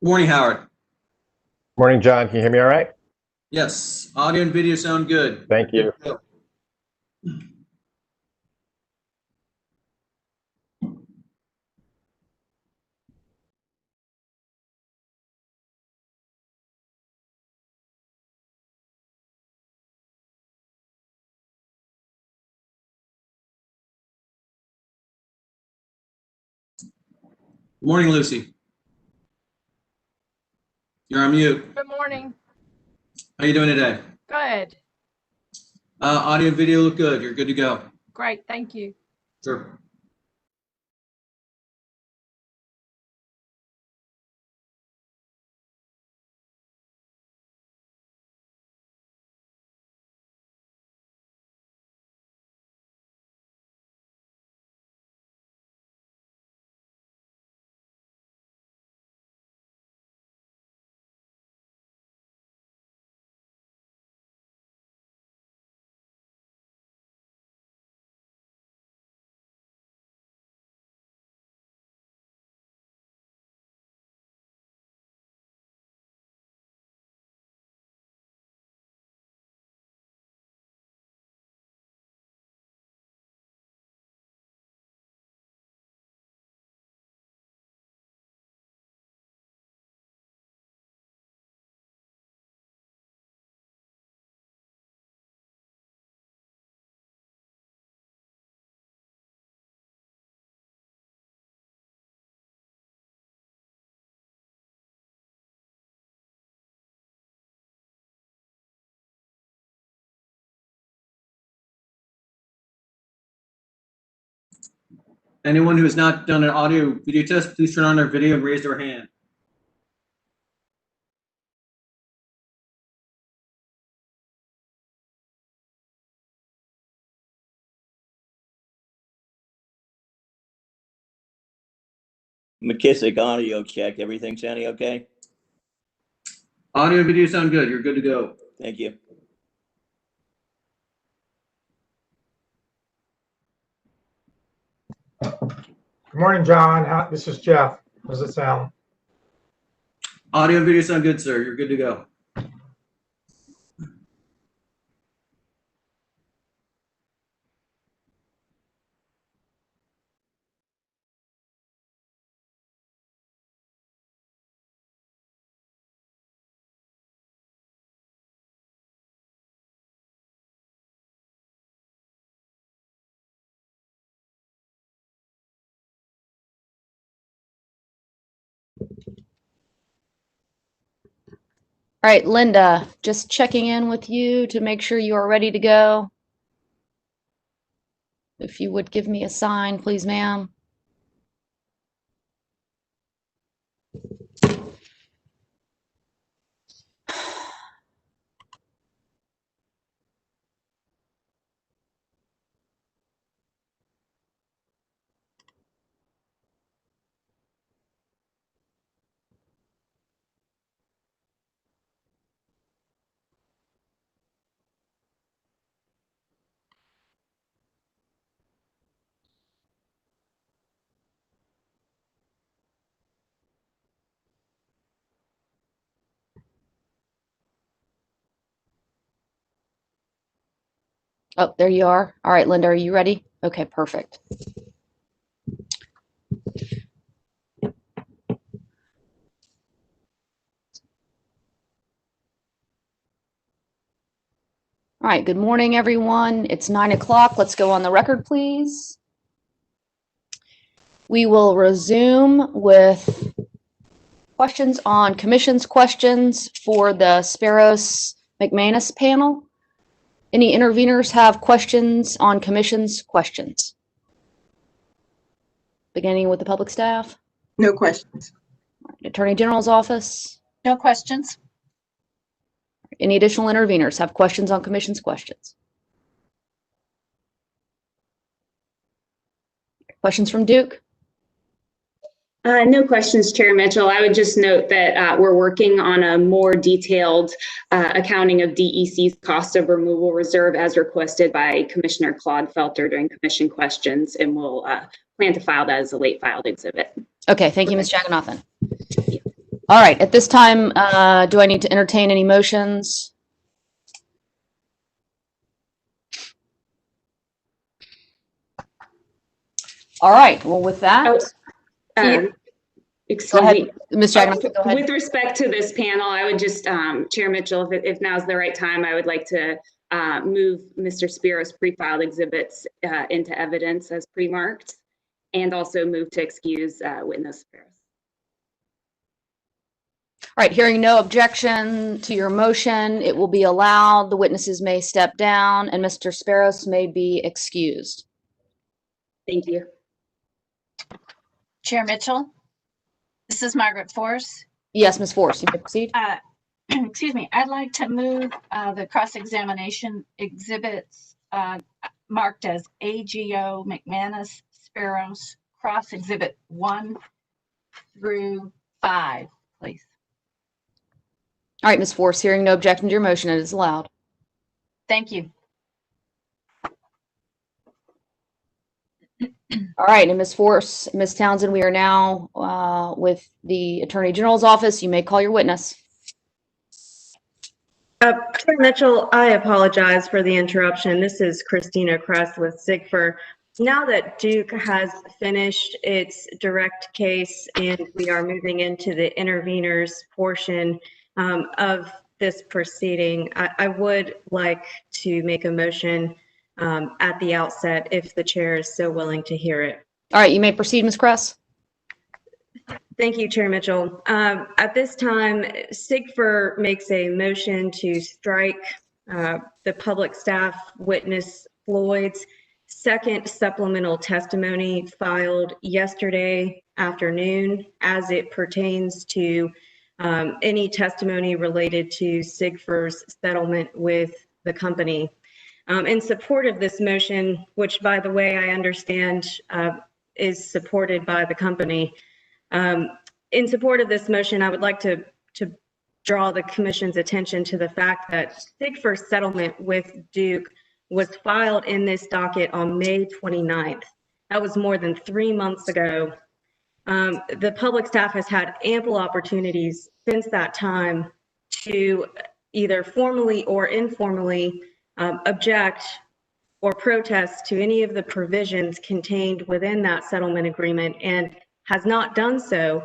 Good morning, Howard. Morning, John. Can you hear me all right? Yes, audio and video sound good. Thank you. Good morning, Lucy. You're on mute. Good morning. How you doing today? Good. Audio and video look good. You're good to go. Great. Thank you. Sure. Anyone who has not done an audio video test, please turn on their video and raise their hand. McKissick, audio check. Everything sounding okay? Audio and video sound good. You're good to go. Thank you. Good morning, John. This is Jeff. How does it sound? Audio and video sound good, sir. You're good to go. All right, Linda, just checking in with you to make sure you are ready to go. If you would give me a sign, please, ma'am. Oh, there you are. All right, Linda, are you ready? Okay, perfect. All right, good morning, everyone. It's 9 o'clock. Let's go on the record, please. We will resume with questions on commission's questions for the Sparrows McManus panel. Any interveners have questions on commission's questions? Beginning with the public staff. No questions. Attorney General's office. No questions. Any additional interveners have questions on commission's questions? Questions from Duke? No questions, Chair Mitchell. I would just note that we're working on a more detailed accounting of DEC's cost of removal reserve as requested by Commissioner Claude Felter during commission questions, and we'll plan to file that as a late filed exhibit. Okay, thank you, Ms. Jagannathan. All right, at this time, do I need to entertain any motions? All right, well, with that, Excuse ahead, me. Ms. Jagannath, go ahead. With respect to this panel, I would just, Chair Mitchell, if now's the right time, I would like to move Mr. Spiro's pre-filed exhibits into evidence as pre-marked, and also move to excuse witness Spiros. All right, hearing no objection to your motion, it will be allowed. The witnesses may step down and Mr. Spiros may be excused. Thank you. Chair Mitchell, this is Margaret Force. Yes, Ms. Force, you may proceed. Excuse me, I'd like to move the cross-examination exhibits marked as AGO, McManus, Spiros, cross exhibit 1 through 5, please. All right, Ms. Force, hearing no objection to your motion, it is allowed. Thank you. All right, and Ms. Force, Ms. Townsend, we are now with the Attorney General's office. You may call your witness. Chair Mitchell, I apologize for the interruption. This is Christina Kress with SIGFR. Now that Duke has finished its direct case and we are moving into the interveners portion of this proceeding, I would like to make a motion at the outset if the chair is so willing to hear it. All right, you may proceed, Ms. Kress. Thank you, Chair Mitchell. At this time, SIGFR makes a motion to strike the public staff witness Floyd's second supplemental testimony filed yesterday afternoon as it pertains to any testimony related to SIGFR's settlement with the company. In support of this motion, which by the way, I understand is supported by the company, in support of this motion, I would like to draw the Commission's attention to the fact that SIGFR's settlement with Duke was filed in this docket on May 29th. That was more than 3 months ago. The public staff has had ample opportunities since that time to either formally or informally object or protest to any of the provisions contained within that settlement agreement and has not done so.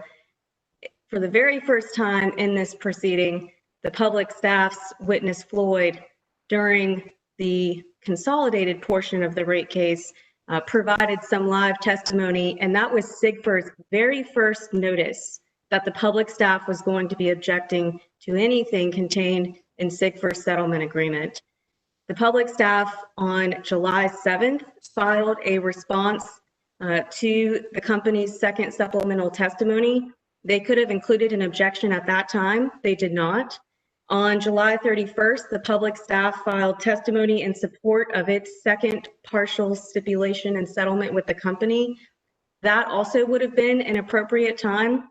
For the very first time in this proceeding, the public staff's witness Floyd, during the consolidated portion of the rate case, provided some live testimony, and that was SIGFR's very first notice that the public staff was going to be objecting to anything contained in SIGFR's settlement agreement. The public staff on July 7th filed a response to the company's second supplemental testimony. They could have included an objection at that time. They did not. On July 31st, the public staff filed testimony in support of its second partial stipulation and settlement with the company. That also would have been an appropriate time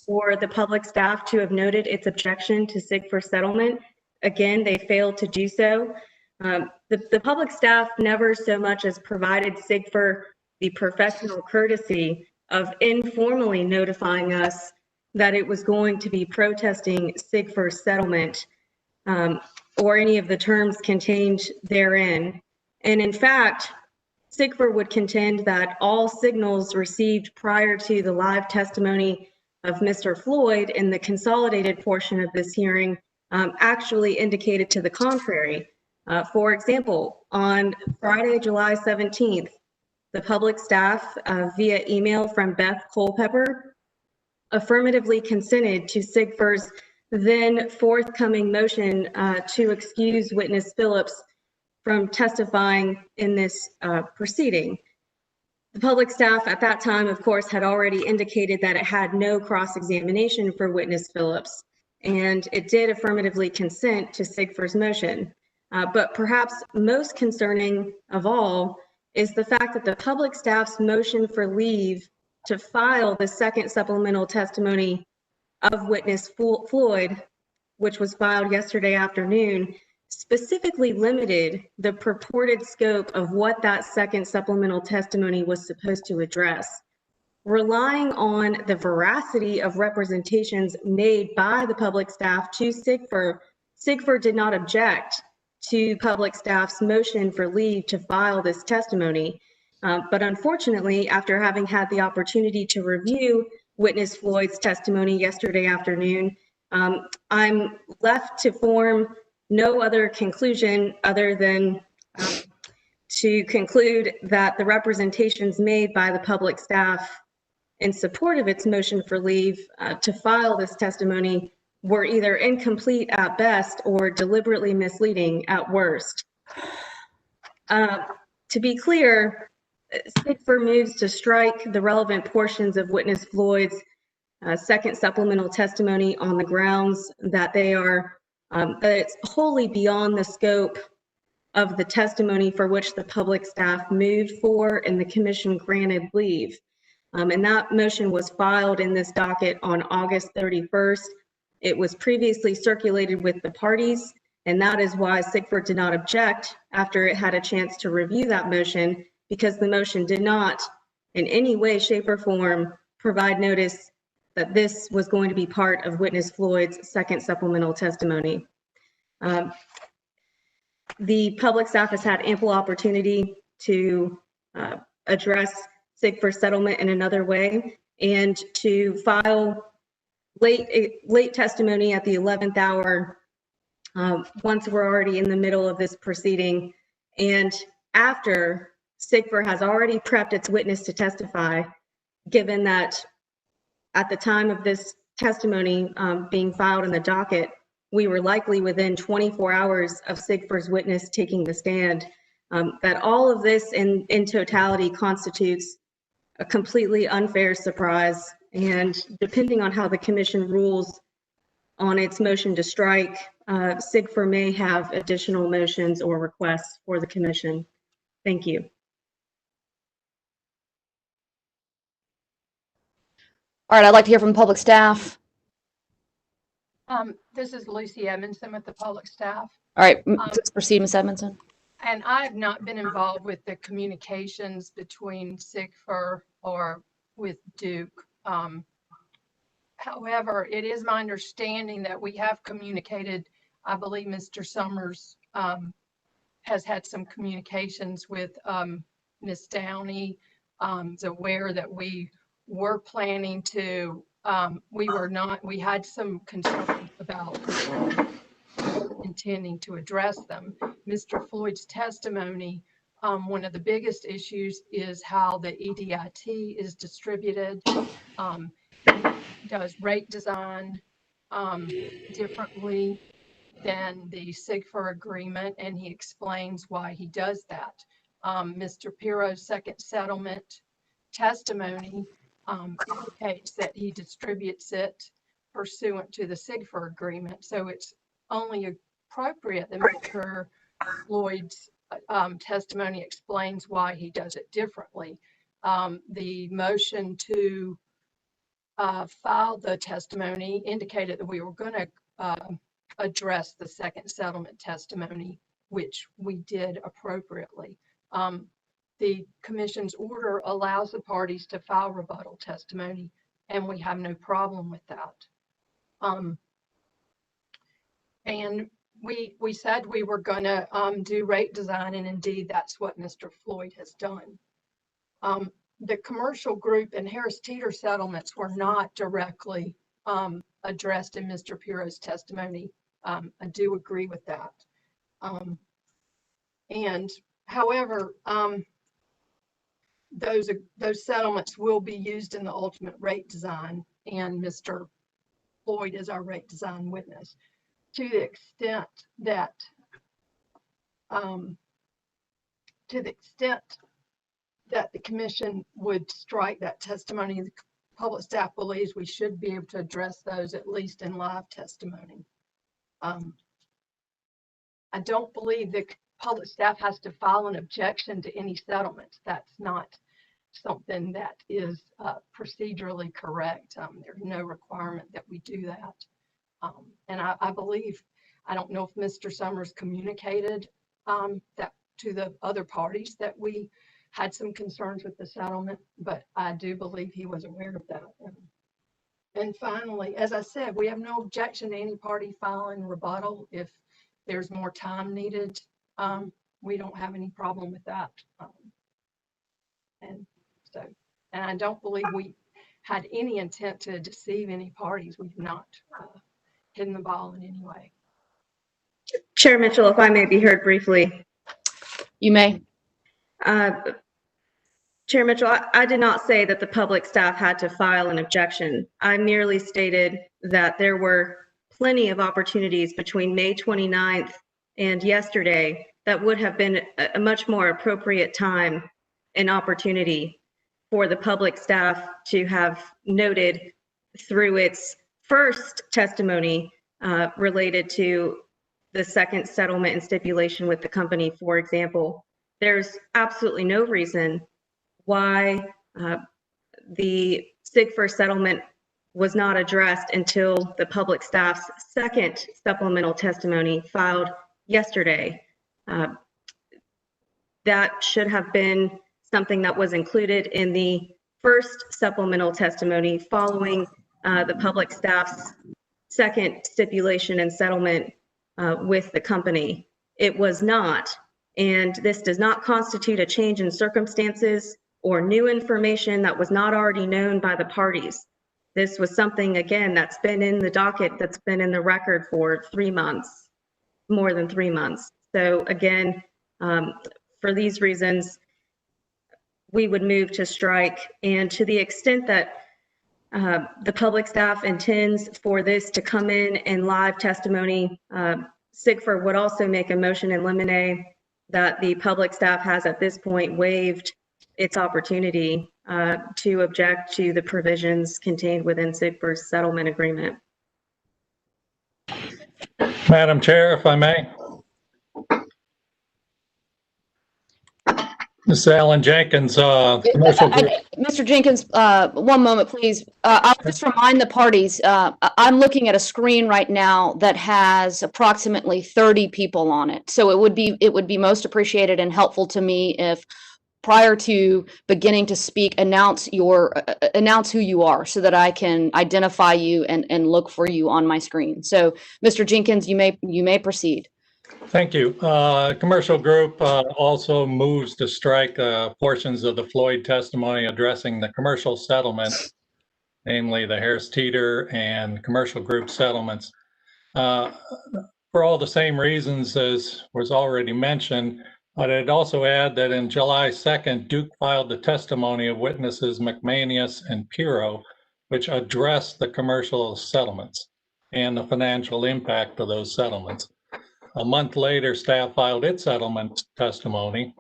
for the public staff to have noted its objection to SIGFR settlement. Again, they failed to do so. The public staff never so much as provided SIGFR the professional courtesy of informally notifying us that it was going to be protesting SIGFR's settlement or any of the terms contained therein. And in fact, SIGFR would contend that all signals received prior to the live testimony of Mr. Floyd in the consolidated portion of this hearing actually indicated to the contrary. For example, on Friday, July 17th, the public staff via email from Beth Culpepper affirmatively consented to SIGFR's then forthcoming motion to excuse witness Phillips from testifying in this proceeding. The public staff at that time, of course, had already indicated that it had no cross-examination for witness Phillips, and it did affirmatively consent to SIGFR's motion. But perhaps most concerning of all is the fact that the public staff's motion for leave to file the second supplemental testimony of witness Floyd, which was filed yesterday afternoon, specifically limited the purported scope of what that second supplemental testimony was supposed to address. relying on the veracity of representations made by the public staff to SIGFR. SIGFR did not object to public staff's motion for leave to file this testimony. But unfortunately, after having had the opportunity to review witness Floyd's testimony yesterday afternoon, I'm left to form no other conclusion other than to conclude that the representations made by the public staff in support of its motion for leave to file this testimony were either incomplete at best or deliberately misleading at worst. To be clear, SIGFR moves to strike the relevant portions of witness Floyd's second supplemental testimony on the grounds that that it's wholly beyond the scope of the testimony for which the public staff moved for and the commission granted leave. And that motion was filed in this docket on August 31st. It was previously circulated with the parties, and that is why SIGFR did not object after it had a chance to review that motion, because the motion did not in any way, shape, or form provide notice that this was going to be part of witness Floyd's second supplemental testimony. The public staff has had ample opportunity to address SIGFR settlement in another way and to file late testimony at the 11th hour once we're already in the middle of this proceeding, and after SIGFR has already prepped its witness to testify, given that at the time of this testimony being filed in the docket, we were likely within 24 hours of SIGFR's witness taking the stand, that all of this in totality constitutes a completely unfair surprise. And depending on how the commission rules on its motion to strike, SIGFR may have additional motions or requests for the commission. Thank you. All right, I'd like to hear from public staff. This is Lucy Edmondson with the public staff. All right, let's proceed, Ms. Edmondson. And I've not been involved with the communications between SIGFR or with Duke. However, it is my understanding that we have communicated. I believe Mr. Summers has had some communications with Ms. Downey. Is aware that we were planning to, we had some concerns about intending to address them. Mr. Floyd's testimony, one of the biggest issues is how the EDIT is distributed. Does rate design differently than the SIGFR agreement, and he explains why he does that. Mr. Piro's second settlement testimony indicates that he distributes it pursuant to the SIGFR agreement. So it's only appropriate that Mr. Floyd's testimony explains why he does it differently. The motion to file the testimony indicated that we were going to address the second settlement testimony, which we did appropriately. The commission's order allows the parties to file rebuttal testimony, and we have no problem with that. And we said we were going to do rate design, and indeed that's what Mr. Floyd has done. The commercial group and Harris Teeter settlements were not directly addressed in Mr. Piro's testimony. I do agree with that. And however, those settlements will be used in the ultimate rate design, and Mr. Floyd is our rate design witness. To the extent that the commission would strike that testimony, the public staff believes we should be able to address those at least in live testimony. I don't believe the public staff has to file an objection to any settlements. That's not something that is procedurally correct. There's no requirement that we do that. And I believe, I don't know if Mr. Summers communicated that to the other parties that we had some concerns with the settlement, but I do believe he was aware of that. And finally, as I said, we have no objection to any party filing rebuttal if there's more time needed. We don't have any problem with that. And I don't believe we had any intent to deceive any parties. We've not hidden the ball in any way. Chair Mitchell, if I may be heard briefly. You may. Chair Mitchell, I did not say that the public staff had to file an objection. I merely stated that there were plenty of opportunities between May 29th and yesterday that would have been a much more appropriate time and opportunity for the public staff to have noted through its first testimony related to the second settlement and stipulation with the company, for example. There's absolutely no reason why the SIGFR settlement was not addressed until the public staff's second supplemental testimony filed yesterday. That should have been something that was included in the first supplemental testimony following the public staff's second stipulation and settlement with the company. It was not, and this does not constitute a change in circumstances or new information that was not already known by the parties. This was something, again, that's been in the docket, that's been in the record for 3 months, more than 3 months. So again, for these reasons, we would move to strike. And to the extent that the public staff intends for this to come in live testimony, SIGFR would also make a motion in limine that the public staff has at this point waived its opportunity to object to the provisions contained within SIGFR's settlement agreement. Madam Chair, if I may. Ms. Alan Jenkins, commercial group. Mr. Jenkins, one moment, please. I'll just remind the parties, I'm looking at a screen right now that has approximately 30 people on it. So it would be most appreciated and helpful to me if prior to beginning to speak, announce who you are so that I can identify you and look for you on my screen. So Mr. Jenkins, you may proceed. Thank you. Commercial group also moves to strike portions of the Floyd testimony addressing the commercial settlement, namely the Harris Teeter and commercial group settlements. For all the same reasons as was already mentioned, but I'd also add that in July 2nd, Duke filed the testimony of witnesses McManus and Pirro, which addressed the commercial settlements and the financial impact of those settlements. A month later, staff filed its settlement testimony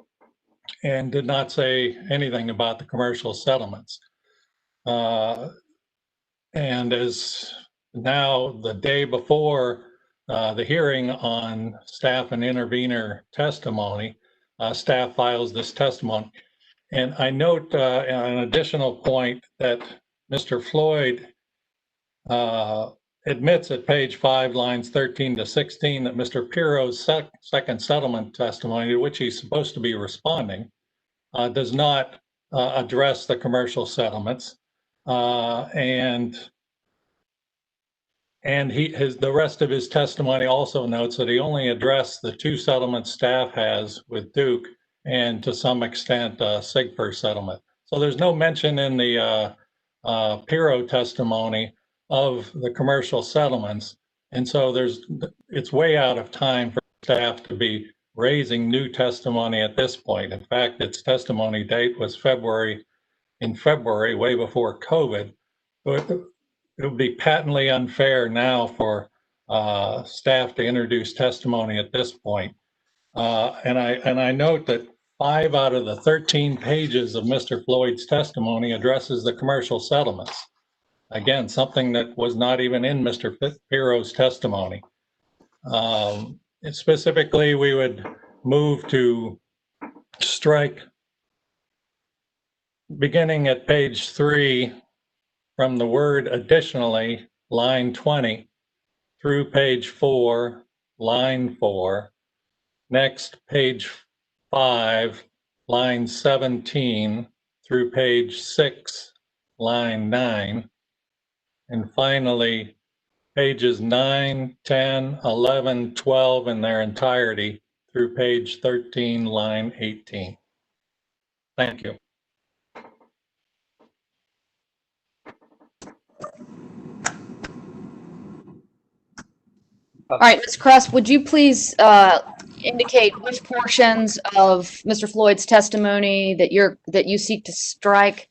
and did not say anything about the commercial settlements. And as now the day before the hearing on staff and intervener testimony, staff files this testimony. And I note an additional point that Mr. Floyd admits at page 5, lines 13 to 16, that Mr. Pirro's second settlement testimony, to which he's supposed to be responding, does not address the commercial settlements. And the rest of his testimony also notes that he only addressed the 2 settlements staff has with Duke and to some extent SIGFR settlement. So there's no mention in the Pirro testimony of the commercial settlements. And so it's way out of time for staff to be raising new testimony at this point. In fact, its testimony date was in February, way before COVID. So it would be patently unfair now for staff to introduce testimony at this point. And I note that 5 out of the 13 pages of Mr. Floyd's testimony addresses the commercial settlements. Again, something that was not even in Mr. Pirro's testimony. Specifically, we would move to strike beginning at page 3 from the word additionally, line 20, through page 4, line 4. Next, page 5, line 17 through page 6, line 9. And finally, pages 9, 10, 11, 12 in their entirety through page 13, line 18. Thank you. All right, Ms. Kress, would you please indicate which portions of Mr. Floyd's testimony that you seek to strike?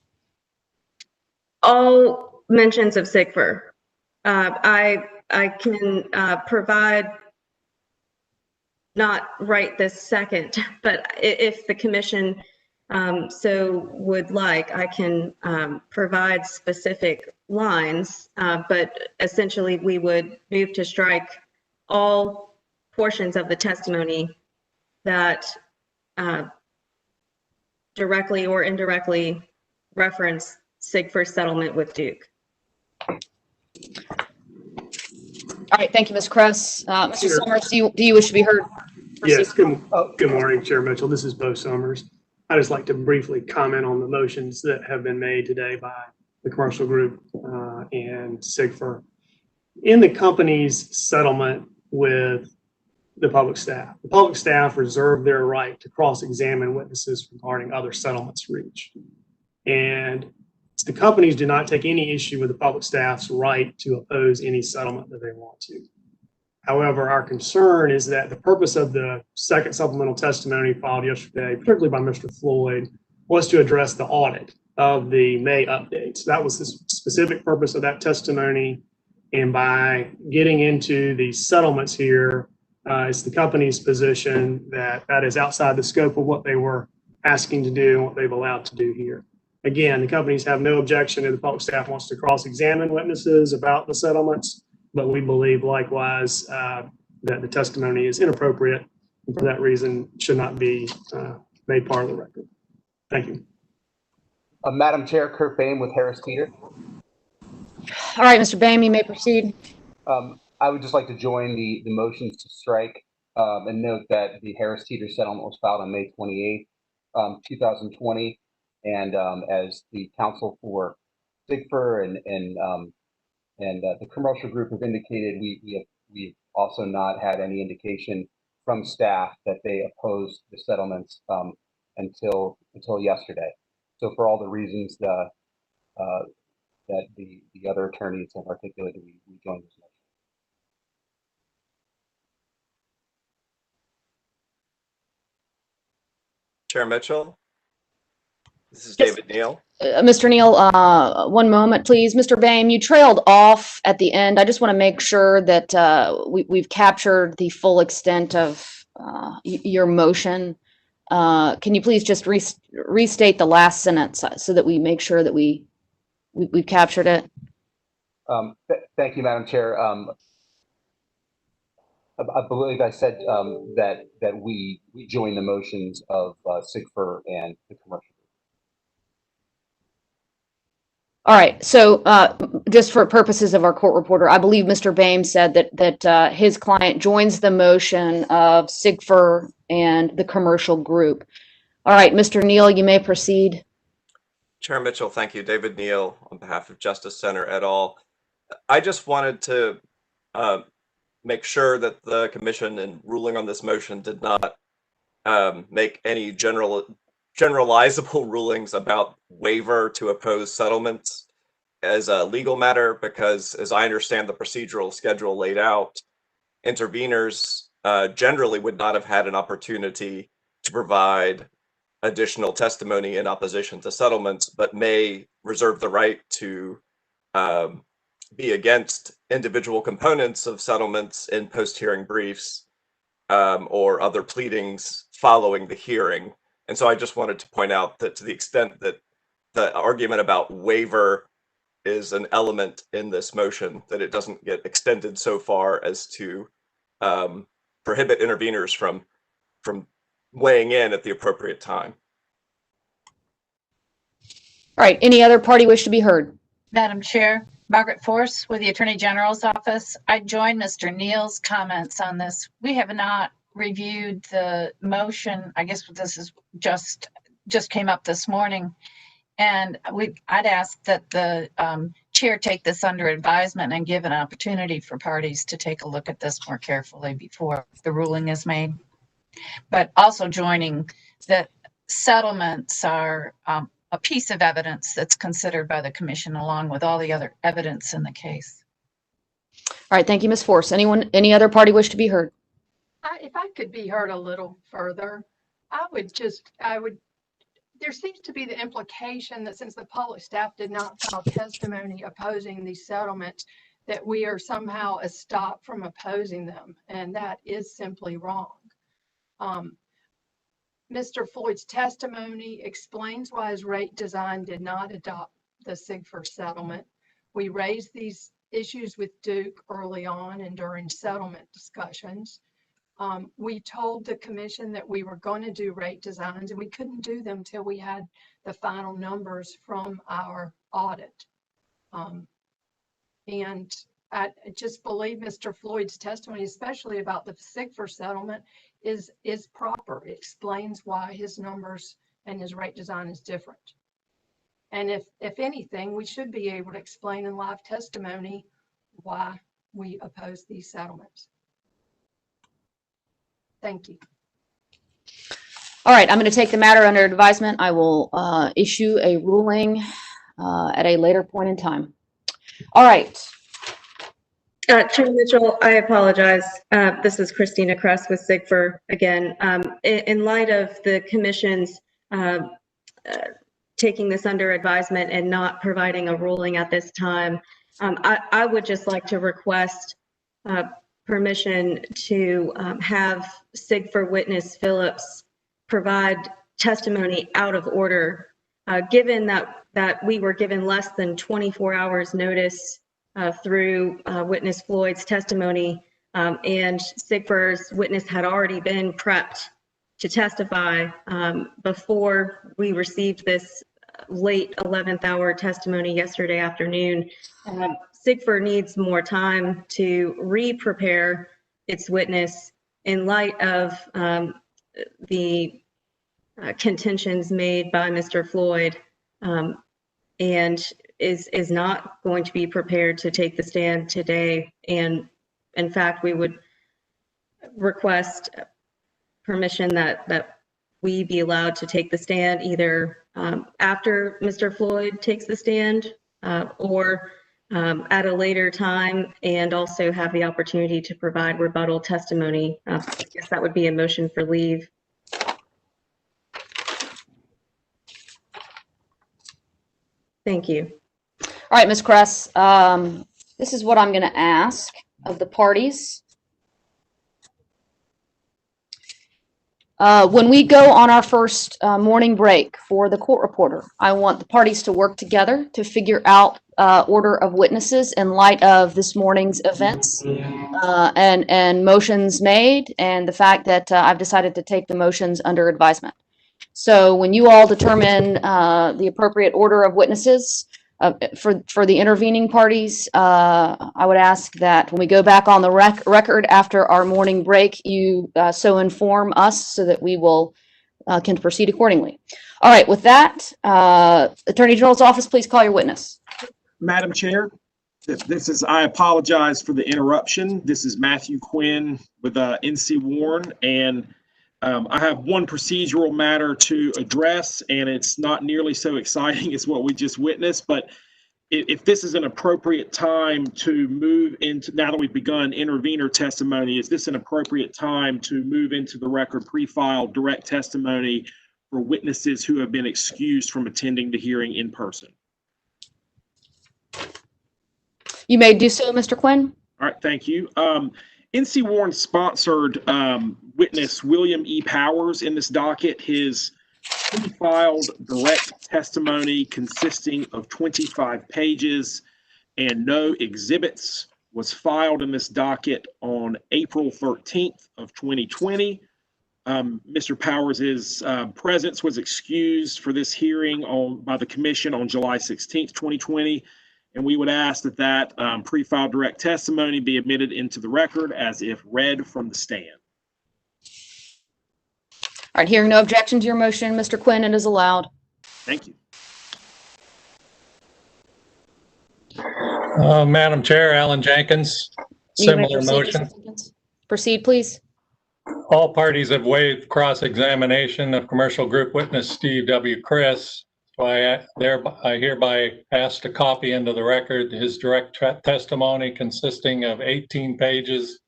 All mentions of SIGFR. I can provide, not right this second, but if the commission so would like, I can provide specific lines, but essentially we would move to strike all portions of the testimony that directly or indirectly reference SIGFR's settlement with Duke. All right, thank you, Ms. Kress. Mr. Summers, do you wish to be heard? Yes, good morning, Chair Mitchell. This is Bo Summers. I'd just like to briefly comment on the motions that have been made today by the commercial group and SIGFR. In the company's settlement with the public staff reserved their right to cross-examine witnesses regarding other settlements reached. And the companies do not take any issue with the public staff's right to oppose any settlement that they want to. However, our concern is that the purpose of the second supplemental testimony filed yesterday, particularly by Mr. Floyd, was to address the audit of the May updates. That was the specific purpose of that testimony. And by getting into the settlements here, it's the company's position that that is outside the scope of what they were asking to do and what they've allowed to do here. Again, the companies have no objection if the public staff wants to cross-examine witnesses about the settlements, but we believe likewise that the testimony is inappropriate and for that reason should not be made part of the record. Thank you. Madam Chair, Kurt Boehm with Harris Teeter. All right, Mr. Boehm, you may proceed. I would just like to join the motions to strike and note that the Harris Teeter settlement was filed on May 28th, 2020. And as the counsel for SIGFR and the commercial group have indicated, we've also not had any indication from staff that they opposed the settlements until yesterday. So for all the reasons that the other attorneys have articulated, we join this motion. Chair Mitchell, this is David Neal. Mr. Neal, one moment, please. Mr. Boehm, you trailed off at the end. I just want to make sure that we've captured the full extent of your motion. Can you please just restate the last sentence so that we make sure that we've captured it? Thank you, Madam Chair. I believe I said that we join the motions of SIGFR and the commercial group. All right. So just for purposes of our court reporter, I believe Mr. Boehm said that his client joins the motion of SIGFR and the commercial group. All right, Mr. Neal, you may proceed. Chair Mitchell, thank you. David Neal on behalf of Justice Center et al. I just wanted to make sure that the commission in ruling on this motion did not make any generalizable rulings about waiver to oppose settlements as a legal matter, because as I understand the procedural schedule laid out, interveners generally would not have had an opportunity to provide additional testimony in opposition to settlements, but may reserve the right to be against individual components of settlements in post-hearing briefs or other pleadings following the hearing. And so I just wanted to point out that to the extent that the argument about waiver is an element in this motion, that it doesn't get extended so far as to prohibit interveners from weighing in at the appropriate time. All right. Any other party wish to be heard? Madam Chair, Margaret Force with the Attorney General's office. I join Mr. Neal's comments on this. We have not reviewed the motion. I guess this is just just came up this morning. And I'd ask that the chair take this under advisement and give an opportunity for parties to take a look at this more carefully before the ruling is made. But also joining that settlements are a piece of evidence that's considered by the commission along with all the other evidence in the case. All right, thank you, Ms. Force. Any other party wish to be heard? If I could be heard a little further, there seems to be the implication that since the public staff did not file testimony opposing these settlements, that we are somehow stopped from opposing them, and that is simply wrong. Mr. Floyd's testimony explains why his rate design did not adopt the SIGFR settlement. We raised these issues with Duke early on and during settlement discussions. We told the commission that we were going to do rate designs and we couldn't do them till we had the final numbers from our audit. And I just believe Mr. Floyd's testimony, especially about the SIGFR settlement, is proper. It explains why his numbers and his rate design is different. And if anything, we should be able to explain in live testimony why we oppose these settlements. Thank you. All right, I'm going to take the matter under advisement. I will issue a ruling at a later point in time. All right. Chair Mitchell, I apologize. This is Christina Kress with SIGFR again. In light of the commission's taking this under advisement and not providing a ruling at this time, I would just like to request permission to have SIGFR witness Phillips provide testimony out of order, given that we were given less than 24 hours notice through witness Floyd's testimony, and SIGFR's witness had already been prepped to testify before we received this late 11th hour testimony yesterday afternoon. SIGFR needs more time to re-prepare its witness in light of the contentions made by Mr. Floyd, and is not going to be prepared to take the stand today. And in fact, we would request permission that we be allowed to take the stand either after Mr. Floyd takes the stand or at a later time, and also have the opportunity to provide rebuttal testimony. I guess that would be a motion for leave. Thank you. All right, Ms. Kress, this is what I'm going to ask of the parties. When we go on our first morning break for the court reporter, I want the parties to work together to figure out order of witnesses in light of this morning's events and motions made, and the fact that I've decided to take the motions under advisement. So when you all determine the appropriate order of witnesses for the intervening parties, I would ask that when we go back on the record after our morning break, you so inform us so that we will can proceed accordingly. All right, with that, Attorney General's office, please call your witness. Madam Chair, I apologize for the interruption. This is Matthew Quinn with NC Warren, and I have one procedural matter to address, and it's not nearly so exciting as what we just witnessed, but if this is an appropriate time to move into, now that we've begun intervener testimony, is this an appropriate time to move into the record pre-filed direct testimony for witnesses who have been excused from attending the hearing in person? You may do so, Mr. Quinn. All right, thank you. NC Warren sponsored witness William E. Powers in this docket. His pre-filed direct testimony consisting of 25 pages and no exhibits was filed in this docket on April 13th of 2020. Mr. Powers' presence was excused for this hearing by the commission on July 16th, 2020. And we would ask that pre-filed direct testimony be admitted into the record as if read from the stand. All right, hearing no objection to your motion, Mr. Quinn, it is allowed. Thank you. Madam Chair, Alan Jenkins, You may similar proceed, Mr. motion. Jenkins. Proceed, please. All parties have waived cross-examination of commercial group witness Steve W. Chris. So I hereby ask to copy into the record his direct testimony consisting of 18 pages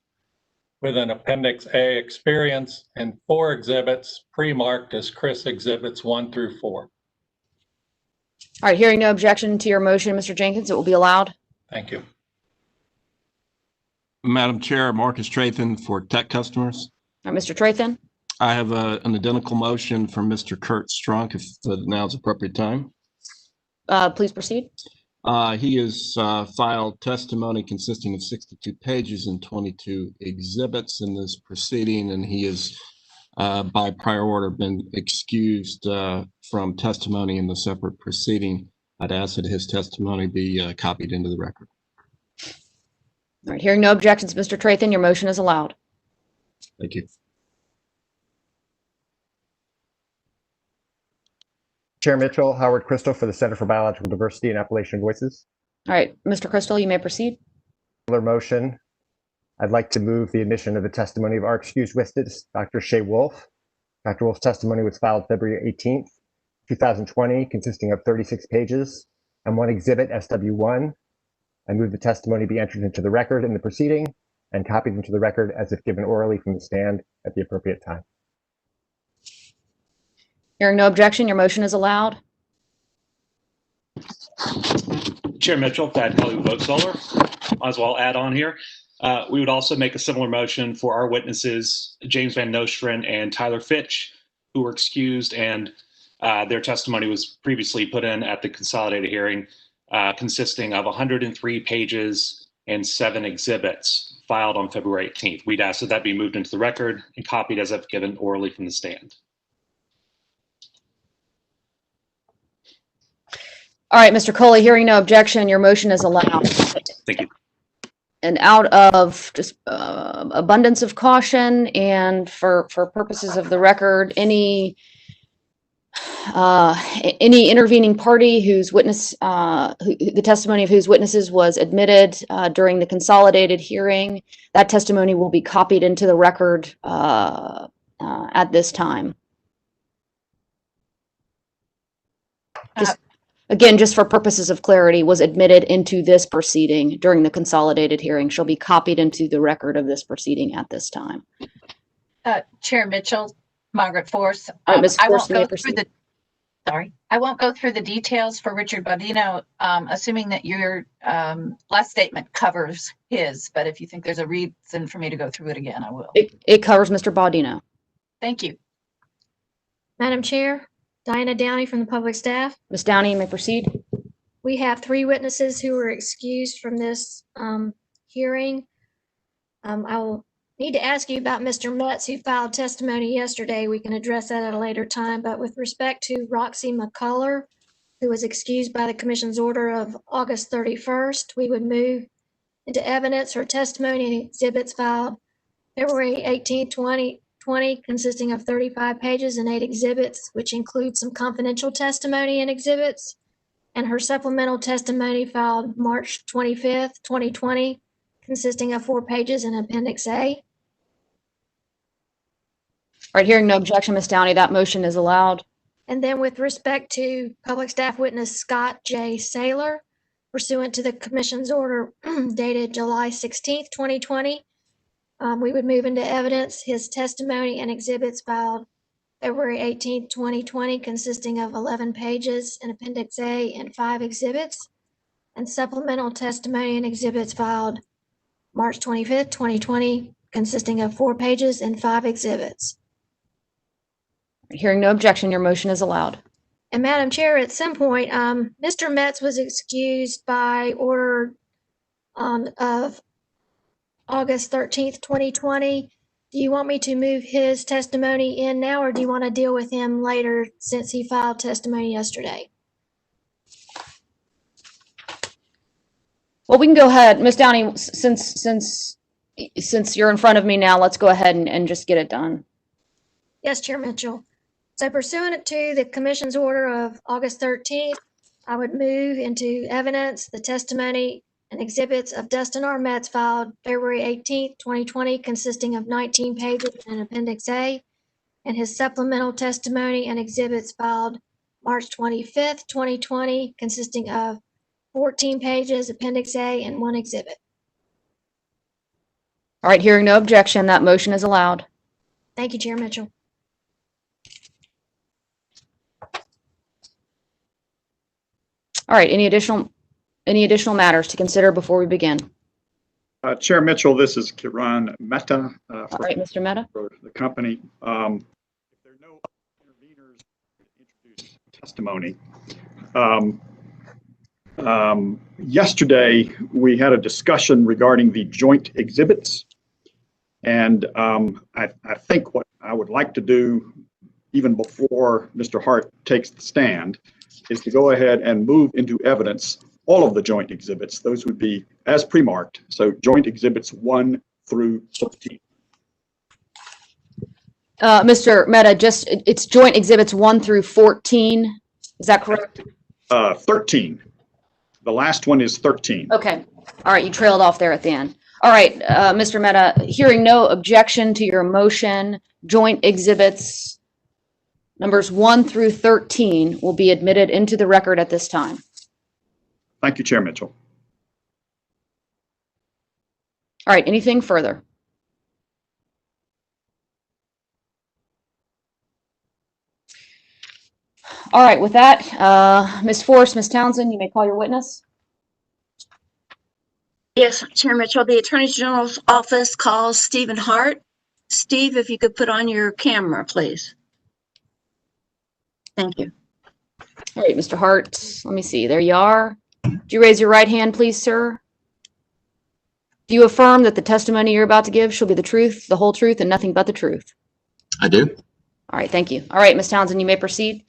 with an Appendix A experience and 4 exhibits pre-marked as Chris Exhibits 1 through 4. All right, hearing no objection to your motion, Mr. Jenkins, it will be allowed. Thank you. Madam Chair, Marcus Trathan for Tech Customers. All right, Mr. Trathan. I have an identical motion from Mr. Kurt Strunk, if now is appropriate time. Please proceed. He has filed testimony consisting of 62 pages and 22 exhibits in this proceeding, and he has, by prior order, been excused from testimony in the separate proceeding. I'd ask that his testimony be copied into the record. All right, hearing no objections, Mr. Trathan, your motion is allowed. Thank you. Chair Mitchell, Howard Crystal for the Center for Biological Diversity and Appalachian Voices. All right, Mr. Crystal, you may proceed. Similar motion. I'd like to move the admission of the testimony of our excused witness, Dr. Shay Wolf. Dr. Wolf's testimony was filed February 18th, 2020, consisting of 36 pages and 1 exhibit, SW1. I move the testimony be entered into the record in the proceeding and copied into the record as if given orally from the stand at the appropriate time. Hearing no objection, your motion is allowed. Chair Mitchell, Thad Kelly with Vote Solar. Might as well add on here. We would also make a similar motion for our witnesses, James Van Nostren and Tyler Fitch, who were excused, and their testimony was previously put in at the consolidated hearing, consisting of 103 pages and 7 exhibits filed on February 18th. We'd ask that that be moved into the record and copied as if given orally from the stand. All right, Mr. Coley, hearing no objection, your motion is allowed. Thank you. And out of just abundance of caution and for purposes of the record, any intervening party whose witness, the testimony of whose witnesses was admitted during the consolidated hearing, that testimony will be copied into the record at this time. Again, just for purposes of clarity, was admitted into this proceeding during the consolidated hearing shall be copied into the record of this proceeding at this time. Chair Mitchell, Margaret Force. Ms. I Force, won't go through the. Sorry, I won't go through the details for Richard Bodino, assuming that your last statement covers his. But if you think there's a reason for me to go through it again, I will. It covers Mr. Bodino. Thank you. Madam Chair, Diana Downey from the public staff. Ms. Downey, you may proceed. We have 3 witnesses who were excused from this hearing. I will need to ask you about Mr. Metz, who filed testimony yesterday. We can address that at a later time, but with respect to Roxy McCullough, who was excused by the commission's order of August 31st, we would move into evidence her testimony and exhibits filed February 18, 2020, consisting of 35 pages and 8 exhibits, which include some confidential testimony and exhibits, and her supplemental testimony filed March 25th, 2020, consisting of 4 pages and Appendix A. All right, hearing no objection, Ms. Downey, that motion is allowed. And then with respect to public staff witness Scott J. Saylor, pursuant to the commission's order dated July 16th, 2020, we would move into evidence his testimony and exhibits filed February 18th, 2020, consisting of 11 pages in Appendix A and 5 exhibits, and supplemental testimony and exhibits filed March 25th, 2020, consisting of 4 pages and 5 exhibits. Hearing no objection, your motion is allowed. And Madam Chair, at some point, Mr. Metz was excused by order of August 13th, 2020. Do you want me to move his testimony in now, or do you want to deal with him later since he filed testimony yesterday? Well, we can go ahead. Ms. Downey, since you're in front of me now, let's go ahead and just get it done. Yes, Chair Mitchell. So pursuant to the commission's order of August 13th, I would move into evidence the testimony and exhibits of Dustin R. Metz filed February 18th, 2020, consisting of 19 pages and Appendix A, and his supplemental testimony and exhibits filed March 25th, 2020, consisting of 14 pages, Appendix A, and one exhibit. All right, hearing no objection, that motion is allowed. Thank you, Chair Mitchell. All right, any additional matters to consider before we begin? Chair Mitchell, this is Kiran Mehta. All right, Mr. Mehta. For the company. If there are no interveners to introduce testimony, yesterday we had a discussion regarding the joint exhibits, and I think what I would like to do, even before Mr. Hart takes the stand, is to go ahead and move into evidence all of the joint exhibits. Those would be as pre-marked. So joint exhibits 1 through 13. Mr. Mehta, it's joint exhibits 1 through 14. Is that correct? 13. The last one is 13. Okay. All right. You trailed off there at the end. All right, Mr. Mehta, hearing no objection to your motion, joint exhibits numbers 1 through 13 will be admitted into the record at this time. Thank you, Chair Mitchell. All right, anything further? All right, with that, Ms. Forrest, Ms. Townsend, you may call your witness. Yes, Chair Mitchell, the Attorney General's office calls Stephen Hart. Steve, if you could put on your camera, please. Thank you. All right, Mr. Hart, let me see. There you are. Do you raise your right hand, please, sir? Do you affirm that the testimony you're about to give shall be the truth, the whole truth, and nothing but the truth? I do. All right, thank you. All right, Ms. Townsend, you may proceed.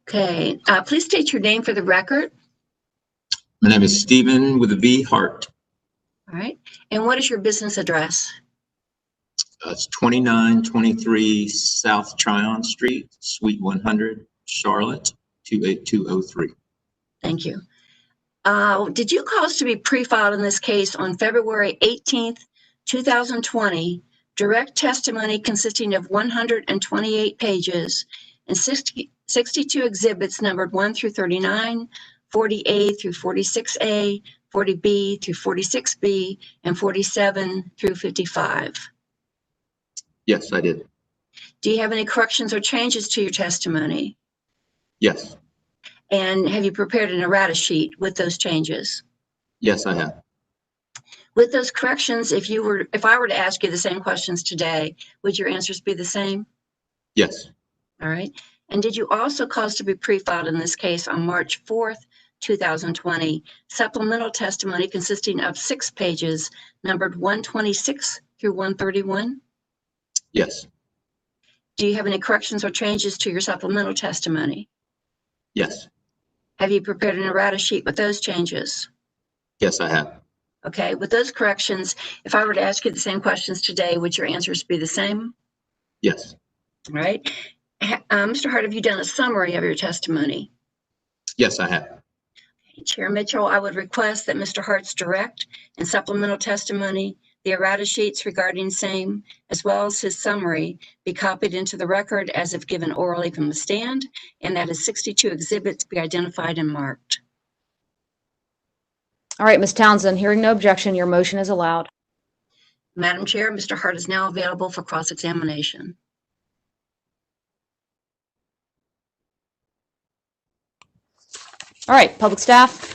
Okay, please state your name for the record. My name is Stephen with a V, Hart. All right, and what is your business address? It's 2923 South Tryon Street, Suite 100, Charlotte, 28203. Thank you. Did you cause to be pre-filed in this case on February 18th, 2020, direct testimony consisting of 128 pages and 62 exhibits numbered 1 through 39, 40A through 46A, 40B through 46B, and 47 through 55? Yes, I did. Do you have any corrections or changes to your testimony? Yes. And have you prepared an errata sheet with those changes? Yes, I have. With those corrections, if I were to ask you the same questions today, would your answers be the same? Yes. All right. And did you also cause to be pre-filed in this case on March 4th, 2020, supplemental testimony consisting of 6 pages numbered 126 through 131? Yes. Do you have any corrections or changes to your supplemental testimony? Yes. Have you prepared an errata sheet with those changes? Yes, I have. Okay, with those corrections, if I were to ask you the same questions today, would your answers be the same? Yes. All right. Mr. Hart, have you done a summary of your testimony? Yes, I have. Chair Mitchell, I would request that Mr. Hart's direct and supplemental testimony, the errata sheets regarding same, as well as his summary, be copied into the record as if given orally from the stand, and that his 62 exhibits be identified and marked. All right, Ms. Townsend, hearing no objection, your motion is allowed. Madam Chair, Mr. Hart is now available for cross-examination. All right, public staff.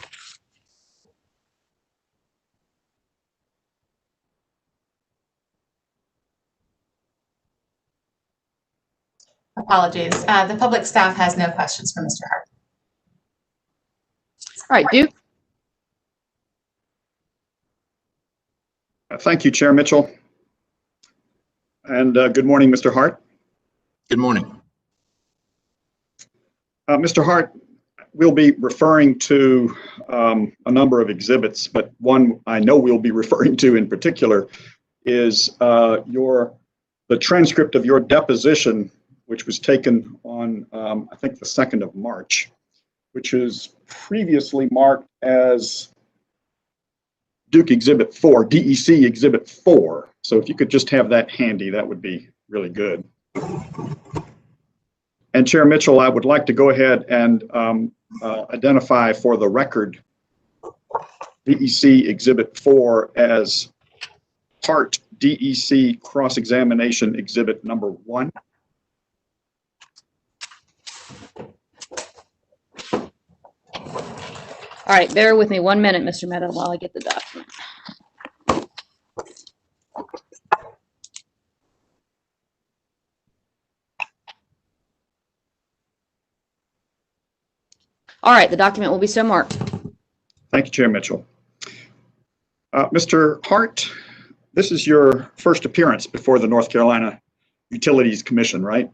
Apologies. The public staff has no questions for Mr. Hart. All right, Duke. Thank you, Chair Mitchell. And good morning, Mr. Hart. Good morning. Mr. Hart, we'll be referring to a number of exhibits, but one I know we'll be referring to in particular is your the transcript of your deposition, which was taken on, I think, the 2nd of March, which is previously marked as Duke Exhibit 4, DEC Exhibit 4. So if you could just have that handy, that would be really good. And Chair Mitchell, I would like to go ahead and identify for the record DEC Exhibit 4 as Part DEC Cross-Examination Exhibit number 1. All right, bear with me 1 minute, Mr. Meta, while I get the document. All right, the document will be so marked. Thank you, Chair Mitchell. Mr. Hart, this is your first appearance before the North Carolina Utilities Commission, right?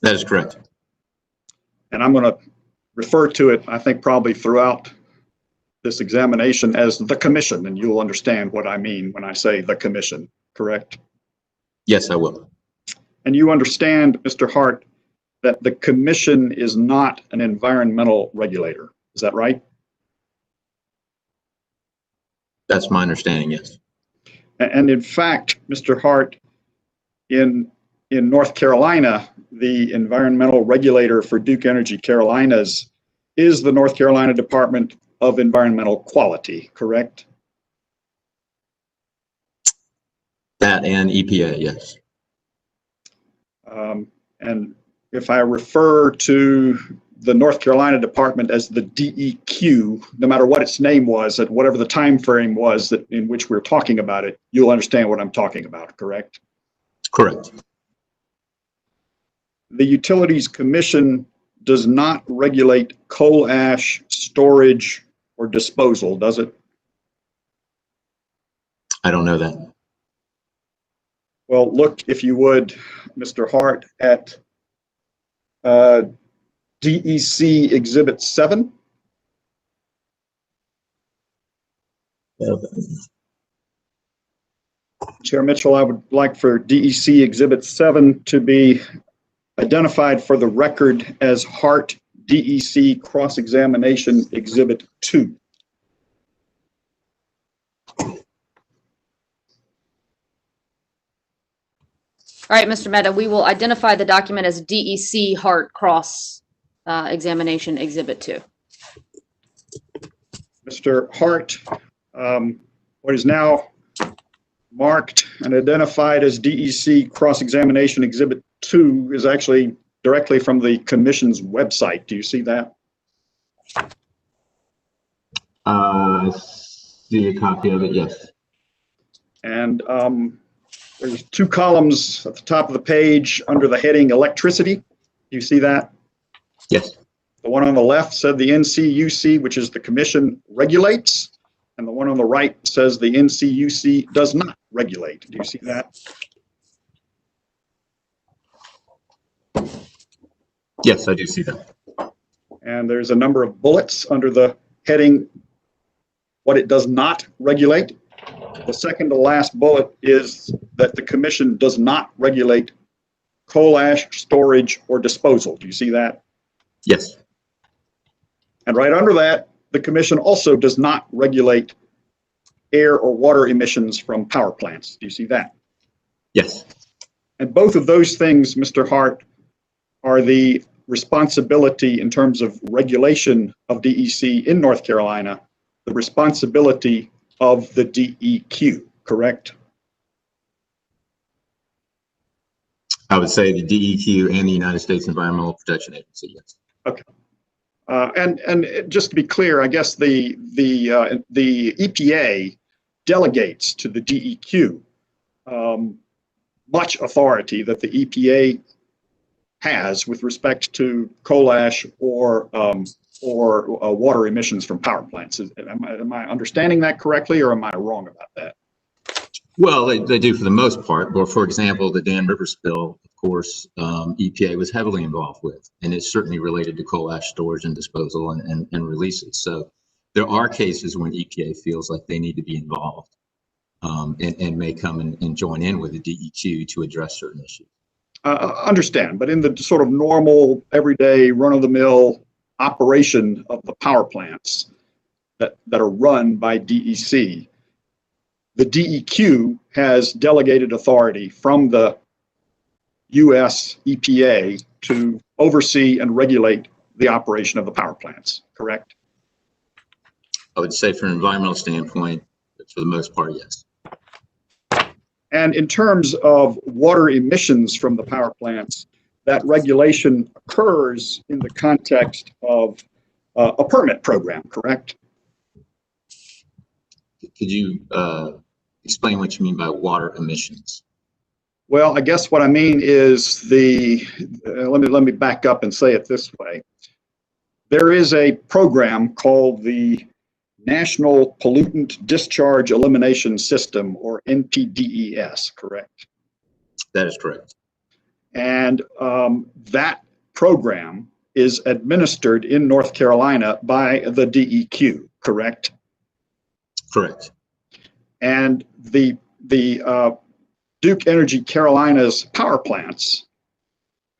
That is correct. And I'm going to refer to it, I think, probably throughout this examination as the commission, and you'll understand what I mean when I say the commission, correct? Yes, I will. And you understand, Mr. Hart, that the commission is not an environmental regulator. Is that right? That's my understanding, yes. And in fact, Mr. Hart, in North Carolina, the environmental regulator for Duke Energy Carolinas is the North Carolina Department of Environmental Quality, correct? That and EPA, yes. And if I refer to the North Carolina Department as the DEQ, no matter what its name was, at whatever the time frame was that in which we're talking about it, you'll understand what I'm talking about, correct? Correct. The Utilities Commission does not regulate coal ash storage or disposal, does it? I don't know that. Well, look, if you would, Mr. Hart, at DEC Exhibit 7. Chair Mitchell, I would like for DEC Exhibit 7 to be identified for the record as Hart DEC Cross-Examination Exhibit 2. All right, Mr. Meta, we will identify the document as DEC Hart Cross Examination Exhibit 2. Mr. Hart, what is now marked and identified as DEC Cross-Examination Exhibit 2 is actually directly from the Commission's website. Do you see that? I see a copy of it, yes. And there's 2 columns at the top of the page under the heading Electricity. Do you see that? Yes. The one on the left said the NCUC, which is the Commission, regulates, and the one on the right says the NCUC does not regulate. Do you see that? Yes, I do see that. And there's a number of bullets under the heading what it does not regulate. The second to last bullet is that the Commission does not regulate coal ash storage or disposal. Do you see that? Yes. And right under that, the Commission also does not regulate air or water emissions from power plants. Do you see that? Yes. And both of those things, Mr. Hart, are the responsibility in terms of regulation of DEC in North Carolina, the responsibility of the DEQ, correct? I would say the DEQ and the United States Environmental Protection Agency, yes. Okay. And just to be clear, I guess the EPA delegates to the DEQ much authority that the EPA has with respect to coal ash or water emissions from power plants. Am I understanding that correctly, or am I wrong about that? Well, they do for the most part. But for example, the Dan River spill, of course, EPA was heavily involved with, and it's certainly related to coal ash storage and disposal and releases. So there are cases when EPA feels like they need to be involved. and may come and join in with the DEQ to address certain issues. Understand, but in the sort of normal, everyday, run-of-the-mill operation of the power plants that are run by DEC, the DEQ has delegated authority from the US EPA to oversee and regulate the operation of the power plants, correct? I would say from an environmental standpoint, for the most part, yes. And in terms of water emissions from the power plants, that regulation occurs in the context of a permit program, correct? Could you explain what you mean by water emissions? Well, I guess what I mean is let me back up and say it this way. There is a program called the National Pollutant Discharge Elimination System, or NPDES, correct? That is correct. And that program is administered in North Carolina by the DEQ, correct? Correct. And the Duke Energy Carolinas power plants,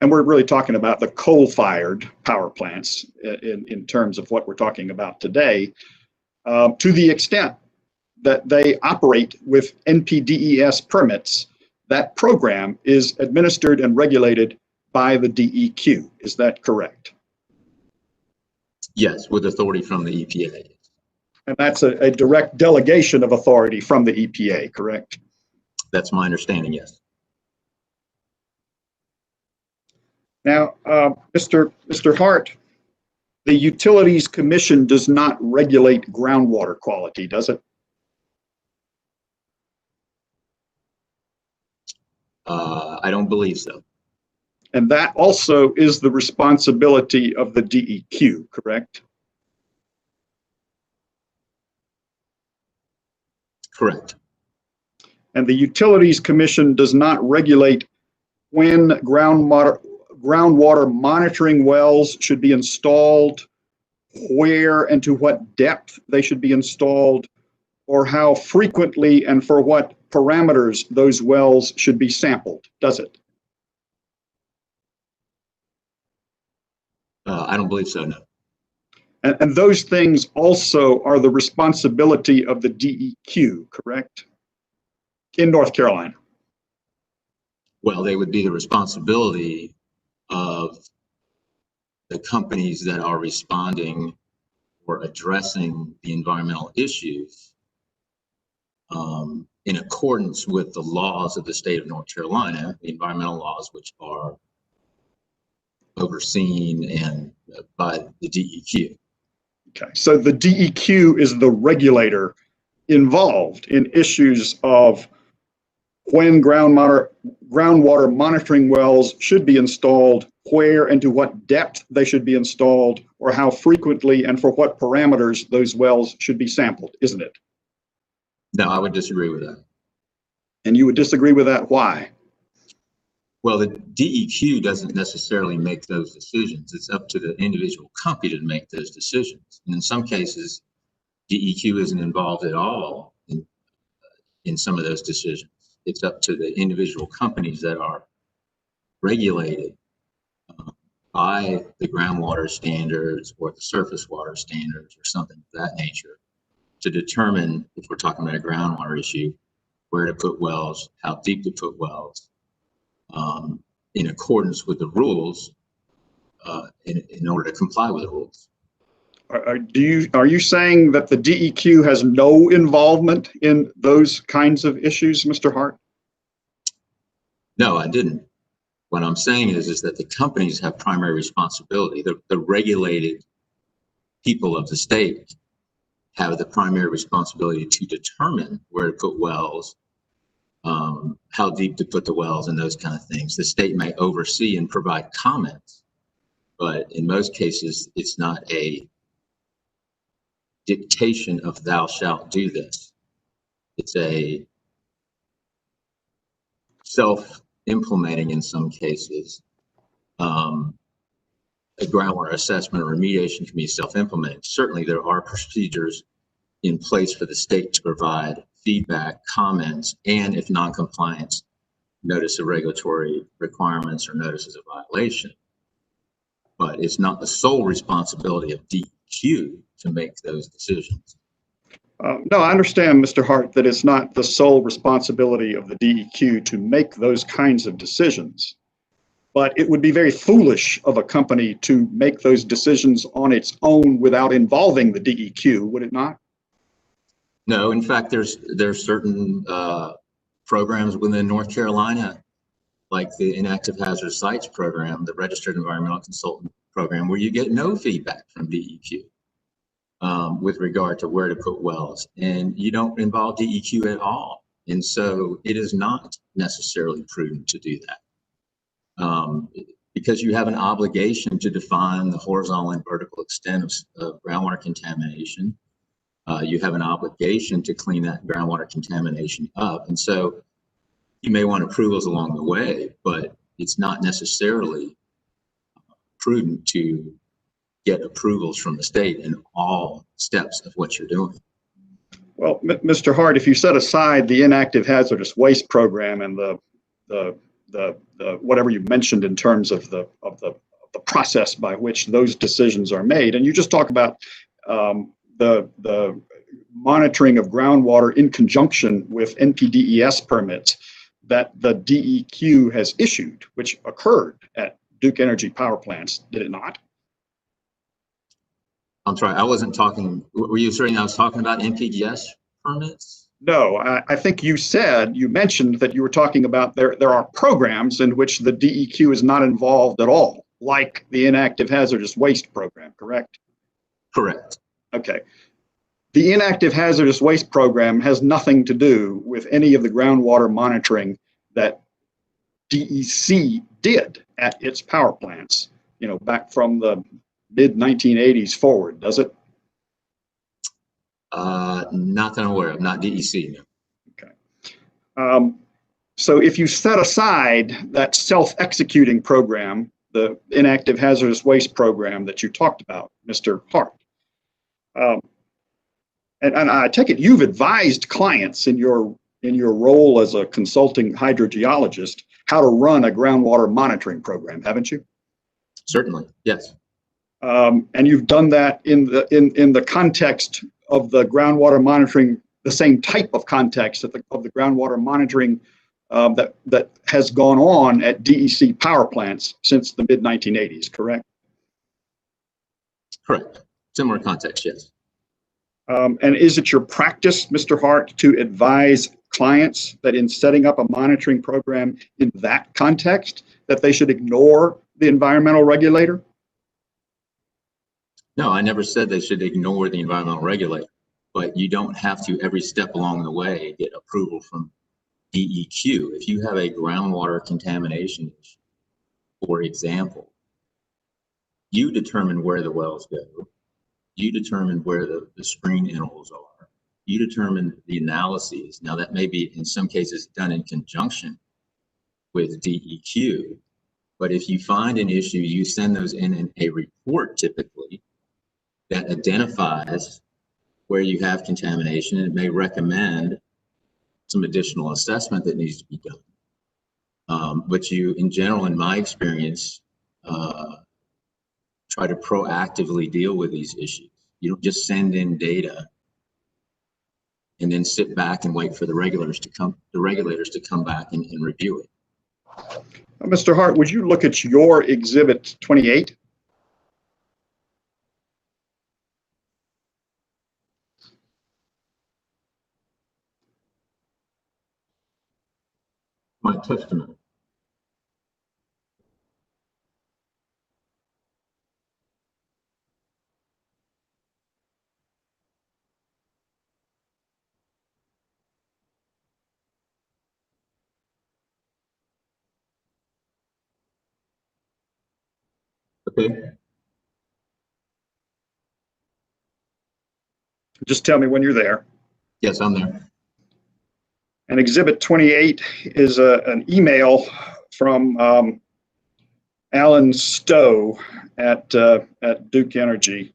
and we're really talking about the coal-fired power plants in terms of what we're talking about today, to the extent that they operate with NPDES permits, that program is administered and regulated by the DEQ. Is that correct? Yes, with authority from the EPA. And that's a direct delegation of authority from the EPA, correct? That's my understanding, yes. Now, Mr. Hart, the Utilities Commission does not regulate groundwater quality, does it? I don't believe so. And that also is the responsibility of the DEQ, correct? Correct. And the Utilities Commission does not regulate when groundwater monitoring wells should be installed, where and to what depth they should be installed, or how frequently and for what parameters those wells should be sampled, does it? I don't believe so, no. And those things also are the responsibility of the DEQ, correct? In North Carolina. Well, they would be the responsibility of the companies that are responding or addressing the environmental issues in accordance with the laws of the state of North Carolina, the environmental laws which are overseen and by the DEQ. Okay, so the DEQ is the regulator involved in issues of when groundwater monitoring wells should be installed, where and to what depth they should be installed, or how frequently and for what parameters those wells should be sampled, isn't it? No, I would disagree with that. And you would disagree with that, why? Well, the DEQ doesn't necessarily make those decisions. It's up to the individual company to make those decisions. And in some cases, DEQ isn't involved at all in some of those decisions. It's up to the individual companies that are regulated by the groundwater standards or the surface water standards or something of that nature to determine, if we're talking about a groundwater issue, where to put wells, how deep to put wells, in accordance with the rules, in order to comply with the rules. Are you saying that the DEQ has no involvement in those kinds of issues, Mr. Hart? No, I didn't. What I'm saying is that the companies have primary responsibility. The regulated people of the state have the primary responsibility to determine where to put wells, how deep to put the wells, and those kind of things. The state may oversee and provide comments, but in most cases, it's not a dictation of thou shalt do this. It's a self-implementing in some cases. A groundwater assessment or remediation can be self-implementing. Certainly there are procedures in place for the state to provide feedback, comments, and if non-compliance, notice of regulatory requirements or notices of violation. But it's not the sole responsibility of DEQ to make those decisions. No, I understand, Mr. Hart, that it's not the sole responsibility of the DEQ to make those kinds of decisions. But it would be very foolish of a company to make those decisions on its own without involving the DEQ, would it not? No, in fact, there's certain programs within North Carolina, like the Inactive Hazardous Sites program, the Registered Environmental Consultant program, where you get no feedback from DEQ with regard to where to put wells, and you don't involve DEQ at all. And so it is not necessarily prudent to do that. Because you have an obligation to define the horizontal and vertical extent of groundwater contamination. You have an obligation to clean that groundwater contamination up. And so you may want approvals along the way, but it's not necessarily prudent to get approvals from the state in all steps of what you're doing. Well, Mr. Hart, if you set aside the inactive hazardous waste program and the whatever you mentioned in terms of the process by which those decisions are made, and you just talk about the monitoring of groundwater in conjunction with NPDES permits that the DEQ has issued, which occurred at Duke Energy power plants, did it not? I'm sorry, I wasn't talking, were you saying I was talking about NPDES permits? No, I think you mentioned that you were talking about there are programs in which the DEQ is not involved at all, like the inactive hazardous waste program, correct? Correct. Okay. The inactive hazardous waste program has nothing to do with any of the groundwater monitoring that DEC did at its power plants, back from the mid-1980s forward, does it? Not that I'm aware of, not DEC. No. Okay. So if you set aside that self-executing program, the inactive hazardous waste program that you talked about, Mr. Hart, and I take it you've advised clients in your role as a consulting hydrogeologist how to run a groundwater monitoring program, haven't you? Certainly, yes. And you've done that in the context of the groundwater monitoring, the same type of context of the groundwater monitoring that has gone on at DEC power plants since the mid-1980s, correct? Correct. Similar context, yes. And is it your practice, Mr. Hart, to advise clients that in setting up a monitoring program in that context, that they should ignore the environmental regulator? No, I never said they should ignore the environmental regulator, but you don't have to every step along the way get approval from DEQ. If you have a groundwater contamination issue, for example, you determine where the wells go, you determine where the screen intervals are, you determine the analyses. Now that may be in some cases done in conjunction with DEQ, but if you find an issue, you send those in a report typically that identifies where you have contamination, and it may recommend some additional assessment that needs to be done. But you, in general, in my experience, try to proactively deal with these issues. You don't just send in data and then sit back and wait for the regulators to come back and review it. Mr. Hart, would you look at your Exhibit 28? My testimony. Okay. Just tell me when you're there. Yes, I'm there. And Exhibit 28 is an email from Alan Stowe at Duke Energy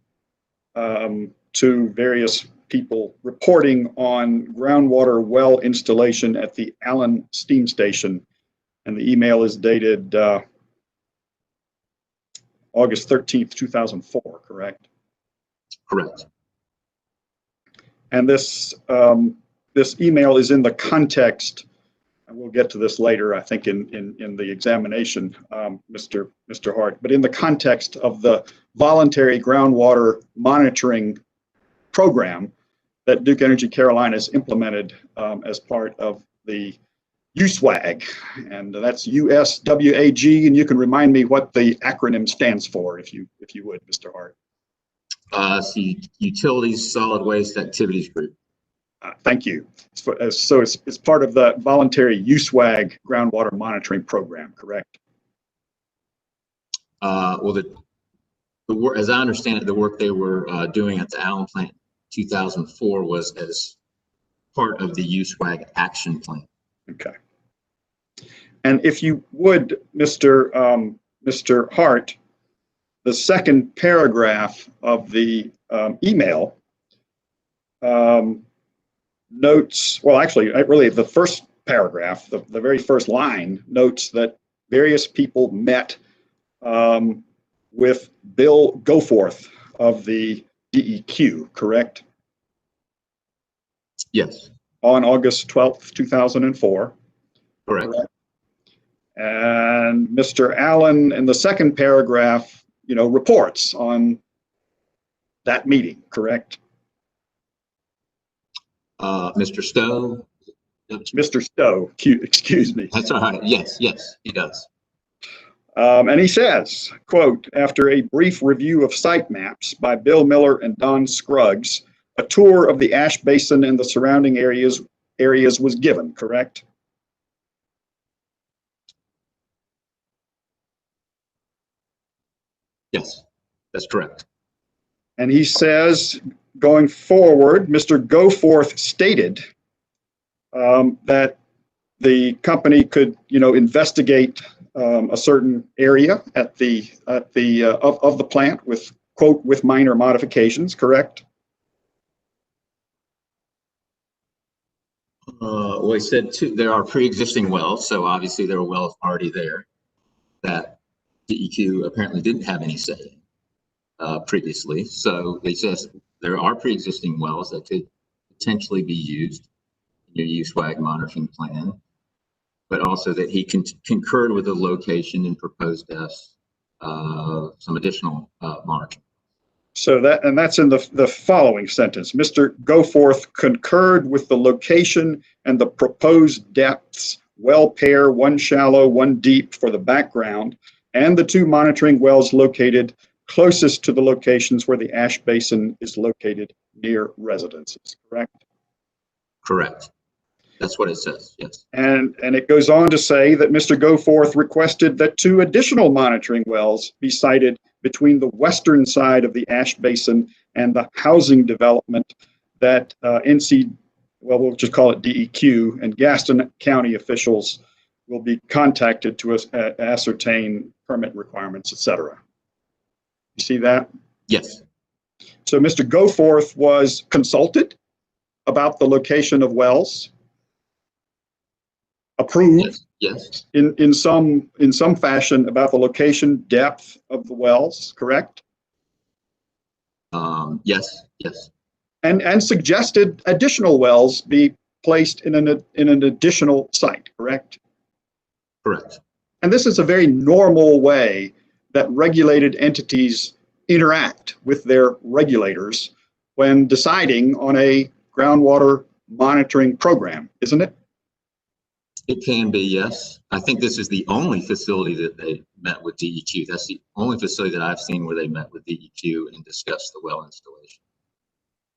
to various people reporting on groundwater well installation at the Allen Steam Station. And the email is dated August 13th, 2004, correct? Correct. And this email is in the context, and we'll get to this later, I think, in the examination, Mr. Hart, but in the context of the voluntary groundwater monitoring program that Duke Energy Carolinas implemented as part of the USWAG, and that's USWAG, and you can remind me what the acronym stands for, if you would, Mr. Hart. Utilities Solid Waste Activities Group. Thank you. So it's part of the voluntary USWAG groundwater monitoring program, correct? Well, the work, as I understand it, the work they were doing at the Allen plant 2004 was as part of the USWAG action plan. Okay. And if you would, Mr. Hart, the second paragraph of the email notes, well, actually, really the first paragraph, the very first line notes that various people met with Bill Goforth of the DEQ, correct? Yes. On August 12th, 2004. Correct. And Mr. Allen, in the second paragraph, reports on that meeting, correct? Mr. Stowe. Mr. Stowe, excuse me. That's all right. Yes, he does. And he says, quote, after a brief review of site maps by Bill Miller and Don Scruggs, a tour of the ash basin and the surrounding areas was given, correct? Yes, that's correct. And he says, going forward, Mr. Goforth stated that the company could, investigate a certain area of the plant with, quote, with minor modifications, correct? Well, he said there are pre-existing wells, so obviously there were wells already there that DEQ apparently didn't have any say previously. So he says there are pre-existing wells that could potentially be used in your USWAG monitoring plan, but also that he concurred with the location and proposed us some additional monitoring. So that's in the following sentence. Mr. Goforth concurred with the location and the proposed depths, well pair, one shallow, one deep for the background, and the two monitoring wells located closest to the locations where the ash basin is located near residences, correct? Correct. That's what it says, yes. And it goes on to say that Mr. Goforth requested that two additional monitoring wells be sited between the western side of the ash basin and the housing development that we'll just call it DEQ, and Gaston County officials will be contacted to ascertain permit requirements, et cetera. You see that? Yes. So Mr. Goforth was consulted about the location of wells, approved yes. in some fashion about the location, depth of the wells, correct? Yes. And suggested additional wells be placed in an additional site, correct? Correct. And this is a very normal way that regulated entities interact with their regulators when deciding on a groundwater monitoring program, isn't it? It can be, yes. I think this is the only facility that they met with DEQ. That's the only facility that I've seen where they met with DEQ and discussed the well installation.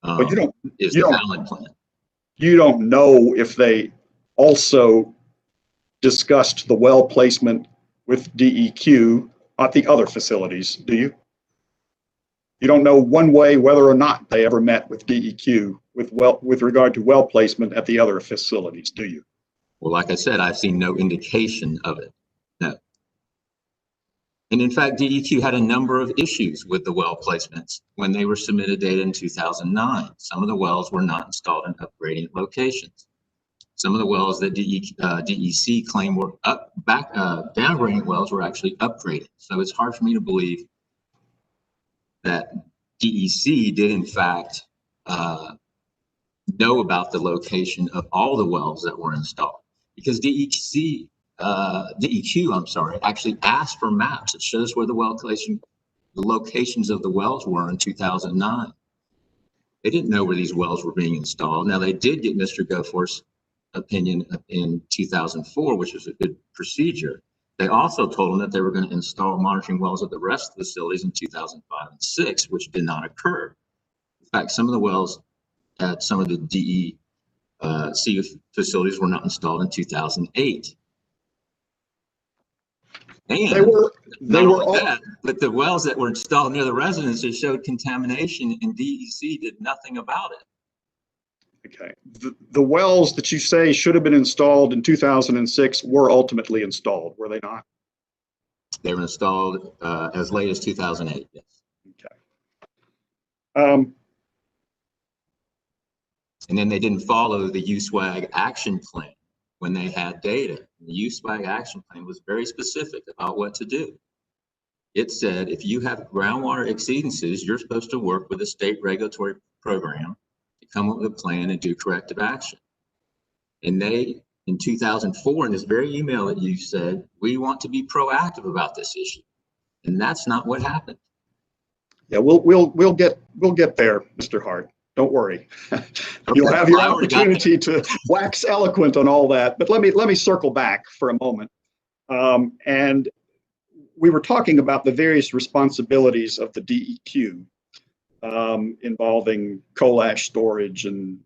But Allen plant. You don't know if they also discussed the well placement with DEQ at the other facilities, do you? You don't know one way whether or not they ever met with DEQ with regard to well placement at the other facilities, do you? Well, like I said, I've seen no indication of it. No. And in fact, DEQ had a number of issues with the well placements when they were submitted data in 2009. Some of the wells were not installed in upgrading locations. Some of the wells that DEC claimed were downgrading wells were actually upgraded. So it's hard for me to believe that DEC did in fact know about the location of all the wells that were installed, because DEQ, actually asked for maps that shows where the locations of the wells were in 2009. They didn't know where these wells were being installed. Now, they did get Mr. Goforth's opinion in 2004, which was a good procedure. They also told them that they were going to install monitoring wells at the rest of the facilities in 2005 and 6, which did not occur. In fact, some of the wells at some of the DEC facilities were not installed in 2008. And they were all that, but the wells that were installed near the residences showed contamination, and DEC did nothing about it. okay. The wells that you say should have been installed in 2006 were ultimately installed, were they not? They were installed as late as 2008. Yes. Okay. And then they didn't follow the USWAG action plan when they had data. The USWAG action plan was very specific about what to do. It said, if you have groundwater exceedances, you're supposed to work with a state regulatory program to come up with a plan and do corrective action. And they, in 2004, in this very email that you said, we want to be proactive about this issue. And that's not what happened. Yeah, we'll get there, Mr. Hart. Don't worry. You'll have your opportunity to wax eloquent on all that. But let me circle back for a moment. And we were talking about the various responsibilities of the DEQ involving coal ash storage and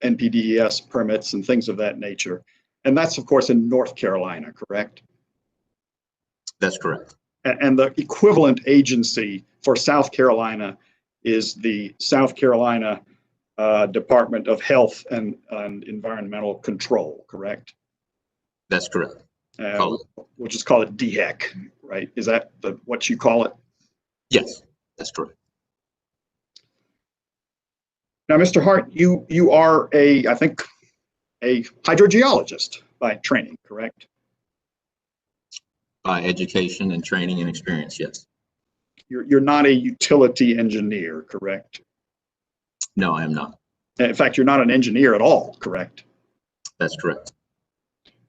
NPDES permits and things of that nature. And that's, of course, in North Carolina, correct? That's correct. And the equivalent agency for South Carolina is the South Carolina Department of Health and Environmental Control, correct? That's correct. We'll just call it DEC, right? Is that what you call it? Yes, that's correct. Now, Mr. Hart, you are I think, a hydrogeologist by training, correct? By education and training and experience, yes. You're not a utility engineer, correct? No, I am not. In fact, you're not an engineer at all, correct? That's correct.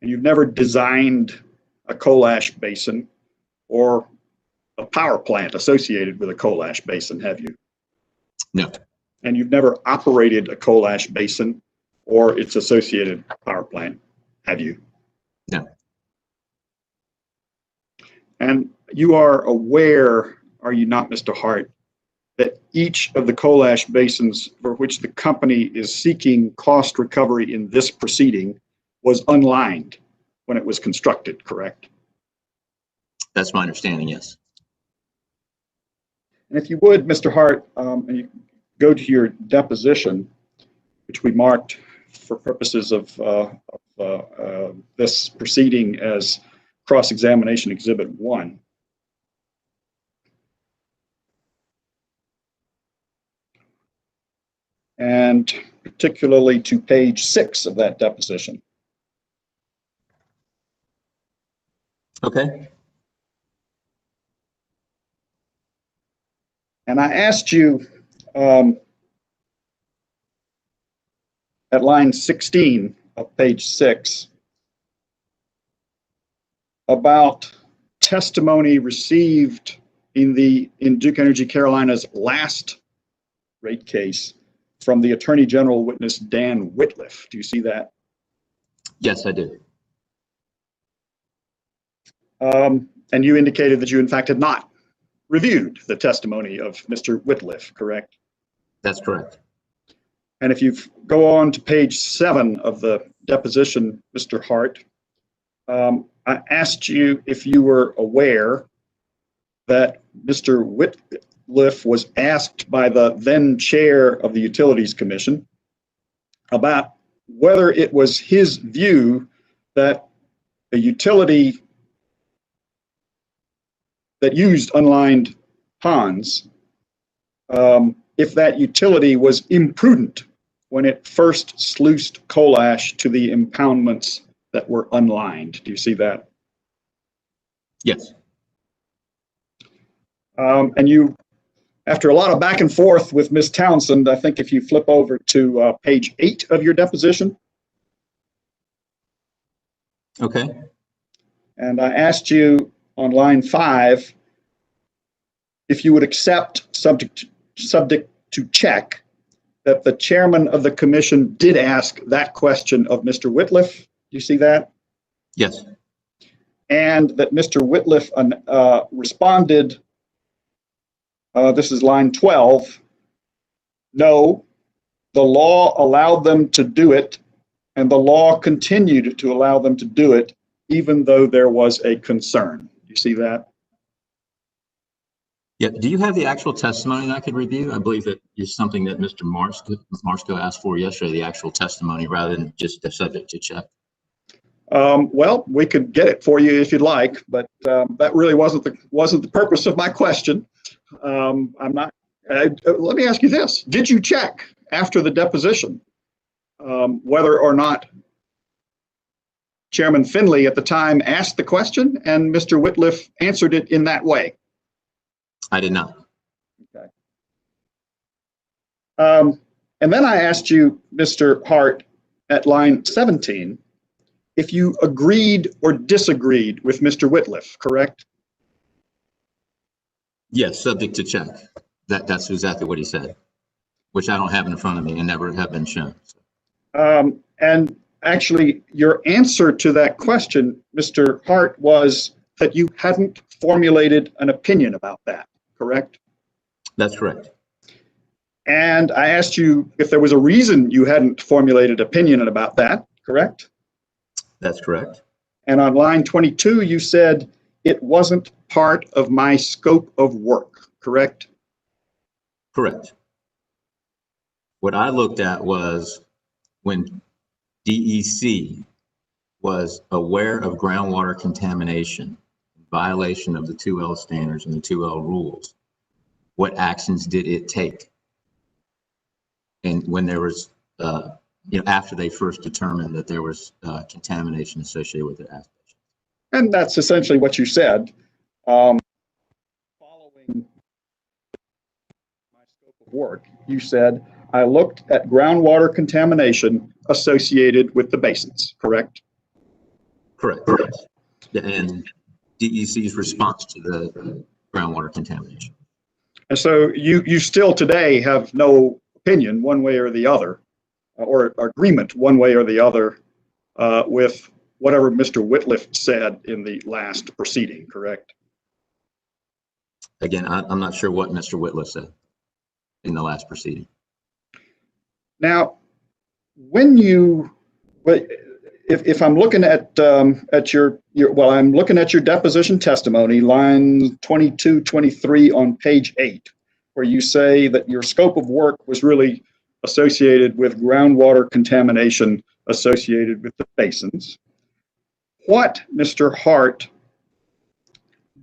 And you've never designed a coal ash basin or a power plant associated with a coal ash basin, have you? No. And you've never operated a coal ash basin or its associated power plant, have you? No. And you are aware, are you not, Mr. Hart, that each of the coal ash basins for which the company is seeking cost recovery in this proceeding was unlined when it was constructed, correct? That's my understanding, yes. And if you would, Mr. Hart, and you go to your deposition, which we marked for purposes of this proceeding as cross-examination exhibit 1. And particularly to page 6 of that deposition. Okay. And I asked you at line 16 of page 6 about testimony received in Duke Energy Carolina's last rate case from the Attorney General witness Dan Whitliff. Do you see that? Yes, I do. And you indicated that you in fact had not reviewed the testimony of Mr. Whitliff, correct? That's correct. And if you go on to page 7 of the deposition, Mr. Hart, I asked you if you were aware that Mr. Whitliff was asked by the then chair of the Utilities Commission about whether it was his view that a utility that used unlined ponds, if that utility was imprudent when it first sluiced coal ash to the impoundments that were unlined. Do you see that? Yes. And you, after a lot of back and forth with Ms. Townsend, I think if you flip over to page 8 of your deposition. Okay. And I asked you on line 5 if you would accept, subject to check, that the chairman of the commission did ask that question of Mr. Whitliff. Do you see that? Yes. And that Mr. Whitliff responded, this is line 12, no, the law allowed them to do it, and the law continued to allow them to do it, even though there was a concern. Do you see that? Yeah. Do you have the actual testimony that I could review? I believe that is something that Mr. Marsko asked for yesterday, the actual testimony, rather than just the subject to check. Well, we could get it for you if you'd like, but that really wasn't the purpose of my question. Let me ask you this: did you check after the deposition whether or not Chairman Finley at the time asked the question and Mr. Whitliff answered it in that way? I did not. Okay. And then I asked you, Mr. Hart, at line 17, if you agreed or disagreed with Mr. Whitliff, correct? Yes, subject to check. That's exactly what he said, which I don't have in front of me and never have been shown. And actually, your answer to that question, Mr. Hart, was that you hadn't formulated an opinion about that, correct? That's correct. And I asked you if there was a reason you hadn't formulated opinion about that, correct? That's correct. And on line 22, you said it wasn't part of my scope of work, correct? Correct. What I looked at was when DEC was aware of groundwater contamination, violation of the 2L standards and the 2L rules, what actions did it take? And when there was, after they first determined that there was contamination associated with it. And that's essentially what you said. Following my scope of work, you said, I looked at groundwater contamination associated with the basins, correct? Correct. And DEC's response to the groundwater contamination. And so you still today have no opinion one way or the other, or agreement one way or the other with whatever Mr. Whitliff said in the last proceeding, correct? Again, I'm not sure what Mr. Whitliff said in the last proceeding. Now, when you, if I'm looking at I'm looking at your deposition testimony, line 22, 23 on page 8, where you say that your scope of work was really associated with groundwater contamination associated with the basins. What, Mr. Hart,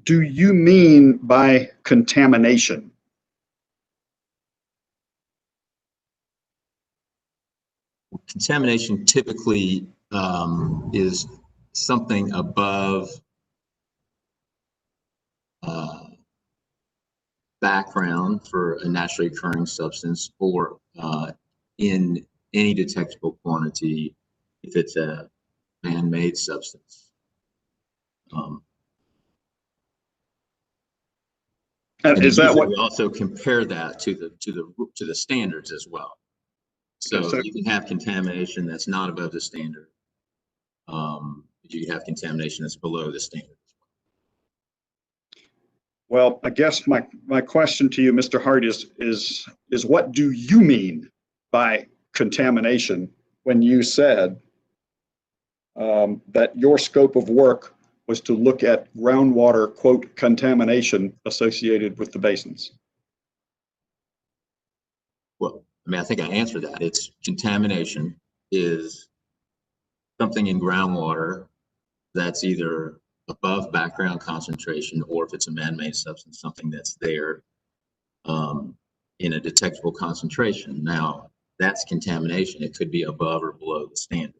do you mean by contamination? Contamination typically is something above background for a naturally occurring substance, or in any detectable quantity if it's a man-made substance. And is that what we also compare that to the standards as well? So you can have contamination that's not above the standard. You can have contamination that's below the standard. Well, I guess my question to you, Mr. Hart, is what do you mean by contamination when you said that your scope of work was to look at groundwater, quote, contamination associated with the basins? Well, I mean, I think I answered that. It's contamination is something in groundwater that's either above background concentration, or if it's a man-made substance, something that's there in a detectable concentration. Now, that's contamination. It could be above or below the standard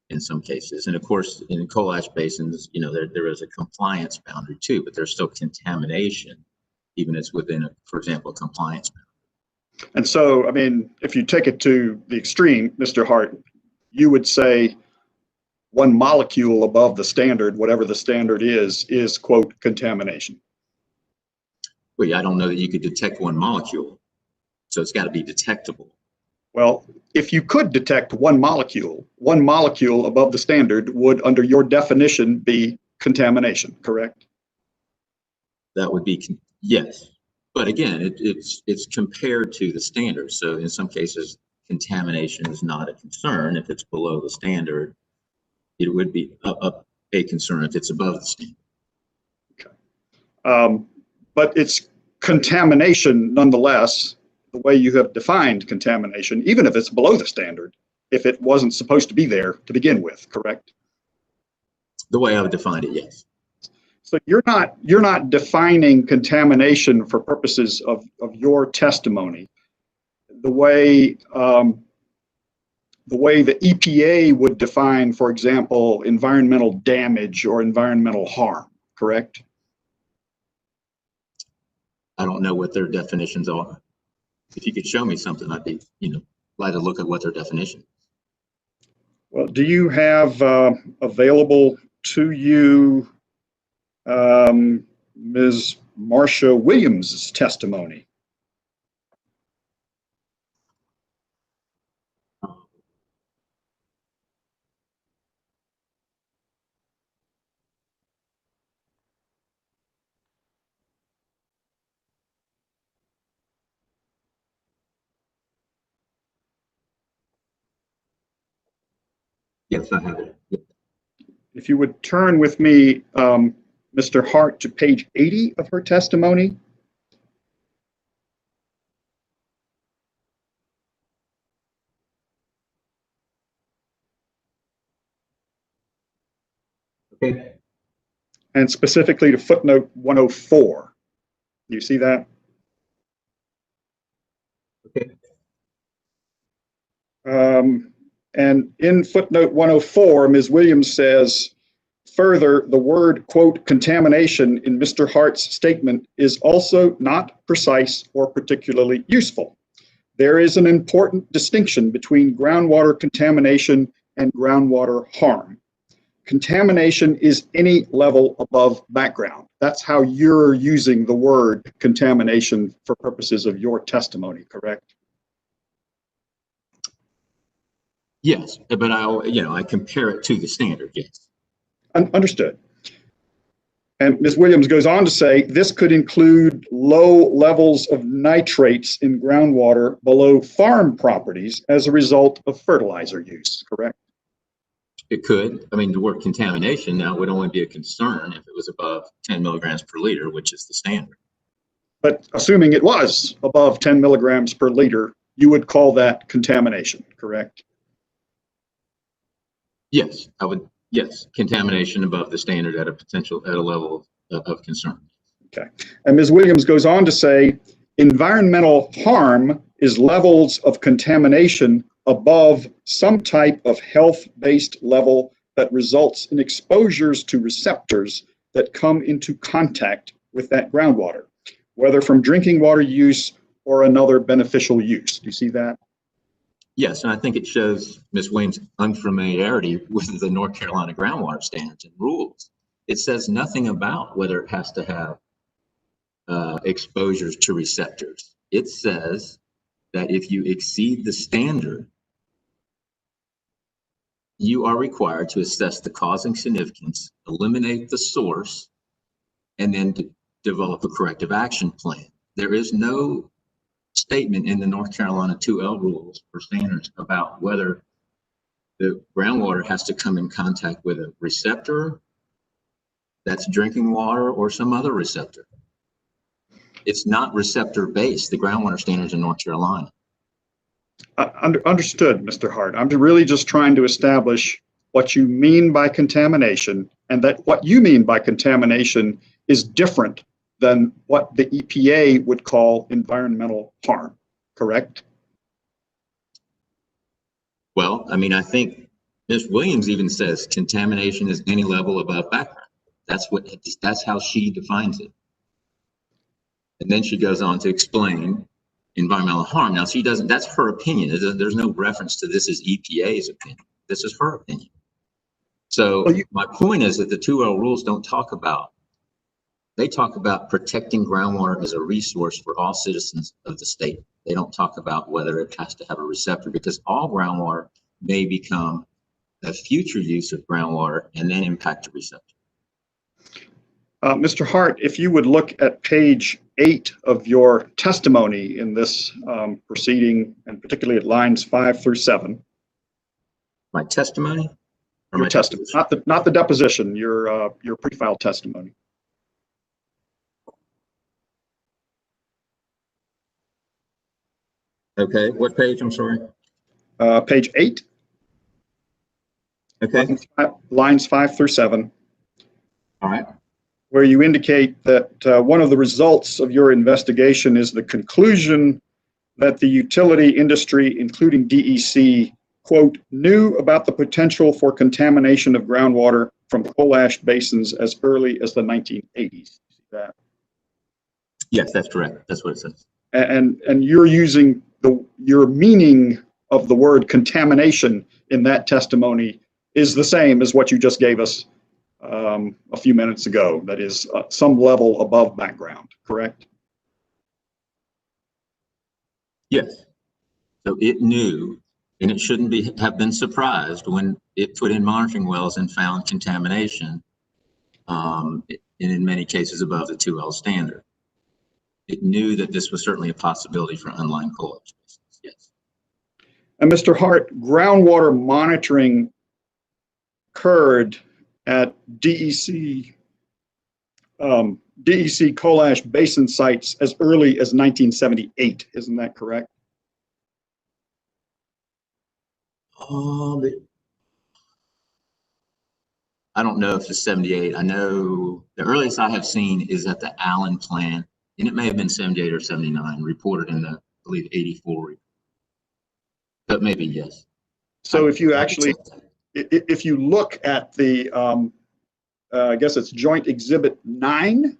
in some cases. And of course, in coal ash basins, there is a compliance boundary too, but there's still contamination, even as within, for example, a compliance boundary. And so, I mean, if you take it to the extreme, Mr. Hart, you would say one molecule above the standard, whatever the standard is quote, contamination. Well, yeah, I don't know that you could detect one molecule, so it's got to be detectable. Well, if you could detect one molecule above the standard would, under your definition, be contamination, correct? That would be, yes. But again, it's compared to the standard. So in some cases, contamination is not a concern. If it's below the standard, it would be a concern if it's above the standard. Okay. But it's contamination nonetheless, the way you have defined contamination, even if it's below the standard, if it wasn't supposed to be there to begin with, correct? The way I would define it, yes. So you're not defining contamination for purposes of your testimony the way the EPA would define, for example, environmental damage or environmental harm, correct? I don't know what their definitions are. If you could show me something, I'd be, glad to look at what their definition is. Well, do you have available to you Ms. Marcia Williams' testimony? Yes, I have it. Yes. If you would turn with me, Mr. Hart, to page 80 of her testimony. Okay. And specifically to footnote 104. Do you see that? Okay. And in footnote 104, Ms. Williams says, further, the word, quote, contamination in Mr. Hart's statement is also not precise or particularly useful. There is an important distinction between groundwater contamination and groundwater harm. Contamination is any level above background. That's how you're using the word contamination for purposes of your testimony, correct? Yes, but I compare it to the standard, yes. Understood. And Ms. Williams goes on to say, this could include low levels of nitrates in groundwater below farm properties as a result of fertilizer use, correct? It could. I mean, the word contamination now would only be a concern if it was above 10 milligrams per liter, which is the standard. But assuming it was above 10 milligrams per liter, you would call that contamination, correct? Yes, I would. Yes, contamination above the standard at a level of concern. Okay. And Ms. Williams goes on to say, environmental harm is levels of contamination above some type of health-based level that results in exposures to receptors that come into contact with that groundwater, whether from drinking water use or another beneficial use. Do you see that? Yes, and I think it shows Ms. Williams' unfamiliarity with the North Carolina groundwater standards and rules. It says nothing about whether it has to have exposures to receptors. It says that if you exceed the standard, you are required to assess the causing significance, eliminate the source, and then develop a corrective action plan. There is no statement in the North Carolina 2L rules or standards about whether the groundwater has to come in contact with a receptor that's drinking water or some other receptor. It's not receptor based, the groundwater standards in North Carolina. Understood, Mr. Hart. I'm really just trying to establish what you mean by contamination, and that what you mean by contamination is different than what the EPA would call environmental harm, correct? Well, I mean, I think Ms. Williams even says contamination is any level above background. That's how she defines it. And then she goes on to explain environmental harm. Now she doesn't, that's her opinion. There's no reference to this as EPA's opinion. This is her opinion. So my point is that the 2L rules don't talk about, they talk about protecting groundwater as a resource for all citizens of the state. They don't talk about whether it has to have a receptor, because all groundwater may become a future use of groundwater and then impact a receptor. Mr. Hart, if you would look at page 8 of your testimony in this proceeding, and particularly at lines 5 through 7. My testimony? Your testimony, not the deposition, your pre-filed testimony. Okay, what page? I'm sorry. Page 8. Okay. Lines 5 through 7. All right. Where you indicate that one of the results of your investigation is the conclusion that the utility industry, including DEC, quote, knew about the potential for contamination of groundwater from coal ash basins as early as the 1980s. That. Yes, that's correct. That's what it says. And you're using your meaning of the word contamination in that testimony is the same as what you just gave us a few minutes ago. That is some level above background, correct? Yes. So it knew, and it shouldn't have been surprised when it put in monitoring wells and found contamination, and in many cases above the 2L standard. It knew that this was certainly a possibility for unlined coal ash basins. Yes. And Mr. Hart, groundwater monitoring occurred at DEC coal ash basin sites as early as 1978. Isn't that correct? I don't know if it's 78. I know the earliest I have seen is at the Allen plant, and it may have been 78 or 79, reported in the, I believe, 84. But maybe yes. So if you actually, if you look at the, I guess it's Joint Exhibit 9.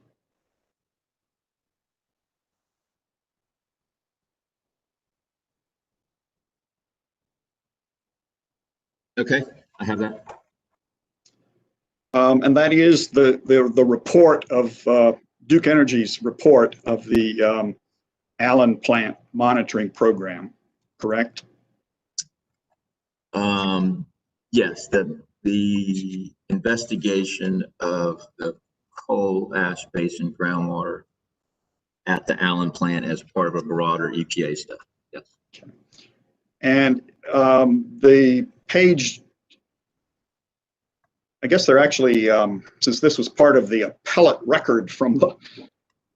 Okay, I have that. And that is the report of Duke Energy's report of the Allen plant monitoring program, correct? Yes, the investigation of the coal ash basin groundwater at the Allen plant as part of a broader EPA stuff. Yes. Okay. And the page, I guess they're actually, since this was part of the appellate record from the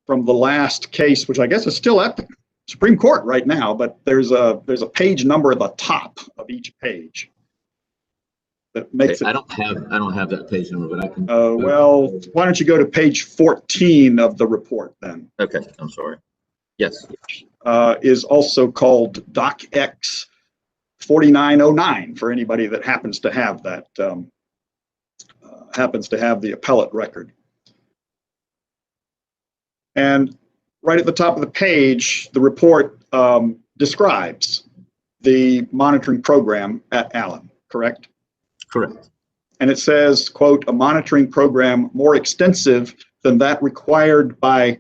last case, which I guess is still at the Supreme Court right now, but there's a page number at the top of each page that makes it. I don't have that page number, but I can. Well, why don't you go to page 14 of the report then? Okay, I'm sorry. Yes. Is also called Doc X 4909 for anybody that happens to have that, happens to have the appellate record. And right at the top of the page, the report describes the monitoring program at Allen, correct? Correct. And it says, quote, a monitoring program more extensive than that required by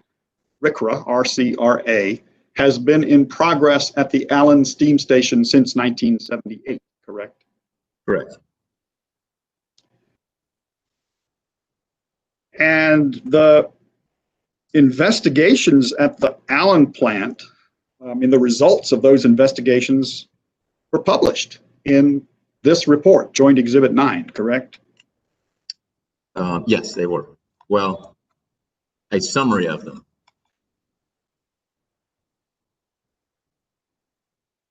RCRA, RCRA, has been in progress at the Allen Steam Station since 1978, correct? Correct. And the investigations at the Allen plant, the results of those investigations were published in this report, Joint Exhibit 9, correct? Yes, they were. Well, a summary of them.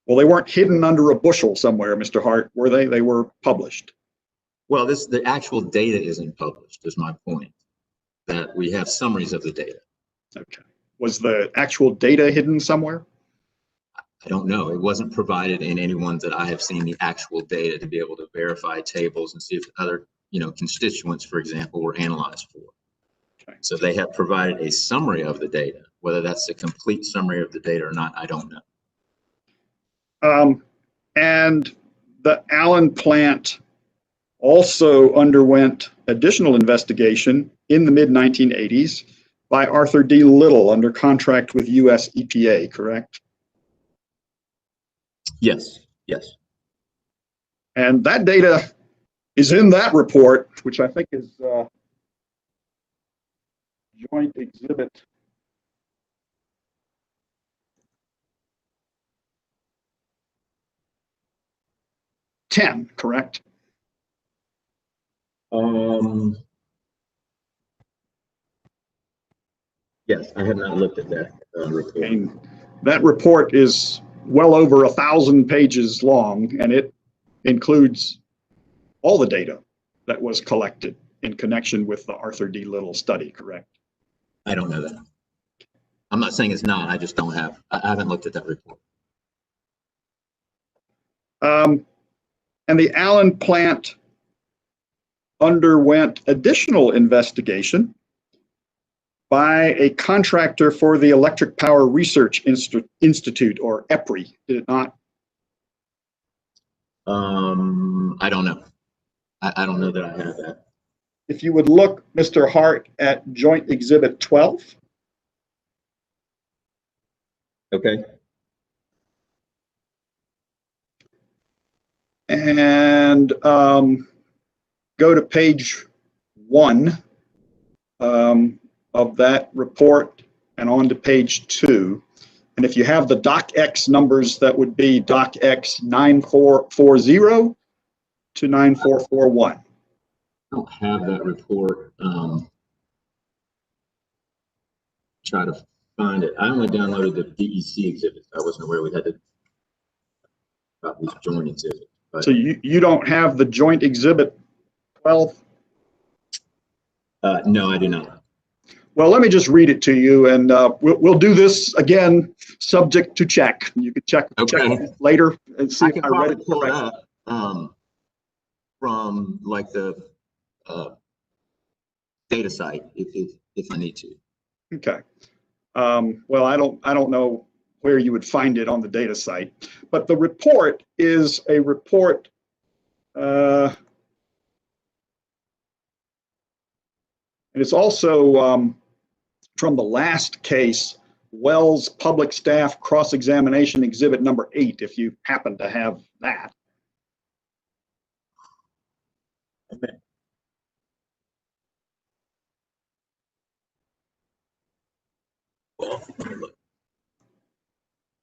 Well, they weren't hidden under a bushel somewhere, Mr. Hart, were they? They were published. Well, the actual data isn't published, is my point. That we have summaries of the data. Okay. Was the actual data hidden somewhere? I don't know. It wasn't provided in any ones that I have seen the actual data to be able to verify tables and see if other, constituents, for example, were analyzed for. Okay. So they have provided a summary of the data. Whether that's a complete summary of the data or not, I don't know. And the Allen plant also underwent additional investigation in the mid-1980s by Arthur D. Little under contract with US EPA, correct? Yes, yes. And that data is in that report, which I think is Joint Exhibit 10, correct? Yes, I have not looked at that report. And that report is well over 1,000 pages long, and it includes all the data that was collected in connection with the Arthur D. Little study, correct? I don't know that. I'm not saying it's not. I just don't have. I haven't looked at that report. And the Allen plant underwent additional investigation by a contractor for the Electric Power Research Institute, or EPRI, did it not? I don't know. I don't know that I have that. If you would look, Mr. Hart, at Joint Exhibit 12. Okay. And go to page 1 of that report and on to page 2. And if you have the DocX numbers, that would be DocX 9440 to 9441. I don't have that report. Try to find it. I only downloaded the DEC exhibits. I wasn't aware we had to about these joint exhibits. But, so you don't have the Joint Exhibit 12? No, I do not. Well, let me just read it to you, and we'll do this again, subject to check. You can check later and see if I read it correctly. From like the data site, if I need to. Okay. Well, I don't know where you would find it on the data site, but the report is a report. And it's also from the last case, Wells Public Staff Cross-Examination Exhibit number 8, if you happen to have that. Okay.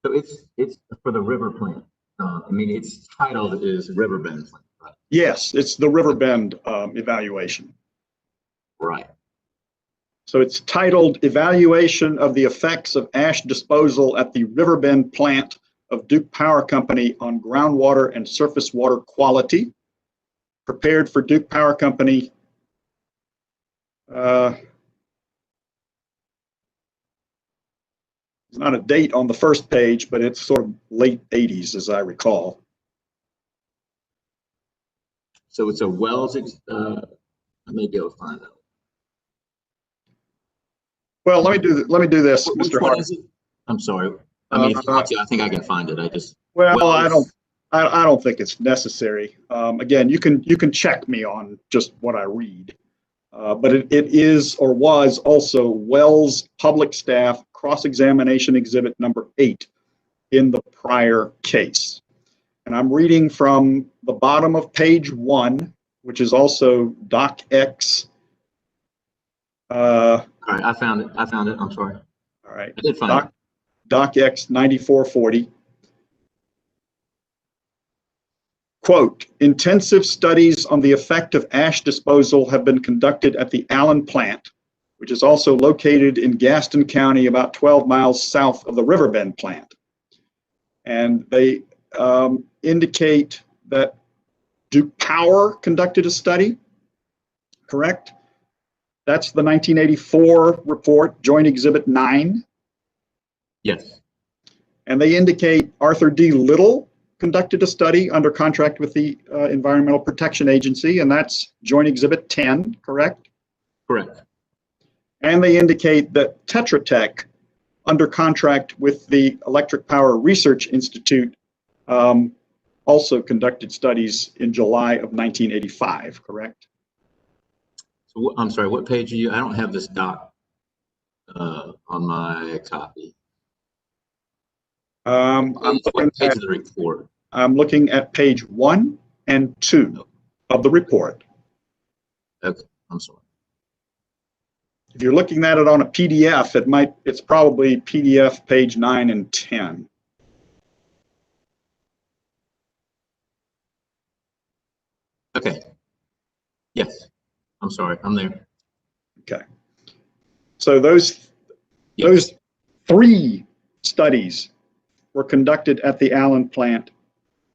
So it's for the river plant. I mean, its title is Riverbend Plant, right? Yes, it's the Riverbend evaluation. Right. So it's titled Evaluation of the Effects of Ash Disposal at the Riverbend Plant of Duke Power Company on Groundwater and Surface Water Quality, prepared for Duke Power Company. There's not a date on the first page, but it's sort of late 80s, as I recall. So it's a Wells, I may be able to find that. Well, let me do this, Mr. Hart. I'm sorry. I mean, if you want to, I think I can find it. I just. Well, I don't think it's necessary. Again, you can check me on just what I read, but it is or was also Wells Public Staff Cross-Examination Exhibit number 8 in the prior case. And I'm reading from the bottom of page 1, which is also DocX. All right, I found it. I'm sorry. All right. I did find it. DocX 9440. Quote, intensive studies on the effect of ash disposal have been conducted at the Allen plant, which is also located in Gaston County, about 12 miles south of the Riverbend plant. And they indicate that Duke Power conducted a study, correct? That's the 1984 report, Joint Exhibit 9. Yes. And they indicate Arthur D. Little conducted a study under contract with the Environmental Protection Agency, and that's Joint Exhibit 10, correct? Correct. And they indicate that Tetra Tech, under contract with the Electric Power Research Institute, also conducted studies in July of 1985, correct? So I'm sorry, what page are you? I don't have this doc on my copy. What page of the report? I'm looking at page 1 and 2 of the report. Okay, I'm sorry. If you're looking at it on a PDF, it's probably PDF page 9 and 10. Okay. Yes, I'm sorry, I'm there. Okay. So those 3 studies were conducted at the Allen plant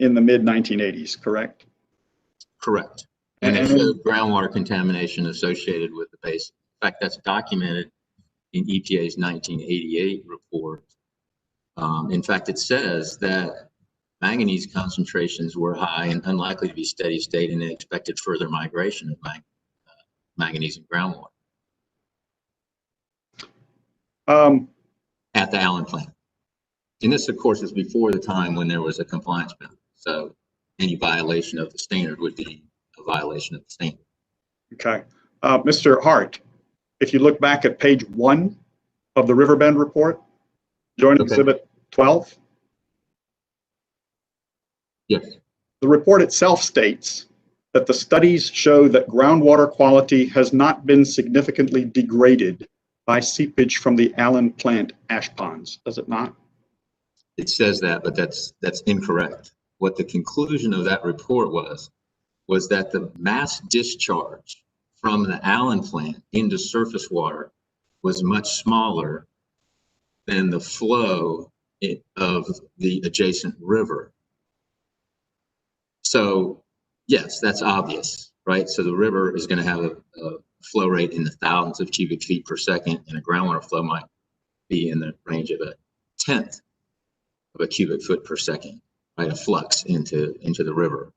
in the mid-1980s, correct? Correct. And they showed groundwater contamination associated with the basin. In fact, that's documented in EPA's 1988 report. In fact, it says that manganese concentrations were high and unlikely to be steady state, and they expected further migration of manganese in groundwater at the Allen plant. And this, of course, is before the time when there was a compliance penalty. So any violation of the standard would be a violation of the standard. Okay. Mr. Hart, if you look back at page 1 of the Riverbend report, Joint Exhibit 12. Yes. The report itself states that the studies show that groundwater quality has not been significantly degraded by seepage from the Allen plant ash ponds, does it not? It says that, but that's incorrect. What the conclusion of that report was that the mass discharge from the Allen plant into surface water was much smaller than the flow of the adjacent river. So yes, that's obvious, right? So the river is going to have a flow rate in the thousands of cubic feet per second, and a groundwater flow might be in the range of a tenth of a cubic foot per second, right? A flux into the river.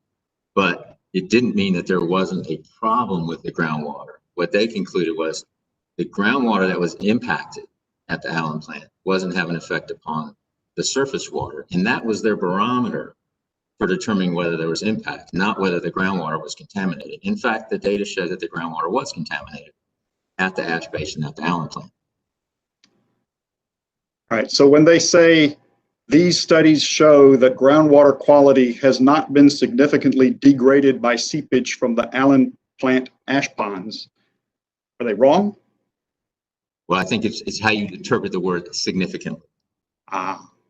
But it didn't mean that there wasn't a problem with the groundwater. What they concluded was the groundwater that was impacted at the Allen plant wasn't having an effect upon the surface water. And that was their barometer for determining whether there was impact, not whether the groundwater was contaminated. In fact, the data showed that the groundwater was contaminated at the ash basin at the Allen plant. All right, so when they say these studies show that groundwater quality has not been significantly degraded by seepage from the Allen plant ash ponds, are they wrong? Well, I think it's how you interpret the word significantly.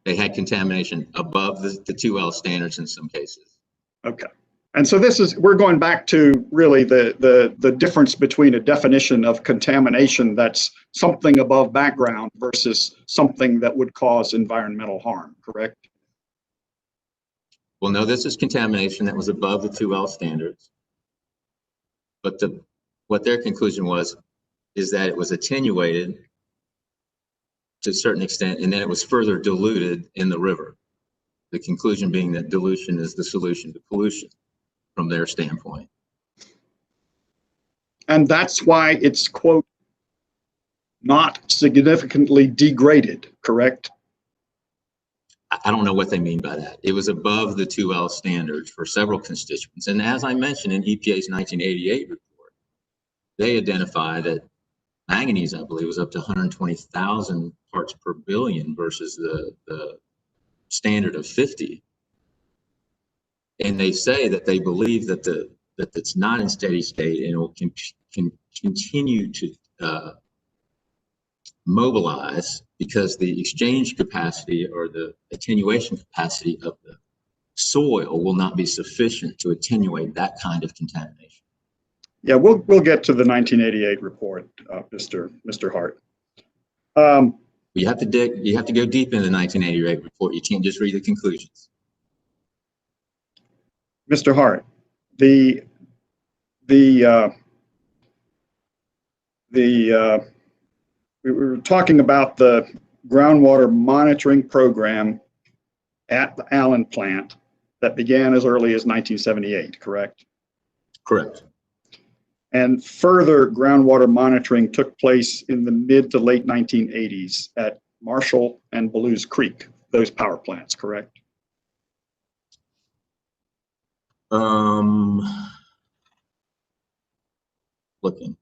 They had contamination above the 2L standards in some cases. Okay. And so we're going back to really the difference between a definition of contamination that's something above background versus something that would cause environmental harm, correct? Well, no, this is contamination that was above the 2L standards. But what their conclusion is that it was attenuated to a certain extent, and then it was further diluted in the river. The conclusion being that dilution is the solution to pollution from their standpoint. And that's why it's, quote, not significantly degraded, correct? I don't know what they mean by that. It was above the 2L standards for several constituents. And as I mentioned in EPA's 1988 report, they identify that manganese, I believe, was up to 120,000 parts per billion versus the standard of 50. And they say that they believe that it's not in steady state and will continue to mobilize because the exchange capacity or the attenuation capacity of the soil will not be sufficient to attenuate that kind of contamination. Yeah, we'll get to the 1988 report, Mr. Hart. You have to go deep in the 1988 report. You can't just read the conclusions. Mr. Hart, the we were talking about the groundwater monitoring program at the Allen plant that began as early as 1978, correct? Correct. And further groundwater monitoring took place in the mid to late 1980s at Marshall and Blues Creek, those power plants, correct? Looking.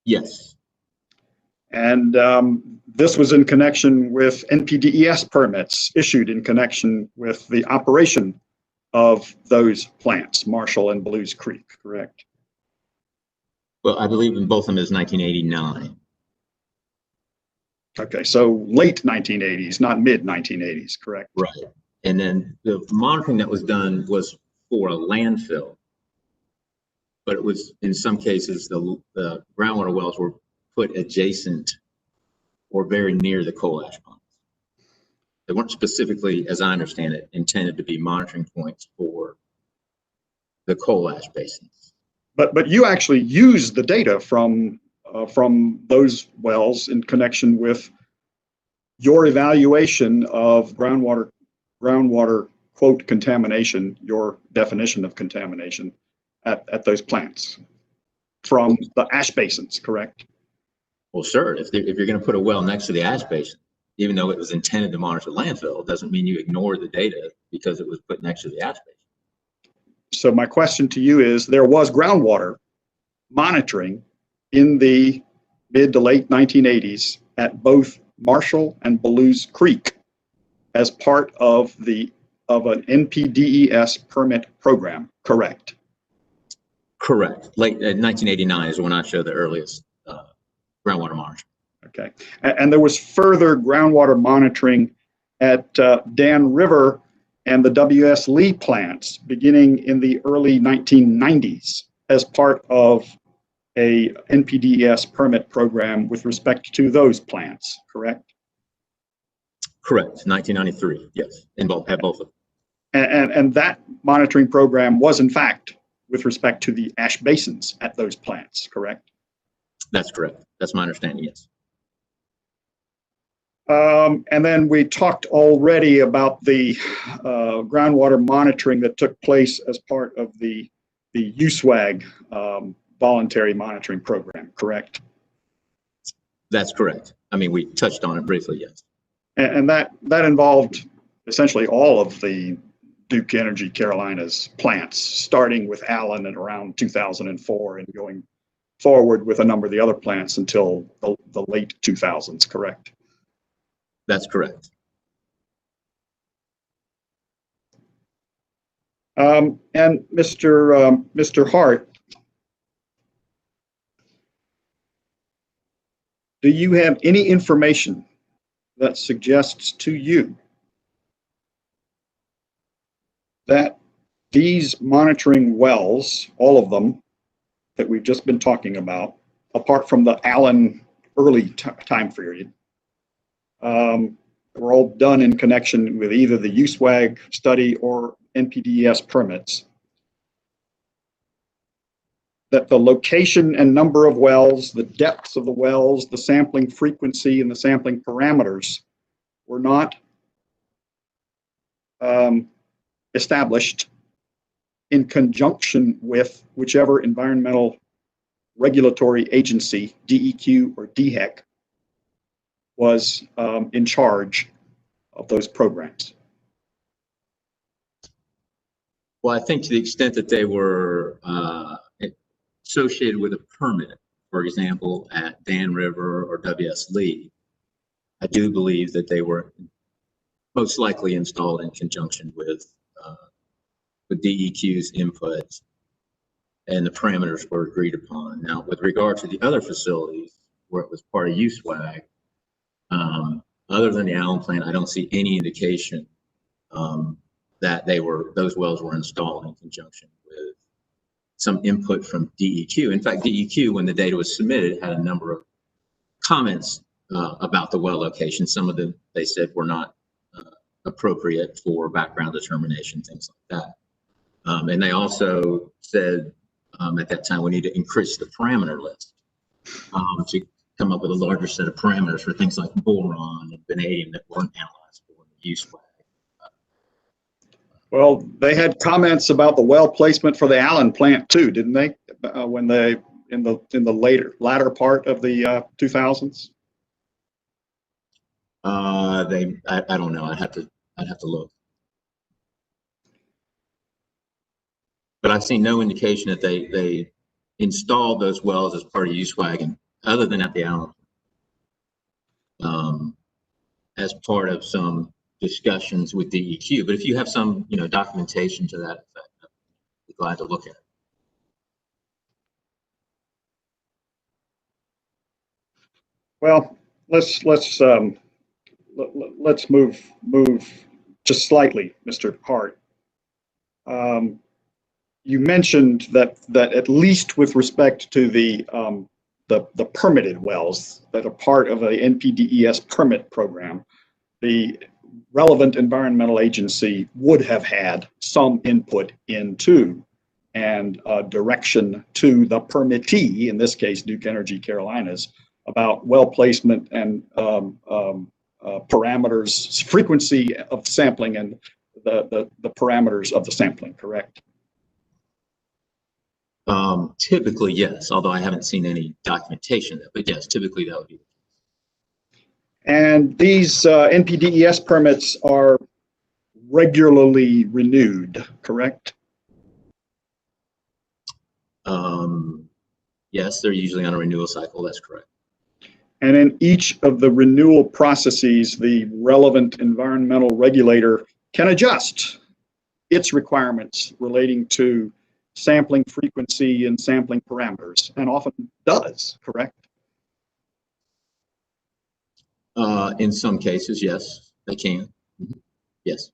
Yes. And this was in connection with NPDES permits issued in connection with the operation of those plants, Marshall and Blues Creek, correct? Well, I believe in both of them is 1989. Okay, so late 1980s, not mid 1980s, correct? Right. And then the monitoring that was done was for a landfill, but it was, in some cases, the groundwater wells were put adjacent or very near the coal ash ponds. They weren't specifically, as I understand it, intended to be monitoring points for the coal ash basins. But you actually use the data from those wells in connection with your evaluation of groundwater quote contamination, your definition of contamination at those plants from the ash basins, correct? Well, sure. If you're going to put a well next to the ash basin, even though it was intended to monitor landfill, it doesn't mean you ignore the data because it was put next to the ash basin. So my question to you is, there was groundwater monitoring in the mid to late 1980s at both Marshall and Blues Creek as part of an NPDES permit program, correct? Correct. Late 1989 is when I show the earliest groundwater monitoring. Okay. And there was further groundwater monitoring at Dan River and the W.S. Lee plants beginning in the early 1990s as part of a NPDES permit program with respect to those plants, correct? Correct. 1993, yes, at both of them. And that monitoring program was, in fact, with respect to the ash basins at those plants, correct? That's correct. That's my understanding, yes. And then we talked already about the groundwater monitoring that took place as part of the USWAG voluntary monitoring program, correct? That's correct. I mean, we touched on it briefly, yes. And that involved essentially all of the Duke Energy Carolinas plants, starting with Allen at around 2004 and going forward with a number of the other plants until the late 2000s, correct? That's correct. And Mr. Hart, do you have any information that suggests to you that these monitoring wells, all of them that we've just been talking about, apart from the Allen early time period, were all done in connection with either the USWAG study or NPDES permits, that the location and number of wells, the depths of the wells, the sampling frequency, and the sampling parameters were not established in conjunction with whichever environmental regulatory agency, DEQ or DEC, was in charge of those programs? Well, I think to the extent that they were associated with a permit, for example, at Dan River or W.S. Lee, I do believe that they were most likely installed in conjunction with DEQ's input and the parameters were agreed upon. Now, with regard to the other facilities where it was part of USWAG, other than the Allen plant, I don't see any indication that those wells were installed in conjunction with some input from DEQ. In fact, DEQ, when the data was submitted, had a number of comments about the well location. Some of them they said were not appropriate for background determination, things like that. And they also said at that time we need to increase the parameter list to come up with a larger set of parameters for things like boron and vanadium that weren't analyzed for the use WAG. Well, they had comments about the well placement for the Allen plant too, didn't they? When they in the latter part of the 2000s. I don't know. I'd have to look. But I've seen no indication that they installed those wells as part of USWAG, other than at the Allen, as part of some discussions with DEQ. But if you have some, documentation to that effect, I'd be glad to look at it. Well, let's move just slightly, Mr. Hart. You mentioned that at least with respect to the permitted wells that are part of a NPDES permit program, the relevant environmental agency would have had some input into and direction to the permittee, in this case Duke Energy Carolinas, about well placement and parameters, frequency of sampling, and the parameters of the sampling, correct? Typically, yes, although I haven't seen any documentation of it, but yes, typically that would be. And these NPDES permits are regularly renewed, correct? Yes, they're usually on a renewal cycle, that's correct. And in each of the renewal processes, the relevant environmental regulator can adjust its requirements relating to sampling frequency and sampling parameters, and often does, correct? In some cases, yes, they can. Mm-hmm. Yes.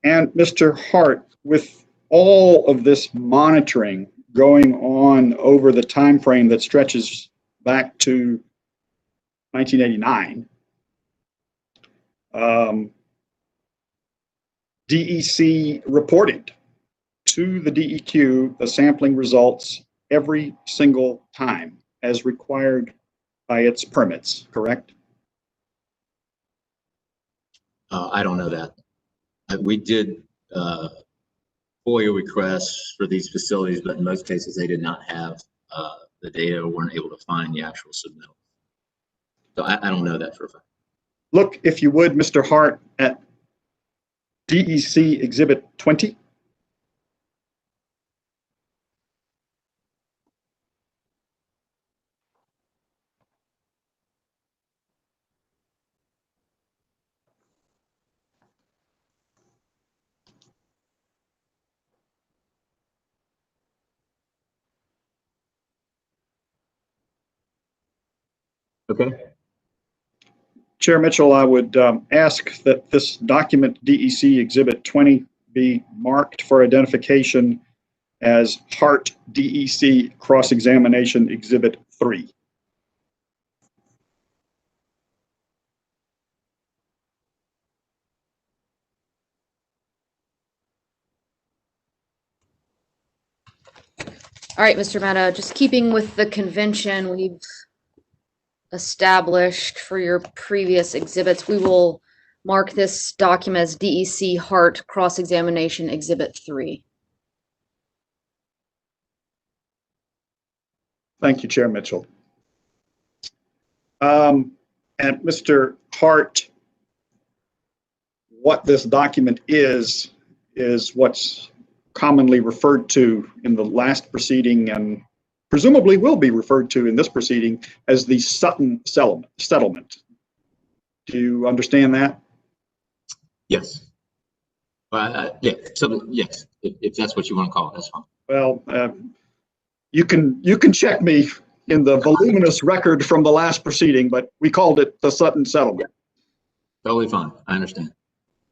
And Mr. Hart, with all of this monitoring going on over the time frame that stretches back to 1989, DEC reported to the DEQ the sampling results every single time as required by its permits, correct? I don't know that. We did FOIA requests for these facilities, but in most cases they did not have the data or weren't able to find the actual submittal. So I don't know that for a fact. Look, if you would, Mr. Hart, at DEC Exhibit 20. Okay. Chair Mitchell, I would ask that this document, DEC Exhibit 20, be marked for identification as Hart DEC Cross-Examination Exhibit 3. All right, Mr. Mehta, just keeping with the convention we've established for your previous exhibits, we will mark this document as DEC Hart Cross-Examination Exhibit 3. Thank you, Chair Mitchell. And Mr. Hart, what this document is what's commonly referred to in the last proceeding and presumably will be referred to in this proceeding as the Sutton settlement. Do you understand that? Yes. Yeah. So yes, if that's what you want to call it, that's fine. Well, you can check me in the voluminous record from the last proceeding, but we called it the Sutton settlement. Totally fine. I understand.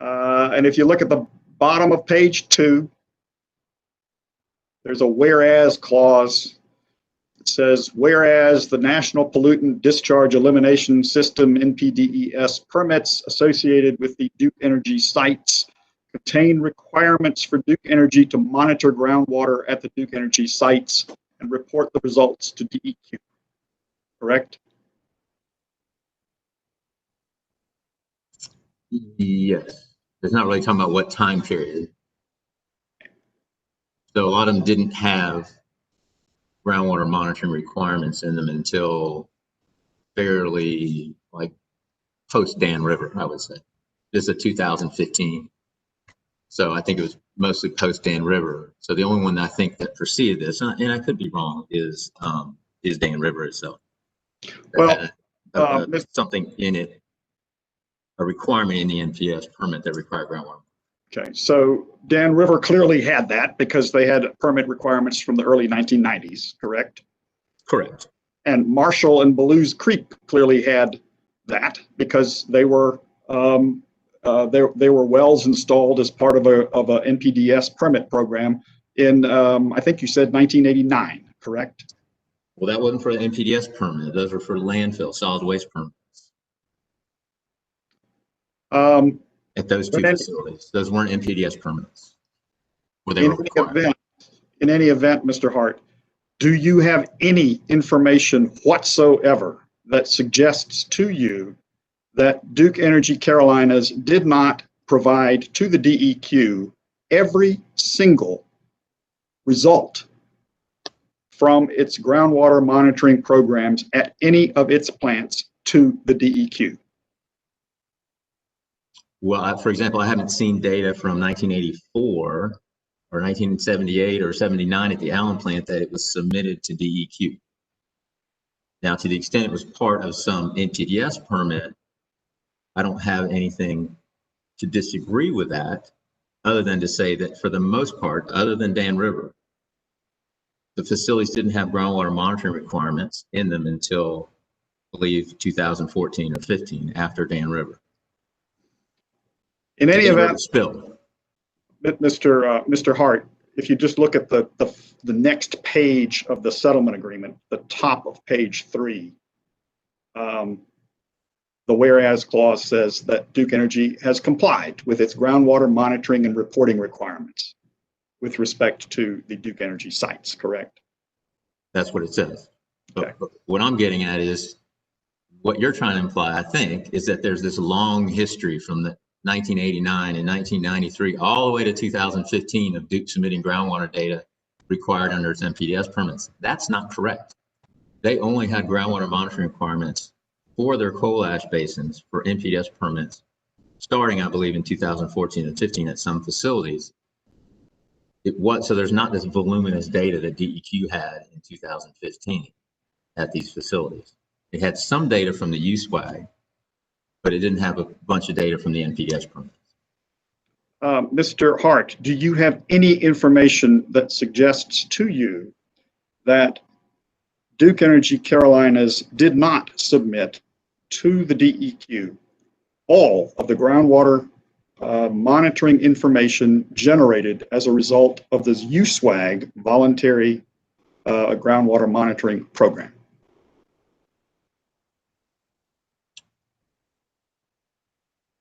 And if you look at the bottom of page 2, there's a whereas clause It says, whereas the National Pollutant Discharge Elimination System, NPDES permits associated with the Duke Energy sites contain requirements for Duke Energy to monitor groundwater at the Duke Energy sites and report the results to DEQ. Correct? Yes. It's not really talking about what time period. So a lot of them didn't have groundwater monitoring requirements in them until fairly like post Dan River, I would say. This is a 2015. So I think it was mostly post Dan River. So the only one that I think that preceded this, and I could be wrong, is Dan River itself. Well, something in it, a requirement in the NPS permit that required groundwater. Okay, so Dan River clearly had that because they had permit requirements from the early 1990s, correct? Correct. And Marshall and Belews Creek clearly had that because they were wells installed as part of a NPDES permit program in I think you said 1989, correct? Well, that wasn't for the NPDES permit. Those were for landfill, solid waste permits. At those two facilities. Those weren't NPDES permits. Were they required? In any event, Mr. Hart, do you have any information whatsoever that suggests to you that Duke Energy Carolinas did not provide to the DEQ every single result from its groundwater monitoring programs at any of its plants to the DEQ? Well, for example, I haven't seen data from 1984 or 1978 or 79 at the Allen plant that it was submitted to DEQ. Now, to the extent it was part of some NPDES permit, I don't have anything to disagree with that, other than to say that for the most part, other than Dan River, the facilities didn't have groundwater monitoring requirements in them until, I believe, 2014 or 15, after Dan River. In any event, Mr. Hart, if you just look at the next page of the settlement agreement, the top of page 3, the whereas clause says that Duke Energy has complied with its groundwater monitoring and reporting requirements with respect to the Duke Energy sites, correct? That's what it says. Okay. But what I'm getting at is what you're trying to imply, I think, is that there's this long history from the 1989 and 1993 all the way to 2015 of Duke submitting groundwater data required under its NPDES permits. That's not correct. They only had groundwater monitoring requirements for their coal ash basins for NPDES permits starting, I believe, in 2014 and 15 at some facilities. So there's not this voluminous data that DEQ had in 2015 at these facilities. It had some data from the USWAG, but it didn't have a bunch of data from the NPDES permits. Mr. Hart, do you have any information that suggests to you that Duke Energy Carolinas did not submit to the DEQ all of the groundwater monitoring information generated as a result of this USWAG voluntary groundwater monitoring program?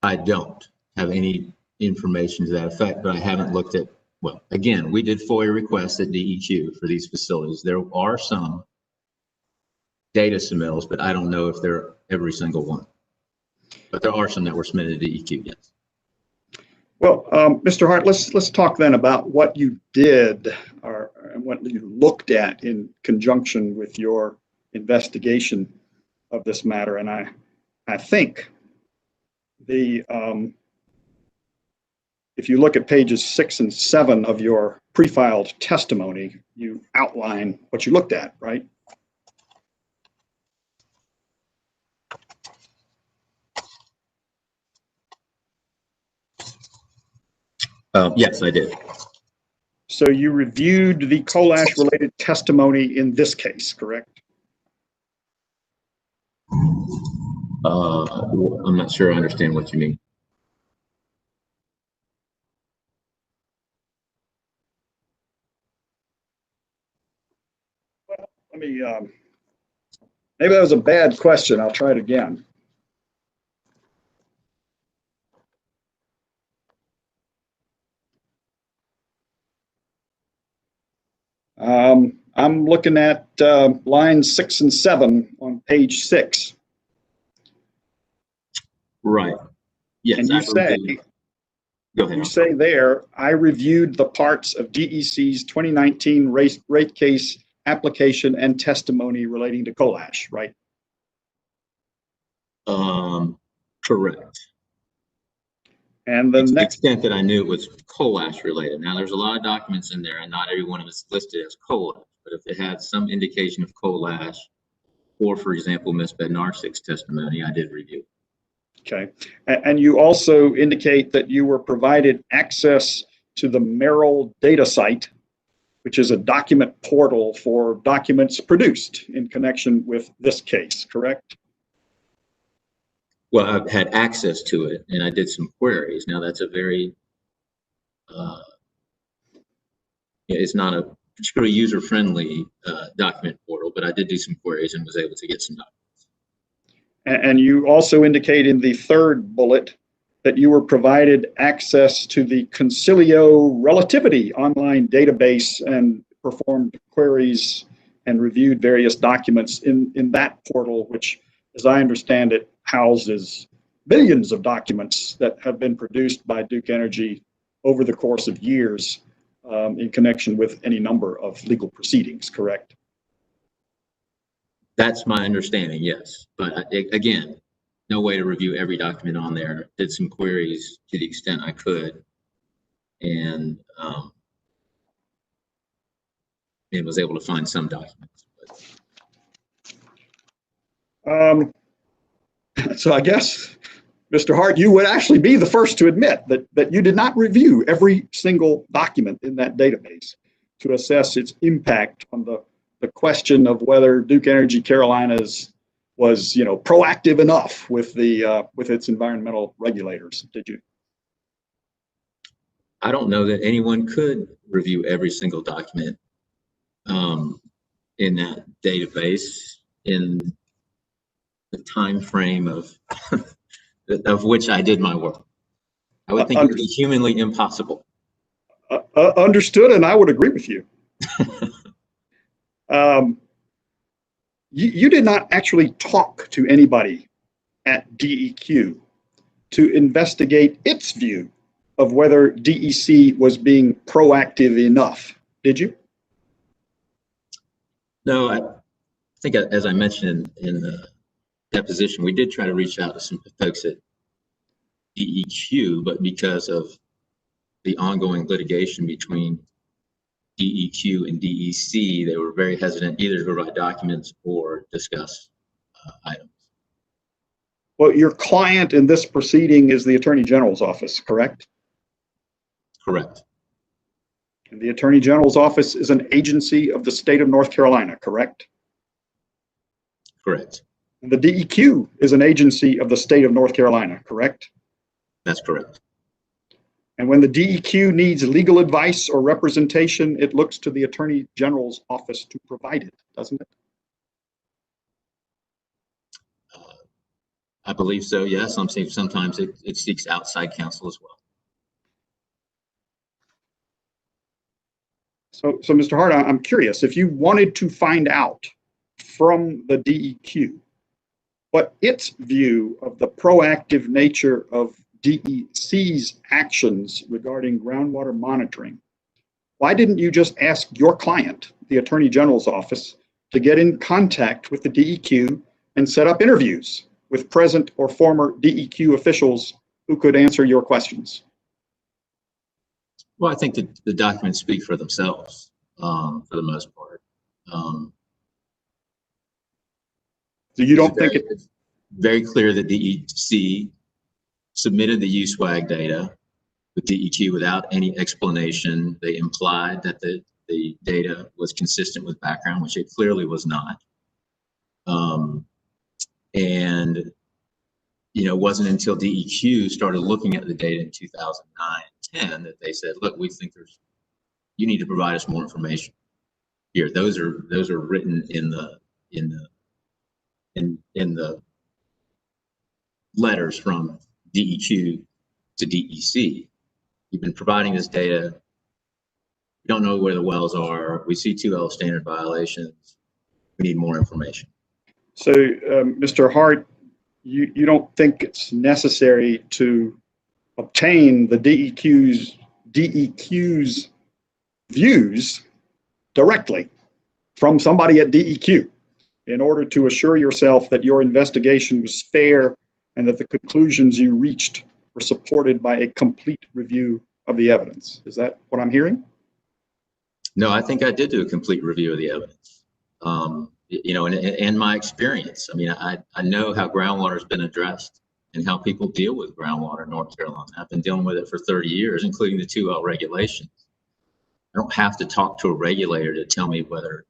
I don't have any information to that effect, but I haven't looked at, well, again, we did FOIA requests at DEQ for these facilities. There are some data submittals, but I don't know if they're every single one. But there are some that were submitted to DEQ, yes. Well, Mr. Hart, let's talk then about what you did or what you looked at in conjunction with your investigation of this matter. And I think if you look at pages 6 and 7 of your pre-filed testimony, you outline what you looked at, right? Yes, I did. So you reviewed the coal ash related testimony in this case, correct? I'm not sure I understand what you mean. Let me Maybe that was a bad question. I'll try it again. I'm looking at lines 6 and 7 on page 6. Right. Yes. And I believe- Go ahead. you say there, I reviewed the parts of DEC's 2019 rate case application and testimony relating to coal ash, right? Correct. And the To the next, extent that I knew it was coal ash related. Now, there's a lot of documents in there, and not every one of it's listed as coal ash. But if it had some indication of coal ash, or for example, Ms. Bednarsik's testimony, I did review. okay. And you also indicate that you were provided access to the Merrill data site, which is a document portal for documents produced in connection with this case, correct? Well, I've had access to it, and I did some queries. Now, that's a very, it's not a particularly user-friendly document portal, but I did do some queries and was able to get some documents. And you also indicate in the third bullet that you were provided access to the Concilio Relativity online database and performed queries and reviewed various documents in that portal, which, as I understand it, houses billions of documents that have been produced by Duke Energy over the course of years in connection with any number of legal proceedings, correct? That's my understanding, yes. But again, no way to review every document on there. Did some queries to the extent I could, and was able to find some documents. So I guess, Mr. Hart, you would actually be the first to admit that you did not review every single document in that database to assess its impact on the question of whether Duke Energy Carolinas was, proactive enough with with its environmental regulators, did you? I don't know that anyone could review every single document in that database in the time frame of which I did my work. I would think it would be humanly impossible. Understood, and I would agree with you. You did not actually talk to anybody at DEQ to investigate its view of whether DEC was being proactive enough, did you? No, I think, as I mentioned in the deposition, we did try to reach out to some folks at DEQ, but because of the ongoing litigation between DEQ and DEC, they were very hesitant either to provide documents or discuss items. Well, your client in this proceeding is the Attorney General's office, correct? Correct. And the Attorney General's office is an agency of the state of North Carolina, correct? Correct. And the DEQ is an agency of the state of North Carolina, correct? That's correct. And when the DEQ needs legal advice or representation, it looks to the Attorney General's office to provide it, doesn't it? I believe so, yes. Sometimes it seeks outside counsel as well. So Mr. Hart, I'm curious, if you wanted to find out from the DEQ what its view of the proactive nature of DEC's actions regarding groundwater monitoring, why didn't you just ask your client, the Attorney General's office, to get in contact with the DEQ and set up interviews with present or former DEQ officials who could answer your questions? Well, I think that the documents speak for themselves for the most part. So you don't think it's very clear that DEC submitted the USWAG data with DEQ without any explanation. They implied that the data was consistent with background, which it clearly was not. And it wasn't until DEQ started looking at the data in 2009-10 that they said, look, we think you need to provide us more information here. Those are written in the in the letters from DEQ to DEC. You've been providing this data. We don't know where the wells are. We see 2L standard violations. We need more information. So, Mr. Hart, you don't think it's necessary to obtain the DEQ's views directly from somebody at DEQ in order to assure yourself that your investigation was fair and that the conclusions you reached were supported by a complete review of the evidence. Is that what I'm hearing? No, I think I did do a complete review of the evidence. You know, and my experience. I mean, I know how groundwater has been addressed and how people deal with groundwater in North Carolina. I've been dealing with it for 30 years, including the 2L regulations. I don't have to talk to a regulator to tell me whether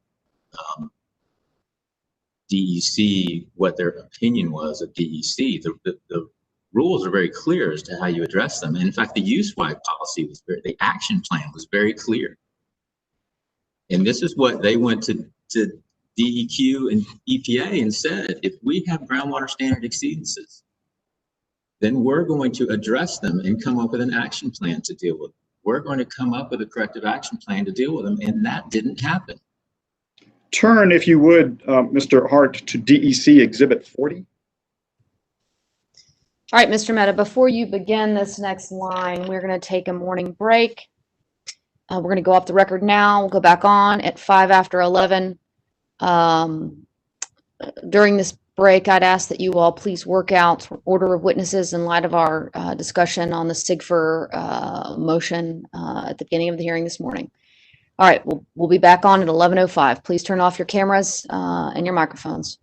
DEC, what their opinion was of DEC. The rules are very clear as to how you address them. And in fact, the use-wide policy was the action plan was very clear. And this is what they went to DEQ and EPA and said, if we have groundwater standard exceedances, then we're going to address them and come up with an action plan to deal with them. We're going to come up with a corrective action plan to deal with them, and that didn't happen. Turn, if you would, Mr. Hart, to DEC Exhibit 40. All right, Mr. Mehta, before you begin this next line, we're going to take a morning break. We're going to go off the record now. We'll go back on at 5 after 11. During this break, I'd ask that you all please work out order of witnesses in light of our discussion on the SIGFR motion at the beginning of the hearing this morning. All right, we'll be back on at 11:05. Please turn off your cameras and your microphones.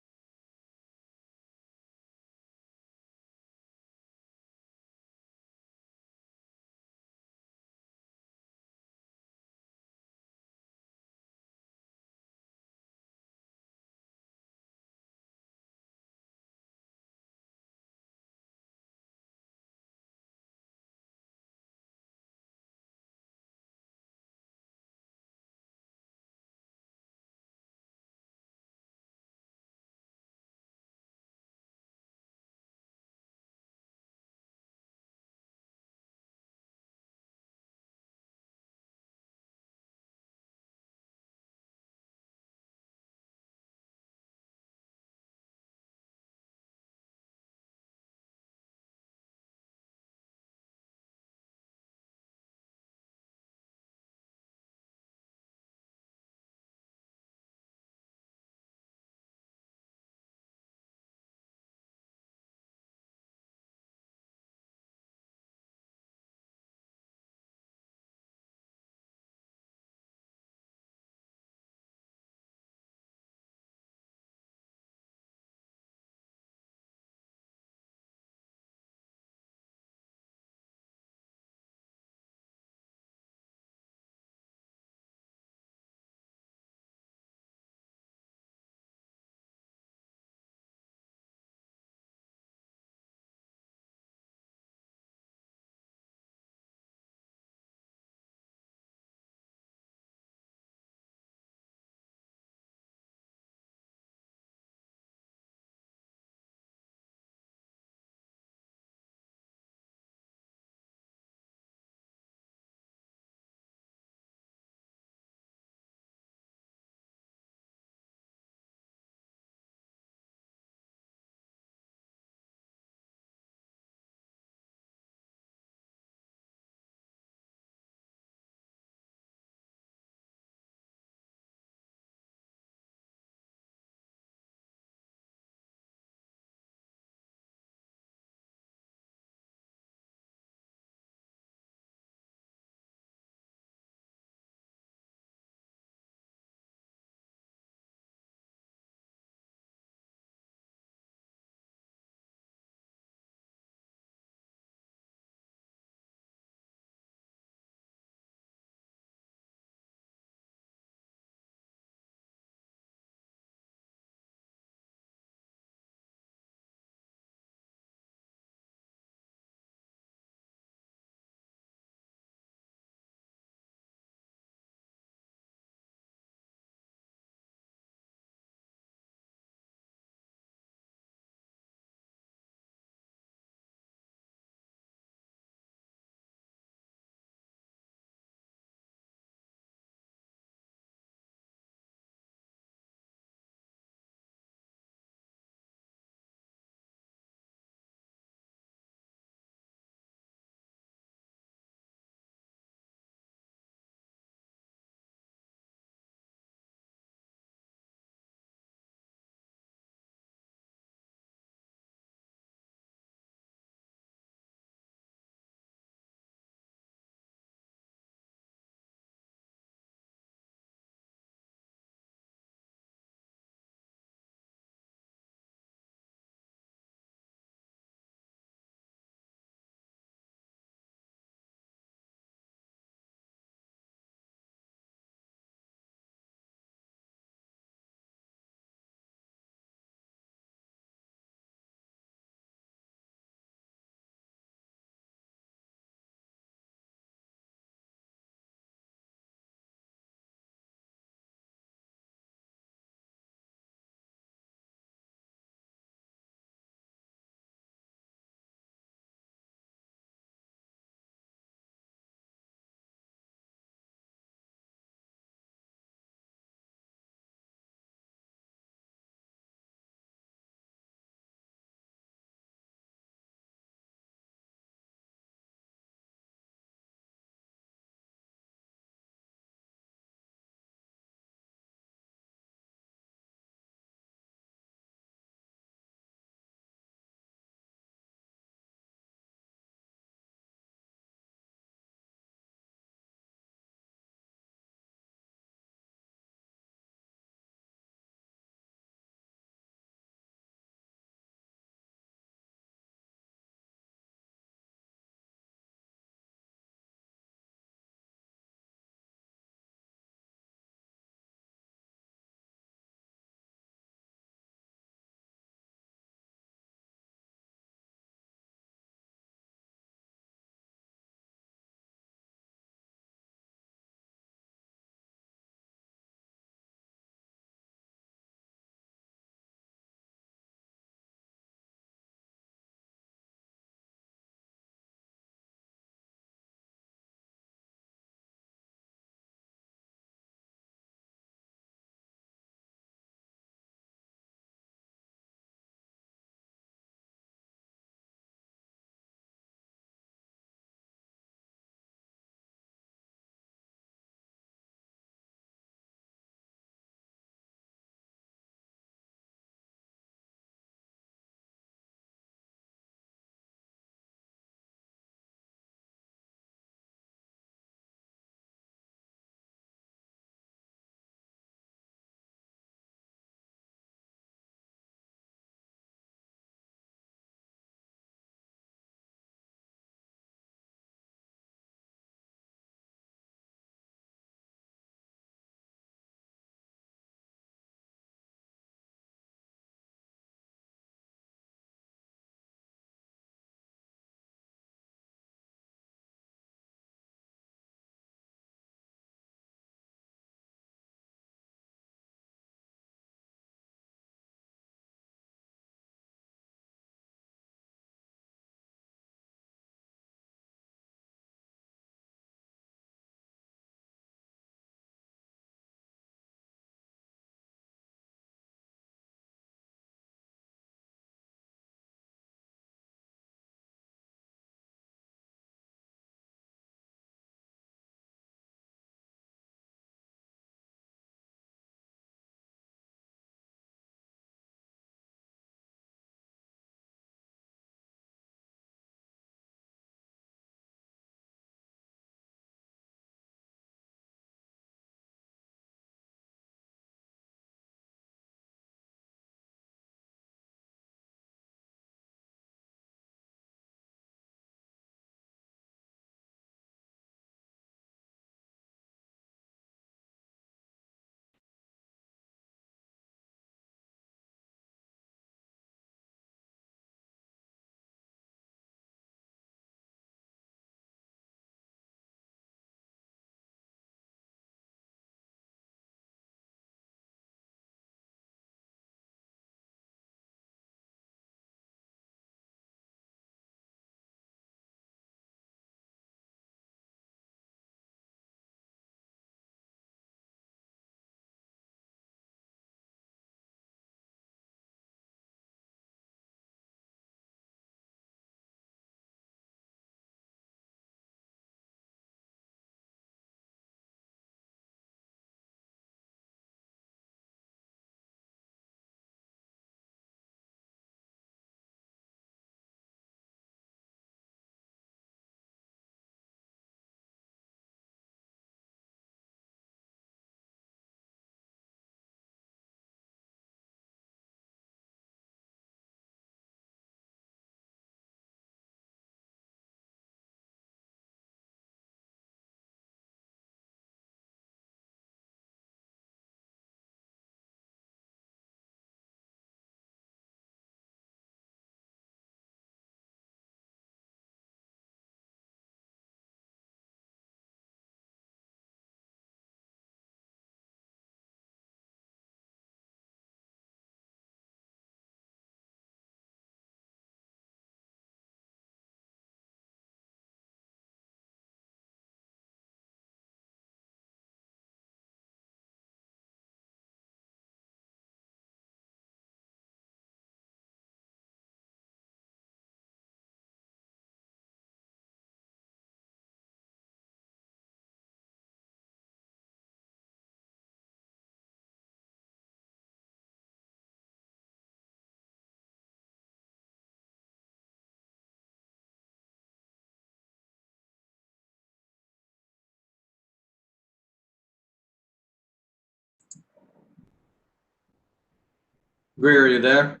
Greer, are you there?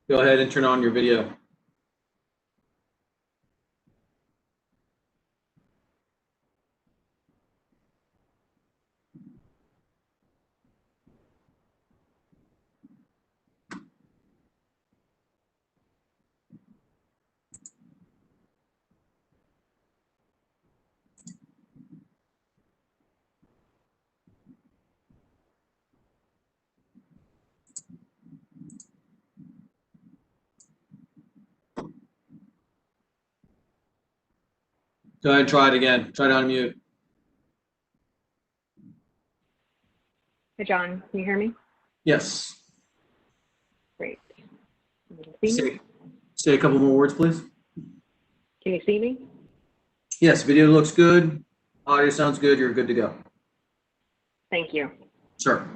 Go ahead and turn on your video. Go ahead and try it again. Try to unmute. Hey, John, can you hear me? Yes. Great. Can you see me? Say a couple more words, please. Can you see me? Yes, video looks good. Audio sounds good. You're good to go. Thank you. Sure.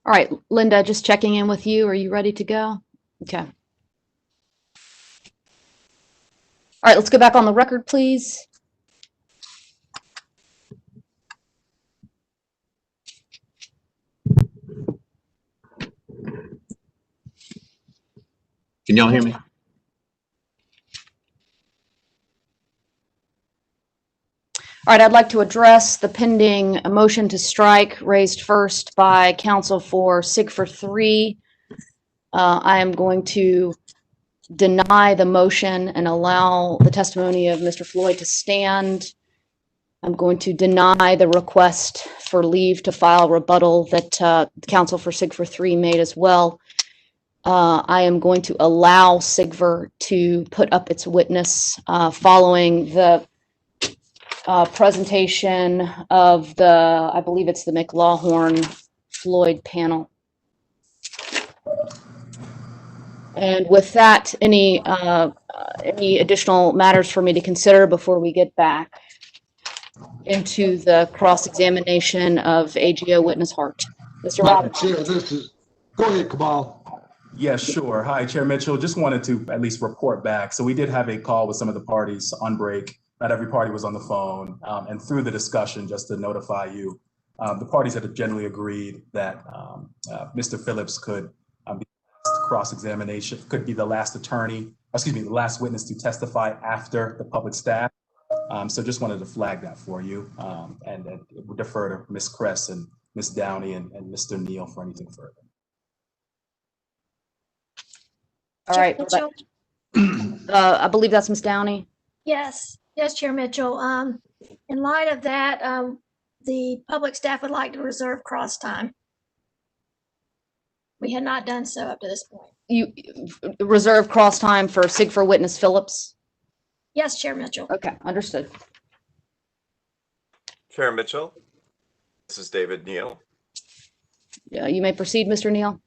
All right, Linda, just checking in with you. Are you ready to go? Okay. All right, let's go back on the record, please. Can y'all hear me? All right, I'd like to address the pending motion to strike raised first by counsel for SIG for 3. I am going to deny the motion and allow the testimony of Mr. Floyd to stand. I'm going to deny the request for leave to file rebuttal that counsel for SIG for 3 made as well. I am going to allow SIGVR to put up its witness following the presentation of the, I believe it's the McLawhorn-Floyd panel. And with that, any additional matters for me to consider before we get back into the cross-examination of AGO witness Hart? Mr. Roberts. Chair, go ahead, Kamal. Yeah, sure. Hi, Chair Mitchell. Just wanted to at least report back. So we did have a call with some of the parties on break. Not every party was on the phone. And through the discussion, just to notify you, the parties had generally agreed that Mr. Phillips could be cross-examination, could be the last attorney, excuse me, the last witness to testify after the public staff. So just wanted to flag that for you and we'll defer to Ms. Kress and Ms. Downey and Mr. Neal for anything further. All right. I believe that's Ms. Downey. Yes, Chair Mitchell. In light of that, the public staff would like to reserve cross time. We had not done so up to this point. You reserve cross time for SIG for witness Phillips? Yes, Chair Mitchell. Okay, understood. Chair Mitchell, this is David Neal. Yeah, you may proceed, Mr. Neal.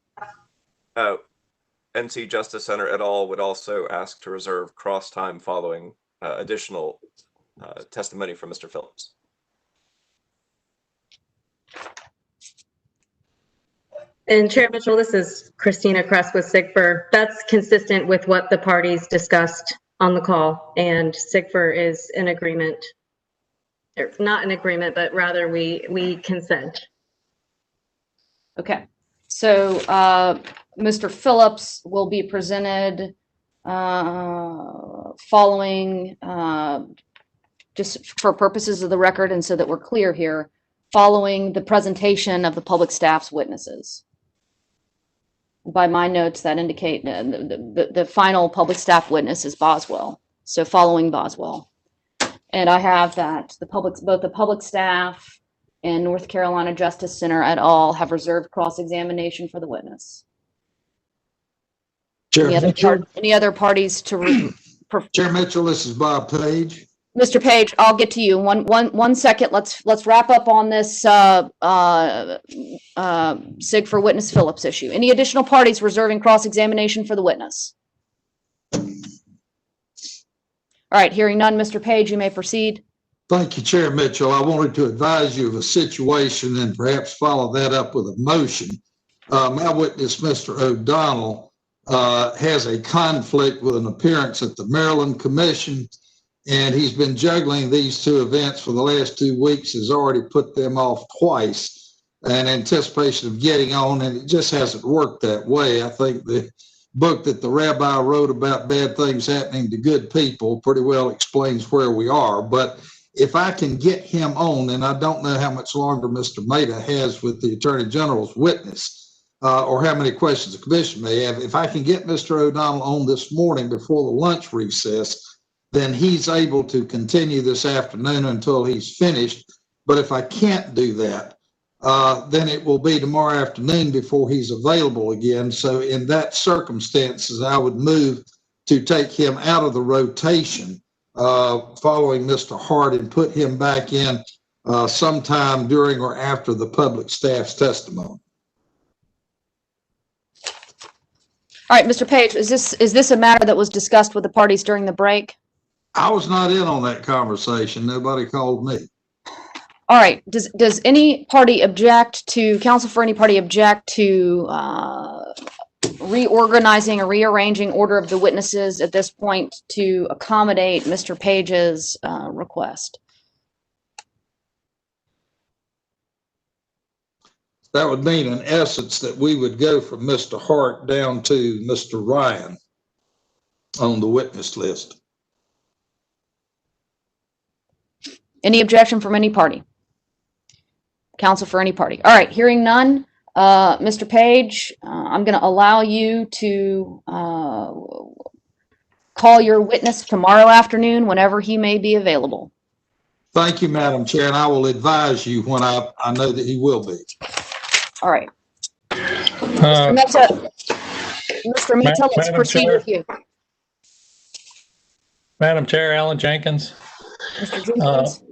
NC Justice Center et al. Would also ask to reserve cross time following additional testimony from Mr. Phillips. And Chair Mitchell, this is Christina Kress with SIGFR. That's consistent with what the parties discussed on the call, and SIGFR is in agreement. Or not in agreement, but rather we consent. Okay, so Mr. Phillips will be presented following, just for purposes of the record and so that we're clear here, following the presentation of the public staff's witnesses. By my notes that indicate the final public staff witness is Boswell. So following Boswell. And I have that both the public staff and North Carolina Justice Center et al. Have reserved cross-examination for the witness. Chair Any other parties to? Chair Mitchell, this is Bob Page. Mr. Page, I'll get to you. One second. Let's wrap up on this SIG for witness Phillips issue. Any additional parties reserving cross-examination for the witness? All right, hearing none, Mr. Page, you may proceed. Thank you, Chair Mitchell. I wanted to advise you of a situation and perhaps follow that up with a motion. My witness, Mr. O'Donnell, has a conflict with an appearance at the Maryland Commission, and he's been juggling these two events for the last 2 weeks, has already put them off twice in anticipation of getting on, and it just hasn't worked that way. I think the book that the rabbi wrote about bad things happening to good people pretty well explains where we are. But if I can get him on, and I don't know how much longer Mr. Maida has with the Attorney General's witness, or how many questions the commission may have, if I can get Mr. O'Donnell on this morning before the lunch recess, then he's able to continue this afternoon until he's finished. But if I can't do that, then it will be tomorrow afternoon before he's available again. So in that circumstances, I would move to take him out of the rotation following Mr. Hart and put him back in sometime during or after the public staff's testimony. All right, Mr. Page, is this a matter that was discussed with the parties during the break? I was not in on that conversation. Nobody called me. All right, does any party object to, counsel for any party object to reorganizing or rearranging order of the witnesses at this point to accommodate Mr. Page's request? That would mean in essence that we would go from Mr. Hart down to Mr. Ryan on the witness list. Any objection from any party? Counsel for any party. All right, hearing none. Mr. Page, I'm going to allow you to call your witness tomorrow afternoon whenever he may be available. Thank you, Madam Chair, and I will advise you when I know that he will be. All right. Mr. Mehta, let's proceed with you. Madam Chair, Alan Jenkins. Mr. Jenkins.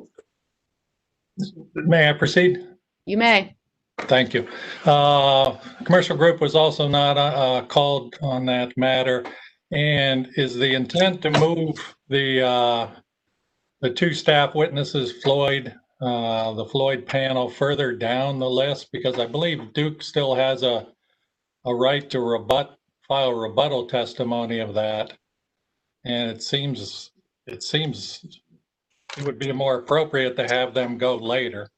May I proceed? You may. Thank you. Commercial group was also not called on that matter. And is the intent to move the two staff witnesses, the Floyd panel, further down the list? Because I believe Duke still has a right to file rebuttal testimony of that. And it seems it would be more appropriate to have them go later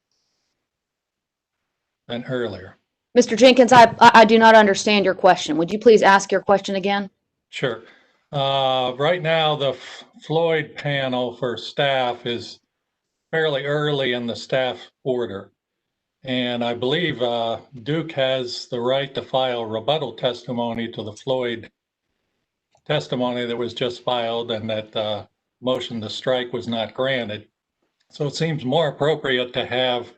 than earlier. Mr. Jenkins, I do not understand your question. Would you please ask your question again? Sure. Right now, the Floyd panel for staff is fairly early in the staff order. And I believe Duke has the right to file rebuttal testimony to the Floyd testimony that was just filed, and that motion to strike was not granted. So it seems more appropriate to have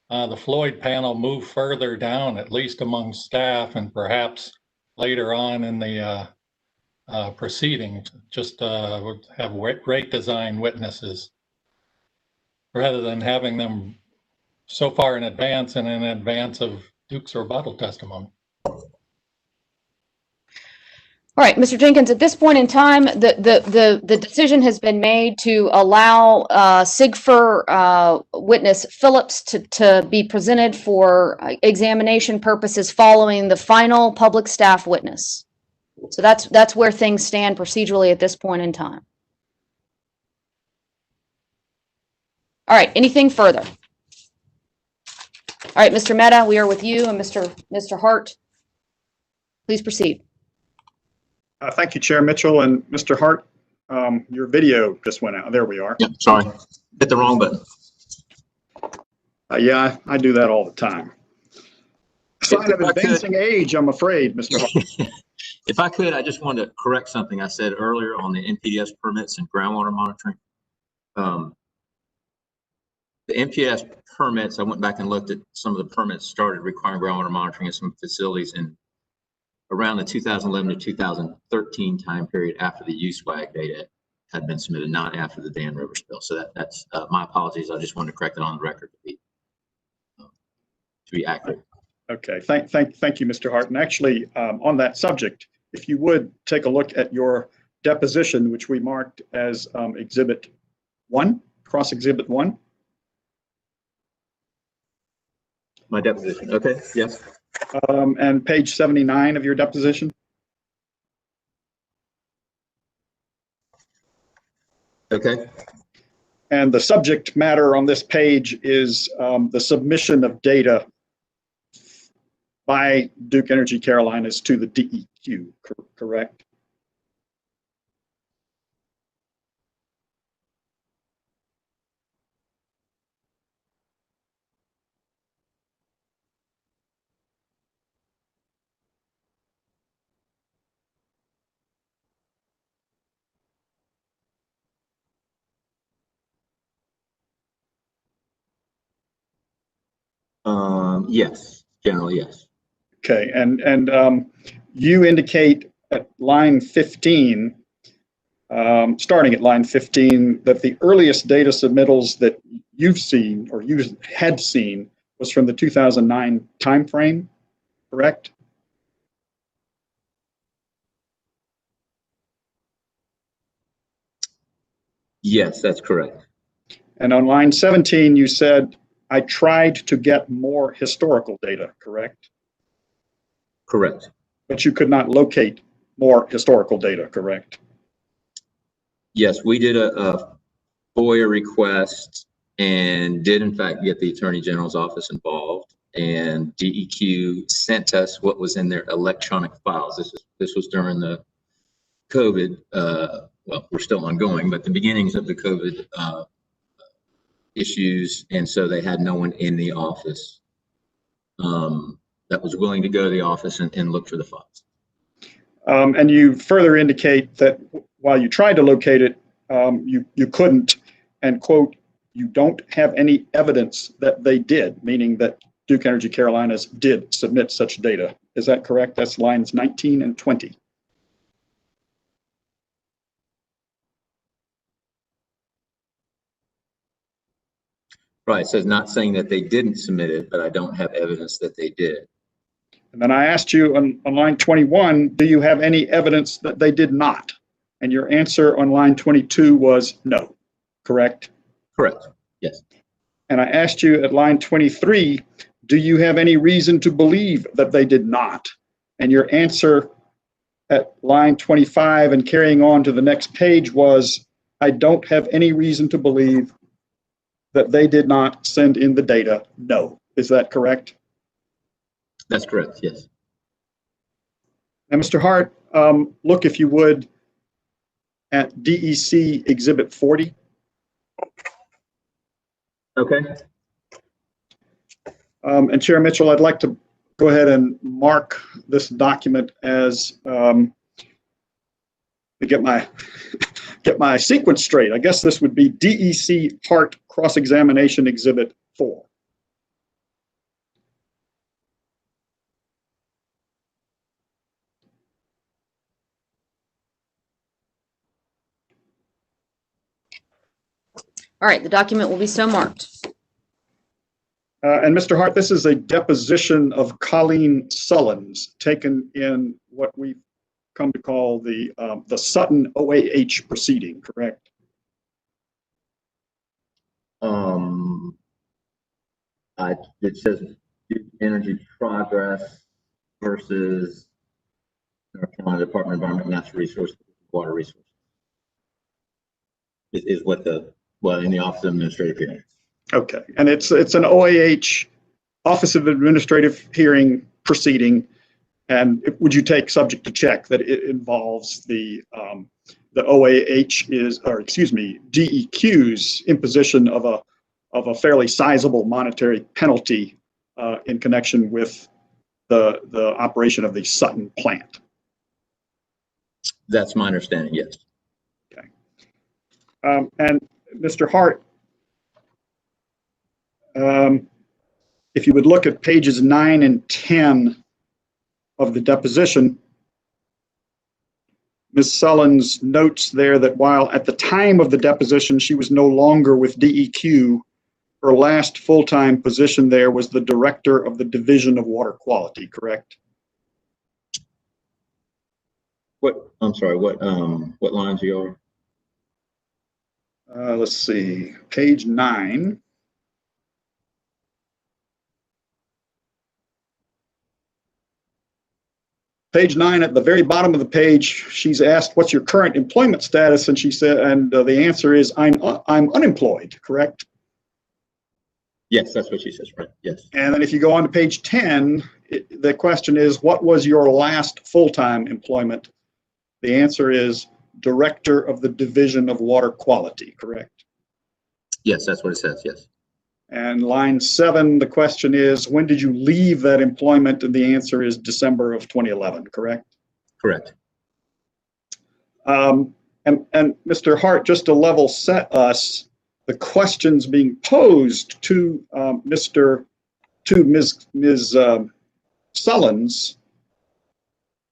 the Floyd panel move further down, at least among staff, and perhaps later on in the proceeding, just have rate design witnesses rather than having them so far in advance and in advance of Duke's rebuttal testimony. All right, Mr. Jenkins, at this point in time, the decision has been made to allow SIGFR witness Phillips to be presented for examination purposes following the final public staff witness. So that's where things stand procedurally at this point in time. All right, anything further? All right, Mr. Mehta, we are with you, and Mr. Hart, please proceed. Thank you, Chair Mitchell, and Mr. Hart. Your video just went out. There we are. Yeah, sorry, hit the wrong button. Yeah, I do that all the time. Sign of advancing age, I'm afraid, Mr. Hart. If I could, I just wanted to correct something I said earlier on the NPDES permits and groundwater monitoring. The NPDES permits, I went back and looked at some of the permits started requiring groundwater monitoring in some facilities in around the 2011 to 2013 time period after the USWAG data had been submitted, not after the Dan River spill. So that's my apologies. I just wanted to correct it on the record to be accurate. Okay, thank you, Mr. Hart. And actually, on that subject, if you would take a look at your deposition, which we marked as Exhibit 1, Cross Exhibit 1. My deposition, okay, yes. And page 79 of your deposition. Okay. And the subject matter on this page is the submission of data by Duke Energy Carolinas to the DEQ, correct? Yes, generally, yes. Okay, and you indicate at line 15, starting at line 15, that the earliest data submittals that you've seen or you had seen was from the 2009 timeframe, correct? Yes, that's correct. And on line 17, you said I tried to get more historical data, correct? Correct. But you could not locate more historical data, correct? Yes, we did a FOIA request and did in fact get the Attorney General's office involved, and DEQ sent us what was in their electronic files. This was during the COVID, well, we're still ongoing, but the beginnings of the COVID issues, and so they had no one in the office that was willing to go to the office and look for the files. And you further indicate that while you tried to locate it, you couldn't, and quote, you don't have any evidence that they did, meaning that Duke Energy Carolinas did submit such data. Is that correct? That's lines 19 and 20. Right, so it's not saying that they didn't submit it, but I don't have evidence that they did. And then I asked you on line 21, do you have any evidence that they did not? And your answer on line 22 was no, correct? Correct, yes. And I asked you at line 23, do you have any reason to believe that they did not? And your answer at line 25 and carrying on to the next page was, I don't have any reason to believe that they did not send in the data. No. Is that correct? That's correct, yes. Now, Mr. Hart, look, if you would, at DEC Exhibit 40. Okay. And Chair Mitchell, I'd like to go ahead and mark this document as, to get my sequence straight. I guess this would be DEC Hart Cross-Examination Exhibit 4. All right, the document will be so marked. And Mr. Hart, this is a deposition of Colleen Sullins taken in what we've come to call the Sutton OAH proceeding, correct? It says Energy Progress versus North Carolina Department of Environment, Natural Resources, Water Resources. Is what in the Office of Administrative Hearings. Okay, and it's an OAH, Office of Administrative Hearing proceeding, and would you take subject to check that it involves the OAH DEQ's imposition of a fairly sizable monetary penalty in connection with the operation of the Sutton plant? That's my understanding, yes. Okay. And Mr. Hart, if you would look at pages 9 and 10 of the deposition, Ms. Sullins notes there that while at the time of the deposition she was no longer with DEQ, her last full-time position there was the director of the Division of Water Quality, correct? I'm sorry, what lines are you on? Let's see, page 9. Page 9, at the very bottom of the page, she's asked, what's your current employment status? And she said, and the answer is, I'm unemployed, correct? Yes, that's what she says, right, yes. And then if you go on to page 10, the question is, what was your last full-time employment? The answer is director of the Division of Water Quality, correct? Yes, that's what it says, yes. And line 7, the question is, when did you leave that employment? And the answer is December of 2011, correct? Correct. And Mr. Hart, just to level set us, the questions being posed to Ms. Sullins,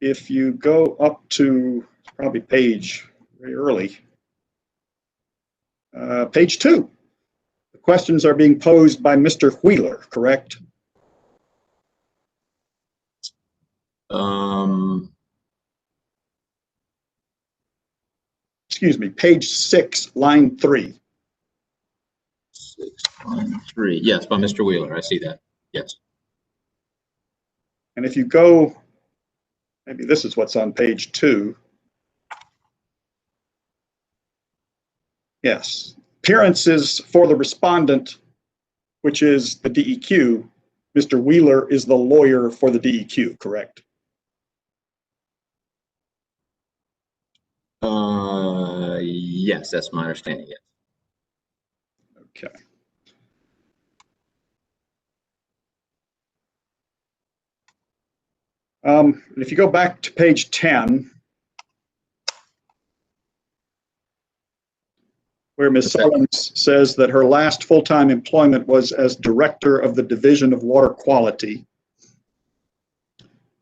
if you go up to probably page very early, page 2. The questions are being posed by Mr. Wheeler, correct? Excuse me, page 6, line 3. 6, 3. Yes, by Mr. Wheeler. I see that. Yes. And if you go, maybe this is what's on page 2. Yes. Appearances for the respondent, which is the DEQ. Mr. Wheeler is the lawyer for the DEQ, correct? Yes, that's my understanding. Yes. Okay. If you go back to page 10, where Ms. Sullins says that her last full-time employment was as director of the Division of Water Quality.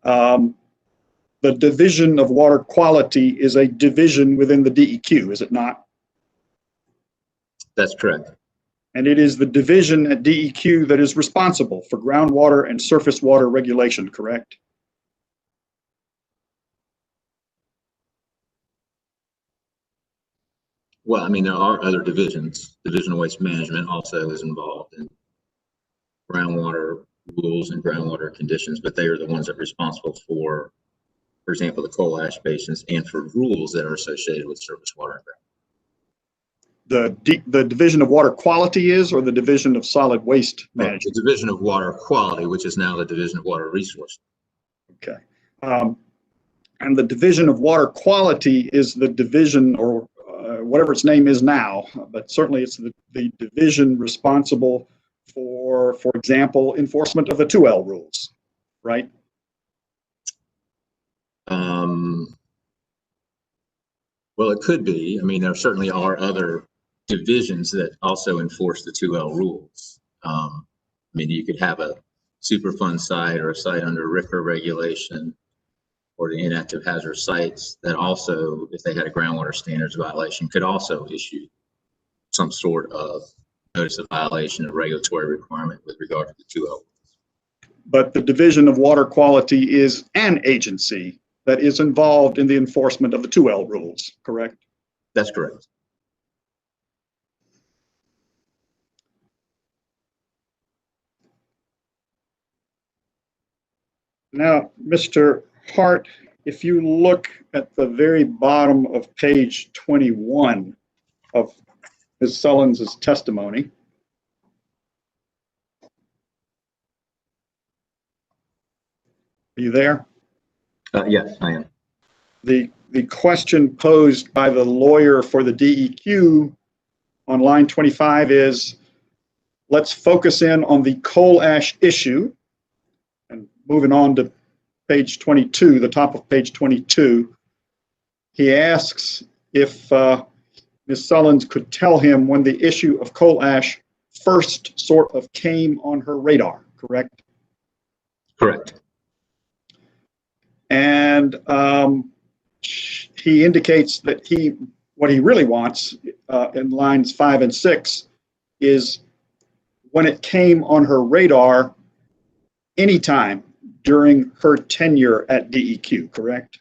The Division of Water Quality is a division within the DEQ, is it not? That's correct. And it is the division at DEQ that is responsible for groundwater and surface water regulation, correct? Well, I mean, there are other divisions. Division of Waste Management also is involved in groundwater rules and groundwater conditions, but they are the ones that are responsible for example, the coal ash basins and for rules that are associated with surface water. The Division of Water Quality is, or the Division of Solid Waste Management? The Division of Water Quality, which is now the Division of Water Resources. Okay. And the Division of Water Quality is the division, or whatever its name is now, but certainly it's the division responsible for example, enforcement of the 2L rules, right? Well, it could be. I mean, there certainly are other divisions that also enforce the 2L rules. I mean, you could have a Superfund site or a site under RCRA regulation or the inactive hazard sites that also, if they had a groundwater standards violation, could also issue some sort of notice of violation of regulatory requirement with regard to the 2L. But the Division of Water Quality is an agency that is involved in the enforcement of the 2L rules, correct? That's correct. Now, Mr. Hart, if you look at the very bottom of page 21 of Ms. Sullins' testimony, are you there? Yes, I am. The question posed by the lawyer for the DEQ on line 25 is, let's focus in on the coal ash issue. And moving on to page 22, the top of page 22, he asks if Ms. Sullins could tell him when the issue of coal ash first sort of came on her radar, correct? Correct. And he indicates that what he really wants in lines 5 and 6 is when it came on her radar anytime during her tenure at DEQ, correct?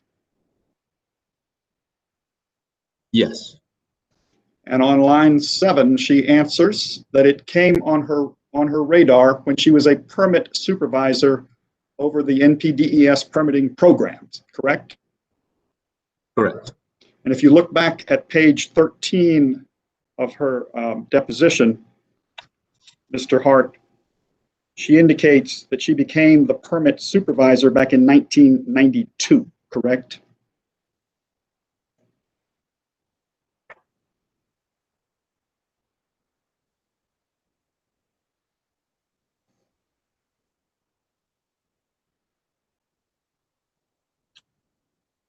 Yes. And on line 7, she answers that it came on her radar when she was a permit supervisor over the NPDES permitting programs, correct? Correct. And if you look back at page 13 of her deposition, Mr. Hart, she indicates that she became the permit supervisor back in 1992, correct?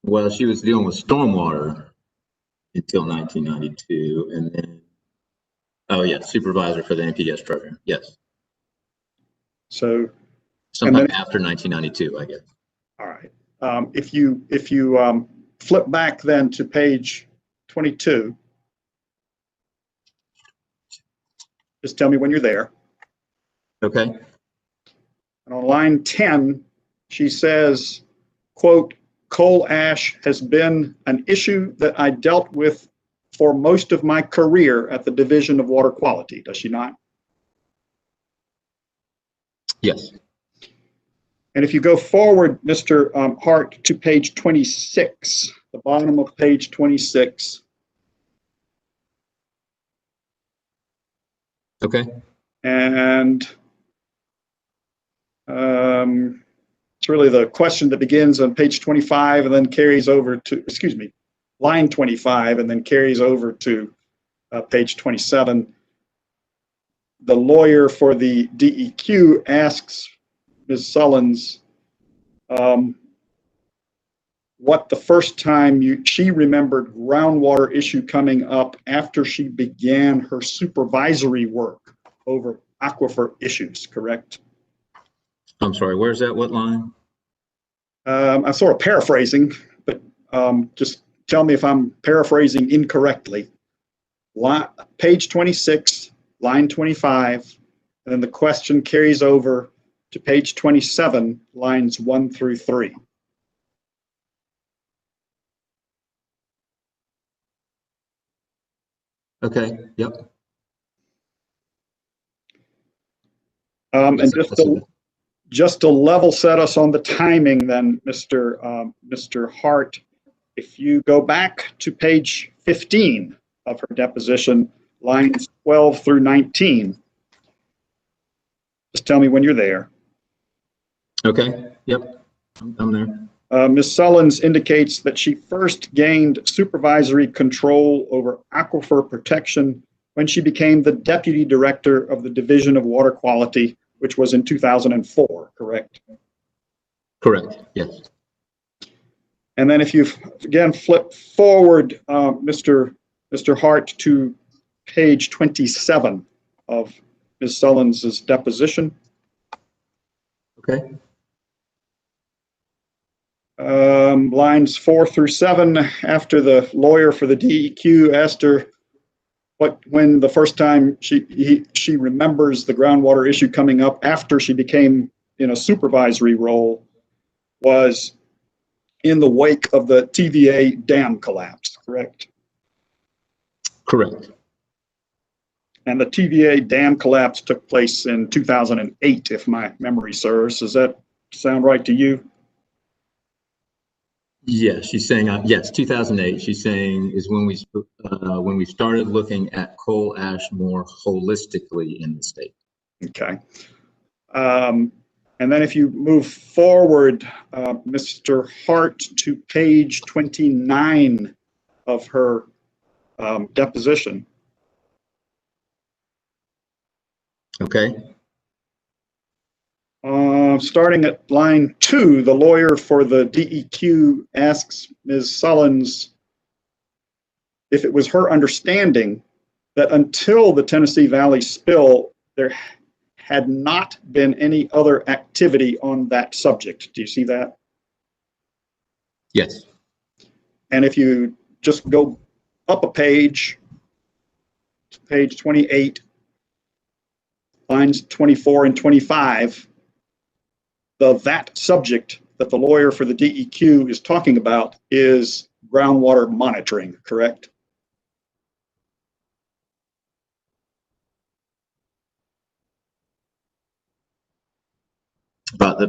Well, she was dealing with stormwater until 1992, and then, oh yeah, supervisor for the NPDES program. Yes. So sometime after 1992, I guess. All right. If you flip back then to page 22, just tell me when you're there. Okay. And on line 10, she says, quote, coal ash has been an issue that I dealt with for most of my career at the Division of Water Quality, does she not? Yes. And if you go forward, Mr. Hart, to page 26, the bottom of page 26. Okay. And it's really the question that begins on page 25 and then carries over to, excuse me, line 25 and then carries over to page 27. The lawyer for the DEQ asks Ms. Sullins what the first time she remembered groundwater issue coming up after she began her supervisory work over aquifer issues, correct? I'm sorry, where's that? What line? I'm sort of paraphrasing, but just tell me if I'm paraphrasing incorrectly. Page 26, line 25, and then the question carries over to page 27, lines 1 through 3. Okay, yep. And just to level set us on the timing then, Mr. Hart, if you go back to page 15 of her deposition, lines 12 through 19, just tell me when you're there. Okay, yep, I'm there. Ms. Sullins indicates that she first gained supervisory control over aquifer protection when she became the deputy director of the Division of Water Quality, which was in 2004, correct? Correct, yes. And then if you again flip forward, Mr. Hart, to page 27 of Ms. Sullins' deposition. Okay. Lines 4 through 7, after the lawyer for the DEQ asked her when the first time she remembers the groundwater issue coming up after she became in a supervisory role was in the wake of the TVA dam collapse, correct? Correct. And the TVA dam collapse took place in 2008, if my memory serves. Does that sound right to you? Yes, she's saying, yes, 2008, she's saying is when we started looking at coal ash more holistically in the state. Okay. And then if you move forward, Mr. Hart, to page 29 of her deposition. Okay. Starting at line 2, the lawyer for the DEQ asks Ms. Sullins if it was her understanding that until the Tennessee Valley spill, there had not been any other activity on that subject. Do you see that? Yes. And if you just go up a page, to page 28, lines 24 and 25, that subject that the lawyer for the DEQ is talking about is groundwater monitoring, correct?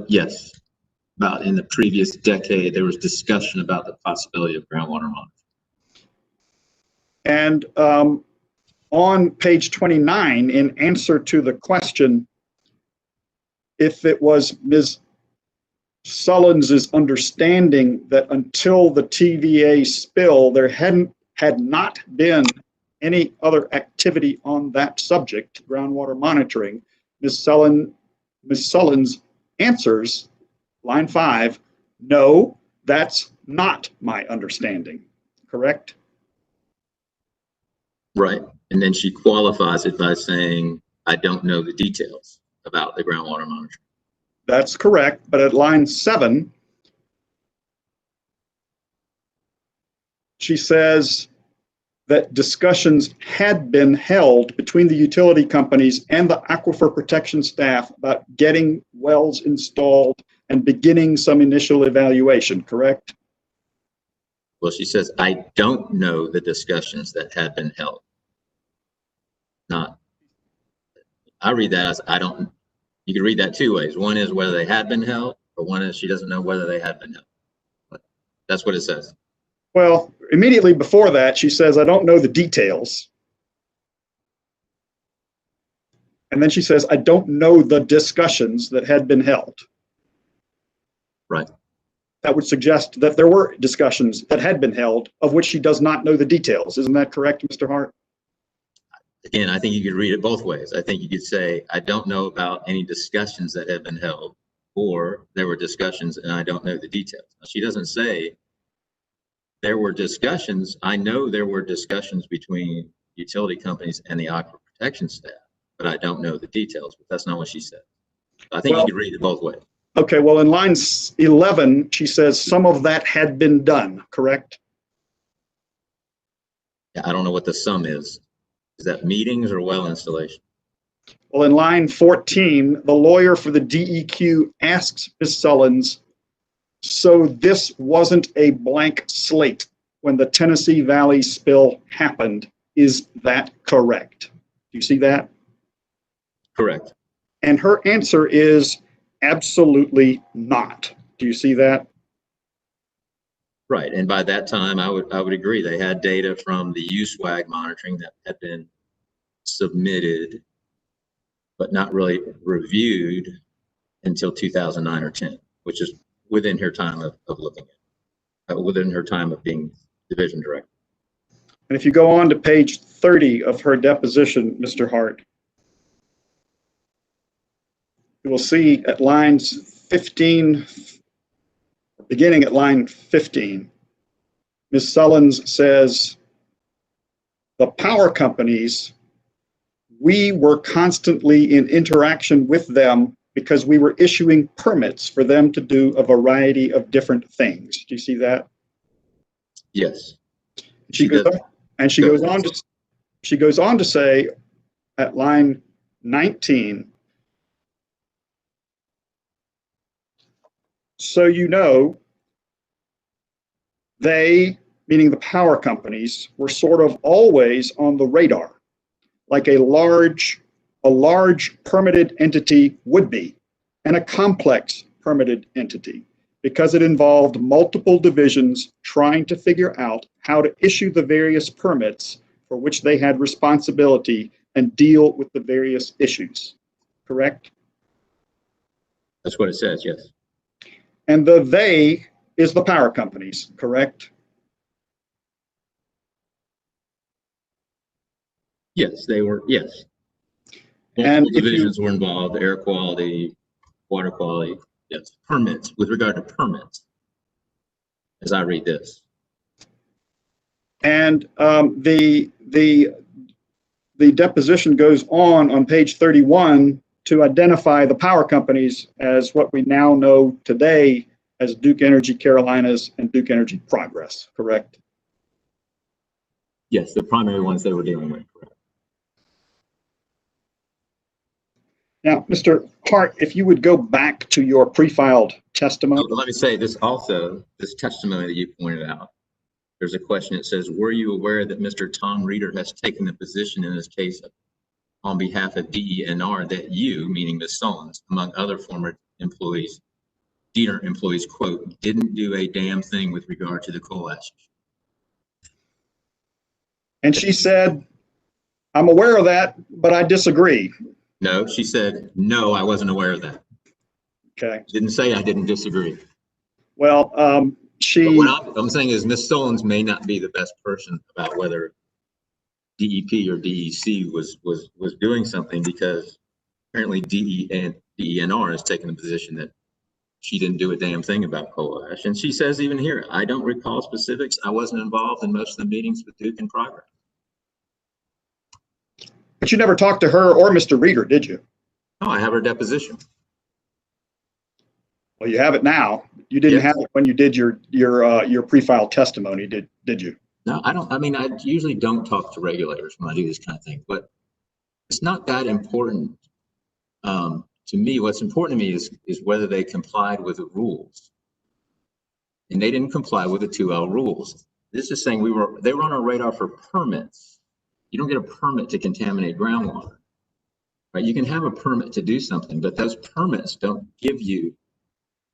Yes. About in the previous decade, there was discussion about the possibility of groundwater monitoring. And on page 29, in answer to the question, if it was Ms. Sullins' understanding that until the TVA spill, there had not been any other activity on that subject, groundwater monitoring, Ms. Sullins answers, line 5, no, that's not my understanding, correct? Right. And then she qualifies it by saying, I don't know the details about the groundwater monitoring. That's correct. But at line 7, she says that discussions had been held between the utility companies and the aquifer protection staff about getting wells installed and beginning some initial evaluation, correct? Well, she says, I don't know the discussions that had been held. I read that as I don't You could read that two ways. One is whether they had been held, or one is she doesn't know whether they had been held. But that's what it says. Well, immediately before that, she says, I don't know the details. And then she says, I don't know the discussions that had been held. Right. That would suggest that there were discussions that had been held of which she does not know the details. Isn't that correct, Mr. Hart? Again, I think you could read it both ways. I think you could say, I don't know about any discussions that have been held, or there were discussions and I don't know the details. Now, she doesn't say there were discussions. I know there were discussions between utility companies and the aquifer protection staff, but I don't know the details. But that's not what she said. I think you could read it both ways. Okay, well, in line 11, she says some of that had been done, correct? Yeah, I don't know what the sum is. Is that meetings or well installation? Well, in line 14, the lawyer for the DEQ asks Ms. Sullins, so this wasn't a blank slate when the Tennessee Valley spill happened. Is that correct? Do you see that? Correct. And her answer is absolutely not. Do you see that? Right, and by that time, I would agree. They had data from the USWAG monitoring that had been submitted, but not really reviewed until 2009 or 10, which is within her time of looking at it, within her time of being division director. And if you go on to page 30 of her deposition, Mr. Hart, you will see at lines 15, beginning at line 15, Ms. Sullins says, the power companies, we were constantly in interaction with them because we were issuing permits for them to do a variety of different things. Do you see that? Yes. She goes on to say at line 19, so you know, they, meaning the power companies, were sort of always on the radar, like a large permitted entity would be, and a complex permitted entity, because it involved multiple divisions trying to figure out how to issue the various permits for which they had responsibility and deal with the various issues. Correct? That's what it says, yes. And the they is the power companies, correct? Yes, they were, yes. And multiple divisions were involved, air quality, water quality, yes, permits, with regard to permits, as I read this. And the deposition goes on page 31 to identify the power companies as what we now know today as Duke Energy Carolinas and Duke Energy Progress, correct? Yes, the primary ones they were dealing with, correct. Now, Mr. Hart, if you would go back to your pre-filed testimony. Oh, let me say this also, this testimony that you pointed out, there's a question that says, were you aware that Mr. Tom Reeder has taken the position in this case on behalf of DENR that you, meaning Ms. Sullins, among other former employees, DENR employees, quote, didn't do a damn thing with regard to the coal ash? And she said, I'm aware of that, but I disagree. No, she said, no, I wasn't aware of that. Okay. Didn't say I didn't disagree. Well, But what I'm saying is Ms. Sullins may not be the best person about whether DEP or DEC was doing something, because apparently DENR has taken the position that she didn't do a damn thing about coal ash. And she says even here, I don't recall specifics. I wasn't involved in most of the meetings with Duke in Progress. But you never talked to her or Mr. Reeder, did you? No, I have her deposition. Well, you have it now. You didn't have it when you did your pre-filed testimony, did you? No, I don't. I mean, I usually don't talk to regulators when I do this kind of thing, but it's not that important. To me, what's important to me is whether they complied with the rules. And they didn't comply with the 2L rules. This is saying they were on our radar for permits. You don't get a permit to contaminate groundwater. right? You can have a permit to do something, but those permits don't give you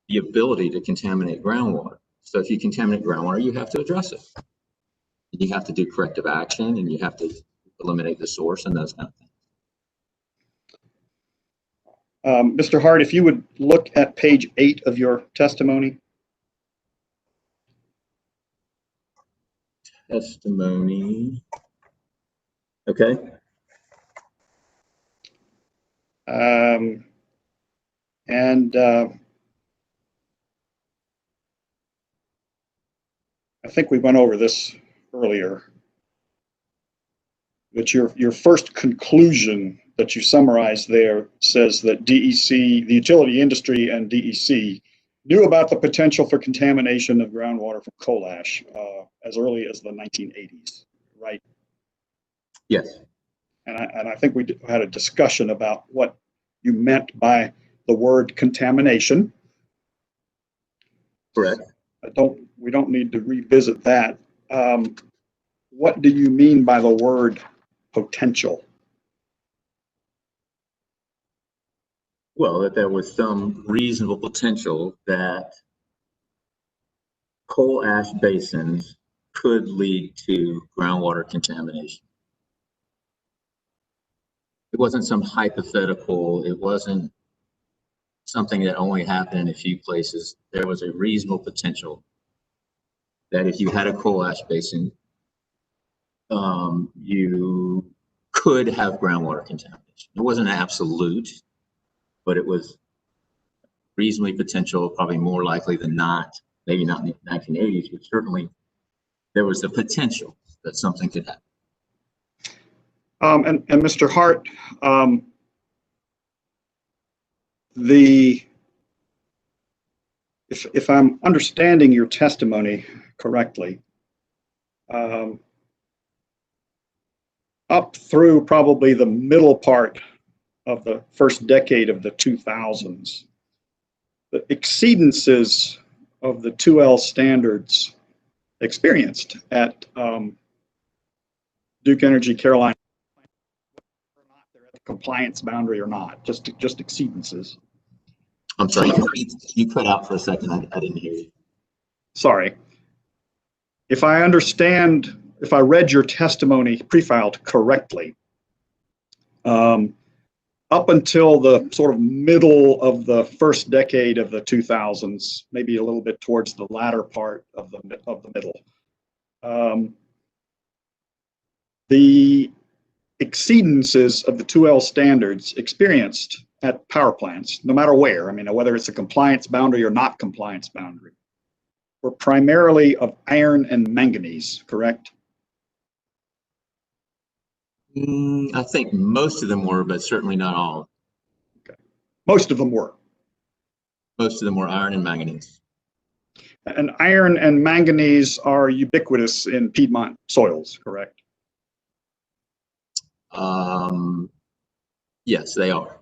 the ability to contaminate groundwater. So if you contaminate groundwater, you have to address it. You have to do corrective action, and you have to eliminate the source and those kind of things. Mr. Hart, if you would look at page 8 of your testimony. Testimony. Okay. I think we went over this earlier, but your first conclusion that you summarized there says that DEC, the utility industry and DEC knew about the potential for contamination of groundwater from coal ash as early as the 1980s, right? Yes. And I think we had a discussion about what you meant by the word contamination. Correct. We don't need to revisit that. What do you mean by the word potential? Well, that there was some reasonable potential that coal ash basins could lead to groundwater contamination. It wasn't some hypothetical, it wasn't something that only happened in a few places. There was a reasonable potential that if you had a coal ash basin, you could have groundwater contamination. It wasn't absolute, but it was reasonably potential, probably more likely than not, maybe not in the 1980s, but certainly there was the potential that something could happen. And Mr. Hart, if I'm understanding your testimony correctly, up through probably the middle part of the first decade of the 2000s, the exceedances of the 2L standards experienced at Duke Energy Carolina, whether or not they're at the compliance boundary or not, just exceedances. I'm sorry, you cut out for a second. I didn't hear you. Sorry. If I read your testimony pre-filed correctly, up until the sort of middle of the first decade of the 2000s, maybe a little bit towards the latter part of the middle, the exceedances of the 2L standards experienced at power plants, no matter where, I mean, whether it's a compliance boundary or not compliance boundary, were primarily of iron and manganese, correct? I think most of them were, but certainly not all. Okay. Most of them were. Most of them were iron and manganese. And iron and manganese are ubiquitous in Piedmont soils, correct? Yes, they are.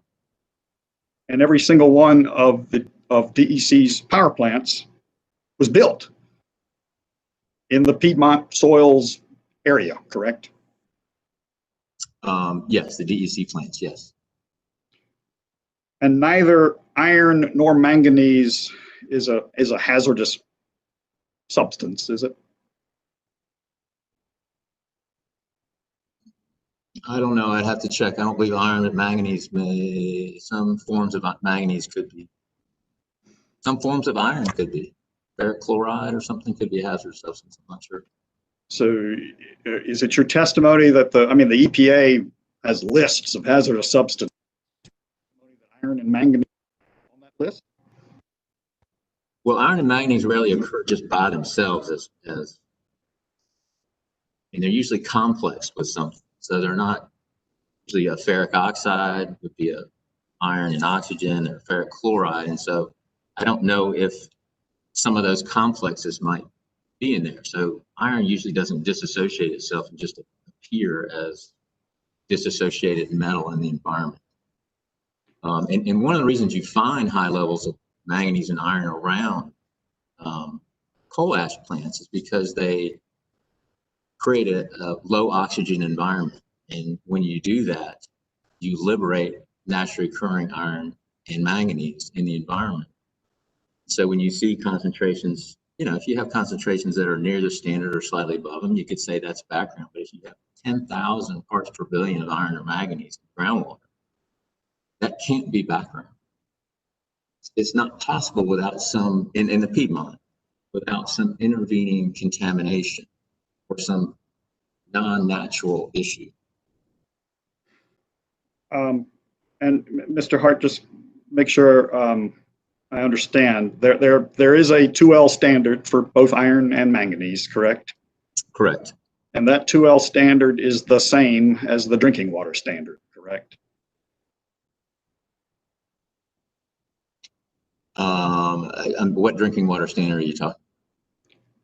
And every single one of DEC's power plants was built in the Piedmont soils area, correct? Yes, the DEC plants, yes. And neither iron nor manganese is a hazardous substance, is it? I don't know. I'd have to check. I don't believe iron and manganese some forms of manganese could be. Some forms of iron could be. Ferric chloride or something could be a hazardous substance. I'm not sure. So is it your testimony that the EPA has lists of hazardous substances, iron and manganese on that list? Well, iron and manganese rarely occur just by themselves and they're usually complex with something. So they're not usually a ferric oxide, would be a iron and oxygen, or ferric chloride. And so I don't know if some of those complexes might be in there. So iron usually doesn't disassociate itself and just appear as disassociated metal in the environment. And one of the reasons you find high levels of manganese and iron around coal ash plants is because they create a low oxygen environment. And when you do that, you liberate naturally occurring iron and manganese in the environment. So when you see concentrations, if you have concentrations that are near the standard or slightly above them, you could say that's background. But if you have 10,000 parts per billion of iron or manganese in groundwater, that can't be background. It's not possible without some, in the Piedmont, without some intervening contamination or some non-natural issue. And Mr. Hart, just make sure I understand. There is a 2L standard for both iron and manganese, correct? Correct. And that 2L standard is the same as the drinking water standard, correct? What drinking water standard are you talking?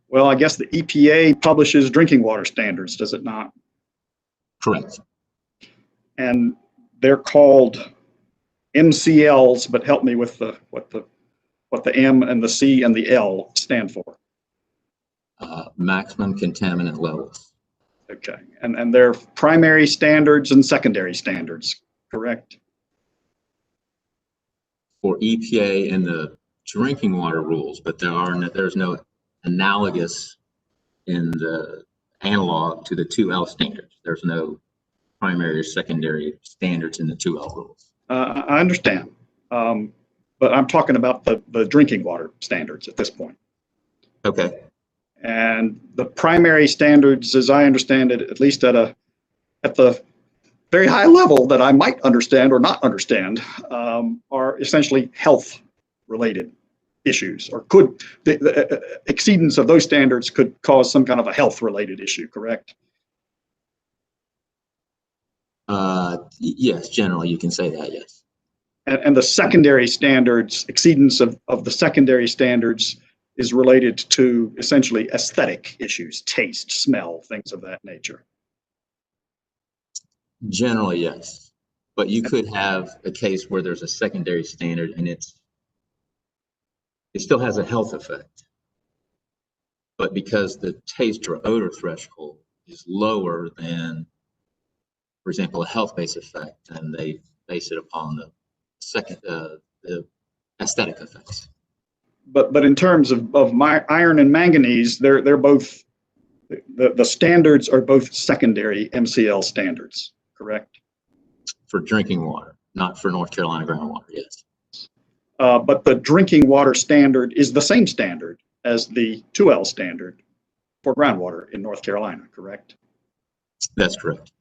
Well, I guess the EPA publishes drinking water standards, does it not? Correct. And they're called MCLs, but help me with what the M and the C and the L stand for. Maximum contaminant levels. Okay, and they're primary standards and secondary standards, correct? For EPA and the drinking water rules, but there's no analogous in the analog to the 2L standards. There's no primary or secondary standards in the 2L rules. I understand, but I'm talking about the drinking water standards at this point. Okay. And the primary standards, as I understand it, at least at the very high level that I might understand or not understand, are essentially health-related issues, or could the exceedance of those standards could cause some kind of a health-related issue, correct? Yes, generally you can say that, yes. And the secondary standards, exceedance of the secondary standards is related to essentially aesthetic issues, taste, smell, things of that nature. Generally, yes. But you could have a case where there's a secondary standard and it still has a health effect. But because the taste or odor threshold is lower than, for example, a health-based effect, and they base it upon the aesthetic effects. But in terms of my iron and manganese, they're both, the standards are both secondary MCL standards, correct? For drinking water, not for North Carolina groundwater, yes. But the drinking water standard is the same standard as the 2L standard for groundwater in North Carolina, correct? That's correct.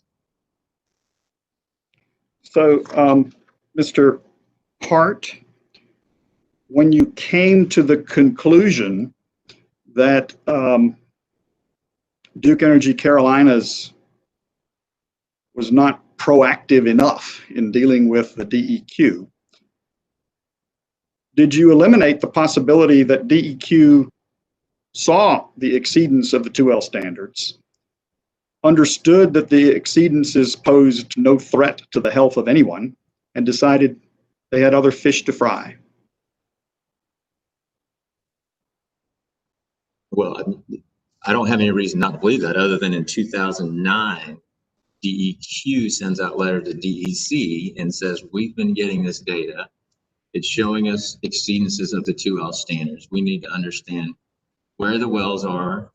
So, Mr. Hart, when you came to the conclusion that Duke Energy Carolinas was not proactive enough in dealing with the DEQ, did you eliminate the possibility that DEQ saw the exceedance of the 2L standards, understood that the exceedances posed no threat to the health of anyone, and decided they had other fish to fry? Well, I don't have any reason not to believe that, other than in 2009, DEQ sends out a letter to DEC and says, we've been getting this data. It's showing us exceedances of the 2L standards. We need to understand where the wells are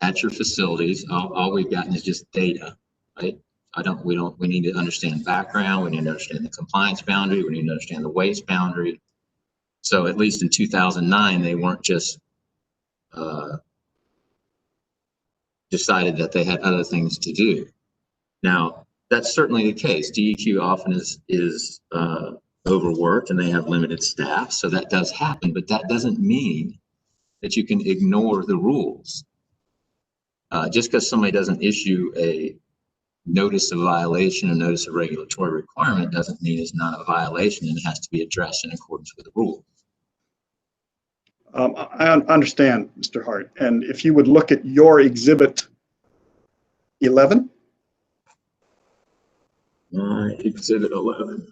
at your facilities. All we've gotten is just data, right? We need to understand background. We need to understand the compliance boundary. We need to understand the waste boundary. So at least in 2009, they weren't just decided that they had other things to do. Now, that's certainly the case. DEQ often is overworked and they have limited staff, so that does happen, but that doesn't mean that you can ignore the rules. Just because somebody doesn't issue a notice of violation, a notice of regulatory requirement, doesn't mean it's not a violation and it has to be addressed in accordance with the rules. I understand, Mr. Hart. And if you would look at your exhibit 11. Exhibit 11.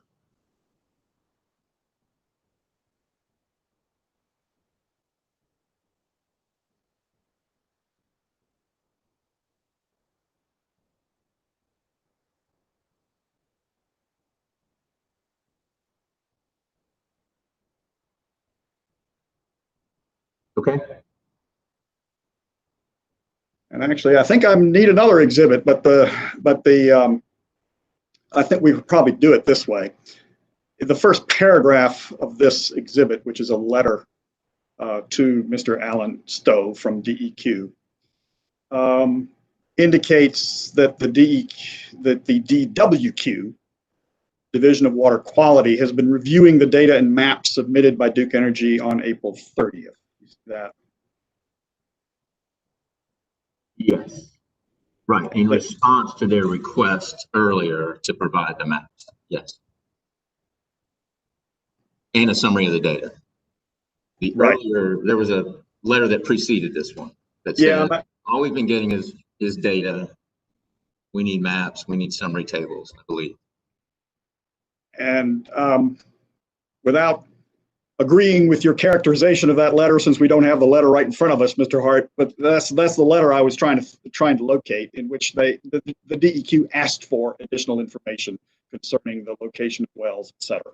Okay. And actually, I think I need another exhibit, but I think we could probably do it this way. The first paragraph of this exhibit, which is a letter to Mr. Alan Stowe from DEQ, indicates that the DWQ, Division of Water Quality, has been reviewing the data and maps submitted by Duke Energy on April 30th. That. Yes. Right. In response to their request earlier to provide the maps. Yes. And a summary of the data. Earlier, there was a letter that preceded this one that said, all we've been getting is data. We need maps. We need summary tables, I believe. And without agreeing with your characterization of that letter, since we don't have the letter right in front of us, Mr. Hart, but that's the letter I was trying to locate, in which the DEQ asked for additional information concerning the location of wells, et cetera.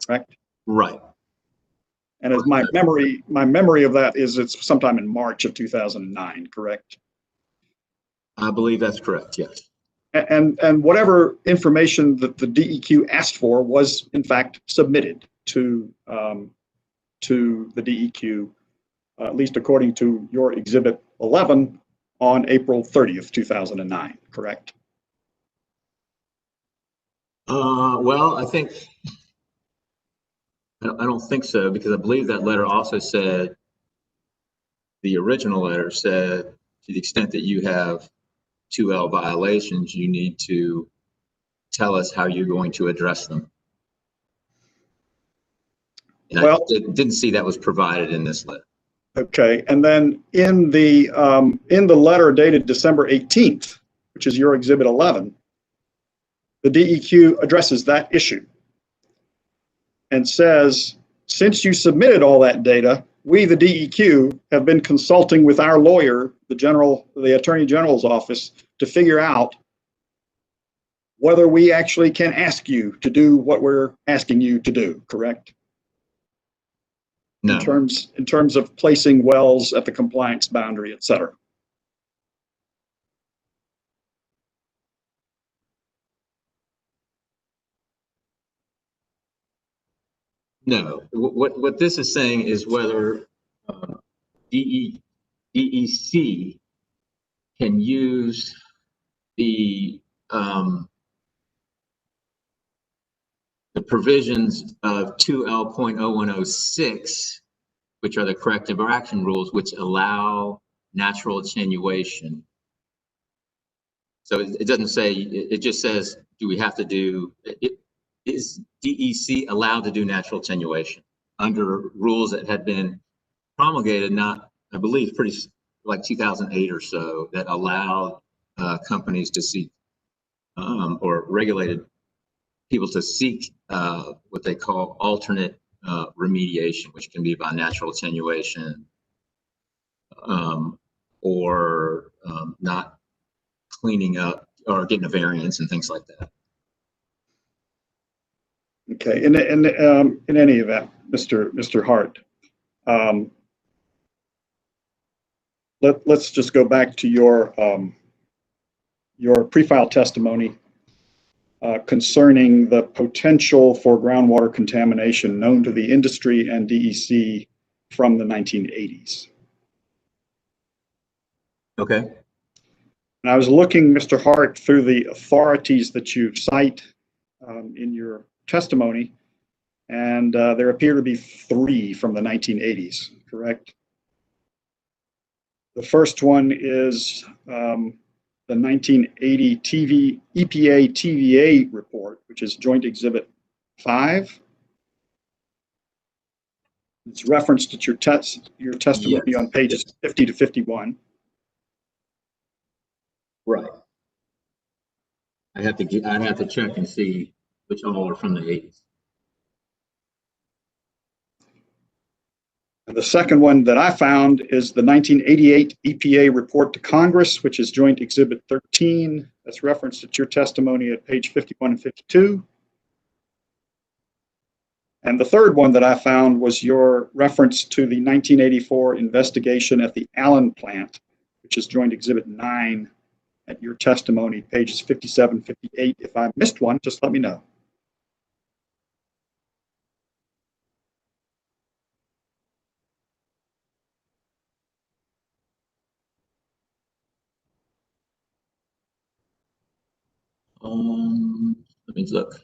Correct? Right. And as my memory of that is, it's sometime in March of 2009, correct? I believe that's correct, yes. And whatever information that the DEQ asked for was in fact submitted to the DEQ, at least according to your Exhibit 11, on April 30th, 2009, correct? Well, I don't think so, because I believe that letter also said, the original letter said, to the extent that you have 2L violations, you need to tell us how you're going to address them. And I didn't see that was provided in this letter. Okay, and then in the letter dated December 18th, which is your Exhibit 11, the DEQ addresses that issue and says, since you submitted all that data, we, the DEQ, have been consulting with our lawyer, the Attorney General's office, to figure out whether we actually can ask you to do what we're asking you to do, correct? No. In terms of placing wells at the compliance boundary, et cetera. No. What this is saying is whether DEC can use the provisions of 2L.0106, which are the corrective action rules, which allow natural attenuation. So it doesn't say, it just says, do we have to do, is DEC allowed to do natural attenuation under rules that had been promulgated, not, I believe, pretty like 2008 or so, that allowed companies to seek or regulated people to seek what they call alternate remediation, which can be by natural attenuation or not cleaning up or getting a variance and things like that. Okay, in any event, Mr. Hart, let's just go back to your pre-file testimony concerning the potential for groundwater contamination known to the industry and DEC from the 1980s. Okay. And I was looking, Mr. Hart, through the authorities that you cite in your testimony, and there appear to be 3 from the 1980s, correct? The first one is the 1980 EPA TVA report, which is Joint Exhibit 5. It's referenced at your testimony yes. on pages 50 to 51. Right. I'd have to check and see which all are from the 80s. And the second one that I found is the 1988 EPA report to Congress, which is Joint Exhibit 13. That's referenced at your testimony at page 51 and 52. And the third one that I found was your reference to the 1984 investigation at the Allen plant, which is Joint Exhibit 9 at your testimony, pages 57, 58. If I missed one, just let me know. Let me look.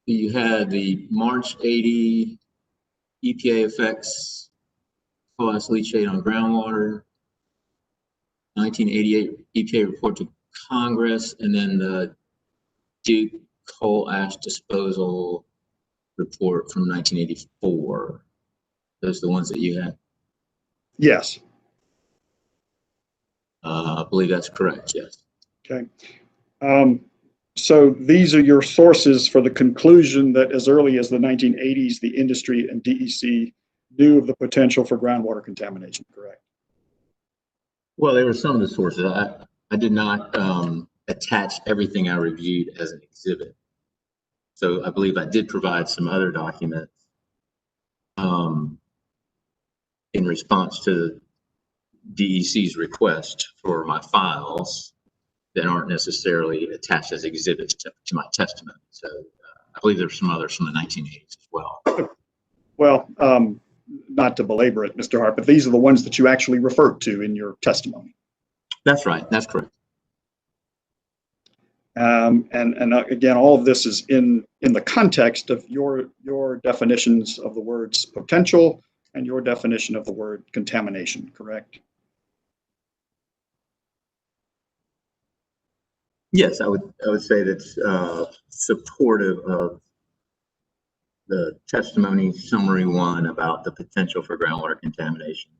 You had the March 80 EPA effects coal ash leachate on groundwater, 1988 EPA report to Congress, and then the Duke coal ash disposal report from 1984. Those are the ones that you had? Yes. I believe that's correct, yes. Okay. So these are your sources for the conclusion that as early as the 1980s, the industry and DEC knew of the potential for groundwater contamination, correct? Well, there were some of the sources. I did not attach everything I reviewed as an exhibit. So I believe I did provide some other documents in response to DEC's request for my files that aren't necessarily attached as exhibits to my testimony. So I believe there's some others from the 1980s as well. Well, not to belabor it, Mr. Hart, but these are the ones that you actually referred to in your testimony. That's right. That's correct. And again, all of this is in the context of your definitions of the words potential and your definition of the word contamination, correct? Yes, I would say that's supportive of the testimony summary 1 about the potential for groundwater contamination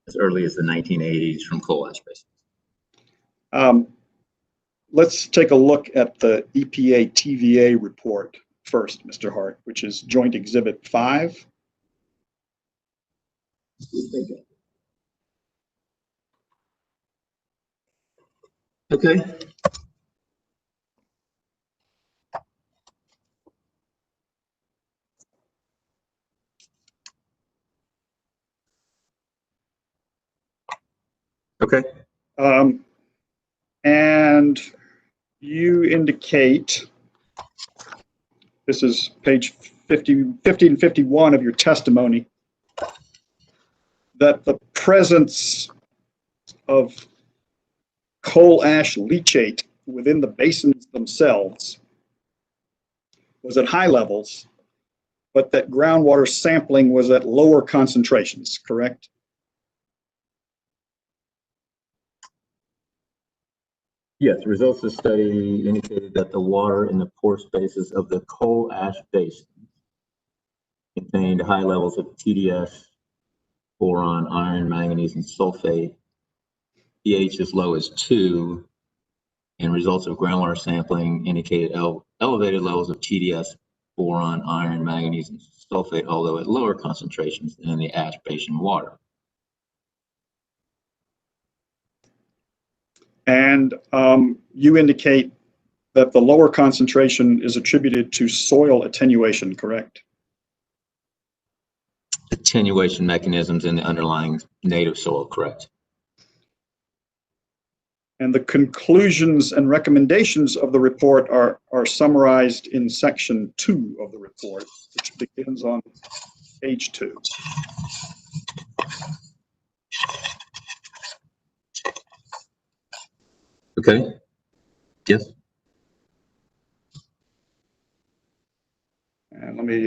as early as the 1980s from coal ash basins. Let's take a look at the EPA TVA report first, Mr. Hart, which is Joint Exhibit 5. Okay. Okay. And you indicate, this is page 50 and 51 of your testimony, that the presence of coal ash leachate within the basins themselves was at high levels, but that groundwater sampling was at lower concentrations, correct? Yes, results of the study indicated that the water in the pore spaces of the coal ash basin contained high levels of TDS, boron, iron, manganese, and sulfate, pH as low as 2, and results of groundwater sampling indicated elevated levels of TDS, boron, iron, manganese, and sulfate, although at lower concentrations than in the ash basin water. And you indicate that the lower concentration is attributed to soil attenuation, correct? Attenuation mechanisms in the underlying native soil, correct. And the conclusions and recommendations of the report are summarized in section 2 of the report, which begins on page 2. Okay. Yes. And let me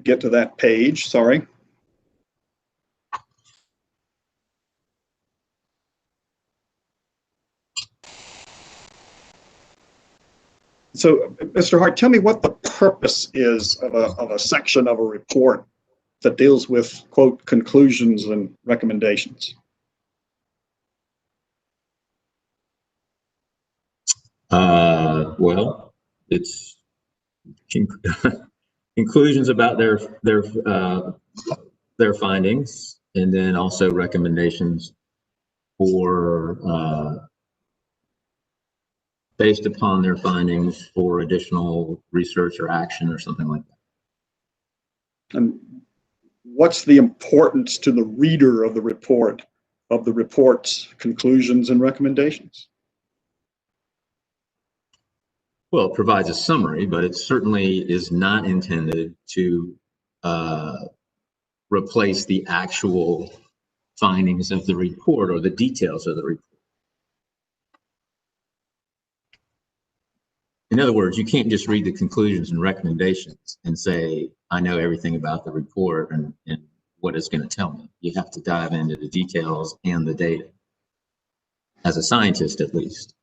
get to that page, sorry. So, Mr. Hart, tell me what the purpose is of a section of a report that deals with, quote, conclusions and recommendations. Well, it's conclusions about their findings, and then also recommendations for based upon their findings for additional research or action or something like that. And what's the importance to the reader of the report, of the report's conclusions and recommendations? Well, it provides a summary, but it certainly is not intended to replace the actual findings of the report or the details of the report. In other words, you can't just read the conclusions and recommendations and say, I know everything about the report and what it's going to tell me. You have to dive into the details and the data, as a scientist at least.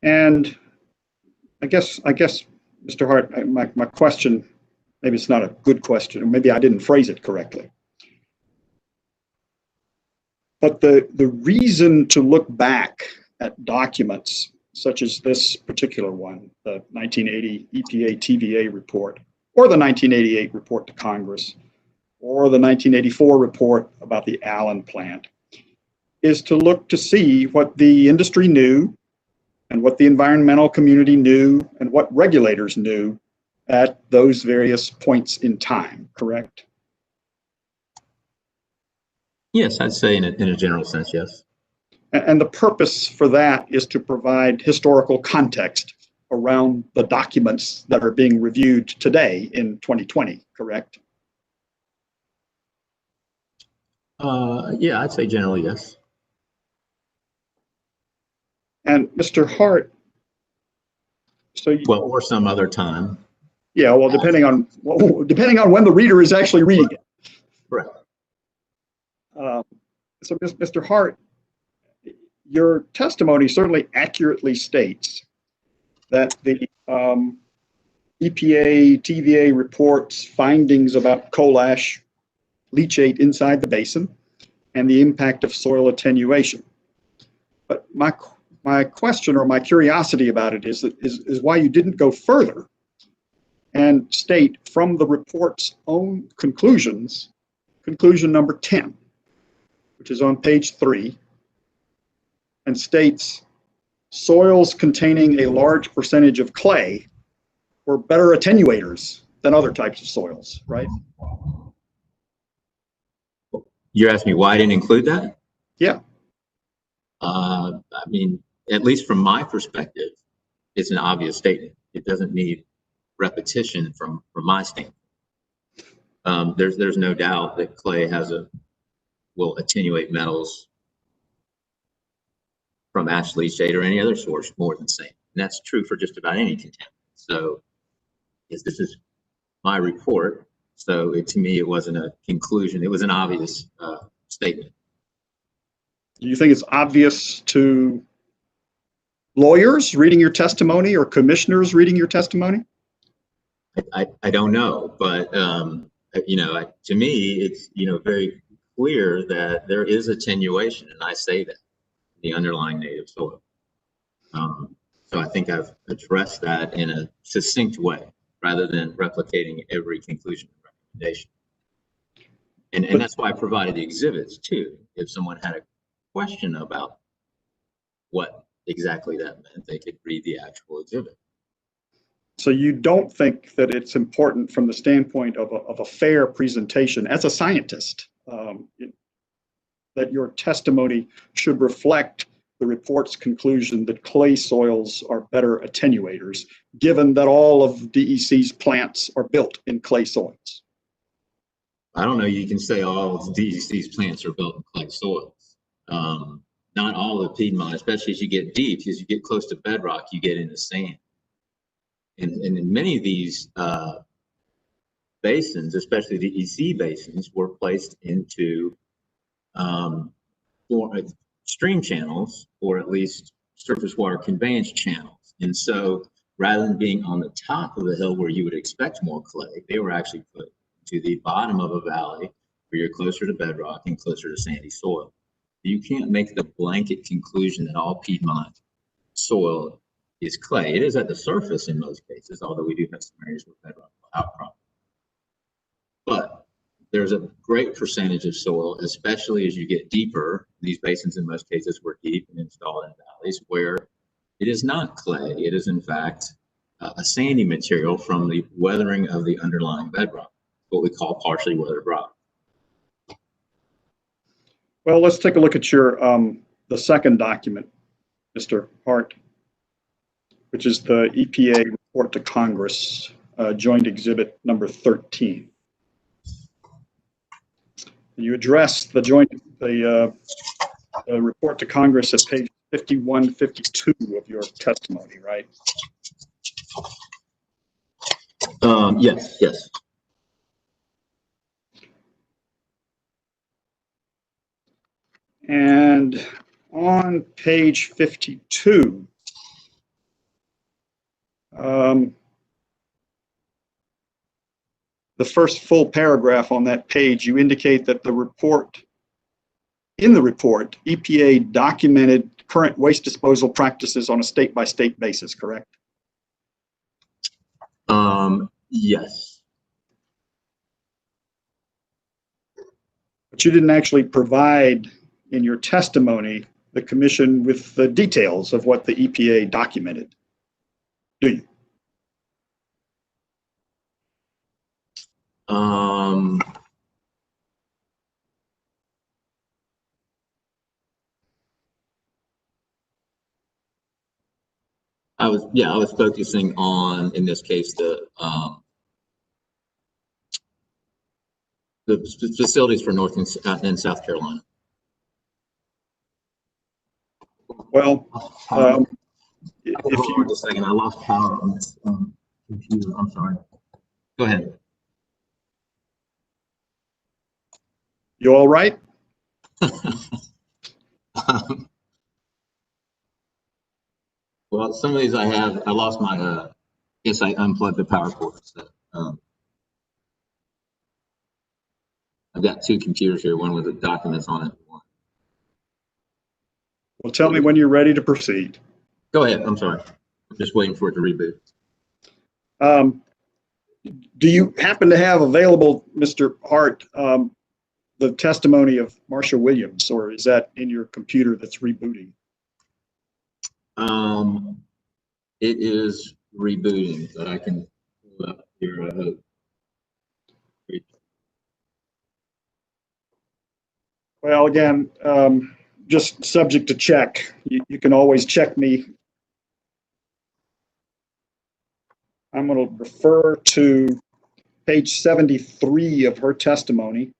And I guess, Mr. Hart, my question, maybe it's not a good question, or maybe I didn't phrase it correctly. But the reason to look back at documents such as this particular one, the 1980 EPA TVA report, or the 1988 report to Congress, or the 1984 report about the Allen plant, is to look to see what the industry knew and what the environmental community knew and what regulators knew at those various points in time, correct? Yes, I'd say in a general sense, yes. And the purpose for that is to provide historical context around the documents that are being reviewed today in 2020, correct? Yeah, I'd say generally, yes. And Mr. Hart, so well, or some other time. Yeah, well, depending on when the reader is actually reading it. Correct. So, Mr. Hart, your testimony certainly accurately states that the EPA TVA reports findings about coal ash, leachate inside the basin, and the impact of soil attenuation. But my question or my curiosity about it is why you didn't go further and state from the report's own conclusions, conclusion number 10, which is on page 3, and states soils containing a large percentage of clay were better attenuators than other types of soils, right? You're asking me why I didn't include that? Yeah. I mean, at least from my perspective, it's an obvious statement. It doesn't need repetition from my standpoint. There's no doubt that clay will attenuate metals from ash, leachate, or any other source more than same. And that's true for just about any contaminant. So yes, this is my report. So to me, it wasn't a conclusion. It was an obvious statement. Do you think it's obvious to lawyers reading your testimony or commissioners reading your testimony? I don't know, but to me, it's very clear that there is attenuation, and I say that the underlying native soil. So I think I've addressed that in a succinct way, rather than replicating every conclusion and recommendation. And that's why I provided the exhibits too. If someone had a question about what exactly that meant, they could read the actual exhibit. So you don't think that it's important from the standpoint of a fair presentation as a scientist, that your testimony should reflect the report's conclusion that clay soils are better attenuators, given that all of DEC's plants are built in clay soils? I don't know, you can say all of DEC's plants are built in clay soils. Not all of the Piedmont, especially as you get deep, as you get close to bedrock, you get into sand. And in many of these basins, especially the DEC basins, were placed into stream channels, or at least surface water conveyance channels. And so rather than being on the top of the hill where you would expect more clay, they were actually put to the bottom of a valley where you're closer to bedrock and closer to sandy soil. You can't make the blanket conclusion that all Piedmont soil is clay. It is at the surface in most cases, although we do have some areas where bedrock outcrop. But there's a great percentage of soil, especially as you get deeper. These basins in most cases were deep and installed in valleys where it is not clay. It is in fact a sandy material from the weathering of the underlying bedrock, what we call partially weathered rock. Well, let's take a look at your the second document, Mr. Hart, which is the EPA report to Congress, joint exhibit number 13. You address the report to Congress at page 51, 52 of your testimony, right? Yes. And on page 52, the first full paragraph on that page, you indicate that in the report, EPA documented current waste disposal practices on a state-by-state basis, correct? Yes. But you didn't actually provide in your testimony the commission with the details of what the EPA documented, do you? I was focusing on, in this case, the facilities for North and South Carolina. Well, if you just a second, I lost power on this computer. I'm sorry. Go ahead. You all right? Well, some of these I lost my, yes, I unplugged the power cord. So, I've got two computers here, one with the documents on it. Well, tell me when you're ready to proceed. Go ahead. I'm sorry. I'm just waiting for it to reboot. Do you happen to have available, Mr. Hart, the testimony of Marsha Williams, or is that in your computer that's rebooting? It is rebooting, but I can pull up here, I hope. Well, again, just subject to check. You can always check me. I'm going to refer to page 73 of her testimony,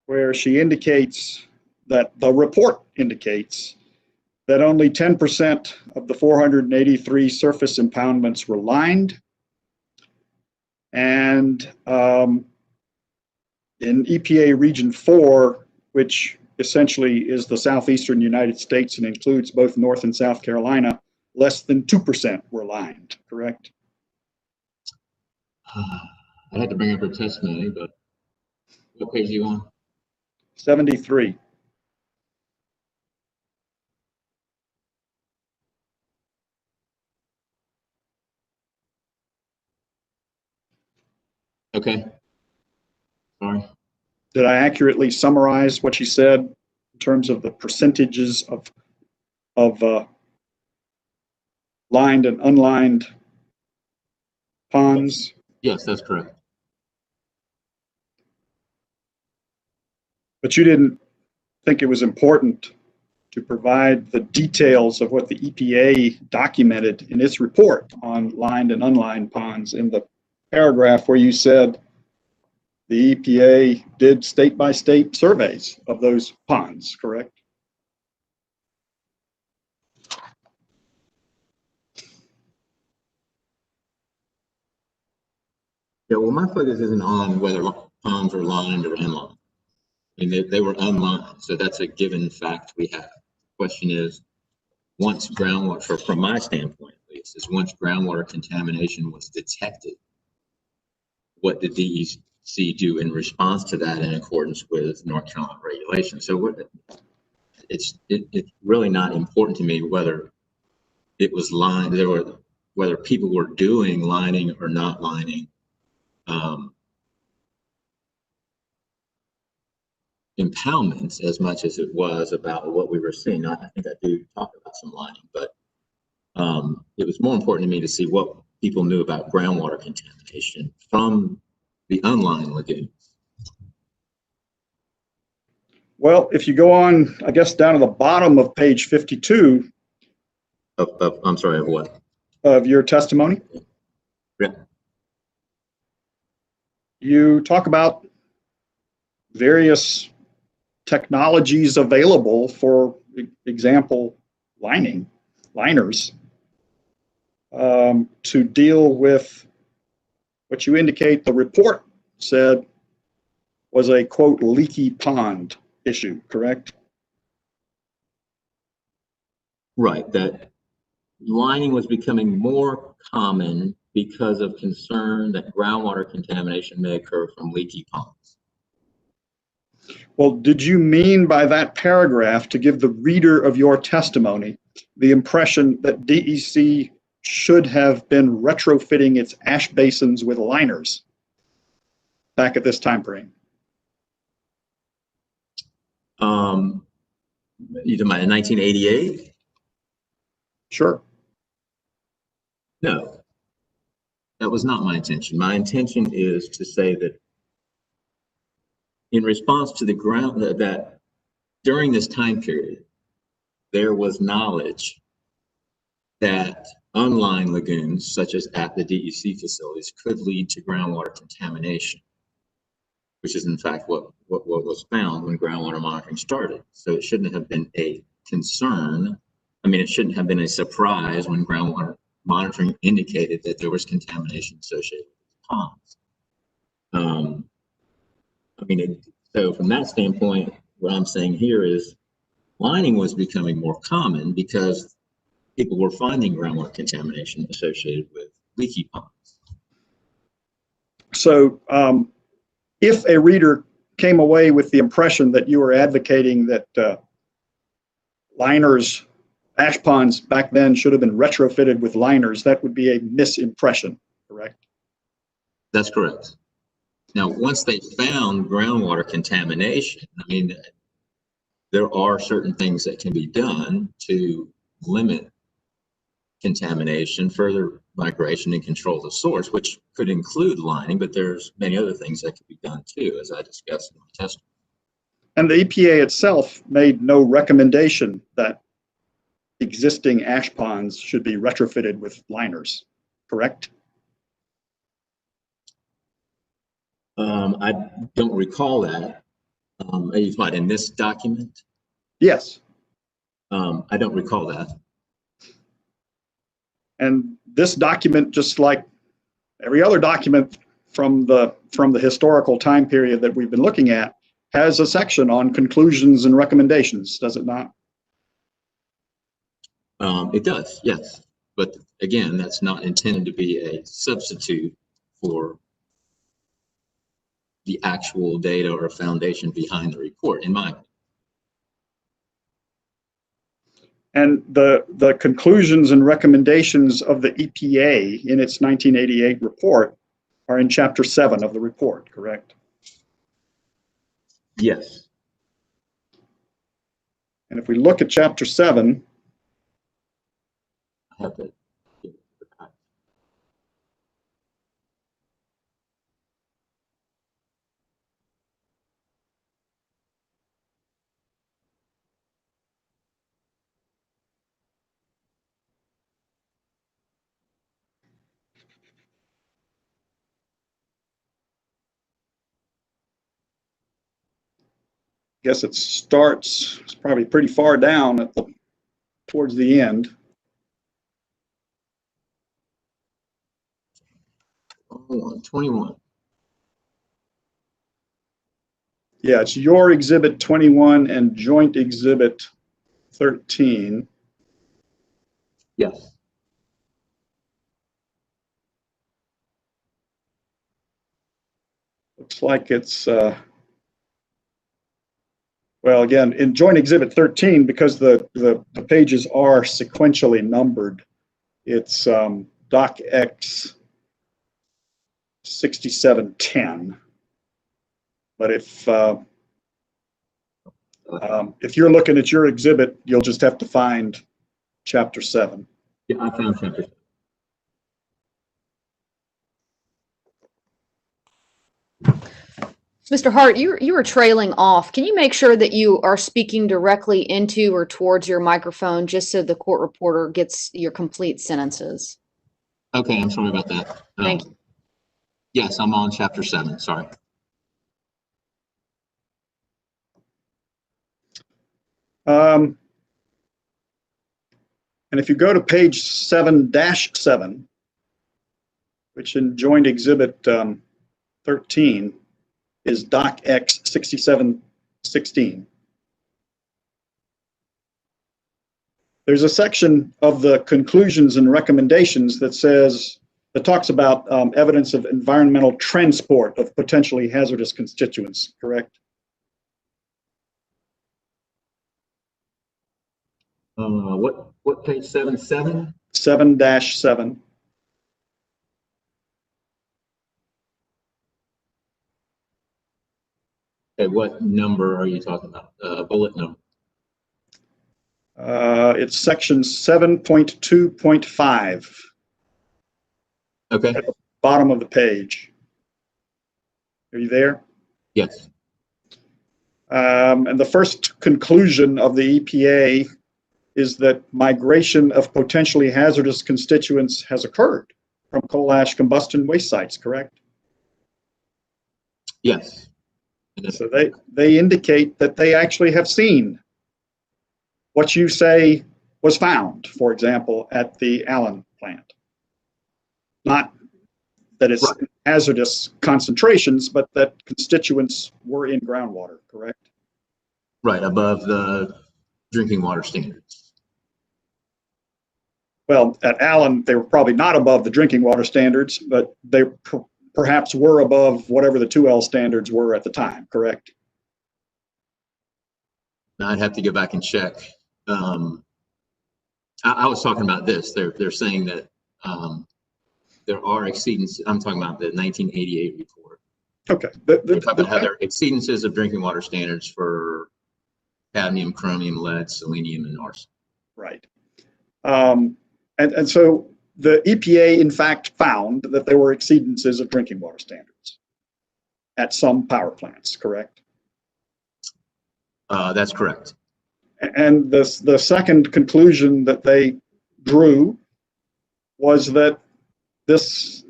where she indicates that the report indicates that only 10% of the 483 surface impoundments were lined. And in EPA Region 4, which essentially is the southeastern United States and includes both North and South Carolina, less than 2% were lined, correct? I had to bring up her testimony, but what page are you on? 73. Okay. Sorry. Did I accurately summarize what she said in terms of the percentages of lined and unlined ponds? Yes, that's correct. But you didn't think it was important to provide the details of what the EPA documented in its report on lined and unlined ponds in the paragraph where you said the EPA did state-by-state surveys of those ponds, correct? Yeah, well, my focus isn't on whether ponds are lined or unlined. I mean, they were unlined, so that's a given fact we have. The question is, once groundwater, from my standpoint at least, is once groundwater contamination was detected, what did DEC do in response to that in accordance with North Carolina regulations? So it's really not important to me whether it was lined, whether people were doing lining or not lining. Impoundments as much as it was about what we were seeing. I think I do talk about some lining, but it was more important to me to see what people knew about groundwater contamination from the unlined lagoons. Well, if you go on, I guess, down to the bottom of page 52 I'm sorry, of what? Of your testimony. Yeah. You talk about various technologies available, for example, liners, to deal with what you indicate the report said was a, quote, leaky pond issue, correct? Right, that lining was becoming more common because of concern that groundwater contamination may occur from leaky ponds. Well, did you mean by that paragraph to give the reader of your testimony the impression that DEC should have been retrofitting its ash basins with liners back at this time frame? You talking about in 1988? Sure. No, that was not my intention. My intention is to say that in response to the ground that during this time period, there was knowledge that unlined lagoons, such as at the DEC facilities, could lead to groundwater contamination, which is in fact what was found when groundwater monitoring started. So it shouldn't have been a concern. I mean, it shouldn't have been a surprise when groundwater monitoring indicated that there was contamination associated with ponds. I mean, so from that standpoint, what I'm saying here is lining was becoming more common because people were finding groundwater contamination associated with leaky ponds. So if a reader came away with the impression that you were advocating that liners, ash ponds back then should have been retrofitted with liners, that would be a misimpression, correct? That's correct. Now, once they found groundwater contamination, I mean, there are certain things that can be done to limit contamination, further migration, and control the source, which could include lining, but there's many other things that could be done too, as I discussed in my testimony. And the EPA itself made no recommendation that existing ash ponds should be retrofitted with liners, correct? I don't recall that. It's what, in this document? Yes. I don't recall that. And this document, just like every other document from the historical time period that we've been looking at, has a section on conclusions and recommendations, does it not? It does, yes. But again, that's not intended to be a substitute for the actual data or foundation behind the report, in my opinion. And the conclusions and recommendations of the EPA in its 1988 report are in Chapter 7 of the report, correct? Yes. And if we look at Chapter 7, I have to. I guess it starts, it's probably pretty far down at towards the end. 21. Yeah, it's your Exhibit 21 and Joint Exhibit 13. Yes. Looks like it's, well, again, in Joint Exhibit 13, because the pages are sequentially numbered, it's Doc X 6710. But if you're looking at your exhibit, you'll just have to find Chapter 7. Yeah, I found Chapter 7. Mr. Hart, you were trailing off. Can you make sure that you are speaking directly into or towards your microphone just so the court reporter gets your complete sentences? Okay, I'm sorry about that. Thank you. Yes, I'm on Chapter 7. Sorry. And if you go to page 7-7, which in Joint Exhibit 13 is Doc X 6716. There's a section of the conclusions and recommendations that talks about evidence of environmental transport of potentially hazardous constituents, correct? What page 7-7? 7-7. Okay, what number are you talking about? Bullet number? It's section 7.2.5. Okay. At the bottom of the page. Are you there? Yes. And the first conclusion of the EPA is that migration of potentially hazardous constituents has occurred from coal ash combustion waste sites, correct? Yes. So they indicate that they actually have seen what you say was found, for example, at the Allen plant. Not that it's hazardous concentrations, but that constituents were in groundwater, correct? Right, above the drinking water standards. Well, at Allen, they were probably not above the drinking water standards, but they perhaps were above whatever the 2L standards were at the time, correct? I'd have to go back and check. I was talking about this. They're saying that there are exceedance. I'm talking about the 1988 report. Okay. They're talking about how there are exceedances of drinking water standards for cadmium, chromium, lead, selenium, and arsen. Right. And so the EPA, in fact, found that there were exceedances of drinking water standards at some power plants, correct? That's correct. And the second conclusion that they drew was that this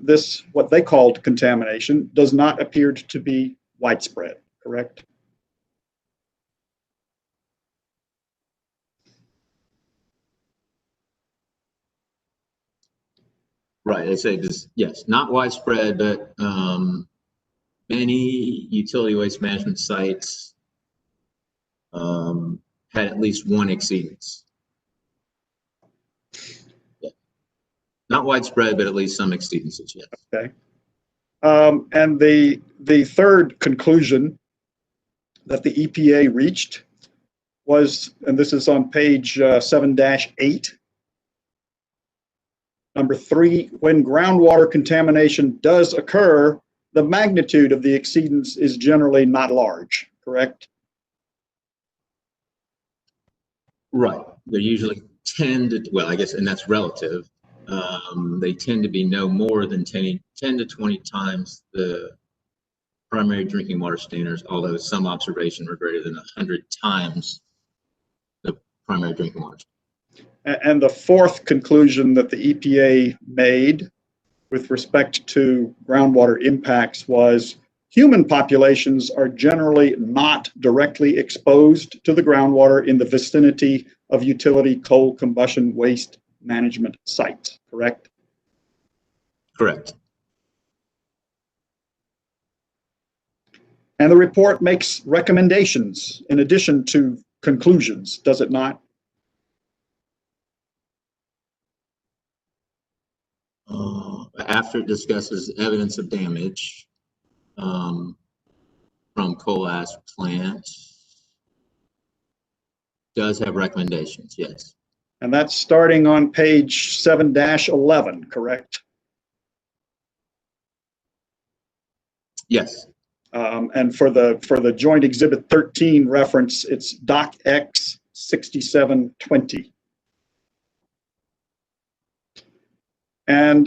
what they called contamination does not appear to be widespread, correct? Right. They say this, yes, not widespread, but many utility waste management sites had at least one exceedance. Yeah. Not widespread, but at least some exceedances, yes. Okay. And the third conclusion that the EPA reached was, and this is on page 7-8, number 3, when groundwater contamination does occur, the magnitude of the exceedance is generally not large, correct? Right. They usually tend to, well, I guess, and that's relative. They tend to be no more than 10 to 20 times the primary drinking water standards, although some observations were greater than 100 times the primary drinking water. And the fourth conclusion that the EPA made with respect to groundwater impacts was human populations are generally not directly exposed to the groundwater in the vicinity of utility coal combustion waste management sites, correct? Correct. And the report makes recommendations in addition to conclusions, does it not? After it discusses evidence of damage from coal ash plant, does have recommendations, yes. And that's starting on page 7-11, correct? Yes. And for the Joint Exhibit 13 reference, it's Doc X 6720. And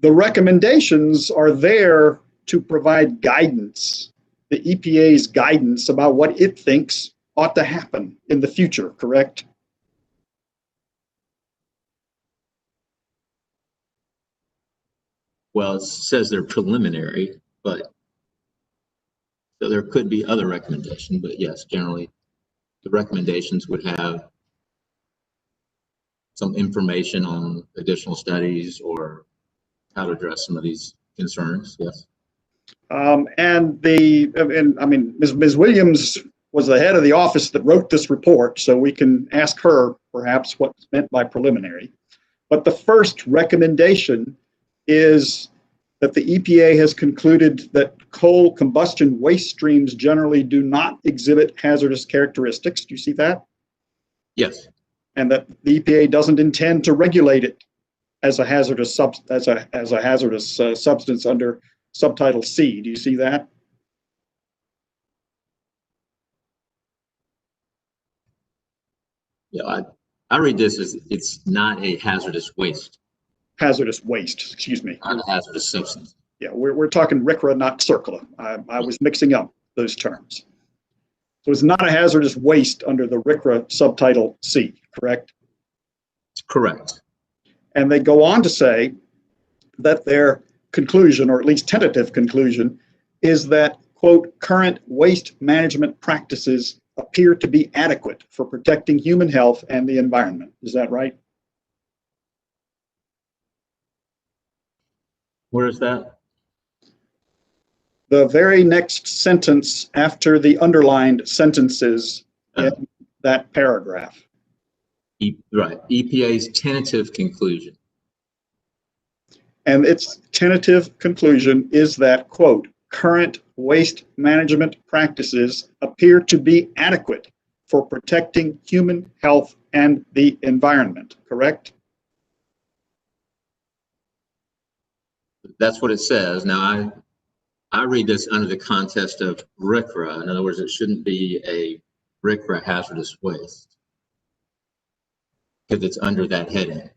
the recommendations are there to provide guidance, the EPA's guidance about what it thinks ought to happen in the future, correct? Well, it says they're preliminary, but so there could be other recommendations, but yes, generally the recommendations would have some information on additional studies or how to address some of these concerns, yes. Ms. Williams was the head of the office that wrote this report, so we can ask her perhaps what's meant by preliminary. But the first recommendation is that the EPA has concluded that coal combustion waste streams generally do not exhibit hazardous characteristics. Do you see that? Yes. And that the EPA doesn't intend to regulate it as a hazardous substance under subtitle C. Do you see that? Yeah, I read this as it's not a hazardous waste. Hazardous waste, excuse me. Not a hazardous substance. Yeah, we're talking RCRA, not CERCLA. I was mixing up those terms. So it's not a hazardous waste under the RCRA subtitle C, correct? Correct. And they go on to say that their conclusion, or at least tentative conclusion, is that, quote, current waste management practices appear to be adequate for protecting human health and the environment. Is that right? Where is that? The very next sentence after the underlined sentences in that paragraph. Right, EPA's tentative conclusion. And its tentative conclusion is that, quote, current waste management practices appear to be adequate for protecting human health and the environment, correct? That's what it says. Now, I read this under the context of RCRA. In other words, it shouldn't be a RCRA hazardous waste because it's under that heading.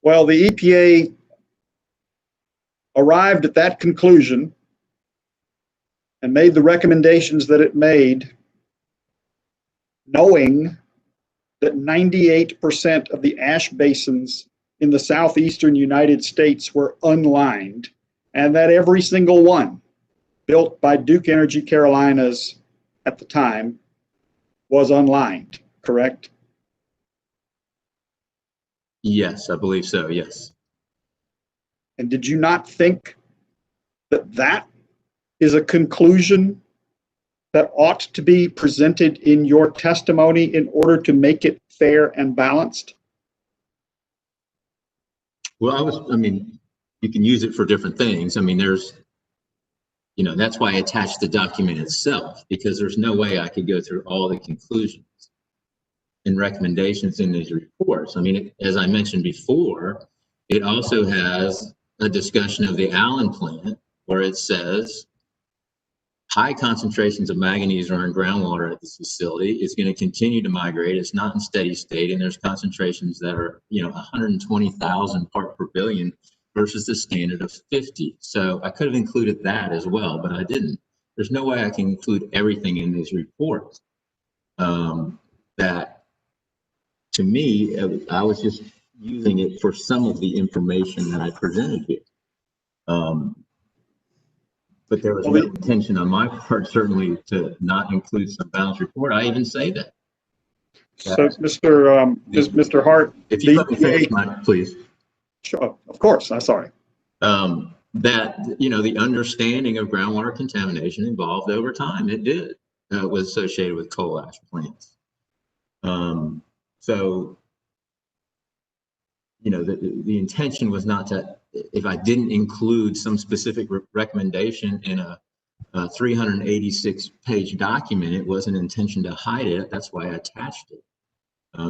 Well, the EPA arrived at that conclusion and made the recommendations that it made, knowing that 98% of the ash basins in the southeastern United States were unlined, and that every single one built by Duke Energy Carolinas at the time was unlined, correct? Yes, I believe so, yes. And did you not think that that is a conclusion that ought to be presented in your testimony in order to make it fair and balanced? Well, you can use it for different things. That's why I attached the document itself, because there's no way I could go through all the conclusions and recommendations in these reports. As I mentioned before, it also has a discussion of the Allen plant where it says high concentrations of manganese are in groundwater at this facility. It's going to continue to migrate. It's not in steady state, and there's concentrations that are 120,000 part per billion versus the standard of 50. So I could have included that as well, but I didn't. There's no way I can include everything in these reports. That to me, I was just using it for some of the information that I presented here. But there was no intention on my part, certainly, to not include some balanced report. I even say that. So, Mr. Hart, if you let me finish, please. Sure, of course. I'm sorry. that, you know, the understanding of groundwater contamination evolved over time. It did. It was associated with coal ash plants. So, you know, the intention was not to, if I didn't include some specific recommendation in a 386-page document, it wasn't an intention to hide it. That's why I attached it.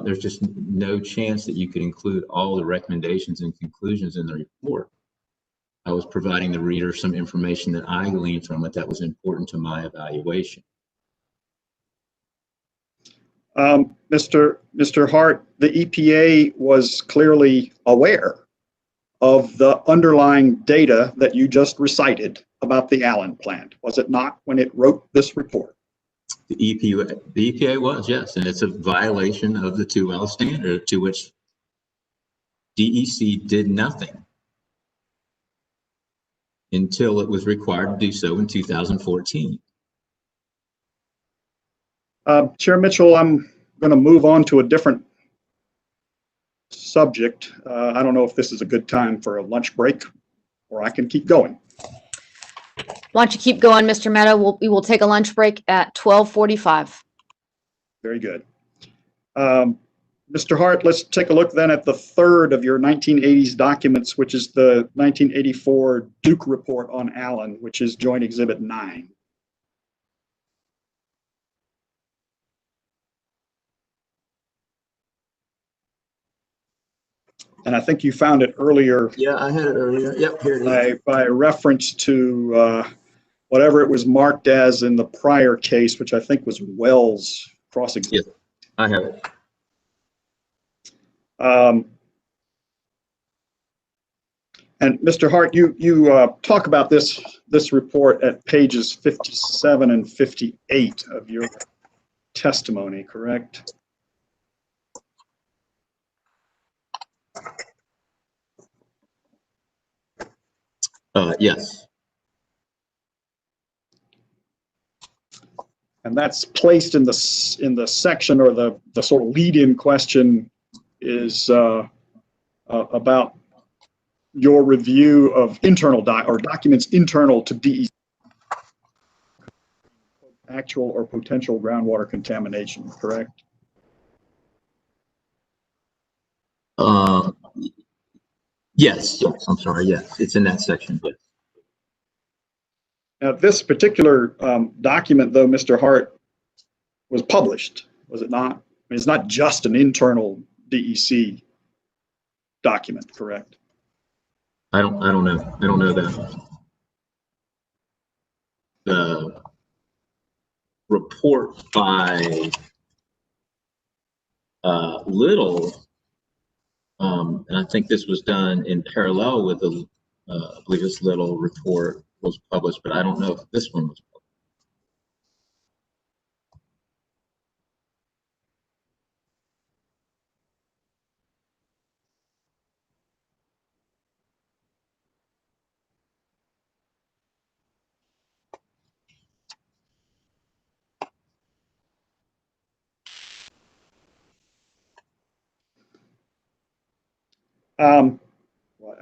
There's just no chance that you could include all the recommendations and conclusions in the report. I was providing the reader some information that I gleaned from it that was important to my evaluation. Mr. Hart, the EPA was clearly aware of the underlying data that you just recited about the Allen plant, was it not, when it wrote this report? The EPA was, yes, and it's a violation of the 2L standard, to which DEC did nothing until it was required to do so in 2014. Chair Mitchell, I'm going to move on to a different subject. I don't know if this is a good time for a lunch break, or I can keep going. Why don't you keep going, Mr. Mehta? We will take a lunch break at 12:45. Very good. Mr. Hart, let's take a look then at the third of your 1980s documents, which is the 1984 Duke report on Allen, which is Joint Exhibit 9. And I think you found it earlier. Yeah, I had it earlier. Yep, here it is. By reference to whatever it was marked as in the prior case, which I think was Wells cross-examination. Yes, I have it. And Mr. Hart, you talk about this report at pages 57 and 58 of your testimony, correct? Yes. And that's placed in the section, or the sort of lead-in question is about your review of internal documents internal to DEC, actual or potential groundwater contamination, correct? Yes, I'm sorry, yes, it's in that section. Yes. Now, this particular document, though, Mr. Hart, was published, was it not? I mean, it's not just an internal DEC document, correct? I don't know. I don't know that. The report by Little, and I think this was done in parallel with the, I believe this Little report was published, but I don't know if this one was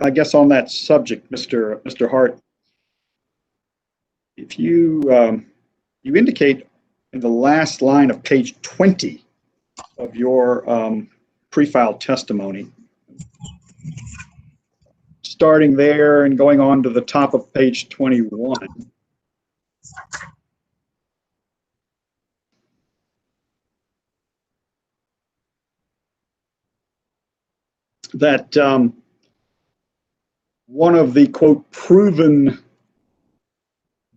I guess on that subject, Mr. Hart, if you you indicate in the last line of page 20 of your pre-filed testimony, starting there and going on to the top of page 21, that one of the, quote, proven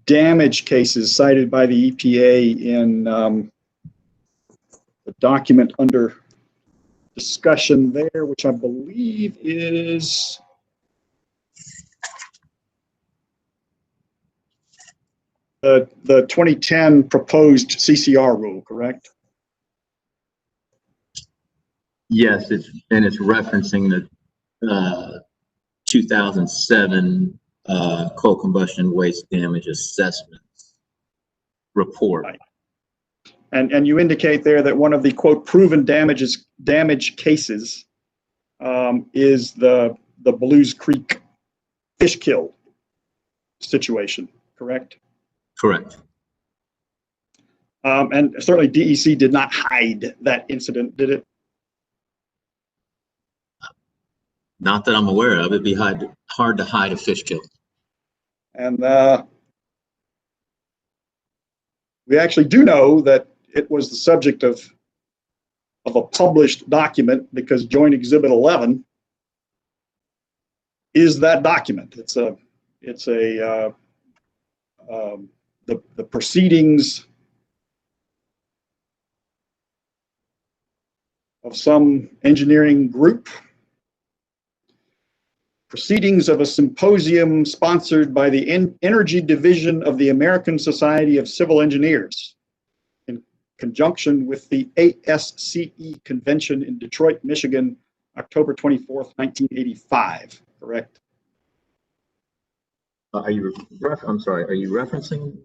damage cases cited by the EPA in the document under discussion there, which I believe is the 2010 proposed CCR rule, correct? Yes, it's referencing the 2007 coal combustion waste damage assessment report. Right. And you indicate there that one of the, quote, proven damage cases is the Blues Creek fish kill situation, correct? Correct. And certainly DEC did not hide that incident, did it? Not that I'm aware of. It'd be hard to hide a fish kill. And we actually do know that it was the subject of a published document, because Joint Exhibit 11 is that document. It's the proceedings of some engineering group, proceedings of a symposium sponsored by the Energy Division of the American Society of Civil Engineers in conjunction with the ASCE convention in Detroit, Michigan, October 24th, 1985, correct? I'm sorry, are you referencing?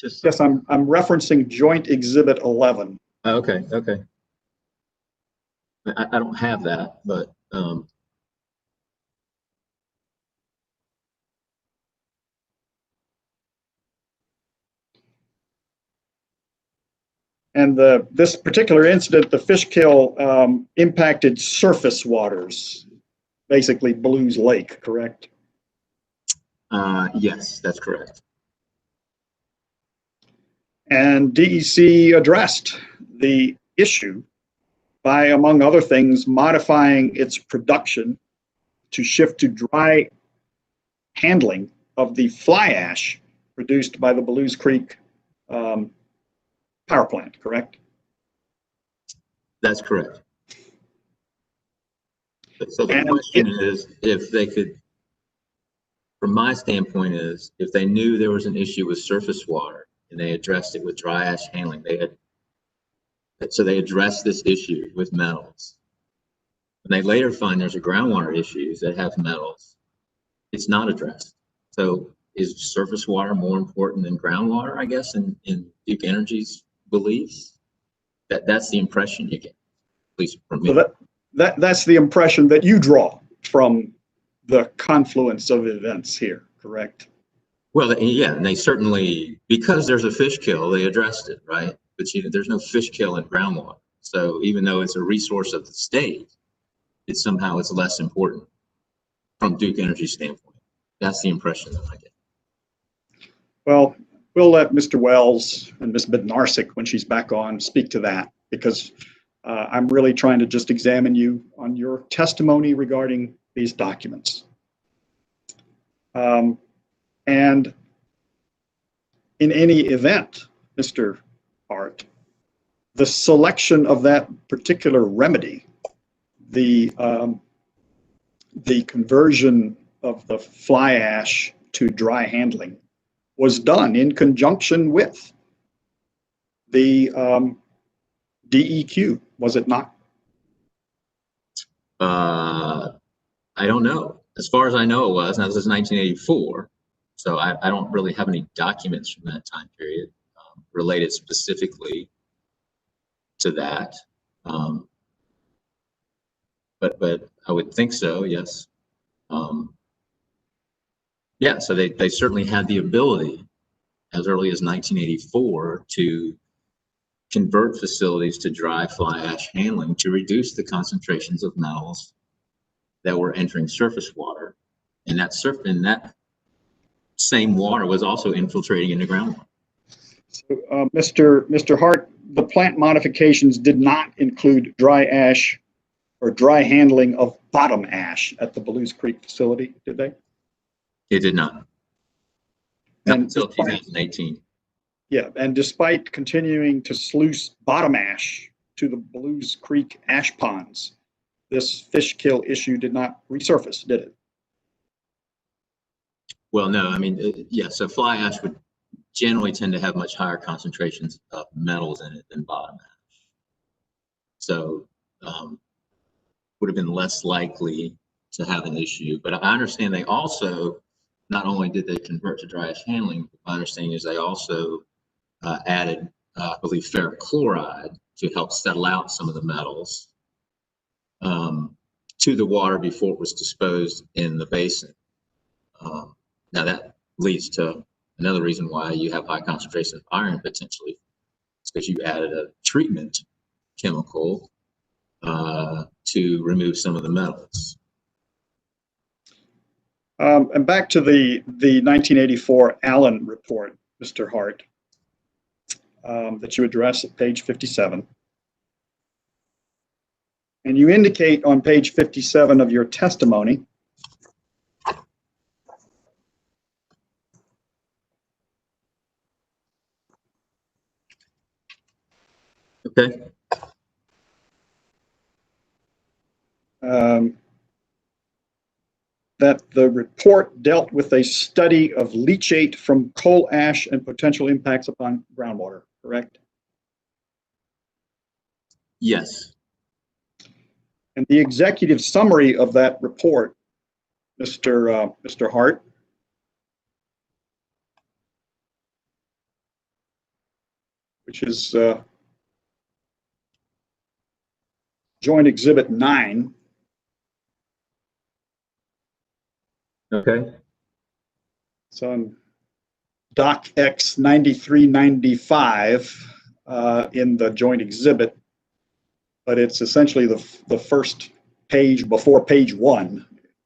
Yes, I'm referencing Joint Exhibit 11. Okay. I don't have that, but and this particular incident, the fish kill, impacted surface waters, basically Blues Lake, correct? yes, that's correct. And DEC addressed the issue by, among other things, modifying its production to shift to dry handling of the fly ash produced by the Blues Creek power plant, correct? That's correct. So the question is, if they could, from my standpoint, is if they knew there was an issue with surface water and they addressed it with dry ash handling, so they addressed this issue with metals. And they later find there's a groundwater issues that have metals. It's not addressed. So is surface water more important than groundwater, I guess, in Duke Energy's beliefs? That's the impression you get, at least from me. So that's the impression that you draw from the confluence of events here, correct? Well, yeah, and they certainly, because there's a fish kill, they addressed it, right? But there's no fish kill in groundwater. So even though it's a resource of the state, it's less important from Duke Energy's standpoint. That's the impression that I get. Well, we'll let Mr. Wells and Ms. Bednarsik, when she's back on, speak to that, because I'm really trying to just examine you on your testimony regarding these documents. And in any event, Mr. Hart, the selection of that particular remedy, the conversion of the fly ash to dry handling, was done in conjunction with the DEQ, was it not? I don't know. As far as I know, it was. Now, this is 1984, so I don't really have any documents from that time period related specifically to that. But I would think so, yes. Yeah, so they certainly had the ability as early as 1984 to convert facilities to dry fly ash handling to reduce the concentrations of metals that were entering surface water. And that same water was also infiltrating into groundwater. So, Mr. Hart, the plant modifications did not include dry ash or dry handling of bottom ash at the Blues Creek facility, did they? It did not. Not until 2018. Yeah, and despite continuing to sluice bottom ash to the Blues Creek ash ponds, this fish kill issue did not resurface, did it? Well, no, I mean, yeah, so fly ash would generally tend to have much higher concentrations of metals in it than bottom ash. So would have been less likely to have an issue. But I understand they also, not only did they convert to dry ash handling, my understanding is they also added, I believe, ferric chloride to help settle out some of the metals to the water before it was disposed in the basin. Now that leads to another reason why you have high concentration of iron potentially. It's because you added a treatment chemical to remove some of the metals. And back to the 1984 Allen report, Mr. Hart, that you address at page 57. And you indicate on page 57 of your testimony okay. That the report dealt with a study of leachate from coal ash and potential impacts upon groundwater, correct? Yes. And the executive summary of that report, Mr. Hart, which is Joint Exhibit 9. Okay. It's on Doc X 9395 in the joint exhibit, but it's essentially the first page before page 1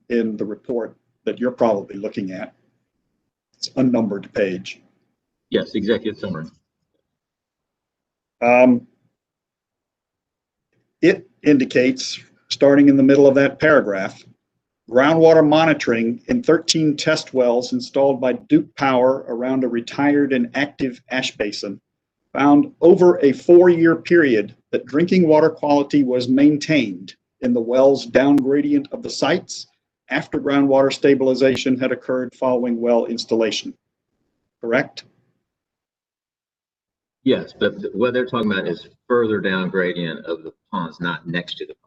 in the report that you're probably looking at. It's unnumbered page. Yes, executive summary. It indicates, starting in the middle of that paragraph, groundwater monitoring in 13 test wells installed by Duke Power around a retired and active ash basin found over a 4-year period that drinking water quality was maintained in the wells down gradient of the sites after groundwater stabilization had occurred following well installation. Correct? Yes, but what they're talking about is further down gradient of the ponds, not next to the pond.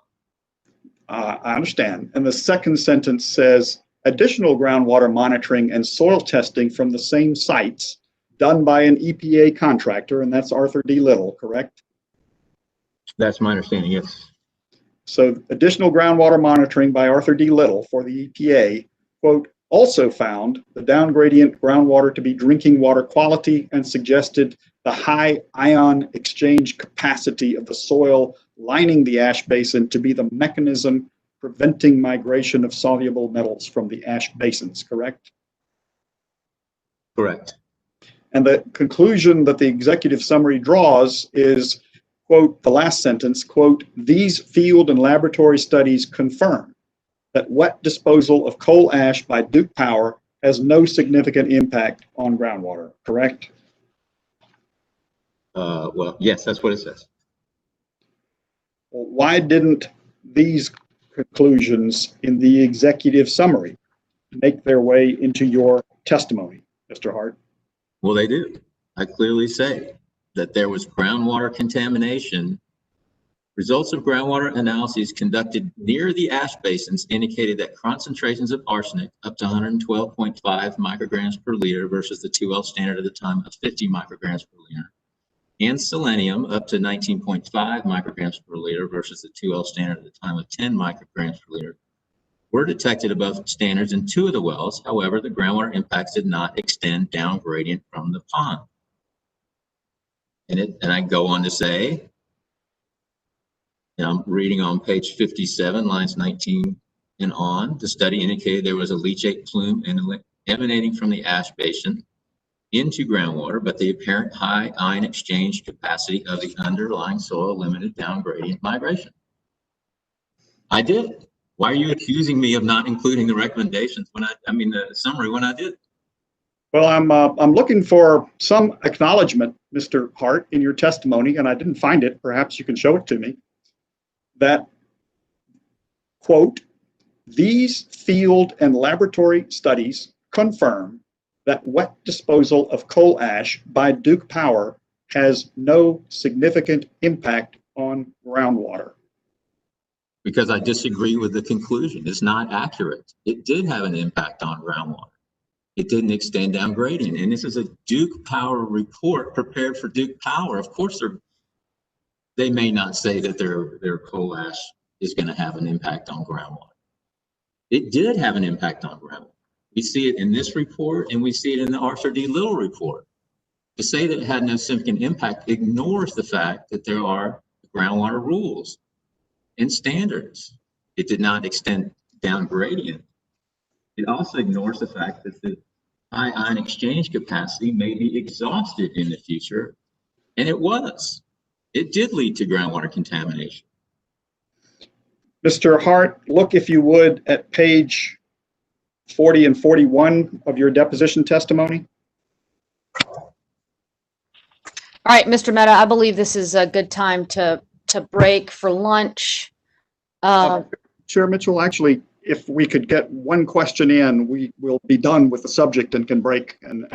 I understand. And the second sentence says, additional groundwater monitoring and soil testing from the same sites done by an EPA contractor, and that's Arthur D. Little, correct? That's my understanding, yes. So additional groundwater monitoring by Arthur D. Little for the EPA, quote, also found the down gradient groundwater to be drinking water quality and suggested the high ion exchange capacity of the soil lining the ash basin to be the mechanism preventing migration of soluble metals from the ash basins, correct? Correct. And the conclusion that the executive summary draws is, quote, the last sentence, quote, these field and laboratory studies confirm that wet disposal of coal ash by Duke Power has no significant impact on groundwater, correct? Well, yes, that's what it says. Well, why didn't these conclusions in the executive summary make their way into your testimony, Mr. Hart? Well, they do. I clearly say that there was groundwater contamination. Results of groundwater analyses conducted near the ash basins indicated that concentrations of arsenic up to 112.5 micrograms per liter versus the 2L standard at the time of 50 micrograms per liter, and selenium up to 19.5 micrograms per liter versus the 2L standard at the time of 10 micrograms per liter, were detected above standards in 2 of the wells. However, the groundwater impacts did not extend down gradient from the pond. And I go on to say, and I'm reading on page 57, lines 19 and on, the study indicated there was a leachate plume emanating from the ash basin into groundwater, but the apparent high ion exchange capacity of the underlying soil limited down gradient migration. I did. Why are you accusing me of not including the recommendations when the summary when I did? Well, I'm looking for some acknowledgement, Mr. Hart, in your testimony, and I didn't find it. Perhaps you can show it to me. That, quote, these field and laboratory studies confirm that wet disposal of coal ash by Duke Power has no significant impact on groundwater. Because I disagree with the conclusion. It's not accurate. It did have an impact on groundwater. It didn't extend down gradient. And this is a Duke Power report prepared for Duke Power. Of course, they may not say that their coal ash is going to have an impact on groundwater. It did have an impact on groundwater. We see it in this report, and we see it in the Arthur D. Little report. To say that it had no significant impact ignores the fact that there are groundwater rules and standards. It did not extend down gradient. It also ignores the fact that the high ion exchange capacity may be exhausted in the future, and it was. It did lead to groundwater contamination. Mr. Hart, look if you would at page 40 and 41 of your deposition testimony. All right, Mr. Mehta, I believe this is a good time to break for lunch. Chair Mitchell, actually, if we could get one question in, we will be done with the subject and can break and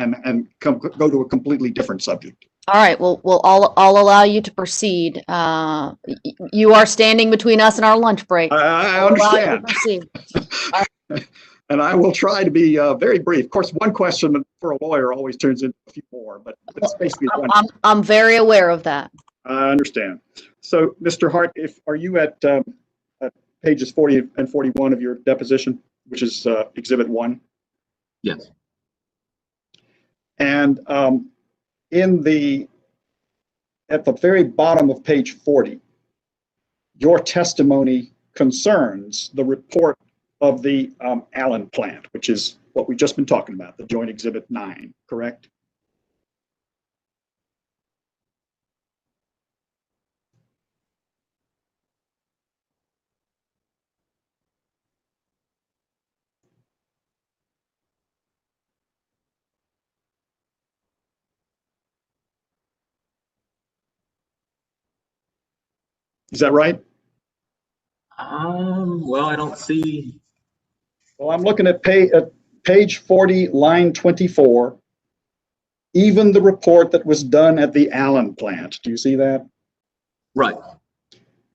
go to a completely different subject. All right, well, I'll allow you to proceed. You are standing between us and our lunch break. I understand. And I will try to be very brief. Of course, one question for a lawyer always turns into a few more, but it's basically one. I'm very aware of that. I understand. So, Mr. Hart, are you at pages 40 and 41 of your deposition, which is Exhibit 1? Yes. And at the very bottom of page 40, your testimony concerns the report of the Allen plant, which is what we've just been talking about, the Joint Exhibit 9, correct? Is that right? Well, I don't see. Well, I'm looking at page 40, line 24. Even the report that was done at the Allen plant. Do you see that? Right.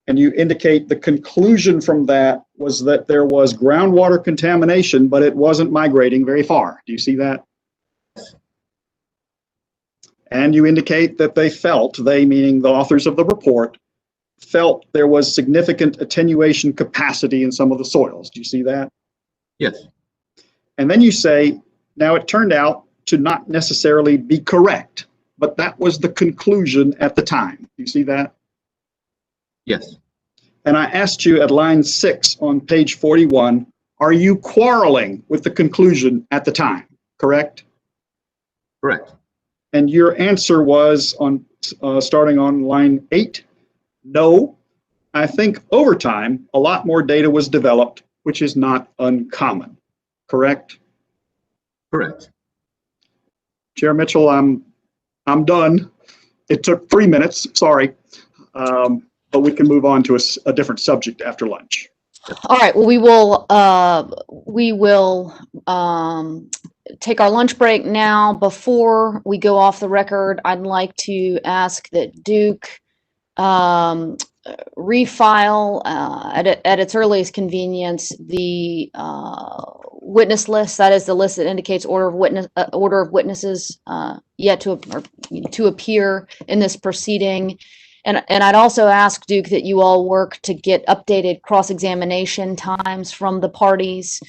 And you indicate the conclusion from that was that there was groundwater contamination, but it wasn't migrating very far. Do you see that? And you indicate that they meaning the authors of the report, felt there was significant attenuation capacity in some of the soils. Do you see that? Yes. And then you say, now it turned out to not necessarily be correct, but that was the conclusion at the time. Do you see that? Yes. And I asked you at line 6 on page 41, are you quarreling with the conclusion at the time, correct? Correct. And your answer was on starting on line 8, no. I think over time, a lot more data was developed, which is not uncommon, correct? Correct. Chair Mitchell, I'm done. It took 3 minutes, sorry. But we can move on to a different subject after lunch. All right, well, we will take our lunch break now. Before we go off the record, I'd like to ask that Duke refile at its earliest convenience the witness list. That is the list that indicates order of witnesses yet to appear in this proceeding. And I'd also ask, Duke, that you all work to get updated cross-examination times from the parties.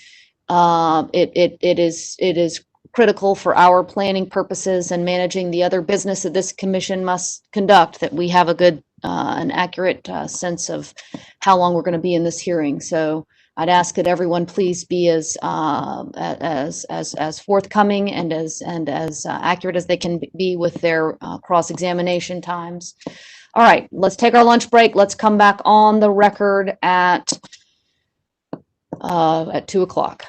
It is critical for our planning purposes and managing the other business that this commission must conduct, that we have a good and accurate sense of how long we're going to be in this hearing. So I'd ask that everyone please be as forthcoming and as accurate as they can be with their cross-examination times. All right, let's take our lunch break. Let's come back on the record at 2 o'clock.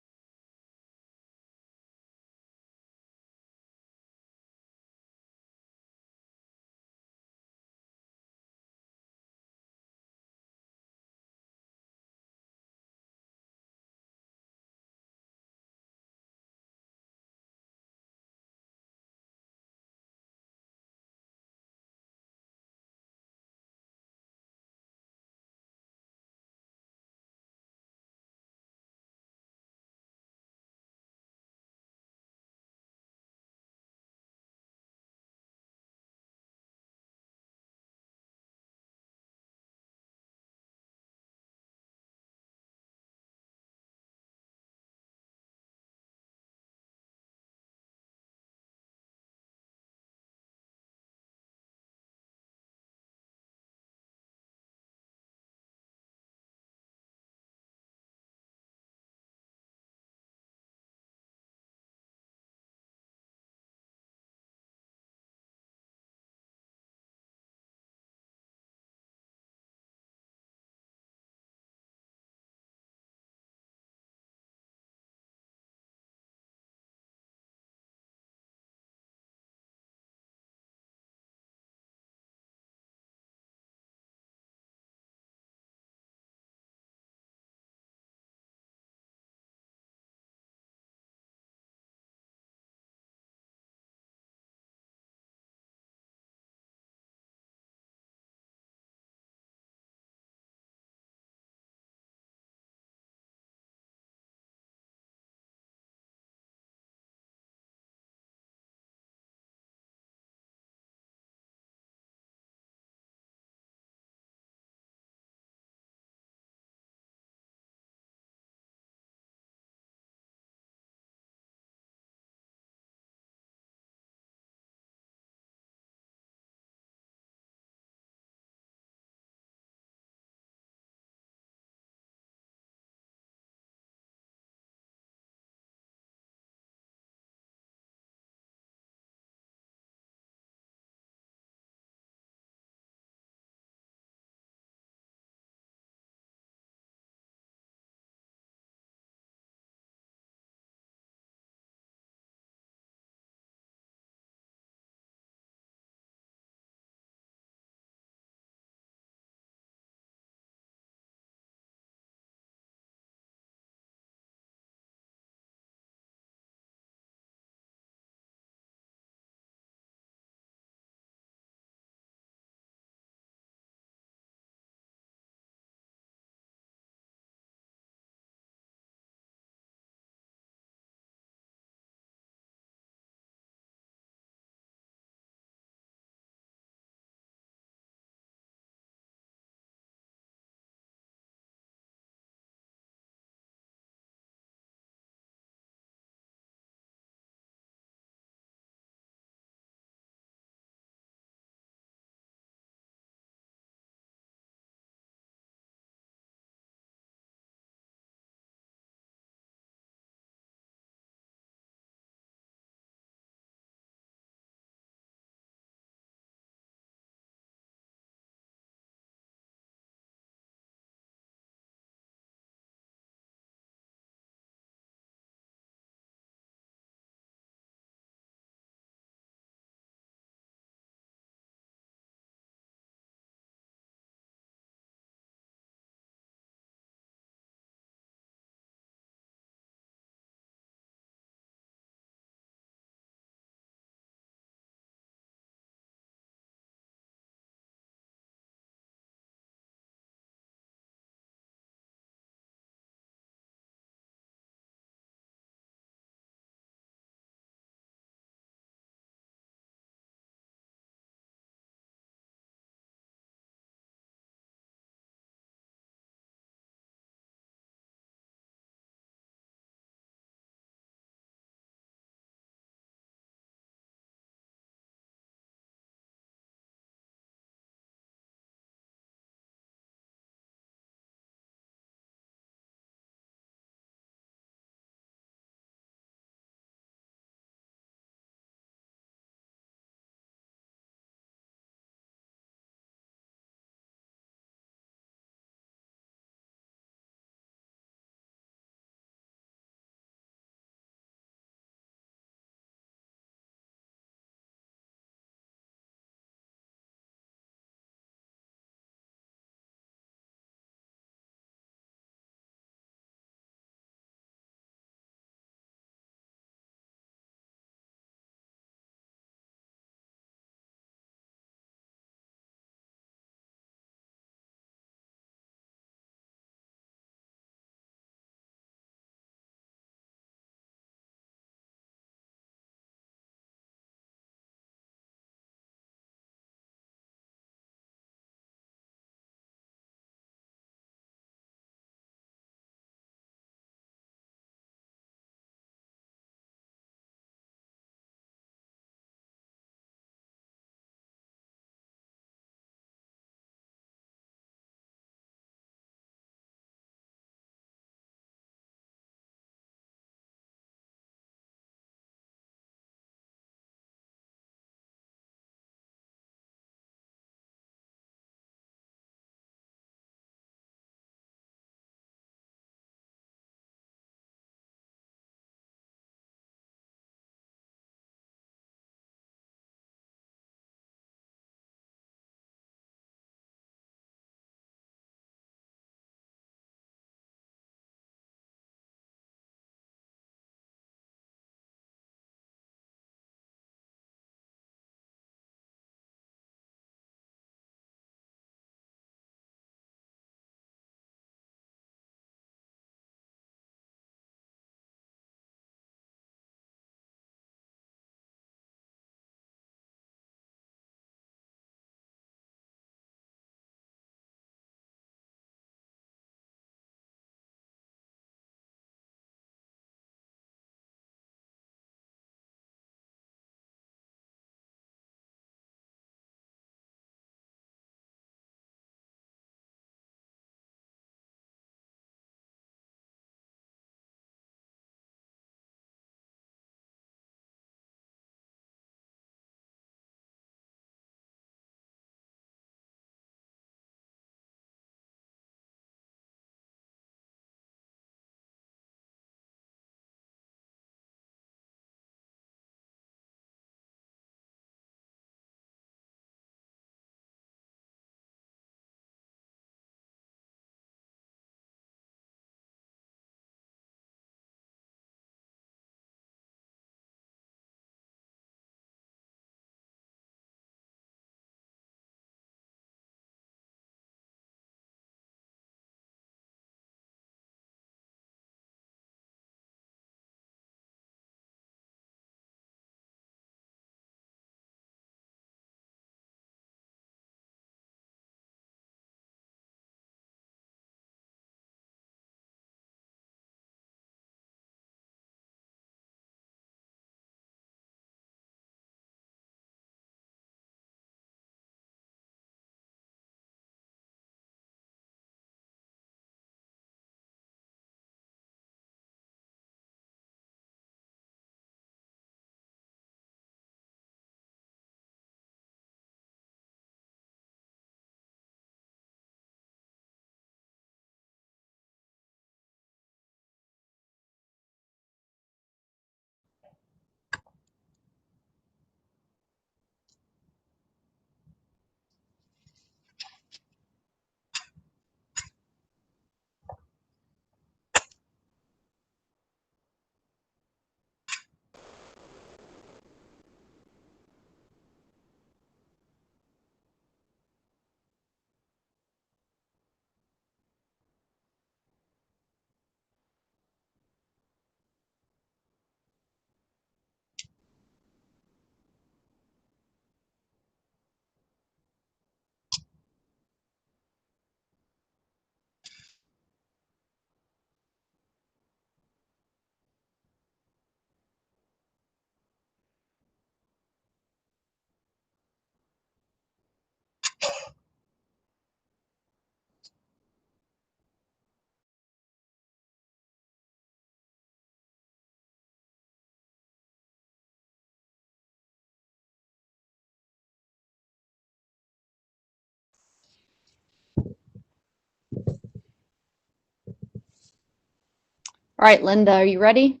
All right, Linda, are you ready?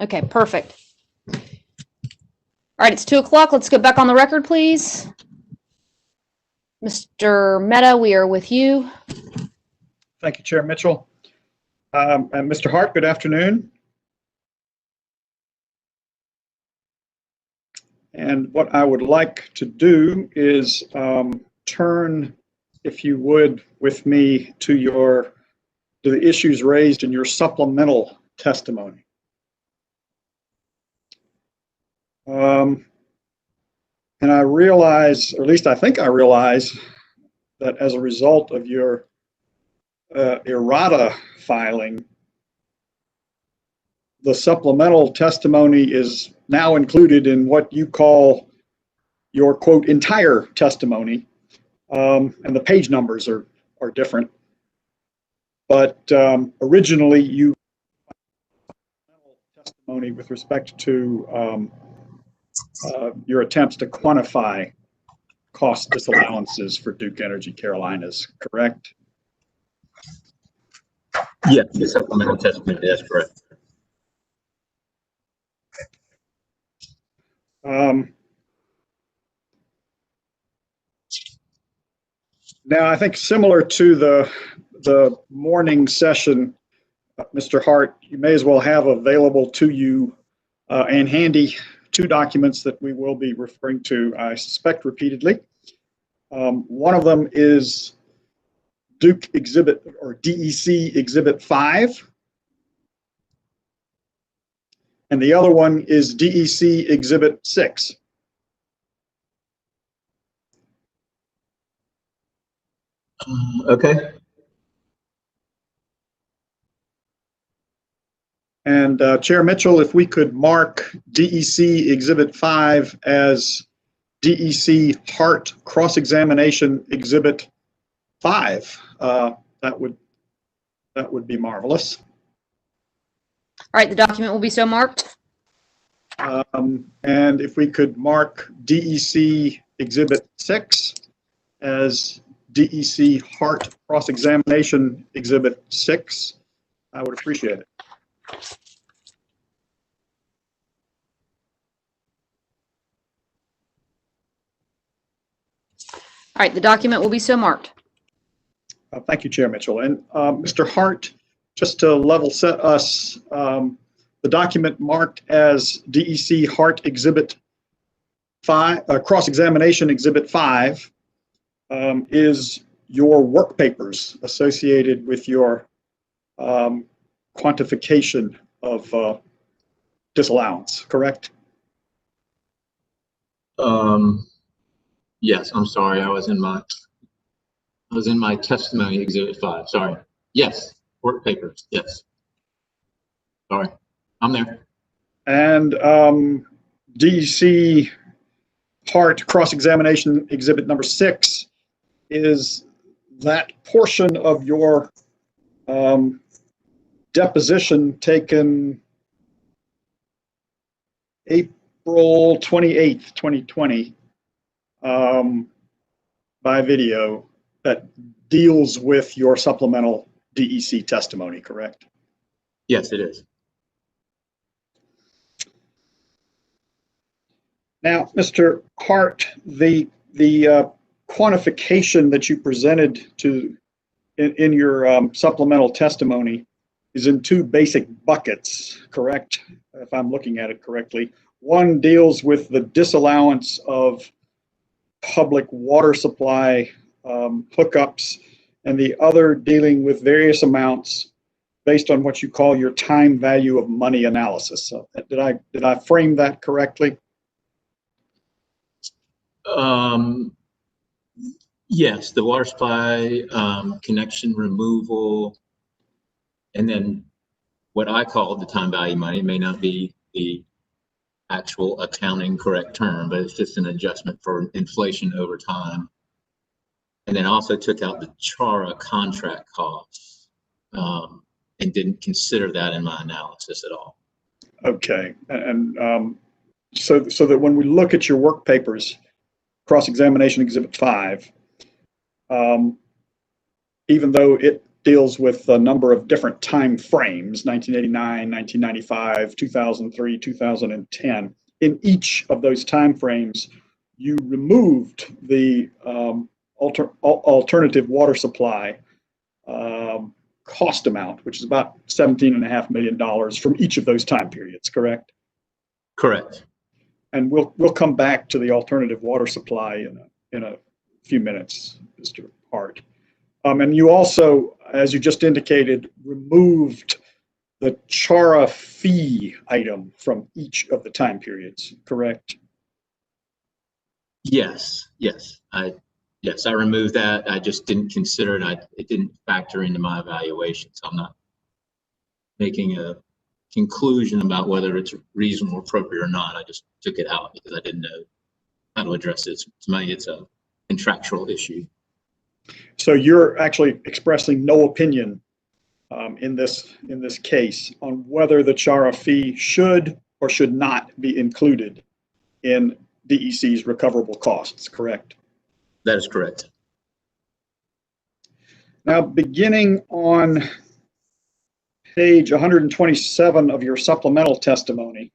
Okay, perfect. All right, it's 2 o'clock. Let's get back on the record, please. Mr. Mehta, we are with you. Thank you, Chair Mitchell. And Mr. Hart, good afternoon. And what I would like to do is turn, if you would, with me to the issues raised in your supplemental testimony. And I realize, or at least I think I realize, that as a result of your errata filing, the supplemental testimony is now included in what you call your, quote, entire testimony, and the page numbers are different. But originally, you testimony with respect to your attempts to quantify cost disallowances for Duke Energy Carolinas, correct? Yes, the supplemental testimony, that's correct. Now, I think similar to the morning session, Mr. Hart, you may as well have available to you and handy 2 documents that we will be referring to, I suspect, repeatedly. One of them is Duke Exhibit, or DEC Exhibit 5. And the other one is DEC Exhibit 6. Okay. And Chair Mitchell, if we could mark DEC Exhibit 5 as DEC Hart Cross-Examination Exhibit 5, that would be marvelous. All right, the document will be so marked. And if we could mark DEC Exhibit 6 as DEC Hart Cross-Examination Exhibit 6, I would appreciate it. All right, the document will be so marked. Thank you, Chair Mitchell. And Mr. Hart, just to level set us, the document marked as DEC Hart Exhibit 5, Cross-Examination Exhibit 5, is your work papers associated with your quantification of disallowance, correct? Yes, I'm sorry. I was in my testimony Exhibit 5. Sorry. Yes, work papers. Yes. Sorry, I'm there. And DEC Hart Cross-Examination Exhibit number 6 is that portion of your deposition taken April 28th, 2020, by video, that deals with your supplemental DEC testimony, correct? Yes, it is. Now, Mr. Hart, the quantification that you presented in your supplemental testimony is in 2 basic buckets, correct? If I'm looking at it correctly. One deals with the disallowance of public water supply hookups, and the other dealing with various amounts based on what you call your time value of money analysis. So did I frame that correctly? Yes, the water supply connection removal, and then what I call the time value money may not be the actual accounting correct term, but it's just an adjustment for inflation over time. And then also took out the Chara contract costs and didn't consider that in my analysis at all. Okay, and so that when we look at your work papers, Cross-Examination Exhibit 5, even though it deals with a number of different time frames, 1989, 1995, 2003, 2010. In each of those time frames, you removed the alternative water supply cost amount, which is about $17.5 million from each of those time periods, correct? Correct. And we'll come back to the alternative water supply in a few minutes, Mr. Hart. And you also, as you just indicated, removed the CHARA fee item from each of the time periods, correct? Yes, I removed that. I just didn't consider it. It didn't factor into my evaluation, so I'm not making a conclusion about whether it's reasonable or appropriate or not. I just took it out because I didn't know how to address it. To me, it's a contractual issue. So you're actually expressing no opinion in this case on whether the CHARA fee should or should not be included in DEC's recoverable costs, correct? That is correct. Now, beginning on page 127 of your supplemental testimony,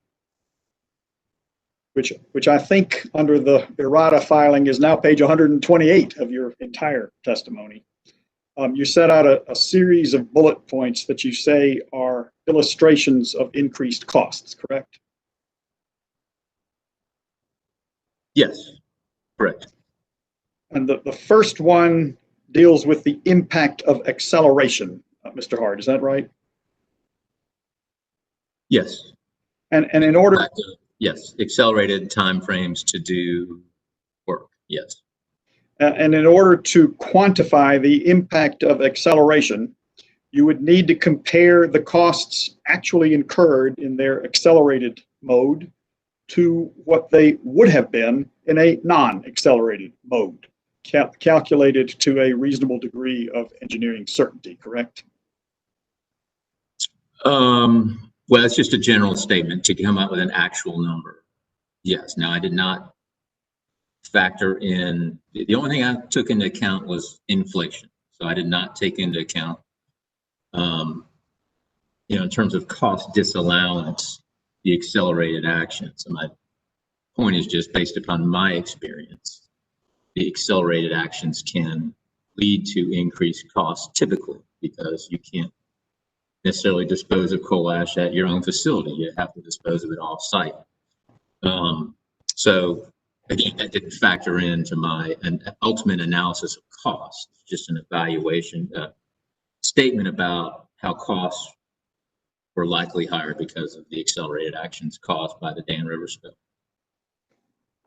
which I think under the errata filing is now page 128 of your entire testimony, you set out a series of bullet points that you say are illustrations of increased costs, correct? Yes, correct. And the first one deals with the impact of acceleration, Mr. Hart, is that right? Yes. And in order... Yes, accelerated timeframes to do work, yes. And in order to quantify the impact of acceleration, you would need to compare the costs actually incurred in their accelerated mode to what they would have been in a non-accelerated mode, calculated to a reasonable degree of engineering certainty, correct? Well, it's just a general statement to come up with an actual number. Yes. Now, I did not factor in, the only thing I took into account was inflation. So I did not take into account, in terms of cost disallowance, the accelerated actions. And my point is just based upon my experience, the accelerated actions can lead to increased costs typically because you can't necessarily dispose of coal ash at your own facility. You have to dispose of it off-site. So again, that didn't factor into my ultimate analysis of cost, just an evaluation, statement about how costs were likely higher because of the accelerated actions caused by the Dan River spill.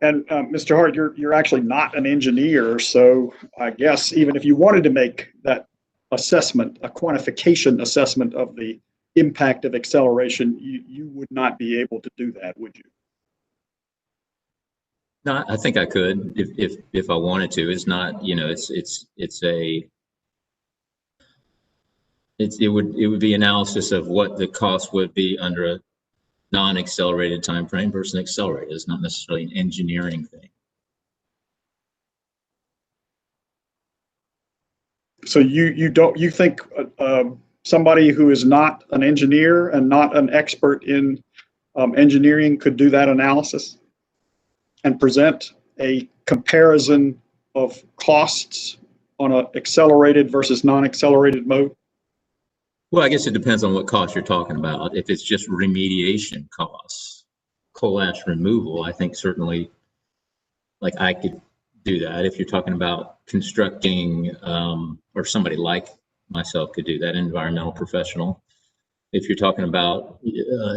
And Mr. Hart, you're actually not an engineer, so I guess even if you wanted to make that assessment, a quantification assessment of the impact of acceleration, you would not be able to do that, would you? No, I think I could if I wanted to. It's not, it would be analysis of what the cost would be under a non-accelerated time frame versus an accelerated. It's not necessarily an engineering thing. So you think somebody who is not an engineer and not an expert in engineering could do that analysis and present a comparison of costs on an accelerated versus non-accelerated mode? Well, I guess it depends on what cost you're talking about. If it's just remediation costs, coal ash removal, I think certainly, like I could do that. If you're talking about constructing, or somebody like myself could do that, environmental professional. If you're talking about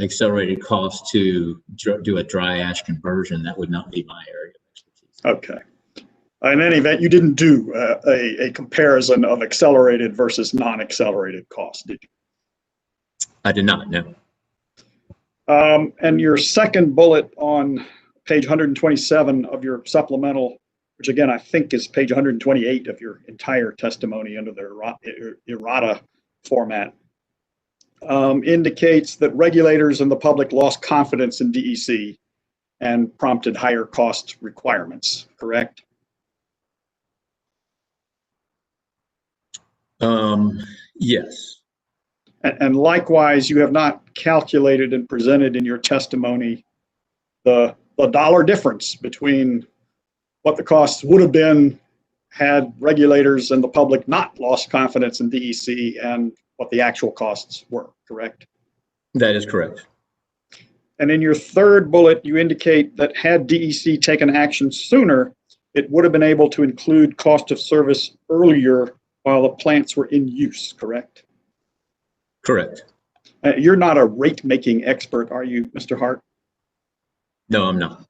accelerated costs to do a dry ash conversion, that would not be my area of expertise. Okay. In any event, you didn't do a comparison of accelerated versus non-accelerated costs, did you? I did not, no. And your second bullet on page 127 of your supplemental, which again, I think is page 128 of your entire testimony under the errata format, indicates that regulators and the public lost confidence in DEC and prompted higher cost requirements, correct? Yes. And likewise, you have not calculated and presented in your testimony the dollar difference between what the costs would have been had regulators and the public not lost confidence in DEC and what the actual costs were, correct? That is correct. And in your third bullet, you indicate that had DEC taken action sooner, it would have been able to include cost of service earlier while the plants were in use, correct? Correct. You're not a rate-making expert, are you, Mr. Hart? No, I'm not.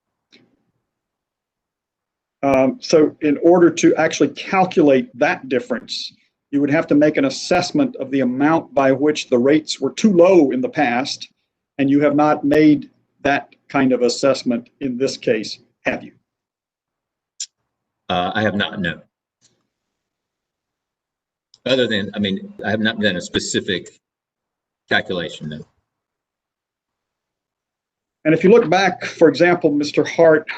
So in order to actually calculate that difference, you would have to make an assessment of the amount by which the rates were too low in the past, and you have not made that kind of assessment in this case, have you? I have not, no. Other than, I mean, I have not done a specific calculation, no. And if you look back, for example, Mr. Hart,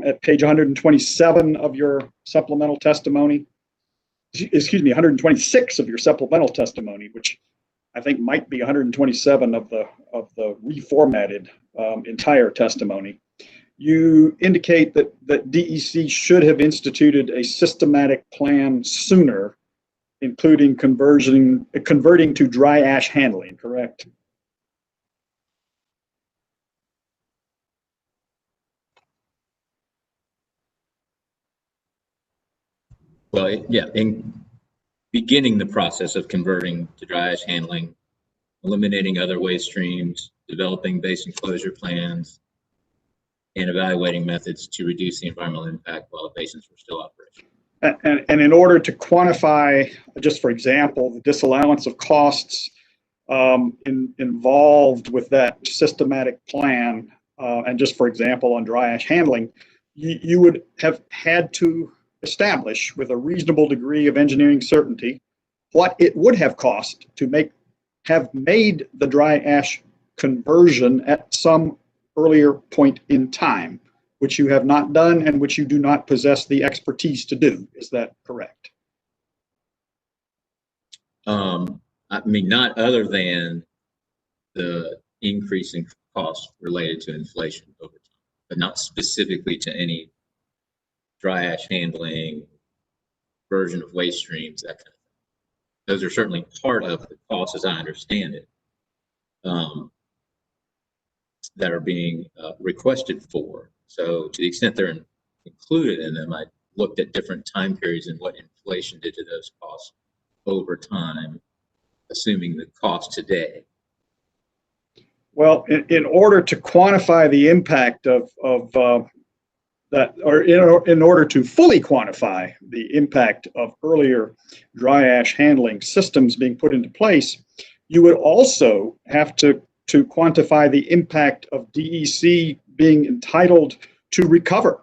at page 127 of your supplemental testimony, excuse me, 126 of your supplemental testimony, which I think might be 127 of the reformatted entire testimony, you indicate that DEC should have instituted a systematic plan sooner, including converting to dry ash handling, correct? Well, yeah, in beginning the process of converting to dry ash handling, eliminating other waste streams, developing basin closure plans, and evaluating methods to reduce the environmental impact while the basins were still operational. And in order to quantify, just for example, the disallowance of costs involved with that systematic plan, and just for example, on dry ash handling, you would have had to establish with a reasonable degree of engineering certainty what it would have cost to have made the dry ash conversion at some earlier point in time, which you have not done and which you do not possess the expertise to do. Is that correct? I mean, not other than the increase in costs related to inflation over time, but not specifically to any dry ash handling, version of waste streams, that kind of thing. Those are certainly part of the costs as I understand it, that are being requested for. So to the extent they're included in them, I looked at different time periods and what inflation did to those costs over time, assuming the cost today. Well, in order to quantify the impact of that, or in order to fully quantify the impact of earlier dry ash handling systems being put into place, you would also have to quantify the impact of DEC being entitled to recover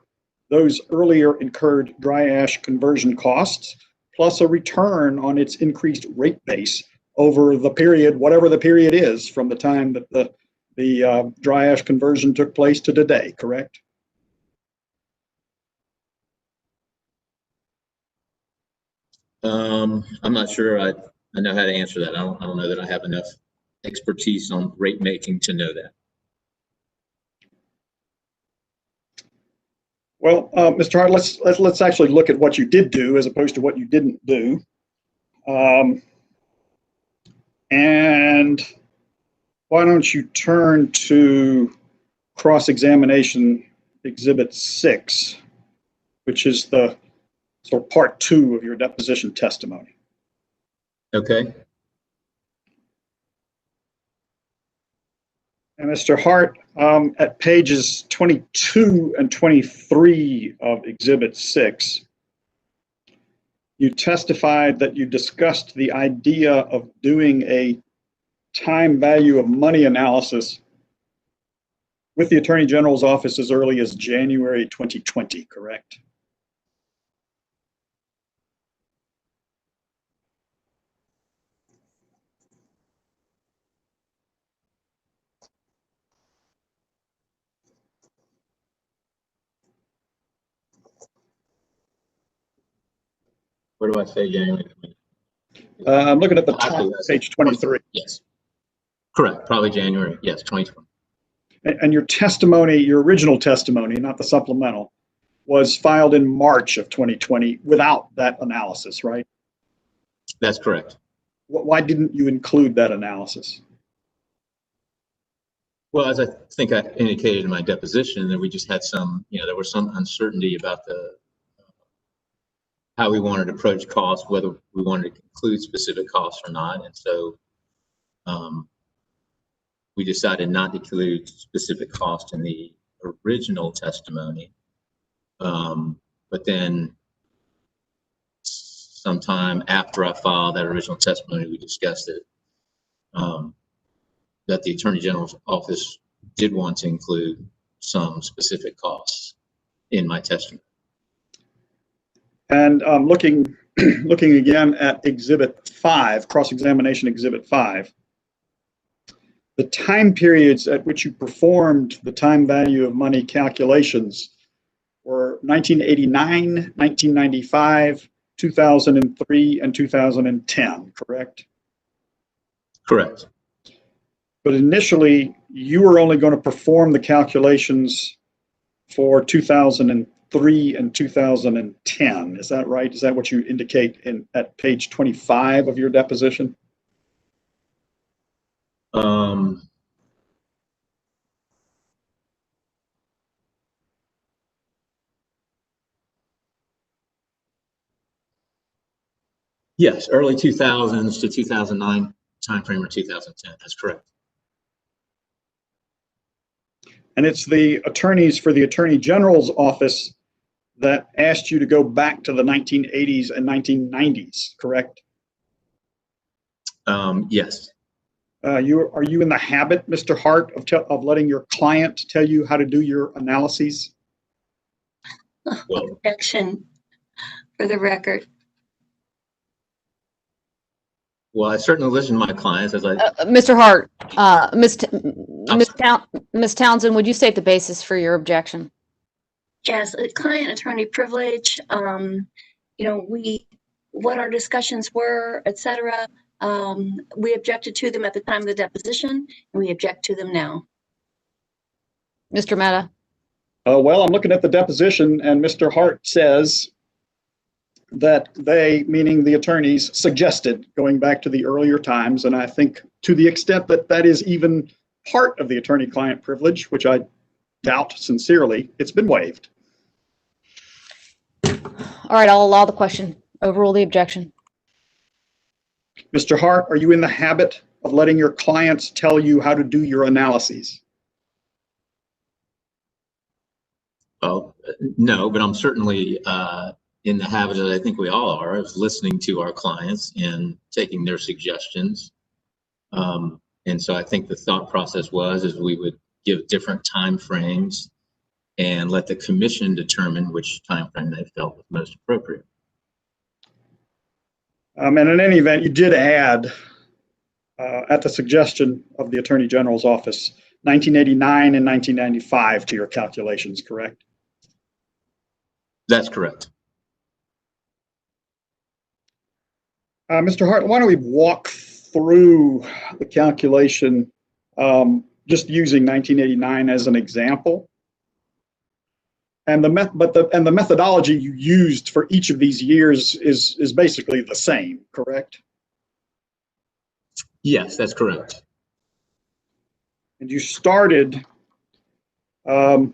those earlier incurred dry ash conversion costs, plus a return on its increased rate base over the period, whatever the period is, from the time that the dry ash conversion took place to today, correct? I'm not sure I know how to answer that. I don't know that I have enough expertise on rate making to know that. Well, Mr. Hart, let's actually look at what you did do as opposed to what you didn't do. And why don't you turn to cross-examination exhibit 6, which is the sort of part 2 of your deposition testimony. Okay. And Mr. Hart, at pages 22 and 23 of exhibit 6, you testified that you discussed the idea of doing a time value of money analysis with the Attorney General's office as early as January 2020, correct? Where do I say January? I'm looking at the top, page 23. Yes. Correct. Probably January. Yes, 2020. And your testimony, your original testimony, not the supplemental, was filed in March of 2020 without that analysis, right? That's correct. Why didn't you include that analysis? Well, as I think I indicated in my deposition, that we just had some, there was some uncertainty about how we wanted to approach costs, whether we wanted to include specific costs or not. And so we decided not to include specific cost in the original testimony. But then sometime after I filed that original testimony, we discussed it, that the Attorney General's office did want to include some specific costs in my testimony. And looking again at Exhibit 5, cross-examination Exhibit 5, the time periods at which you performed the time value of money calculations were 1989, 1995, 2003, and 2010, correct? Correct. But initially, you were only going to perform the calculations for 2003 and 2010. Is that right? Is that what you indicate at page 25 of your deposition? Yes, early 2000s to 2009 timeframe or 2010. That's correct. And it's the attorneys for the Attorney General's office that asked you to go back to the 1980s and 1990s, correct? Yes. Are you in the habit, Mr. Hart, of letting your client tell you how to do your analyses? Objection for the record. Well, I certainly listen to my clients as I. Mr. Hart, Ms. Townsend, would you state the basis for your objection? Yes, client-attorney privilege. What our discussions were, et cetera. We objected to them at the time of the deposition, and we object to them now. Mr. Mehta. Well, I'm looking at the deposition, and Mr. Hart says that they, meaning the attorneys, suggested going back to the earlier times. And I think to the extent that that is even part of the attorney-client privilege, which I doubt sincerely, it's been waived. All right, I'll allow the question. Overrule the objection. Mr. Hart, are you in the habit of letting your clients tell you how to do your analyses? Well, no, but I'm certainly in the habit that I think we all are of listening to our clients and taking their suggestions. And so I think the thought process is we would give different time frames and let the commission determine which time frame they felt was most appropriate. And in any event, you did add, at the suggestion of the Attorney General's office, 1989 and 1995 to your calculations, correct? That's correct. Mr. Hart, why don't we walk through the calculation just using 1989 as an example? And the methodology you used for each of these years is basically the same, correct? Yes, that's correct. And you started, and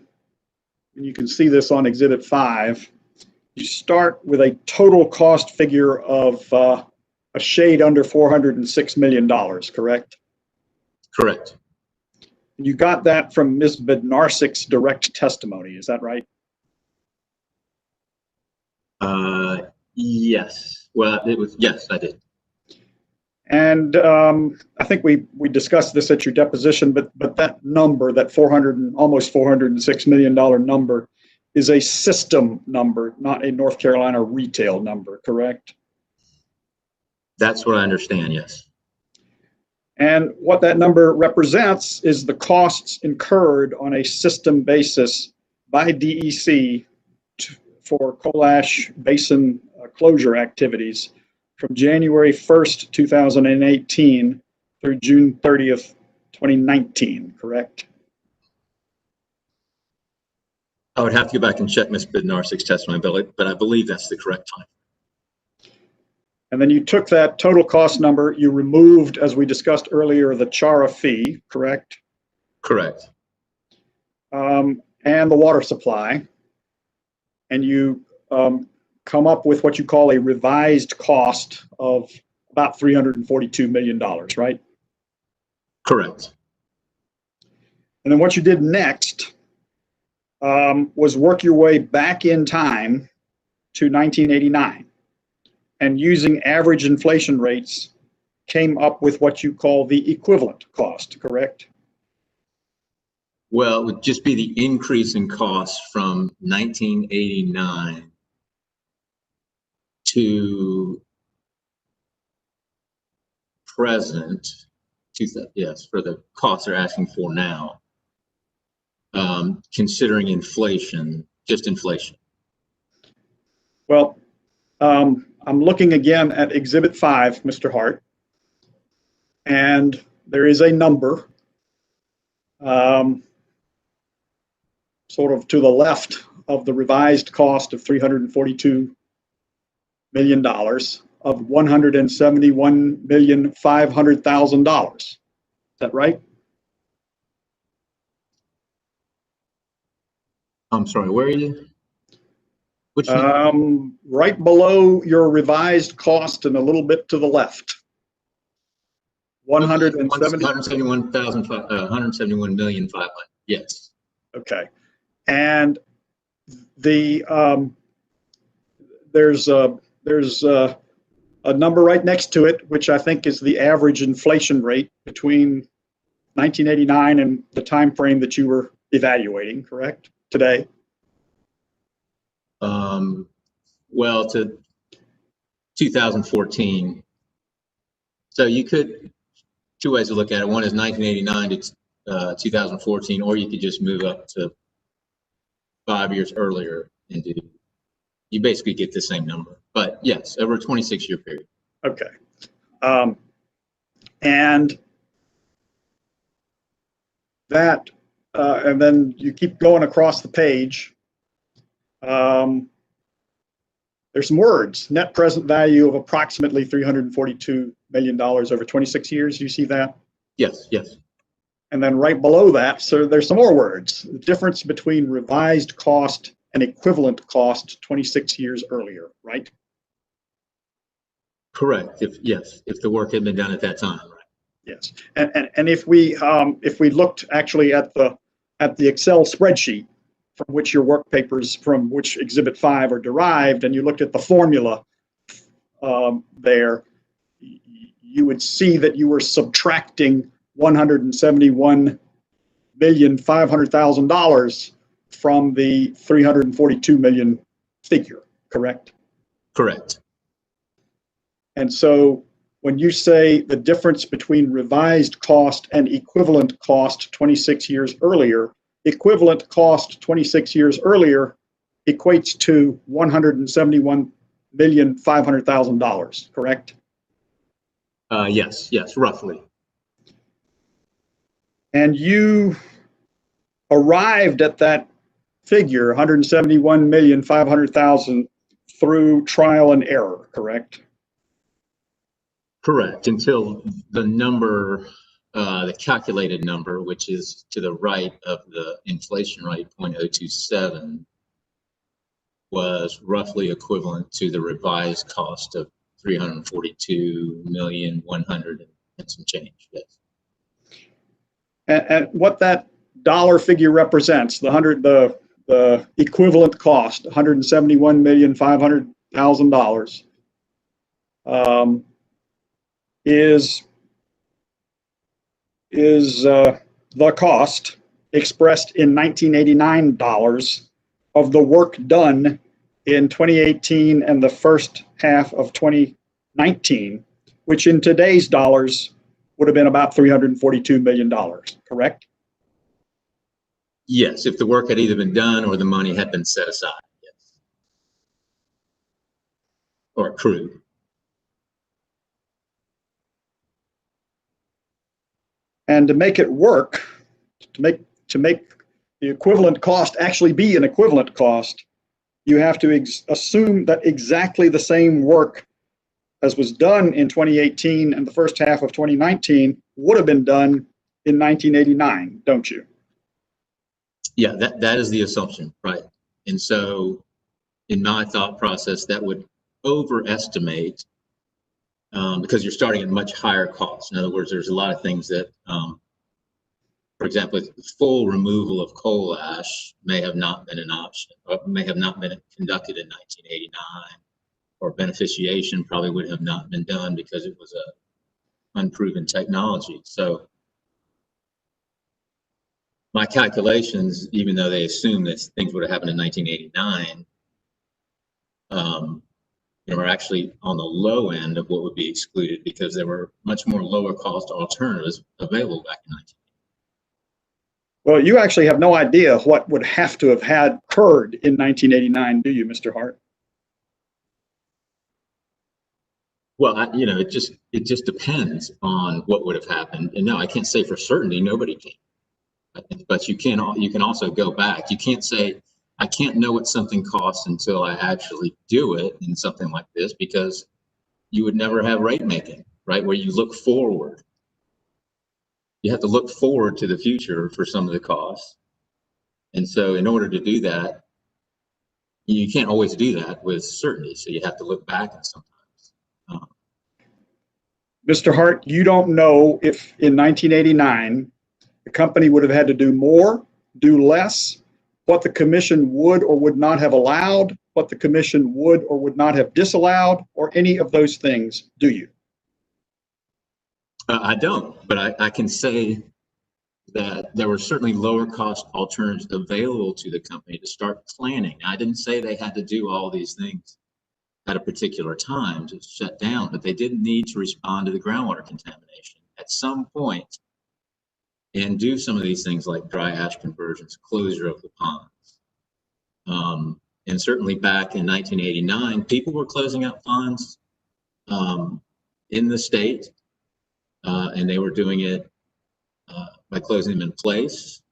you can see this on Exhibit 5, you start with a total cost figure of a shade under $406 million, correct? Correct. You got that from Ms. Bednarsik's direct testimony, is that right? Yes. Well, yes, I did. And I think we discussed this at your deposition, but that number, that almost $406 million number, is a system number, not a North Carolina retail number, correct? That's what I understand, yes. And what that number represents is the costs incurred on a system basis by DEC for coal ash basin closure activities from January 1st, 2018 through June 30th, 2019, correct? I would have to go back and check Ms. Bednarsik's testimony, but I believe that's the correct time. And then you took that total cost number, you removed, as we discussed earlier, the CHARA fee, correct? Correct. And the water supply. And you come up with what you call a revised cost of about $342 million, right? Correct. And then what you did next was work your way back in time to 1989. And using average inflation rates, came up with what you call the equivalent cost, correct? Well, it would just be the increase in costs from 1989 to present. Yes, for the costs they're asking for now, considering inflation, just inflation. Well, I'm looking again at Exhibit 5, Mr. Hart, and there is a number sort of to the left of the revised cost of $342 million of $171,500,000. Is that right? I'm sorry, where are you? Which right below your revised cost and a little bit to the left. 171,500. Yes. Okay. And the there's a number right next to it, which I think is the average inflation rate between 1989 and the time frame that you were evaluating, correct? Today. Well, to 2014. So you could, two ways to look at it. One is 1989 to 2014, or you could just move up to 5 years earlier and do, you basically get the same number. But yes, over a 26-year period. Okay. And that, and then you keep going across the page. There's some words, net present value of approximately $342 million over 26 years. Do you see that? Yes, yes. And then right below that, so there's some more words. The difference between revised cost and equivalent cost 26 years earlier, right? Correct. If the work had been done at that time, right? Yes. And if we looked actually at the Excel spreadsheet from which your work papers, from which Exhibit 5 are derived, and you looked at the formula there, you would see that you were subtracting $171,500,000 from the $342 million figure, correct? Correct. And so when you say the difference between revised cost and equivalent cost 26 years earlier, equivalent cost 26 years earlier equates to $171,500,000, correct? Yes, roughly. And you arrived at that figure, $171,500,000, through trial and error, correct? Correct, until the number, the calculated number, which is to the right of the inflation rate, 0.027, was roughly equivalent to the revised cost of $342,100,000 and some change. Yes. And what that dollar figure represents, the equivalent cost, $171,500,000, is the cost expressed in 1989 dollars of the work done in 2018 and the first half of 2019, which in today's dollars would have been about $342 million, correct? Yes, if the work had either been done or the money had been set aside, yes. Or accrued. And to make it work, to make the equivalent cost actually be an equivalent cost, you have to assume that exactly the same work as was done in 2018 and the first half of 2019 would have been done in 1989, don't you? Yeah, that is the assumption, right? And so in my thought process, that would overestimate because you're starting at much higher costs. In other words, there's a lot of things that, for example, full removal of coal ash may have not been an option, or may have not been conducted in 1989, or beneficiation probably would have not been done because it was a unproven technology. So my calculations, even though they assume that things would have happened in 1989, are actually on the low end of what would be excluded because there were much more lower cost alternatives available back in 1989. Well, you actually have no idea what would have to have had occurred in 1989, do you, Mr. Hart? Well, it just depends on what would have happened. And no, I can't say for certainty. Nobody can. But you can also go back. You can't say, I can't know what something costs until I actually do it in something like this, because you would never have rate making, right? Where you look forward. You have to look forward to the future for some of the costs. And so in order to do that, you can't always do that with certainty. So you have to look back at sometimes. Mr. Hart, you don't know if in 1989, the company would have had to do more, do less, what the commission would or would not have allowed, what the commission would or would not have disallowed, or any of those things, do you? I don't, but I can say that there were certainly lower cost alternatives available to the company to start planning. I didn't say they had to do all these things at a particular time to shut down, but they didn't need to respond to the groundwater contamination at some point and do some of these things like dry ash conversions, closure of the ponds. And certainly back in 1989, people were closing out ponds in the state, and they were doing it by closing them in place.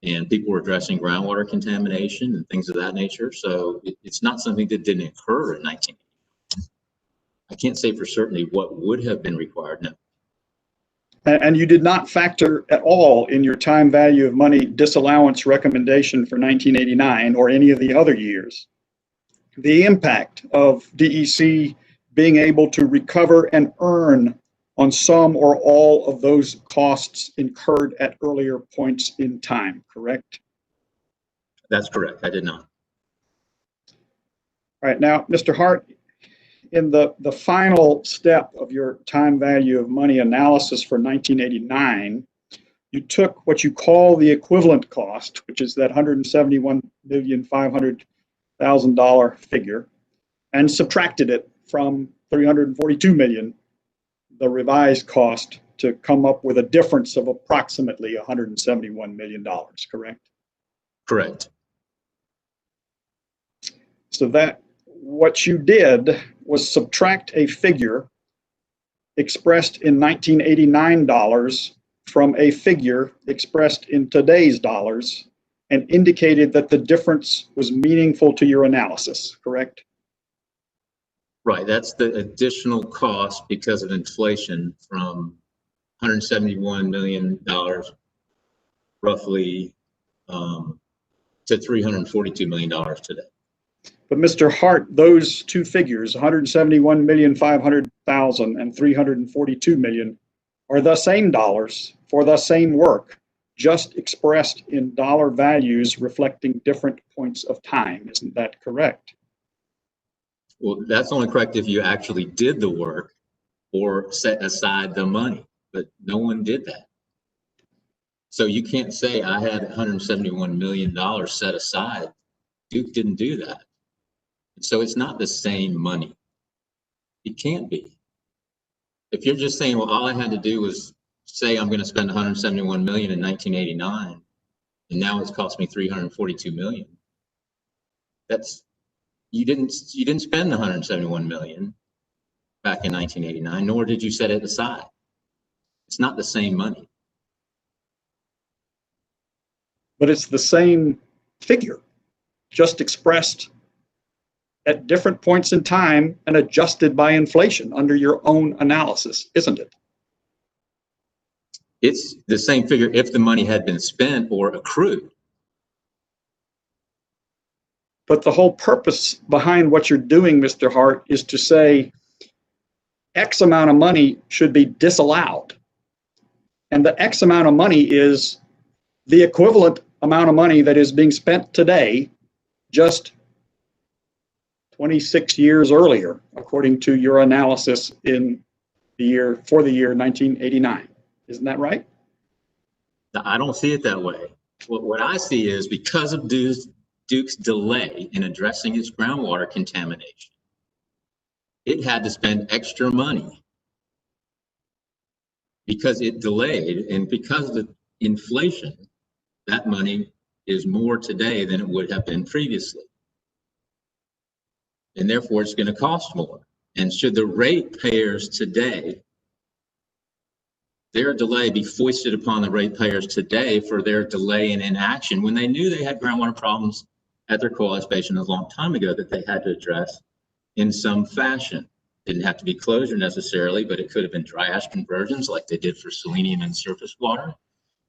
And people were addressing groundwater contamination and things of that nature. So it's not something that didn't occur in 1980. I can't say for certainty what would have been required, no. And you did not factor at all in your time value of money disallowance recommendation for 1989 or any of the other years the impact of DEC being able to recover and earn on some or all of those costs incurred at earlier points in time, correct? That's correct. I did not. All right, now, Mr. Hart, in the final step of your time value of money analysis for 1989, you took what you call the equivalent cost, which is that $171,500,000 figure, and subtracted it from $342 million, the revised cost, to come up with a difference of approximately $171 million, correct? Correct. So that what you did was subtract a figure expressed in 1989 dollars from a figure expressed in today's dollars and indicated that the difference was meaningful to your analysis, correct? Right, that's the additional cost because of inflation from $171 million roughly to $342 million today. But Mr. Hart, those two figures, $171,500,000 and $342 million, are the same dollars for the same work, just expressed in dollar values reflecting different points of time. Isn't that correct? Well, that's only correct if you actually did the work or set aside the money, but no one did that. So you can't say I had $171 million set aside. Duke didn't do that. So it's not the same money. It can't be. If you're just saying, well, all I had to do was say I'm going to spend 171 million in 1989, and now it's cost me 342 million. That's you didn't spend the 171 million back in 1989, nor did you set it aside. It's not the same money. But it's the same figure, just expressed at different points in time and adjusted by inflation under your own analysis, isn't it? It's the same figure if the money had been spent or accrued. But the whole purpose behind what you're doing, Mr. Hart, is to say X amount of money should be disallowed. And the X amount of money is the equivalent amount of money that is being spent today, just 26 years earlier, according to your analysis in the year 1989. Isn't that right? I don't see it that way. What I see is because of Duke's delay in addressing its groundwater contamination, it had to spend extra money because it delayed, and because of the inflation, that money is more today than it would have been previously. And therefore it's going to cost more. And should the ratepayers today, their delay be foisted upon the ratepayers today for their delay in inaction when they knew they had groundwater problems at their coalesced basin a long time ago that they had to address in some fashion? Didn't have to be closure necessarily, but it could have been dry ash conversions like they did for selenium and surface water.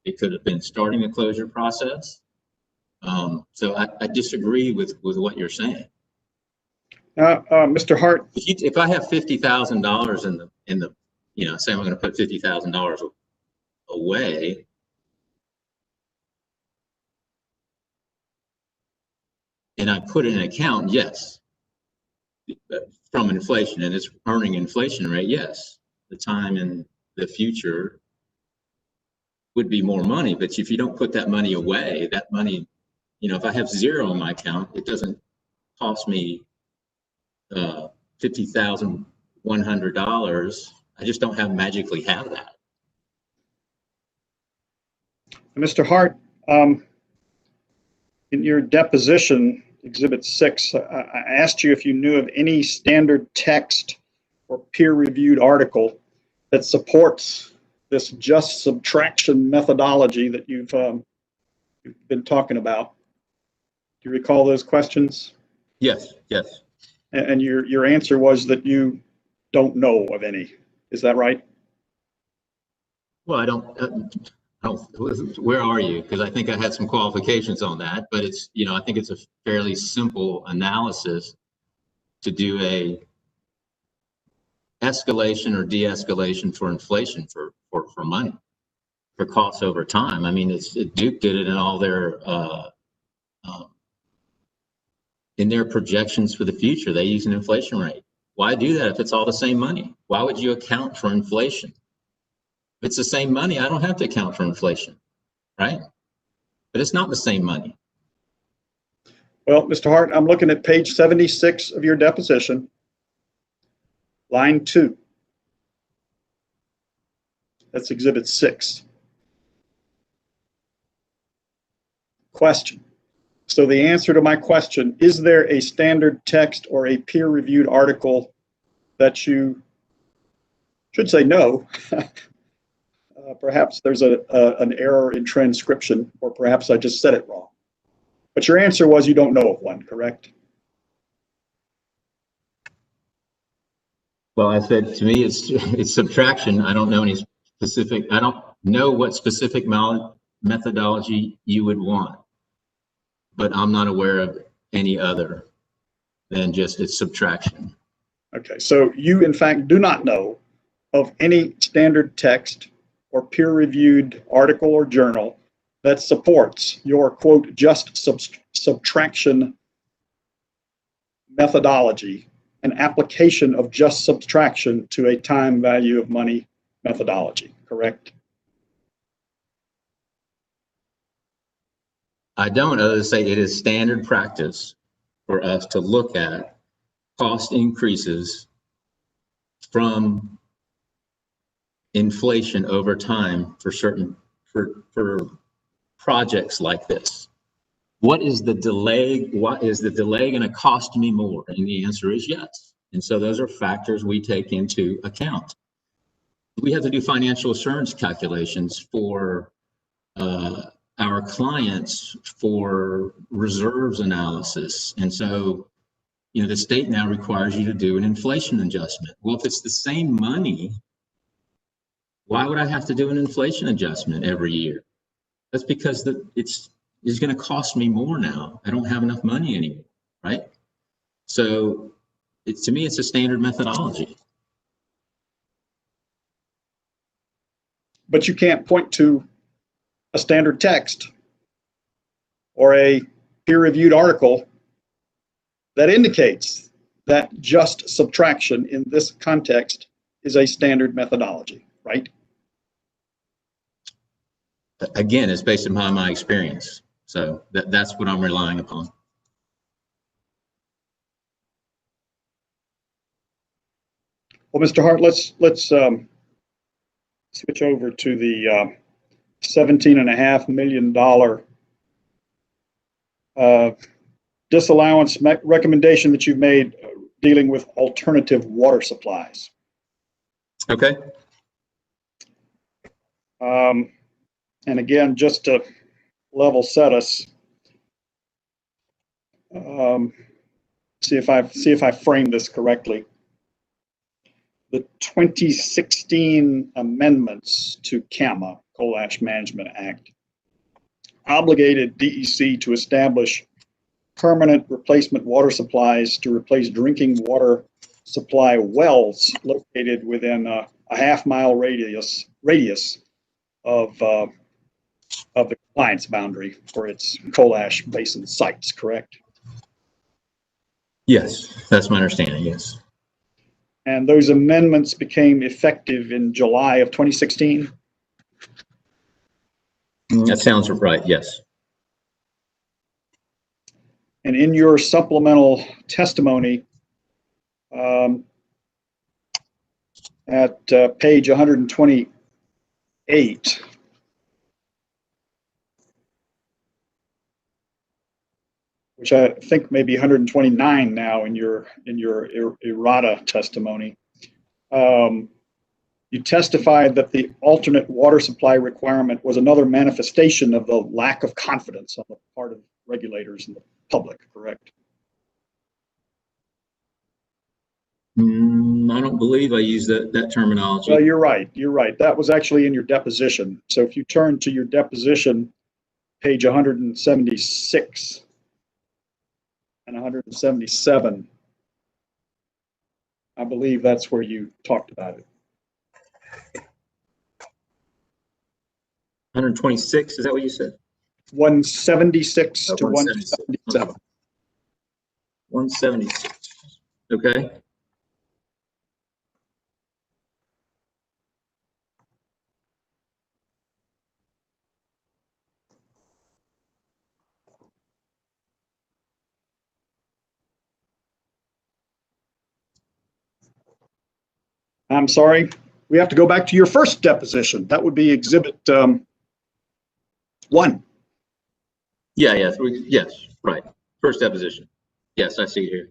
It could have been starting a closure process. So I disagree with what you're saying. Mr. Hart, if I have $50,000 in the say I'm going to put $50,000 away, and I put it in an account, yes, from inflation, and it's earning inflation rate, yes, the time in the future would be more money. But if you don't put that money away, that money, if I have zero in my account, it doesn't cost me $50,100. I just don't magically have that. Mr. Hart, in your deposition, Exhibit 6, I asked you if you knew of any standard text or peer-reviewed article that supports this just subtraction methodology that you've been talking about. Do you recall those questions? Yes, yes. And your answer was that you don't know of any. Is that right? Well, I don't, where are you? Because I think I had some qualifications on that, but it's, I think it's a fairly simple analysis to do a escalation or de-escalation for inflation for money, for costs over time. I mean, Duke did it in all their, in their projections for the future. They use an inflation rate. Why do that if it's all the same money? Why would you account for inflation? If it's the same money, I don't have to account for inflation, right? But it's not the same money. Well, Mr. Hart, I'm looking at page 76 of your deposition, line 2. That's Exhibit 6. Question. So the answer to my question, is there a standard text or a peer-reviewed article that you should say no? Perhaps there's an error in transcription, or perhaps I just said it wrong. But your answer was you don't know of one, correct? Well, I said to me, it's subtraction. I don't know any specific, I don't know what specific methodology you would want, but I'm not aware of any other than just its subtraction. Okay, so you in fact do not know of any standard text or peer-reviewed article or journal that supports your quote just subtraction methodology, an application of just subtraction to a time value of money methodology, correct? I don't, other than say it is standard practice for us to look at cost increases from inflation over time for for projects like this. What is the delay? What is the delay going to cost me more? And the answer is yes. And so those are factors we take into account. we have to do financial assurance calculations for our clients for reserves analysis. And so, you know, the state now requires you to do an inflation adjustment. Well, if it's the same money, why would I have to do an inflation adjustment every year? That's because it's going to cost me more now. I don't have enough money anymore, right? So to me, it's a standard methodology. But you can't point to a standard text or a peer-reviewed article that indicates that just subtraction in this context is a standard methodology, right? Again, it's based upon my experience. So that's what I'm relying upon. Well, Mr. Hart, let's switch over to the $17.5 million disallowance recommendation that you've made dealing with alternative water supplies. Okay. And again, just to level set us, see if I frame this correctly. The 2016 amendments to CAMA, Coal Ash Management Act, obligated DEC to establish permanent replacement water supplies to replace drinking water supply wells located within a half-mile radius of the compliance boundary for its coal ash basin sites, correct? Yes, that's my understanding, yes. And those amendments became effective in July of 2016? That sounds right, yes. And in your supplemental testimony at page 128, which I think may be 129 now in your errata testimony, you testified that the alternate water supply requirement was another manifestation of the lack of confidence on the part of regulators and the public, correct? I don't believe I used that terminology. Well, you're right. You're right. That was actually in your deposition. So if you turn to your deposition, page 176 and 177, I believe that's where you talked about it. 126, is that what you said? 176 to 177. 176. Okay. I'm sorry. We have to go back to your first deposition. That would be exhibit 1. Yeah, yes, right. First deposition. Yes, I see it here.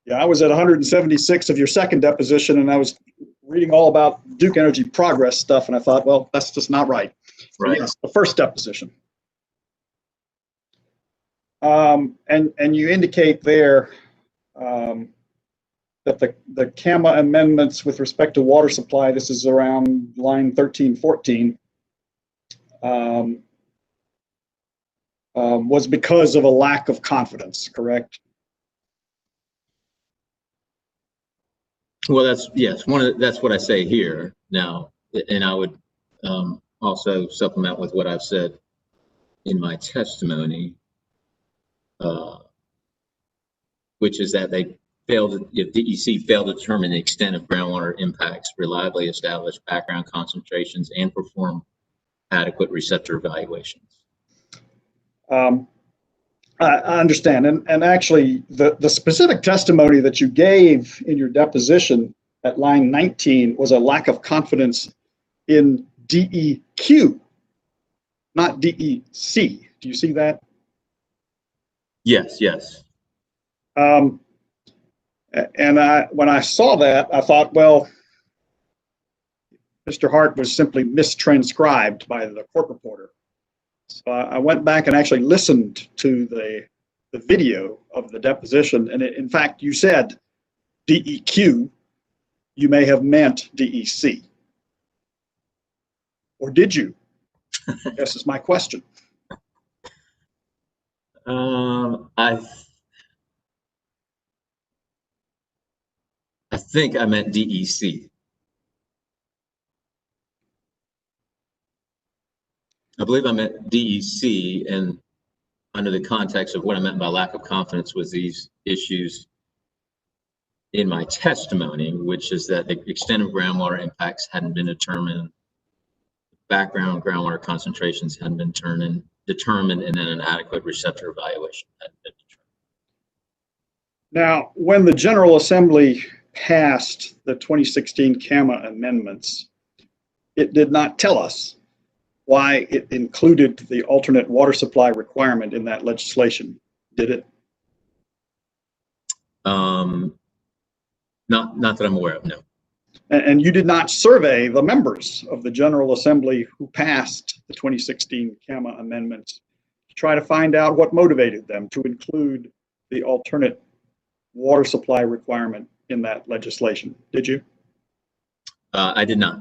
Yeah, I was at 176 of your second deposition, and I was reading all about Duke Energy Progress stuff, and I thought, well, that's just not right. So Right. yes, the first deposition. And you indicate there that the CAMA amendments with respect to water supply, this is around line 1314, was because of a lack of confidence, correct? Well, that's what I say here now, and I would also supplement with what I've said in my testimony, which is that DEC failed to determine the extent of groundwater impacts, reliably establish background concentrations, and perform adequate receptor evaluations. I understand, and actually the specific testimony that you gave in your deposition at line 19 was a lack of confidence in DEQ, not DEC. Do you see that? Yes. And when I saw that, I thought, well, Mr. Hart was simply mistranscribed by the court reporter. So I went back and actually listened to the video of the deposition, and in fact, you said DEQ. You may have meant DEC. Or did you? This is my question. I think I meant DEC. I believe I meant DEC, and under the context of what I meant by lack of confidence was these issues in my testimony, which is that the extent of groundwater impacts hadn't been determined, background groundwater concentrations hadn't been determined, and then an adequate receptor evaluation hadn't been determined. Now, when the General Assembly passed the 2016 CAMA amendments, it did not tell us why it included the alternate water supply requirement in that legislation, did it? Not that I'm aware of, no. And you did not survey the members of the General Assembly who passed the 2016 CAMA amendments to try to find out what motivated them to include the alternate water supply requirement in that legislation, did you? I did not.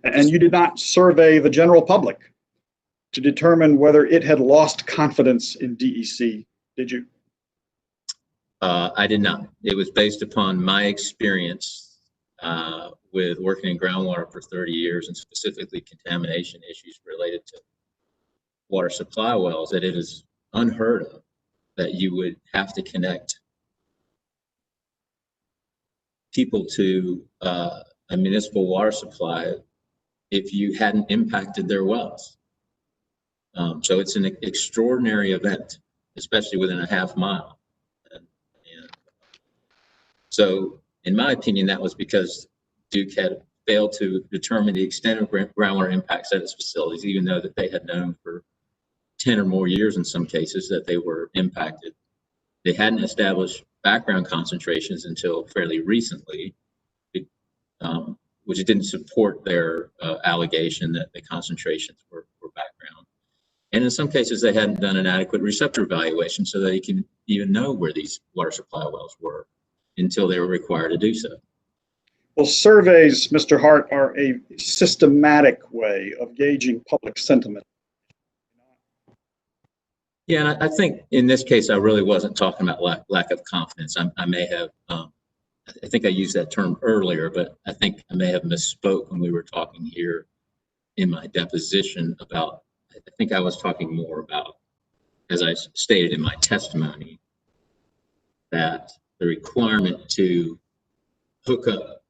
And you did not survey the general public to determine whether it had lost confidence in DEC, did you? I did not. It was based upon my experience with working in groundwater for 30 years and specifically contamination issues related to water supply wells, that it is unheard of that you would have to connect people to a municipal water supply if you hadn't impacted their wells. So it's an extraordinary event, especially within a half mile. And so in my opinion, that was because Duke had failed to determine the extent of groundwater impacts at its facilities, even though that they had known for 10 or more years in some cases that they were impacted. They hadn't established background concentrations until fairly recently, which didn't support their allegation that the concentrations were background. And in some cases, they hadn't done an adequate receptor evaluation so that you can even know where these water supply wells were until they were required to do so. Well, surveys, Mr. Hart, are a systematic way of gauging public sentiment. Yeah, and I think in this case, I really wasn't talking about lack of confidence. I may have, I think I used that term earlier, but I think I may have misspoke when we were talking here in my deposition about, I think I was talking more about, as I stated in my testimony, that the requirement to hook up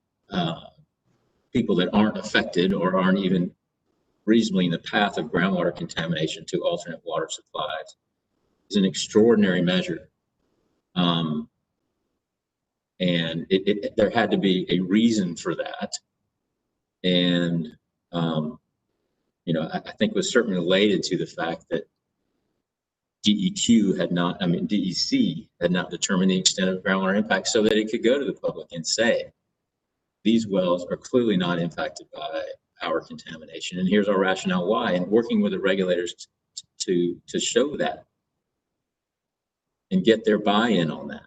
people that aren't affected or aren't even reasonably in the path of groundwater contamination to alternate water supplies is an extraordinary measure. And there had to be a reason for that. And, you know, I think it was certainly related to the fact that DEC had not determined the extent of groundwater impact so that it could go to the public and say, these wells are clearly not impacted by our contamination. And here's our rationale why, and working with the regulators to show that and get their buy-in on that.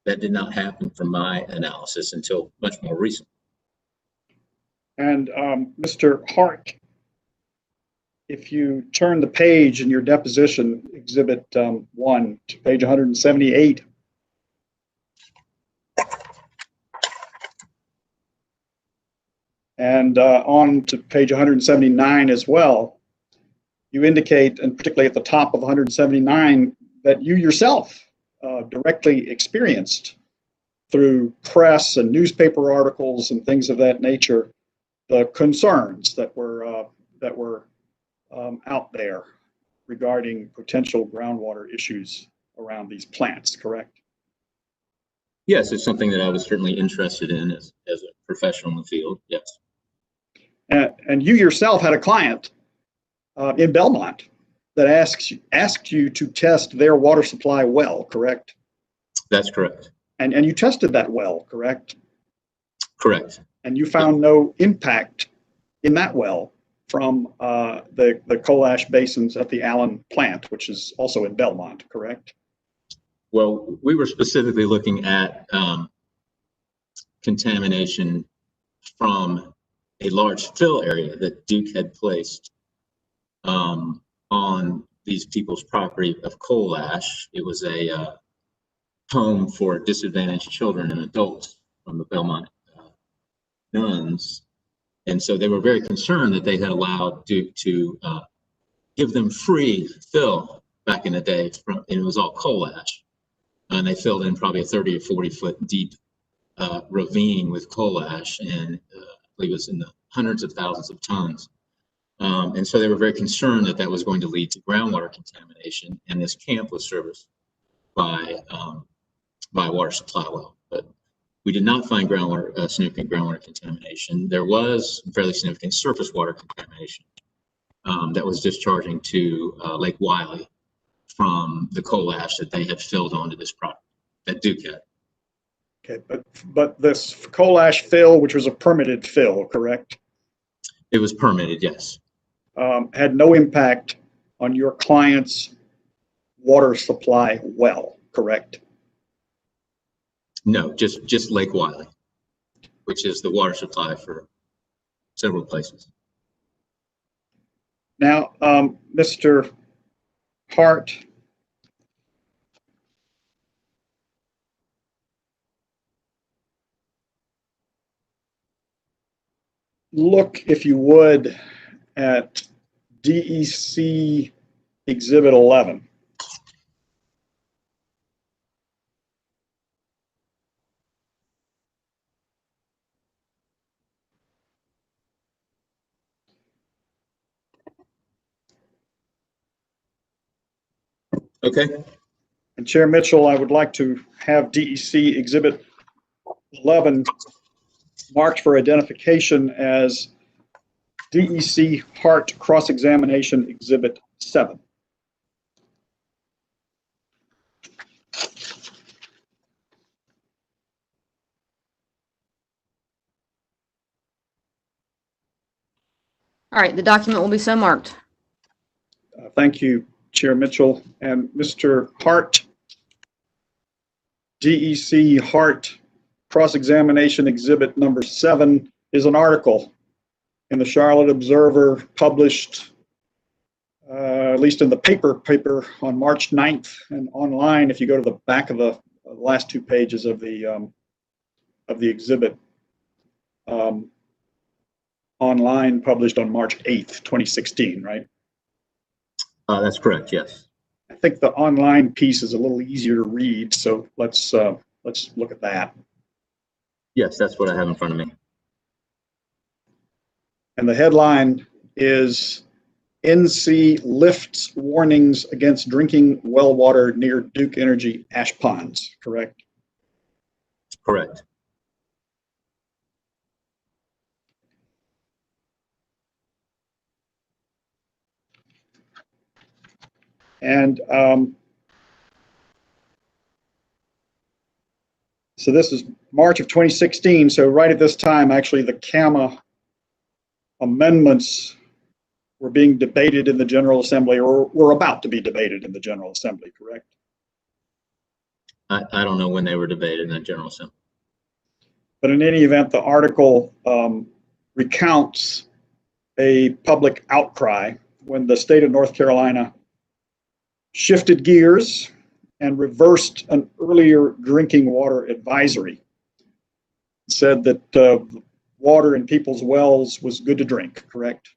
That did not happen from my analysis until much more recent. And Mr. Hart, if you turn the page in your deposition, Exhibit 1 to page 178, and on to page 179 as well, you indicate, and particularly at the top of 179, that you yourself directly experienced through press and newspaper articles and things of that nature the concerns that were out there regarding potential groundwater issues around these plants, correct? Yes, it's something that I was certainly interested in as a professional in the field, yes. And you yourself had a client in Belmont that asked you to test their water supply well, correct? That's correct. And you tested that well, correct? Correct. And you found no impact in that well from the coal ash basins at the Allen plant, which is also in Belmont, correct? Well, we were specifically looking at contamination from a large fill area that Duke had placed on these people's property of coal ash. It was a home for disadvantaged children and adults from the Belmont nuns. And so they were very concerned that they had allowed Duke to give them free fill back in the day, and it was all coal ash. And they filled in probably a 30 or 40 foot deep ravine with coal ash, and I believe it was in the hundreds of thousands of tons. And so they were very concerned that that was going to lead to groundwater contamination, and this camp was serviced by a water supply well. But we did not find significant groundwater contamination. There was fairly significant surface water contamination that was discharging to Lake Wiley from the coal ash that they had filled onto this property that Duke had. Okay, but this coal ash fill, which was a permitted fill, correct? It was permitted, yes. Had no impact on your client's water supply well, correct? No, just Lake Wiley, which is the water supply for several places. Now, Mr. Hart, look, if you would, at DEC Exhibit 11. Okay. And Chair Mitchell, I would like to have DEC Exhibit 11 marked for identification as DEC Hart Cross-Examination Exhibit 7. All right, the document will be so marked. Thank you, Chair Mitchell. And Mr. Hart, DEC Hart Cross-Examination Exhibit number 7 is an article in the Charlotte Observer published, at least in the paper on March 9th, and online if you go to the back of the last 2 pages of the exhibit. Online, published on March 8th, 2016, right? That's correct, yes. I think the online piece is a little easier to read, so let's look at that. Yes, that's what I have in front of me. And the headline is NC lifts warnings against drinking well water near Duke Energy ash ponds, correct? Correct. And so this is March of 2016. So right at this time, actually, the CAMA amendments were being debated in the General Assembly, or were about to be debated in the General Assembly, correct? I don't know when they were debated in the General Assembly. But in any event, the article recounts a public outcry when the state of North Carolina shifted gears and reversed an earlier drinking water advisory. It said that water in people's wells was good to drink, correct?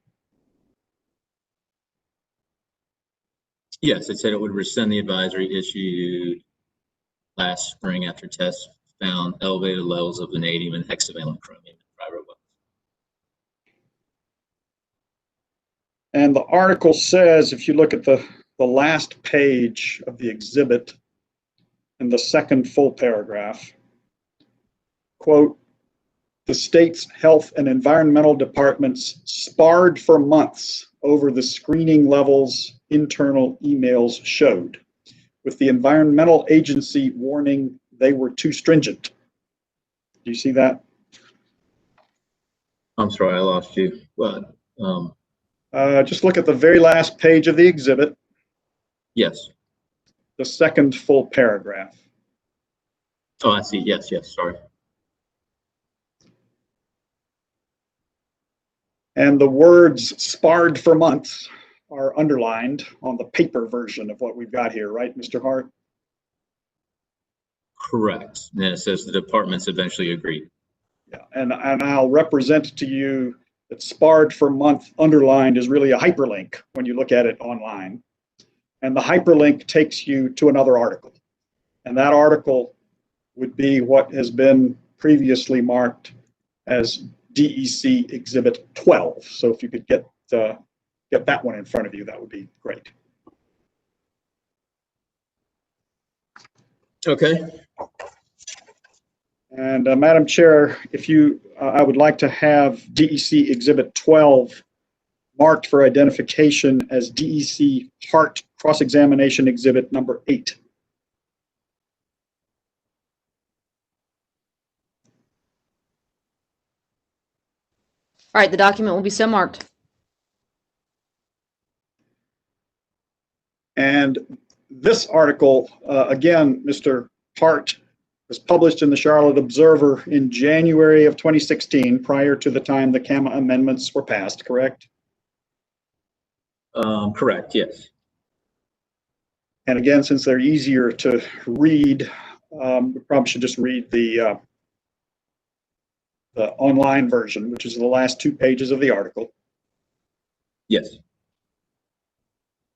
Yes, it said it would rescind the advisory issued last spring after tests found elevated levels of vanadium and hexavalent chromium in private wells. And the article says, if you look at the last page of the exhibit in the second full paragraph, quote, the state's health and environmental departments sparred for months over the screening levels internal emails showed, with the environmental agency warning they were too stringent. Do you see that? I'm sorry, I lost you, but Just look at the very last page of the exhibit, yes. the second full paragraph. Oh, I see. Yes, yes, sorry. And the words "sparred for months" are underlined on the paper version of what we've got here, right, Mr. Hart? Correct. And it says the departments eventually agreed. Yeah, and I'll represent to you that "sparred for month" underlined is really a hyperlink when you look at it online. And the hyperlink takes you to another article. And that article would be what has been previously marked as DEC Exhibit 12. So if you could get that one in front of you, that would be great. Okay. And Madam Chair, if you, I would like to have DEC Exhibit 12 marked for identification as DEC Hart Cross-Examination Exhibit number 8. All right, the document will be so marked. And this article, again, Mr. Hart, was published in the Charlotte Observer in January of 2016, prior to the time the CAMA amendments were passed, correct? Correct, yes. And again, since they're easier to read, we probably should just read the online version, which is the last 2 pages of the article. Yes.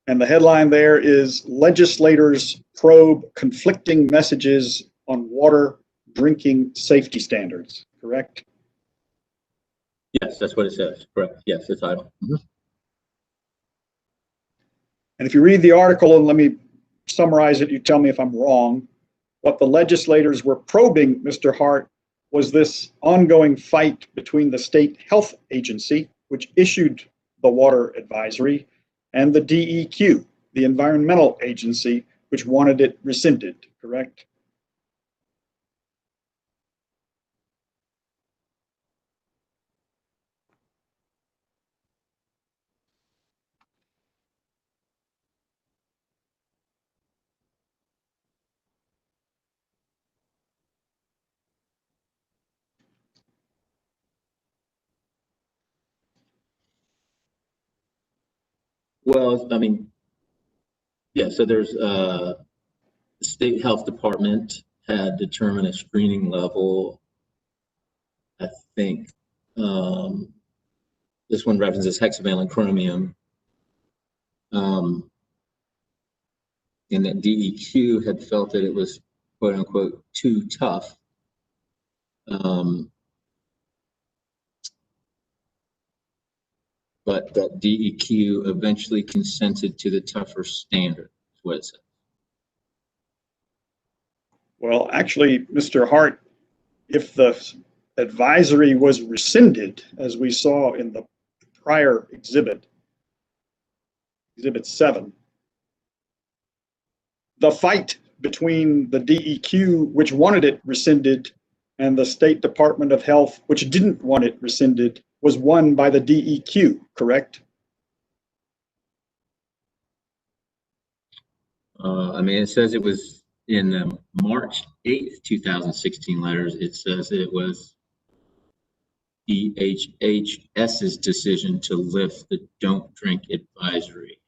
And the headline there is "Legislators Probe Conflicting Messages on Water Drinking Safety Standards," correct? Yes, that's what it says. Correct. Yes, the title. Mm-hmm. And if you read the article, and let me summarize it, you tell me if I'm wrong. What the legislators were probing, Mr. Hart, was this ongoing fight between the state health agency, which issued the water advisory, and the DEQ, the environmental agency, which wanted it rescinded, correct? Well, I mean, yeah, so there's the state health department had determined a screening level. I think this one references hexavalent chromium. And that DEQ had felt that it was quote unquote too tough. But that DEQ eventually consented to the tougher standard, is what it says. Well, actually, Mr. Hart, if the advisory was rescinded, as we saw in the prior exhibit, Exhibit 7, the fight between the DEQ, which wanted it rescinded, and the State Department of Health, which didn't want it rescinded, was won by the DEQ, correct? I mean, it says it was in the March 8th, 2016 letters. It says it was EHHS's decision to lift the don't drink advisory.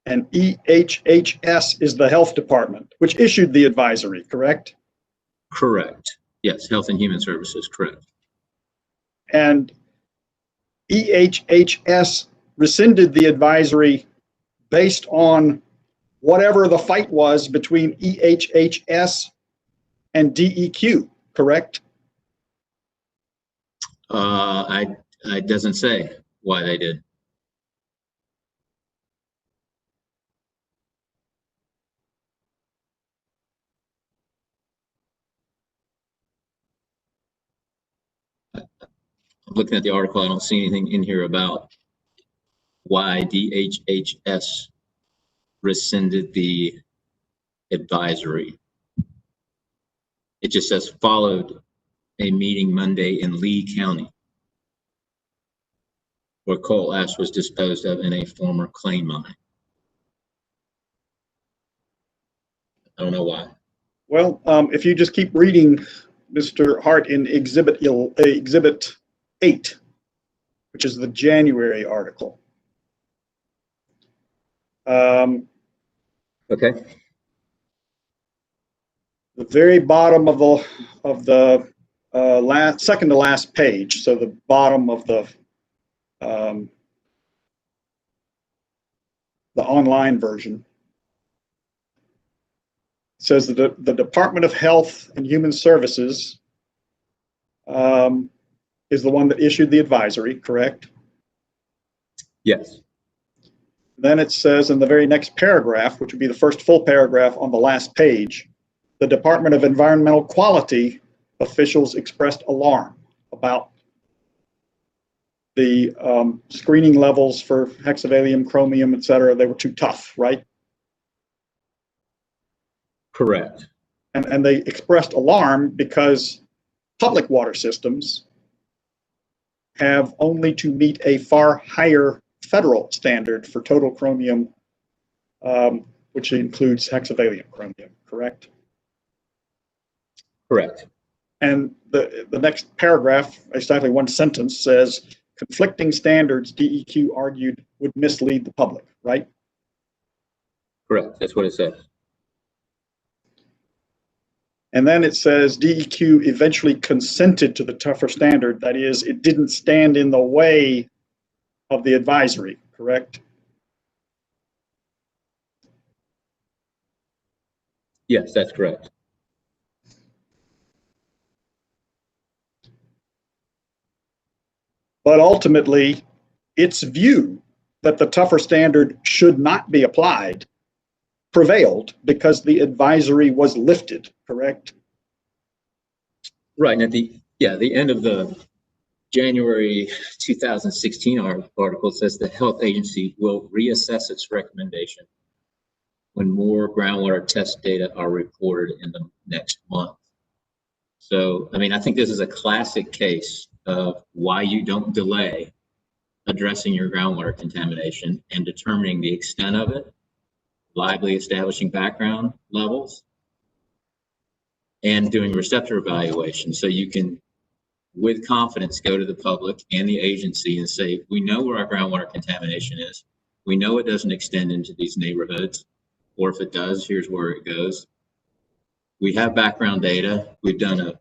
And EHHS is the health department, which issued the advisory, correct? Correct. Yes, Health and Human Services, correct. And EHHS rescinded the advisory based on whatever the fight was between EHHS and DEQ, correct? It doesn't say why they did. Looking at the article, I don't see anything in here about why DHHS rescinded the advisory. It just says followed a meeting Monday in Lee County where coal ash was disposed of in a former clay mine. I don't know why. Well, if you just keep reading, Mr. Hart, in Exhibit 8, which is the January article. Okay. The very bottom of the second to last page, so the bottom of the online version, says that the Department of Health and Human Services is the one that issued the advisory, correct? Yes. Then it says in the very next paragraph, which would be the first full paragraph on the last page, the Department of Environmental Quality officials expressed alarm about the screening levels for hexavallium, chromium, et cetera. They were too tough, right? Correct. And they expressed alarm because public water systems have only to meet a far higher federal standard for total chromium, which includes hexavallium chromium, correct? Correct. And the next paragraph, exactly one sentence, says conflicting standards, DEQ argued, would mislead the public, right? Correct. That's what it says. And then it says DEQ eventually consented to the tougher standard. That is, it didn't stand in the way of the advisory, correct? Yes, that's correct. But ultimately, its view that the tougher standard should not be applied prevailed because the advisory was lifted, correct? Right. And at the end of the January 2016 article, says the health agency will reassess its recommendation when more groundwater test data are reported in the next month. So, I mean, I think this is a classic case of why you don't delay addressing your groundwater contamination and determining the extent of it, reliably establishing background levels, and doing receptor evaluation so you can, with confidence, go to the public and the agency and say, we know where our groundwater contamination is. We know it doesn't extend into these neighborhoods, or if it does, here's where it goes. We have background data. We've done a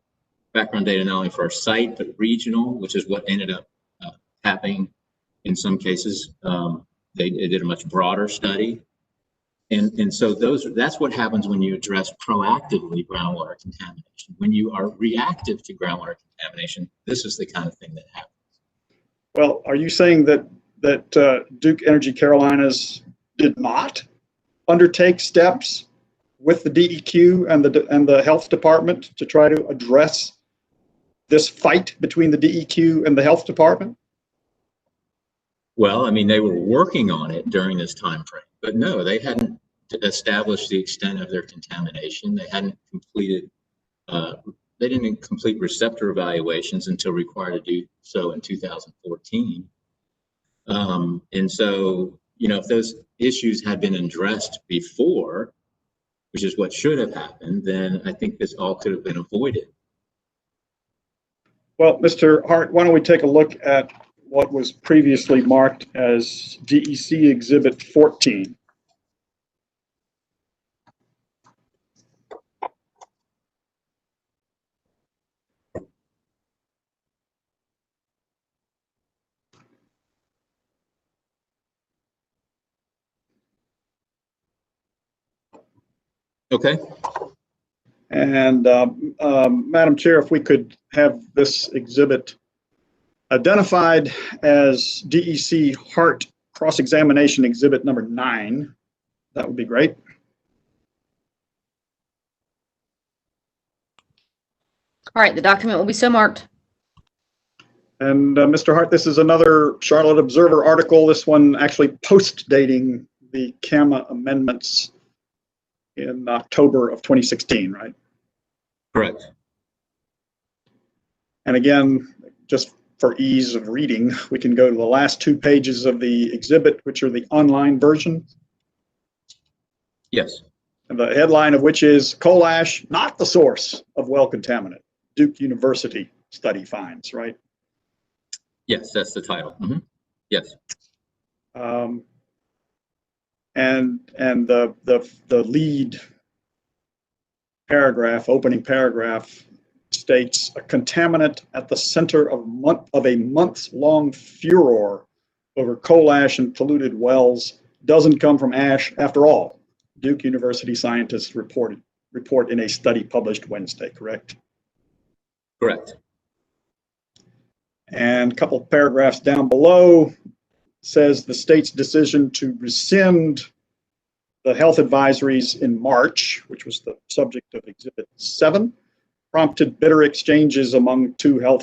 background data not only for our site, but regional, which is what ended up happening in some cases. They did a much broader study. And so that's what happens when you address proactively groundwater contamination. When you are reactive to groundwater contamination, this is the kind of thing that happens. Well, are you saying that Duke Energy Carolinas did not undertake steps with the DEQ and the health department to try to address this fight between the DEQ and the health department? Well, I mean, they were working on it during this time frame, but no, they hadn't established the extent of their contamination. They hadn't completed, they didn't complete receptor evaluations until required to do so in 2014. And so, you know, if those issues had been addressed before, which is what should have happened, then I think this all could have been avoided. Well, Mr. Hart, why don't we take a look at what was previously marked as DEC Exhibit 14. Okay. And Madam Chair, if we could have this exhibit identified as DEC Hart Cross-Examination Exhibit number 9, that would be great. All right, the document will be so marked. And Mr. Hart, this is another Charlotte Observer article, this one actually post-dating the CAMA amendments in October of 2016, right? Correct. And again, just for ease of reading, we can go to the last 2 pages of the exhibit, which are the online version. Yes. And the headline of which is coal ash, not the source of well contaminant. Duke University study finds, right? Yes, that's the title. Yes. And the lead paragraph, opening paragraph, states a contaminant at the center of a months-long furor over coal ash and polluted wells doesn't come from ash after all. Duke University scientists report in a study published Wednesday, correct? Correct. And a couple of paragraphs down below says the state's decision to rescind the health advisories in March, which was the subject of Exhibit 7, prompted bitter exchanges among 2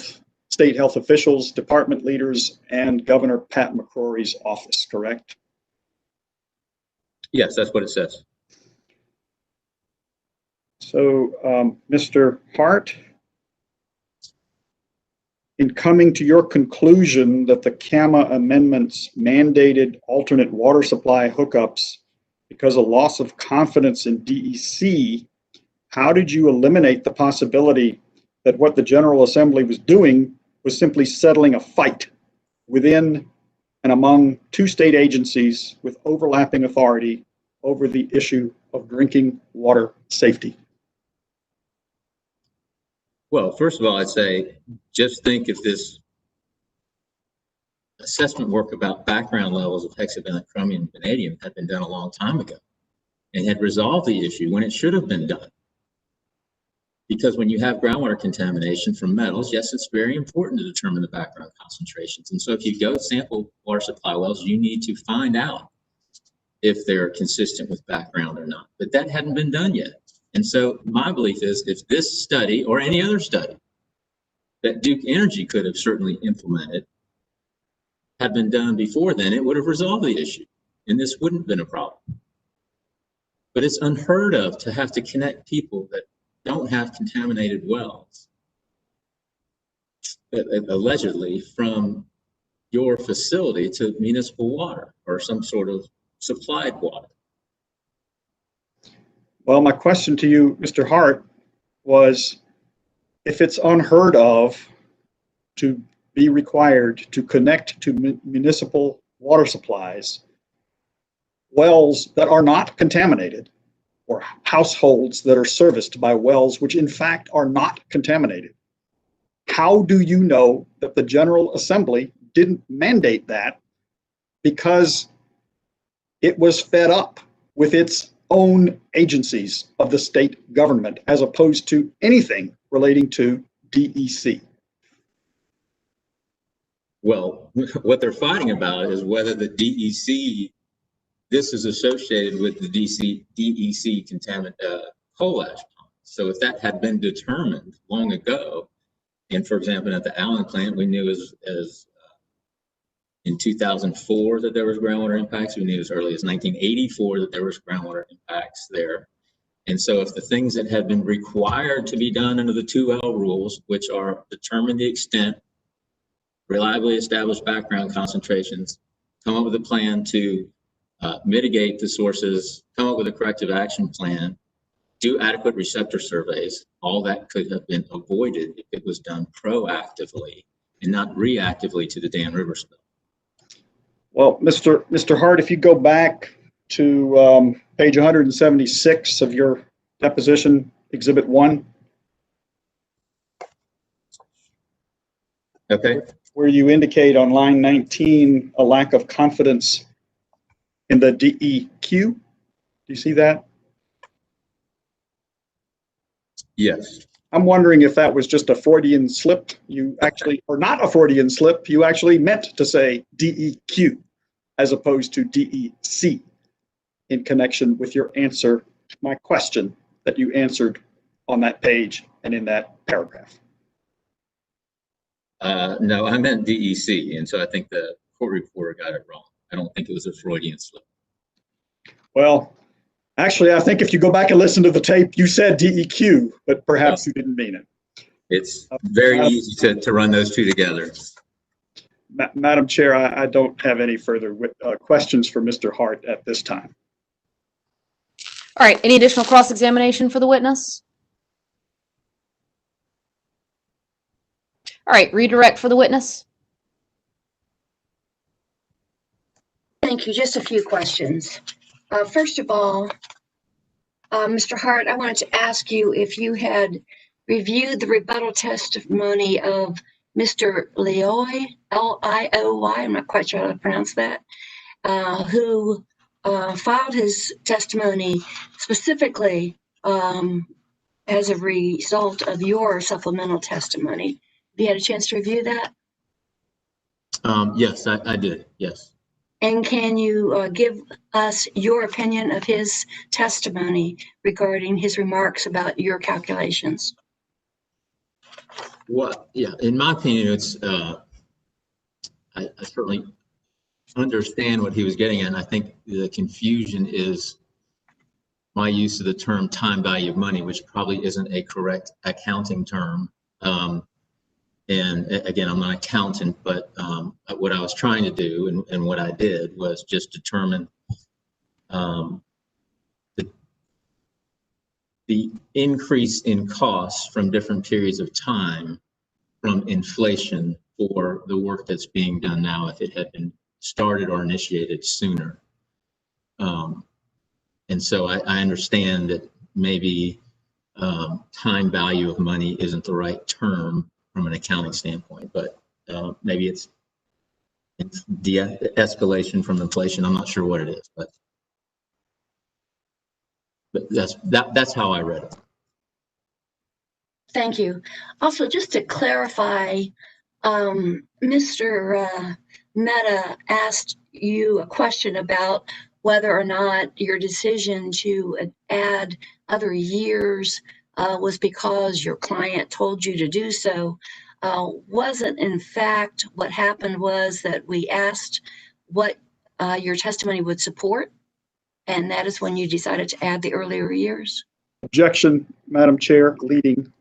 state health officials, department leaders, and Governor Pat McCrory's office, correct? Yes, that's what it says. So, Mr. Hart, in coming to your conclusion that the CAMA amendments mandated alternate water supply hookups because of loss of confidence in DEC, how did you eliminate the possibility that what the General Assembly was doing was simply settling a fight within and among 2 state agencies with overlapping authority over the issue of drinking water safety? Well, first of all, I'd say, just think if this assessment work about background levels of hexavalent chromium and vanadium had been done a long time ago and had resolved the issue when it should have been done. Because when you have groundwater contamination from metals, yes, it's very important to determine the background concentrations. And so if you go sample water supply wells, you need to find out if they're consistent with background or not. But that hadn't been done yet. And so my belief is if this study or any other study that Duke Energy could have certainly implemented had been done before then, it would have resolved the issue and this wouldn't have been a problem. But it's unheard of to have to connect people that don't have contaminated wells, allegedly from your facility to municipal water or some sort of supplied water. Well, my question to you, Mr. Hart, was if it's unheard of to be required to connect to municipal water supplies, wells that are not contaminated, or households that are serviced by wells which in fact are not contaminated, how do you know that the General Assembly didn't mandate that because it was fed up with its own agencies of the state government as opposed to anything relating to DEC? Well, what they're fighting about is whether the DEC, this is associated with the DEC contaminant coal ash pond. So if that had been determined long ago, and for example, at the Allen plant, we knew as in 2004 that there was groundwater impacts. We knew as early as 1984 that there was groundwater impacts there. And so if the things that had been required to be done under the 2L rules, which are determine the extent, reliably establish background concentrations, come up with a plan to mitigate the sources, come up with a corrective action plan, do adequate receptor surveys, all that could have been avoided if it was done proactively and not reactively to the Dan River spill. Well, Mr. Hart, if you go back to page 176 of your deposition, Exhibit 1. Okay. Where you indicate on line 19 a lack of confidence in the DEQ. Do you see that? Yes. I'm wondering if that was just a Freudian slip. You actually, or not a Freudian slip, you actually meant to say DEQ as opposed to DEC in connection with your answer to my question that you answered on that page and in that paragraph. No, I meant DEC, and so I think the court reporter got it wrong. I don't think it was a Freudian slip. Well, actually, I think if you go back and listen to the tape, you said DEQ, but perhaps you didn't mean it. It's very easy to run those two together. Madam Chair, I don't have any further questions for Mr. Hart at this time. All right, any additional cross-examination for the witness? All right, redirect for the witness. Thank you. Just a few questions. First of all, Mr. Hart, I wanted to ask you if you had reviewed the rebuttal testimony of Mr. Lioy, L-I-O-Y, I'm not quite sure how to pronounce that, who filed his testimony specifically as a result of your supplemental testimony. Have you had a chance to review that? Yes, I did. Yes. And can you give us your opinion of his testimony regarding his remarks about your calculations? Well, yeah, in my opinion, it's, I certainly understand what he was getting at. And I think the confusion is my use of the term time value of money, which probably isn't a correct accounting term. And again, I'm not an accountant, but what I was trying to do and what I did was just determine the increase in costs from different periods of time from inflation for the work that's being done now if it had been started or initiated sooner. And so I understand that maybe time value of money isn't the right term from an accounting standpoint, but maybe it's the escalation from inflation. I'm not sure what it is, but that's how I read it. Thank you. Also, just to clarify, Mr. Mehta asked you a question about whether or not your decision to add other years was because your client told you to do so. Wasn't in fact what happened was that we asked what your testimony would support, and that is when you decided to add the earlier years? Objection, Madam Chair, leading.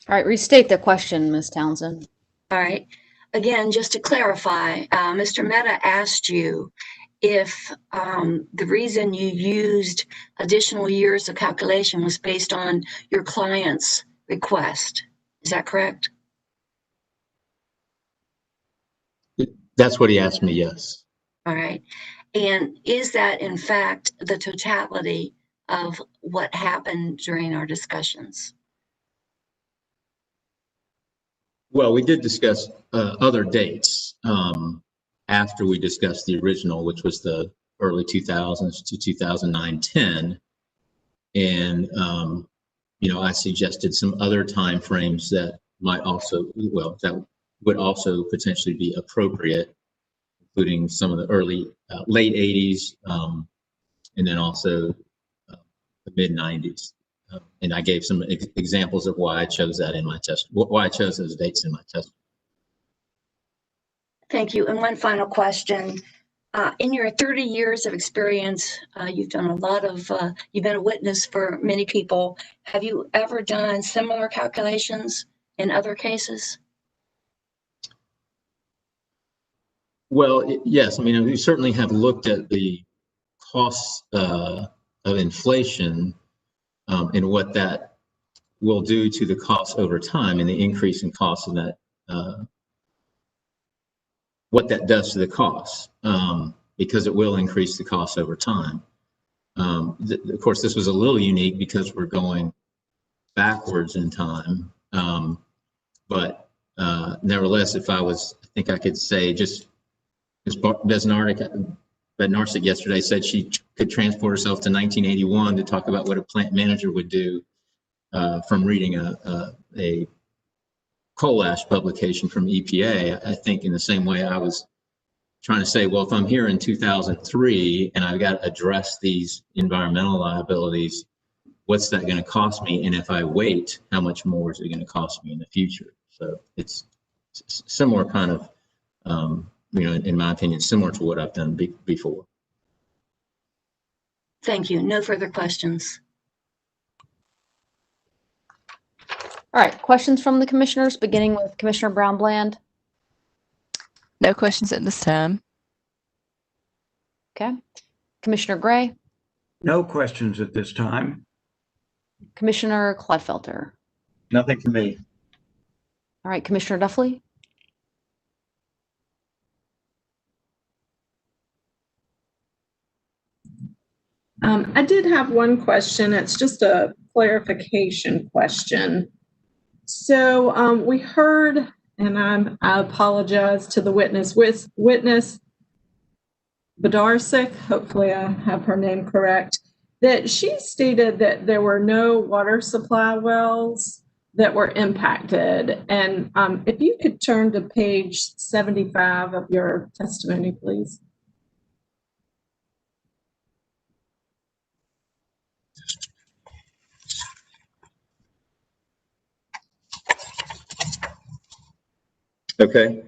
All right, restate the question, Ms. Townsend. All right. Again, just to clarify, Mr. Mehta asked you if the reason you used additional years of calculation was based on your client's request. Is that correct? That's what he asked me, yes. All right. And is that in fact the totality of what happened during our discussions? Well, we did discuss other dates after we discussed the original, which was the early 2000s to 2009-10. And, you know, I suggested some other timeframes that might also, well, that would also potentially be appropriate, including some of the early, late 80s, and then also the mid 90s. And I gave some examples of why I chose that in my test, why I chose those dates in my test. Thank you. And one final question. In your 30 years of experience, you've done a lot of, you've been a witness for many people. Have you ever done similar calculations in other cases? Well, yes. I mean, we certainly have looked at the costs of inflation and what that will do to the costs over time and the increase in costs of that, what that does to the costs, because it will increase the costs over time. Of course, this was a little unique because we're going backwards in time. But nevertheless, if I was, I think I could say just, Ms. Bednarczyk yesterday said she could transport herself to 1981 to talk about what a plant manager would do from reading a coal ash publication from EPA. I think in the same way I was trying to say, well, if I'm here in 2003 and I've got to address these environmental liabilities, what's that going to cost me? And if I wait, how much more is it going to cost me in the future? So it's similar kind of, you know, in my opinion, similar to what I've done before. Thank you. No further questions. All right, questions from the commissioners, beginning with Commissioner Brown Bland. No questions at this time. Okay. Commissioner Gray, No questions at this time. Commissioner Clodfelter. Nothing for me. All right, Commissioner Duffley. I did have one question. It's just a clarification question. So we heard, and I apologize to the witness Bedarsic, hopefully I have her name correct, that she stated that there were no water supply wells that were impacted. And if you could turn to page 75 of your testimony, please. Okay.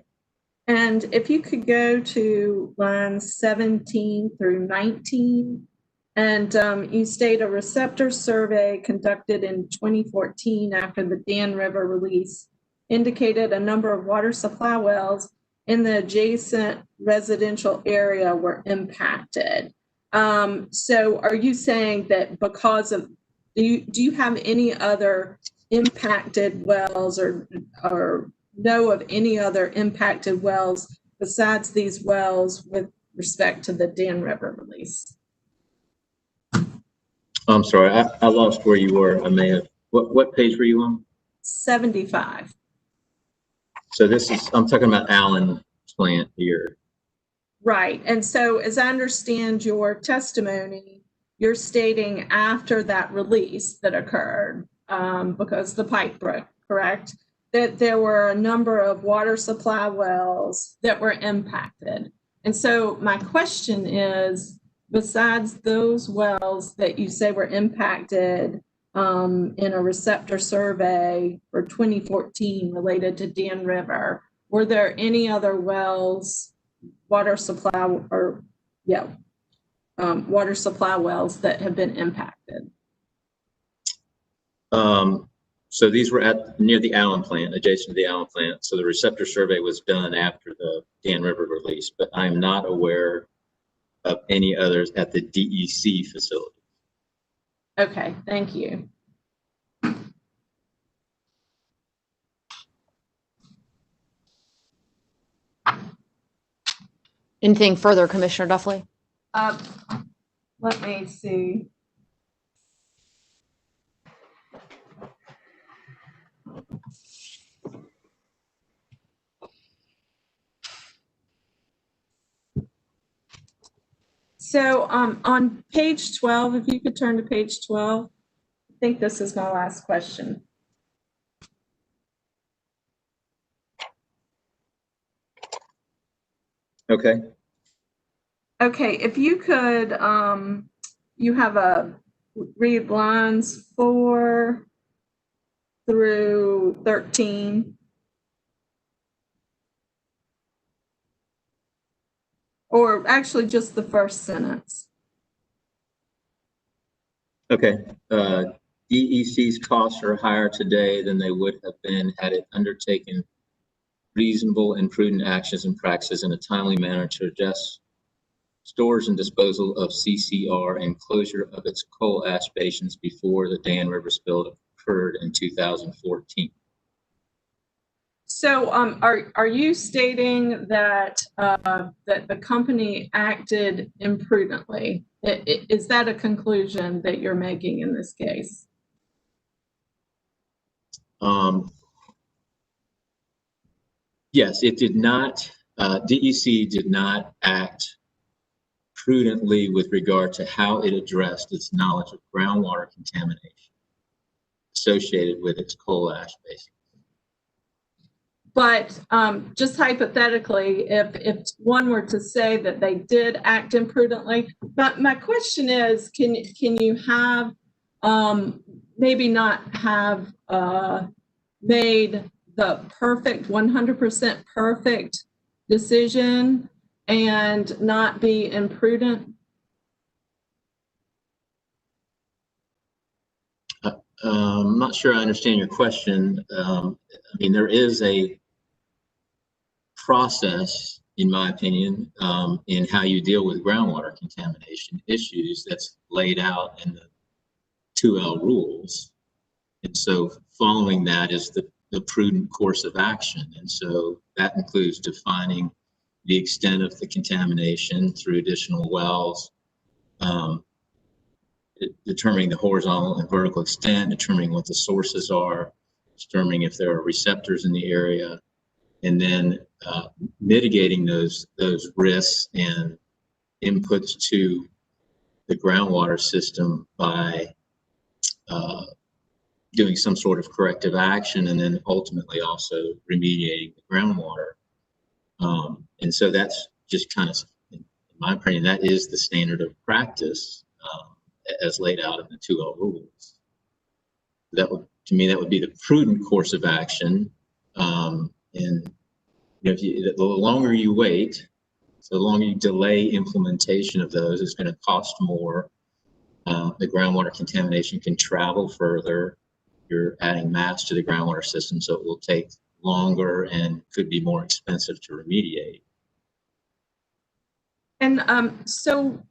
And if you could go to lines 17 through 19, and you state a receptor survey conducted in 2014 after the Dan River release indicated a number of water supply wells in the adjacent residential area were impacted. So are you saying that because of, do you have any other impacted wells or know of any other impacted wells besides these wells with respect to the Dan River release? I'm sorry, I lost where you were. I may have. What page were you on? 75. So this is, I'm talking about Allen plant here. Right. And so as I understand your testimony, you're stating after that release that occurred, because the pipe broke, correct? That there were a number of water supply wells that were impacted. And so my question is, besides those wells that you say were impacted in a receptor survey for 2014 related to Dan River, were there any other wells, water supply wells that have been impacted? So these were near the Allen plant, adjacent to the Allen plant. So the receptor survey was done after the Dan River release, but I'm not aware of any others at the DEC facility. Okay, thank you. Anything further, Commissioner Duffley? Let me see. So on page 12, if you could turn to page 12, I think this is my last question. Okay. Okay, if you could, you have read lines 4 through 13. Or actually just the first sentence. Okay. DEC's costs are higher today than they would have been had it undertaken reasonable and prudent actions and practices in a timely manner to address storage and disposal of CCR and closure of its coal ash basins before the Dan River spill occurred in 2014. So are you stating that that the company acted imprudently? Is that a conclusion that you're making in this case? Yes, it did not. DEC did not act prudently with regard to how it addressed its knowledge of groundwater contamination associated with its coal ash basin. But just hypothetically, if one were to say that they did act imprudently, but my question is, can you have maybe not have made the perfect 100% perfect decision and not be imprudent? I'm not sure I understand your question. I mean, there is a process, in my opinion, in how you deal with groundwater contamination issues that's laid out in the 2L rules. And so following that is the prudent course of action. And so that includes defining the extent of the contamination through additional wells, determining the horizontal and vertical extent, determining what the sources are, determining if there are receptors in the area, and then mitigating those risks and inputs to the groundwater system by doing some sort of corrective action, and then ultimately also remediating the groundwater. And so that's just kind of, in my opinion, that is the standard of practice as laid out in the 2L rules. That would, to me, that would be the prudent course of action. And if the longer you wait, so the longer you delay implementation of those, it's going to cost more. The groundwater contamination can travel further. You're adding mass to the groundwater system, so it will take longer and could be more expensive to remediate. And so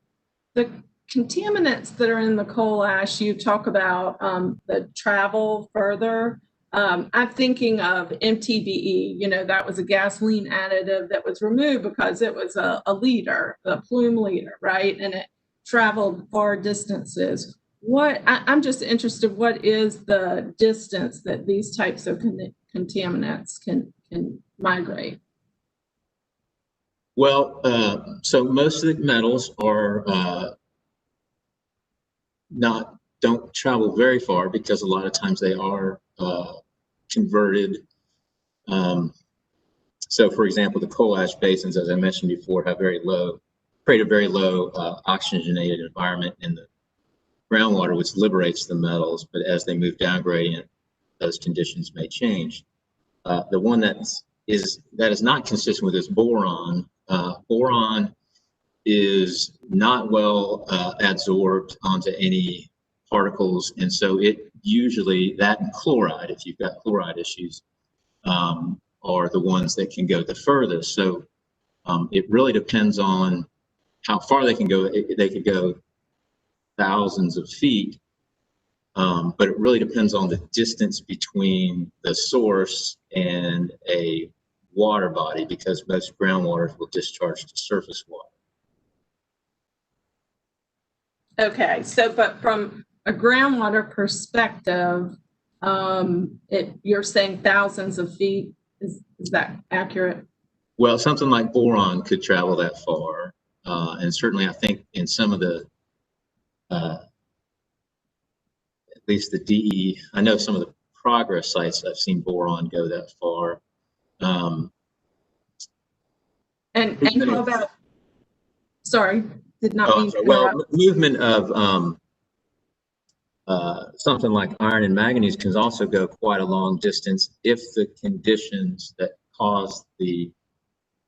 the contaminants that are in the coal ash, you talk about the travel further. I'm thinking of MTBE, you know, that was a gasoline additive that was removed because it was a leader, a plume leader, right? And it traveled far distances. I'm just interested, what is the distance that these types of contaminants can migrate? Well, so most of the metals are don't travel very far because a lot of times they are converted. So for example, the coal ash basins, as I mentioned before, have create a very low oxygenated environment in the groundwater, which liberates the metals, but as they move down gradient, those conditions may change. The one that is not consistent with is boron. Boron is not well adsorbed onto any particles, and so it usually, that and chloride, if you've got chloride issues, are the ones that can go the furthest. So it really depends on how far they can go. They could go thousands of feet, but it really depends on the distance between the source and a water body, because most groundwater will discharge to surface water. Okay, so but from a groundwater perspective, you're saying thousands of feet. Is that accurate? Well, something like boron could travel that far, and certainly I think in some of the at least the DE, I know some of the progress sites I've seen boron go that far. And how about, sorry, did not mean to well, interrupt. movement of something like iron and manganese can also go quite a long distance if the conditions that cause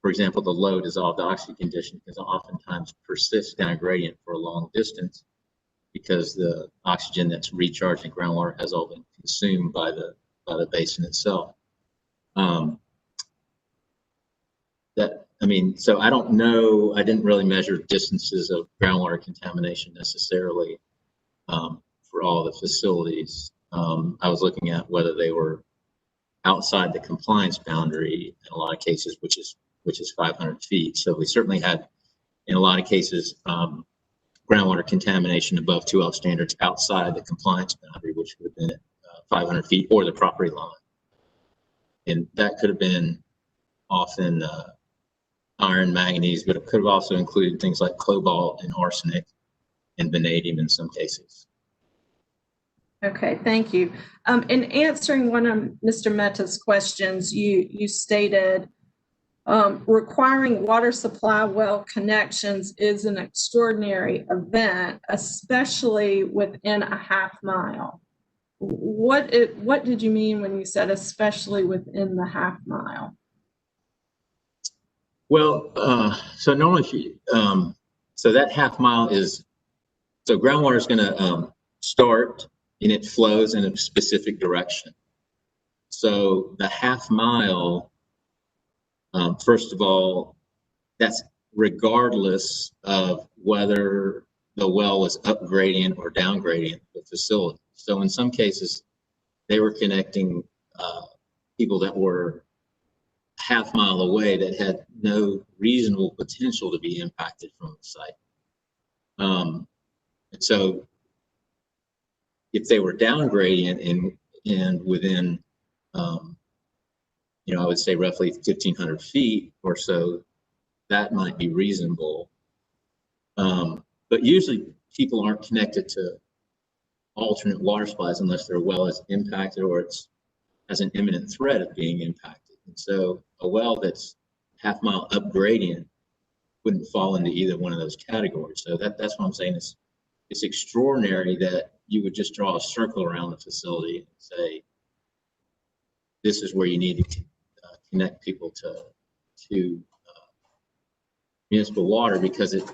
for example, the low dissolved oxygen condition can oftentimes persist down gradient for a long distance, because the oxygen that's recharged in groundwater has all been consumed by the basin itself. So I don't know, I didn't really measure distances of groundwater contamination necessarily for all the facilities. I was looking at whether they were outside the compliance boundary in a lot of cases, which is 500 feet. So we certainly had, in a lot of cases, groundwater contamination above 2L standards outside the compliance boundary, which would have been at 500 feet or the property line. And that could have been often iron, manganese, but it could have also included things like cobalt and arsenic and vanadium in some cases. Okay, thank you. In answering one of Mr. Mehta's questions, you stated requiring water supply well connections is an extraordinary event, especially within a half mile. What did you mean when you said especially within the half mile? Well, so normally, so that half mile is, so groundwater is going to start and it flows in a specific direction. So the half mile, first of all, that's regardless of whether the well was up gradient or down gradient the facility. So in some cases, they were connecting people that were half mile away that had no reasonable potential to be impacted from the site. And so if they were down gradient and within, you know, I would say roughly 1,500 feet or so, that might be reasonable. But usually people aren't connected to alternate water supplies unless their well is impacted or it's has an imminent threat of being impacted. And so a well that's half mile up gradient wouldn't fall into either one of those categories. So that's what I'm saying. It's extraordinary that you would just draw a circle around the facility and say, this is where you need to connect people to municipal water, because it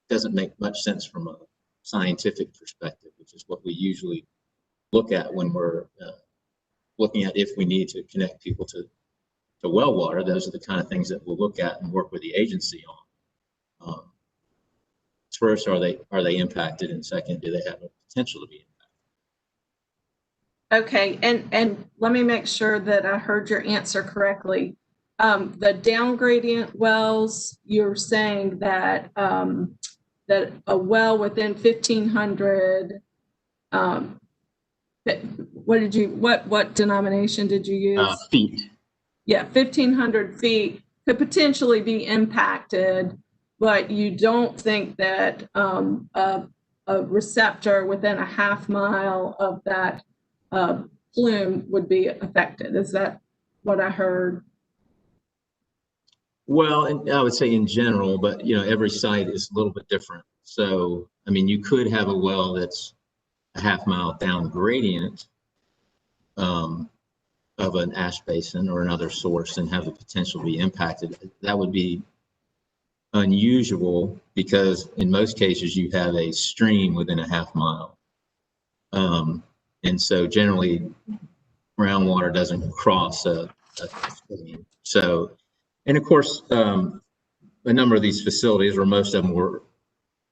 doesn't make much sense from a scientific perspective, which is what we usually look at when we're looking at if we need to connect people to well water. Those are the kind of things that we'll look at and work with the agency on. First, are they impacted? And second, do they have a potential to be impacted? Okay, and let me make sure that I heard your answer correctly. The down gradient wells, you're saying that that a well within 1,500, what denomination did you use? Feet. Yeah, 1,500 feet could potentially be impacted, but you don't think that a receptor within a half mile of that plume would be affected. Is that what I heard? Well, I would say in general, but you know, every site is a little bit different. So, I mean, you could have a well that's a half mile down gradient of an ash basin or another source and have the potential to be impacted. That would be unusual because in most cases you have a stream within a half mile. And so generally groundwater doesn't cross a stream. So, and of course, a number of these facilities, or most of them, were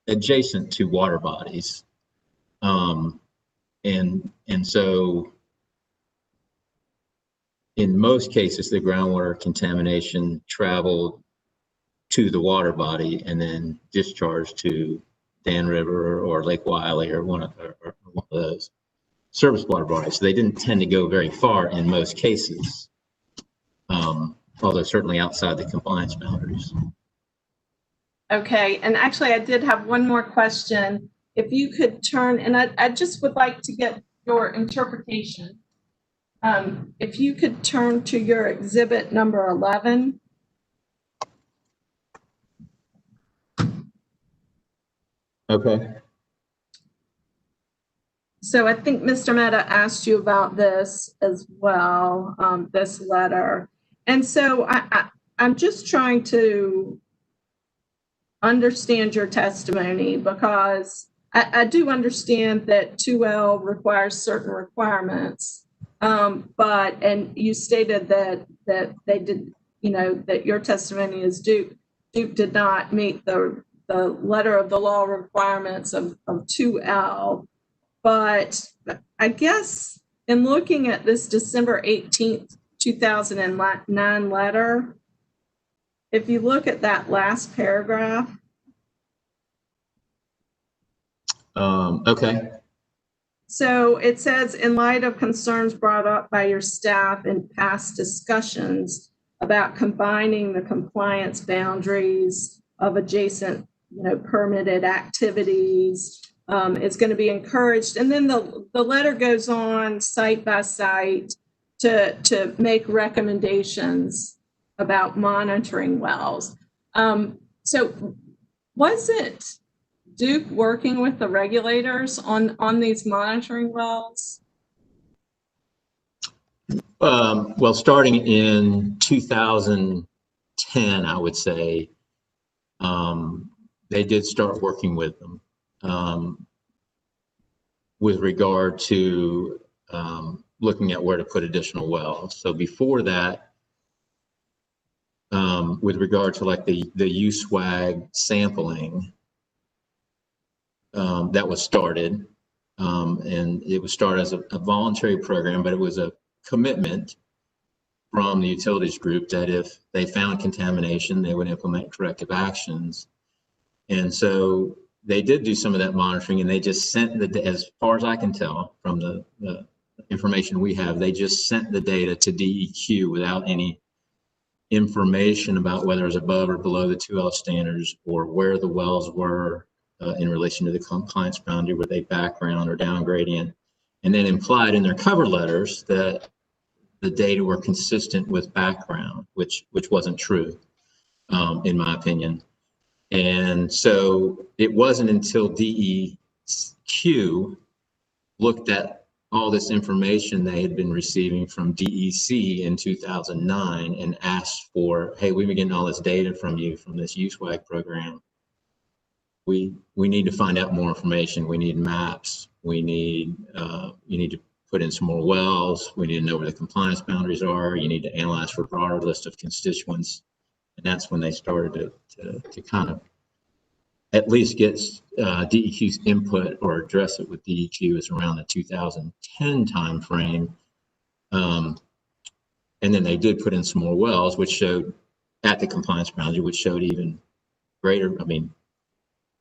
adjacent to water bodies. And so in most cases, the groundwater contamination traveled to the water body and then discharged to Dan River or Lake Wiley or one of those service water bodies. So they didn't tend to go very far in most cases, although certainly outside the compliance boundaries. Okay, and actually I did have one more question. If you could turn, and I just would like to get your interpretation. If you could turn to your exhibit number 11. Okay. So I think Mr. Mehta asked you about this as well, this letter. And so I'm just trying to understand your testimony, because I do understand that 2L requires certain requirements. But, and you stated that they did, you know, that your testimony is Duke did not meet the letter of the law requirements of 2L. But I guess in looking at this December 18th, 2009 letter, if you look at that last paragraph. Okay. So it says, in light of concerns brought up by your staff in past discussions about combining the compliance boundaries of adjacent, you know, permitted activities, is going to be encouraged. And then the letter goes on site by site to make recommendations about monitoring wells. So was it Duke working with the regulators on these monitoring wells? Well, starting in 2010, I would say, they did start working with them. with regard to looking at where to put additional wells. So before that, with regard to like the USWAG sampling, that was started, and it was started as a voluntary program, but it was a commitment from the utilities group that if they found contamination, they would implement corrective actions. And so they did do some of that monitoring, and they just sent as far as I can tell from the information we have, they just sent the data to DEQ without any information about whether it was above or below the 2L standards or where the wells were in relation to the compliance boundary, were they background or down gradient, and then implied in their cover letters that the data were consistent with background, which wasn't true, in my opinion. And so it wasn't until DEQ looked at all this information they had been receiving from DEC in 2009 and asked for, hey, we've been getting all this data from you from this USWAG program. We need to find out more information. We need maps. We need, you need to put in some more wells. We need to know where the compliance boundaries are. You need to analyze for a broader list of constituents. And that's when they started to kind of at least get DEQ's input or address it with DEQ is around the 2010 timeframe. And then they did put in some more wells, which showed at the compliance boundary, which showed even greater, I mean,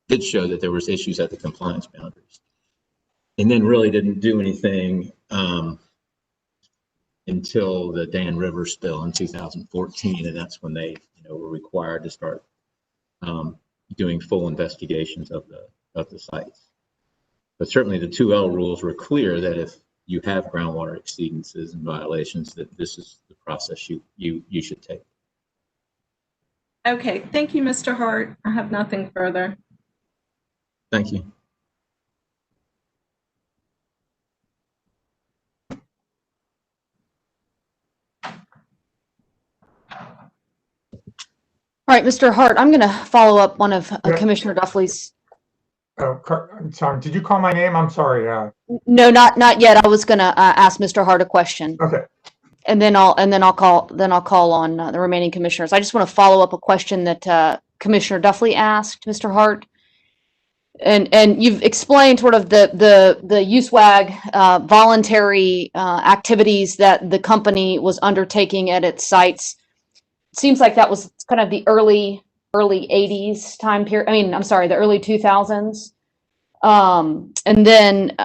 did show that there was issues at the compliance boundaries. And then really didn't do anything until the Dan River spill in 2014. And that's when they were required to start doing full investigations of the sites. But certainly the 2L rules were clear that if you have groundwater exceedances and violations, that this is the process you should take. Okay, thank you, Mr. Hart. I have nothing further. Thank you. All right, Mr. Hart, I'm going to follow up one of Commissioner Duffley's. I'm sorry. Did you call my name? I'm sorry. No, not yet. I was going to ask Mr. Hart a question. Okay. And then I'll call on the remaining commissioners. I just want to follow up a question that Commissioner Duffley asked Mr. Hart. And you've explained sort of the USWAG voluntary activities that the company was undertaking at its sites. It seems like that was kind of the early 80s time period. I mean, I'm sorry, the early 2000s. And then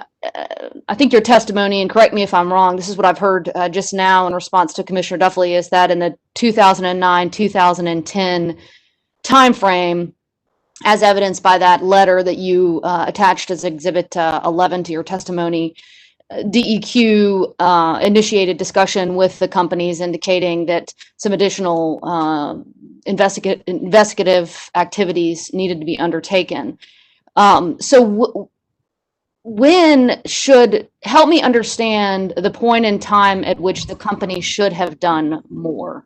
I think your testimony, and correct me if I'm wrong, this is what I've heard just now in response to Commissioner Duffley, is that in the 2009-2010 timeframe, as evidenced by that letter that you attached as Exhibit 11 to your testimony, DEQ initiated discussion with the companies indicating that some additional investigative activities needed to be undertaken. When should, help me understand the point in time at which the company should have done more?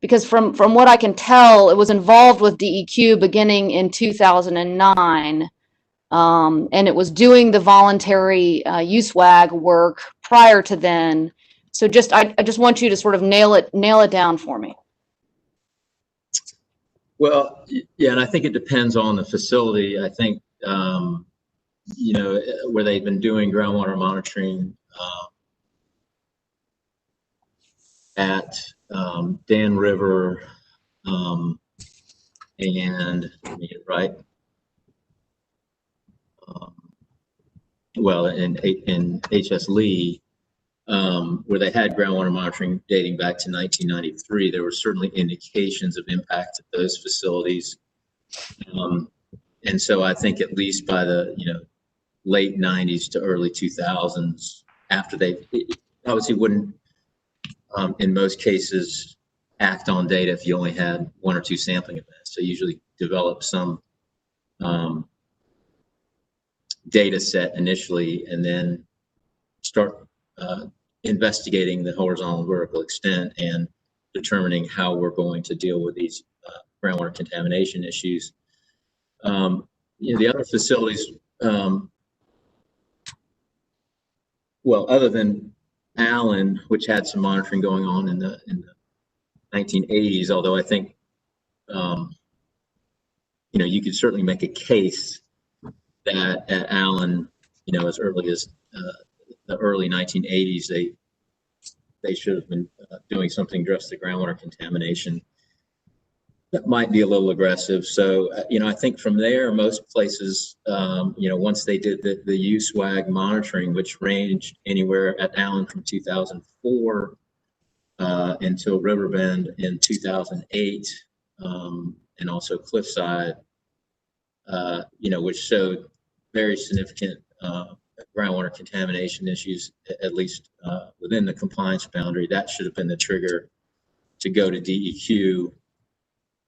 Because from what I can tell, it was involved with DEQ beginning in 2009, and it was doing the voluntary USWAG work prior to then. So I just want you to sort of nail it down for me. Well, yeah, and I think it depends on the facility. I think, where they've been doing groundwater monitoring at Dan River and let me get right. Well, in HS Lee, where they had groundwater monitoring dating back to 1993, there were certainly indications of impact at those facilities. And so I think at least by the late 90s to early 2000s, after they obviously wouldn't in most cases act on data if you only had one or two sampling events. So usually develop some data set initially and then start investigating the horizontal and vertical extent and determining how we're going to deal with these groundwater contamination issues. The other facilities well, other than Allen, which had some monitoring going on in the 1980s, although I think, you could certainly make a case that at Allen, as early as the early 1980s, they should have been doing something to address the groundwater contamination. That might be a little aggressive. So, I think from there, most places, once they did the USWAG monitoring, which ranged anywhere at Allen from 2004 until Riverbend in 2008, and also Cliffside, which showed very significant groundwater contamination issues, at least within the compliance boundary. That should have been the trigger to go to DEQ,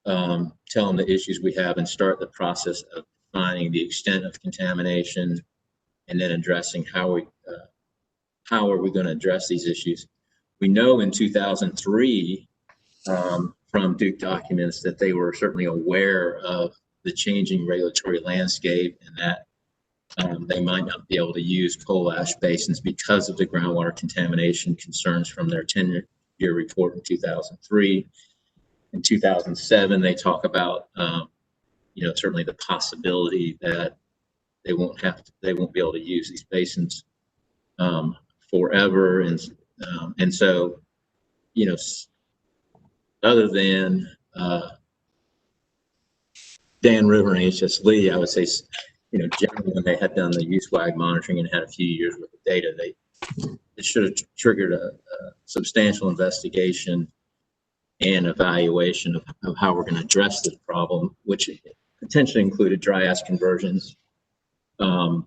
tell them the issues we have, and start the process of defining the extent of contamination, and then addressing how are we going to address these issues. We know in 2003 from Duke documents that they were certainly aware of the changing regulatory landscape, and that they might not be able to use coal ash basins because of the groundwater contamination concerns from their 10-year report in 2003. In 2007, they talk about, certainly the possibility that they won't be able to use these basins forever, and so, other than Dan River and HS Lee, I would say, generally when they had done the USWAG monitoring and had a few years worth of data, it should have triggered a substantial investigation and evaluation of how we're going to address this problem, which potentially included dry ash conversions to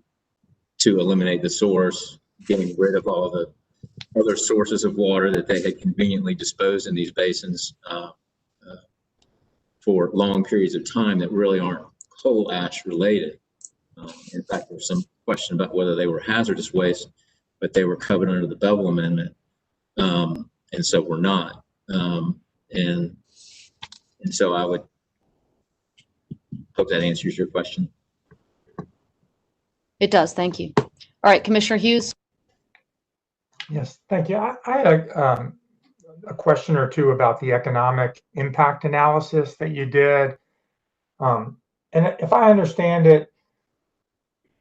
eliminate the source, getting rid of all the other sources of water that they had conveniently disposed in these basins for long periods of time that really aren't coal ash related. In fact, there's some question about whether they were hazardous waste, but they were covered under the Bevel Amendment, and so we're not. And so I would hope that answers your question. It does. Thank you. All right, Commissioner Hughes. Yes, thank you. I had a question or two about the economic impact analysis that you did. And if I understand it,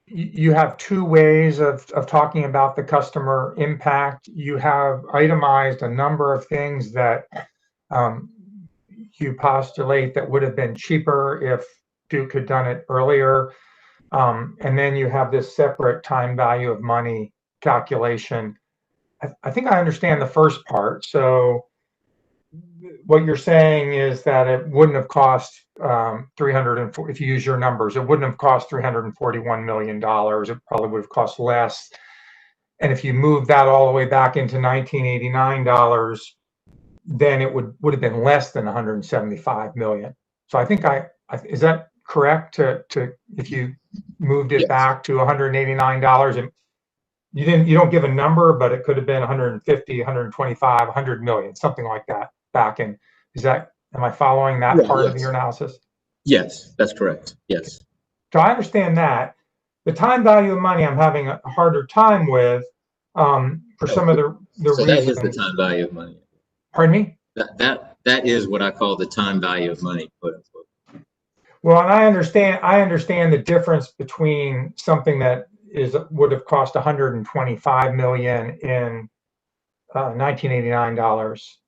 you have two ways of talking about the customer impact. You have itemized a number of things that you postulate that would have been cheaper if Duke had done it earlier. And then you have this separate time value of money calculation. I think I understand the first part. So what you're saying is that it wouldn't have cost if you use your numbers, it wouldn't have cost $341 million. It probably would have cost less. And if you move that all the way back into 1989 dollars, then it would have been less than 175 million. So I think is that correct? To if you moved it back to $189, and you don't give a number, but it could have been 150, 125, 100 million, something like that back in. Am I following that part of your analysis? Yes, that's correct. Yes. So I understand that. The time value of money I'm having a harder time with for some of the so reasons. That is the time value of money. Pardon me? That is what I call the time value of money, quote unquote. Well, and I understand the difference between something that would have cost 125 million in 1989 dollars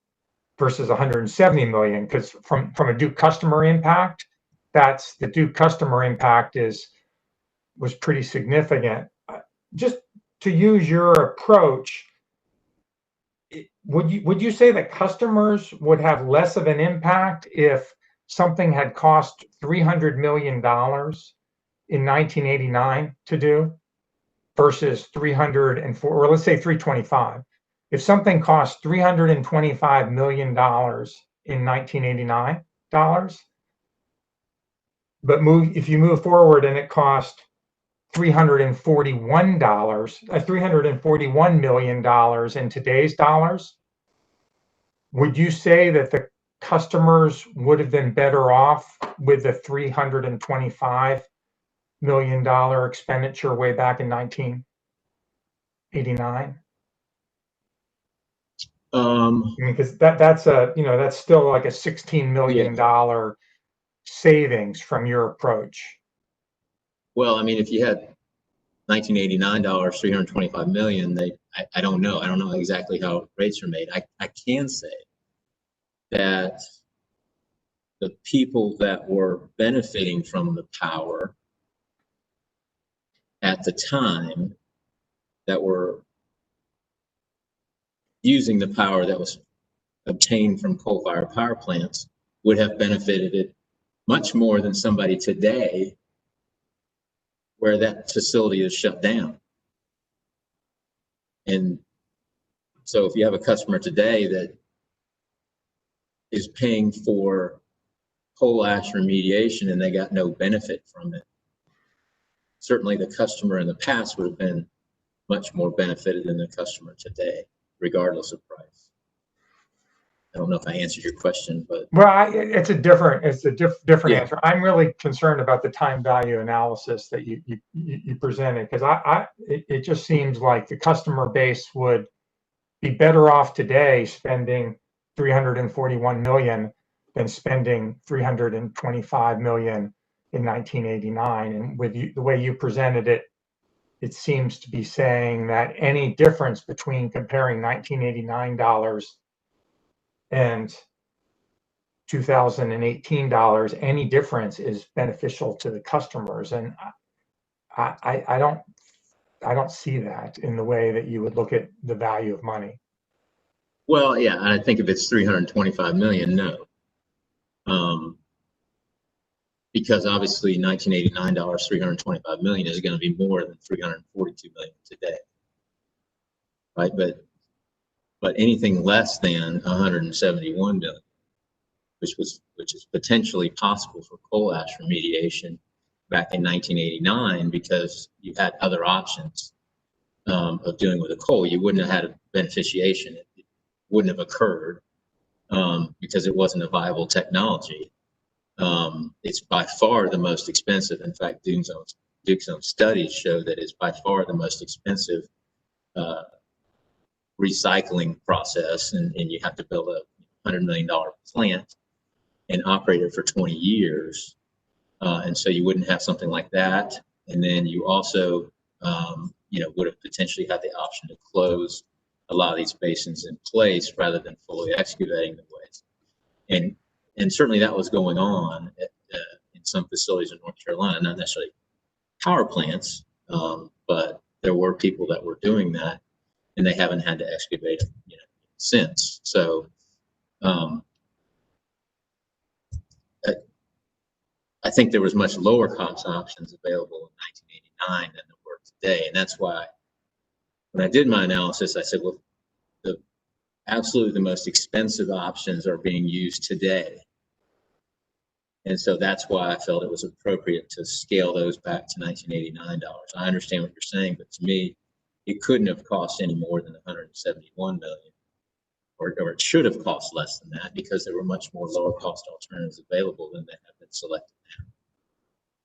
versus 170 million, because from a Duke customer impact, the Duke customer impact was pretty significant. Just to use your approach, would you say that customers would have less of an impact if something had cost $300 million in 1989 to do versus 304, or let's say 325? If something cost $325 million in 1989 dollars, but if you move forward and it cost $341 million in today's dollars, would you say that the customers would have been better off with the $325 million expenditure way back in 19? 1989? Um, I mean, because that's a, you know, that's still like a $16 million savings from your approach. well, I mean, if you had $1989, 325 million, I don't know. I don't know exactly how rates are made. I can say that the people that were benefiting from the power at the time that were using the power that was obtained from coal-fired power plants would have benefited it much more than somebody today where that facility is shut down. And so if you have a customer today that is paying for coal ash remediation and they got no benefit from it, certainly the customer in the past would have been much more benefited than the customer today, regardless of price. I don't know if I answered your question, but Well, it's a different Yeah. answer. I'm really concerned about the time value analysis that you presented, because it just seems like the customer base would be better off today spending 341 million than spending 325 million in 1989. And with the way you presented it, it seems to be saying that any difference between comparing 1989 dollars and 2018 dollars, any difference is beneficial to the customers. And I don't see that in the way that you would look at the value of money. well, yeah, and I think if it's 325 million, no. Because obviously $1989, 325 million is going to be more than 342 million today. Right? But anything less than 171 million, which is potentially possible for coal ash remediation back in 1989, because you had other options of dealing with the coal. You wouldn't have had a beneficiation. It wouldn't have occurred because it wasn't a viable technology. It's by far the most expensive. In fact, Duke's own studies show that it's by far the most expensive recycling process, and you have to build a $100 million plant and operate it for 20 years. And so you wouldn't have something like that. And then you also, would have potentially had the option to close a lot of these basins in place rather than fully excavating the waste. And certainly that was going on in some facilities in North Carolina, not necessarily power plants, but there were people that were doing that, and they haven't had to excavate since. So I think there was much lower cost options available in 1989 than there were today. And that's why when I did my analysis, I said, well, absolutely the most expensive options are being used today. And so that's why I felt it was appropriate to scale those back to $1989. I understand what you're saying, but to me, it couldn't have cost any more than 171 million, or it should have cost less than that, because there were much more lower cost alternatives available than that have been selected now.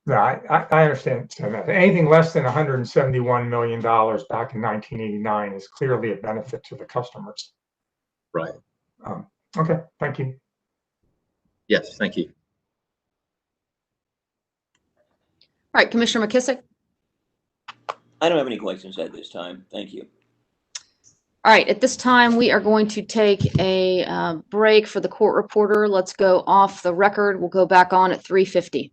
No, I understand. Anything less than $171 million back in 1989 is clearly a benefit to the customers. Right. Okay, thank you. Yes, thank you. All right, Commissioner McKissick. I don't have any questions at this time. Thank you. All right, at this time, we are going to take a break for the court reporter. Let's go off the record. We'll go back on at 3:50.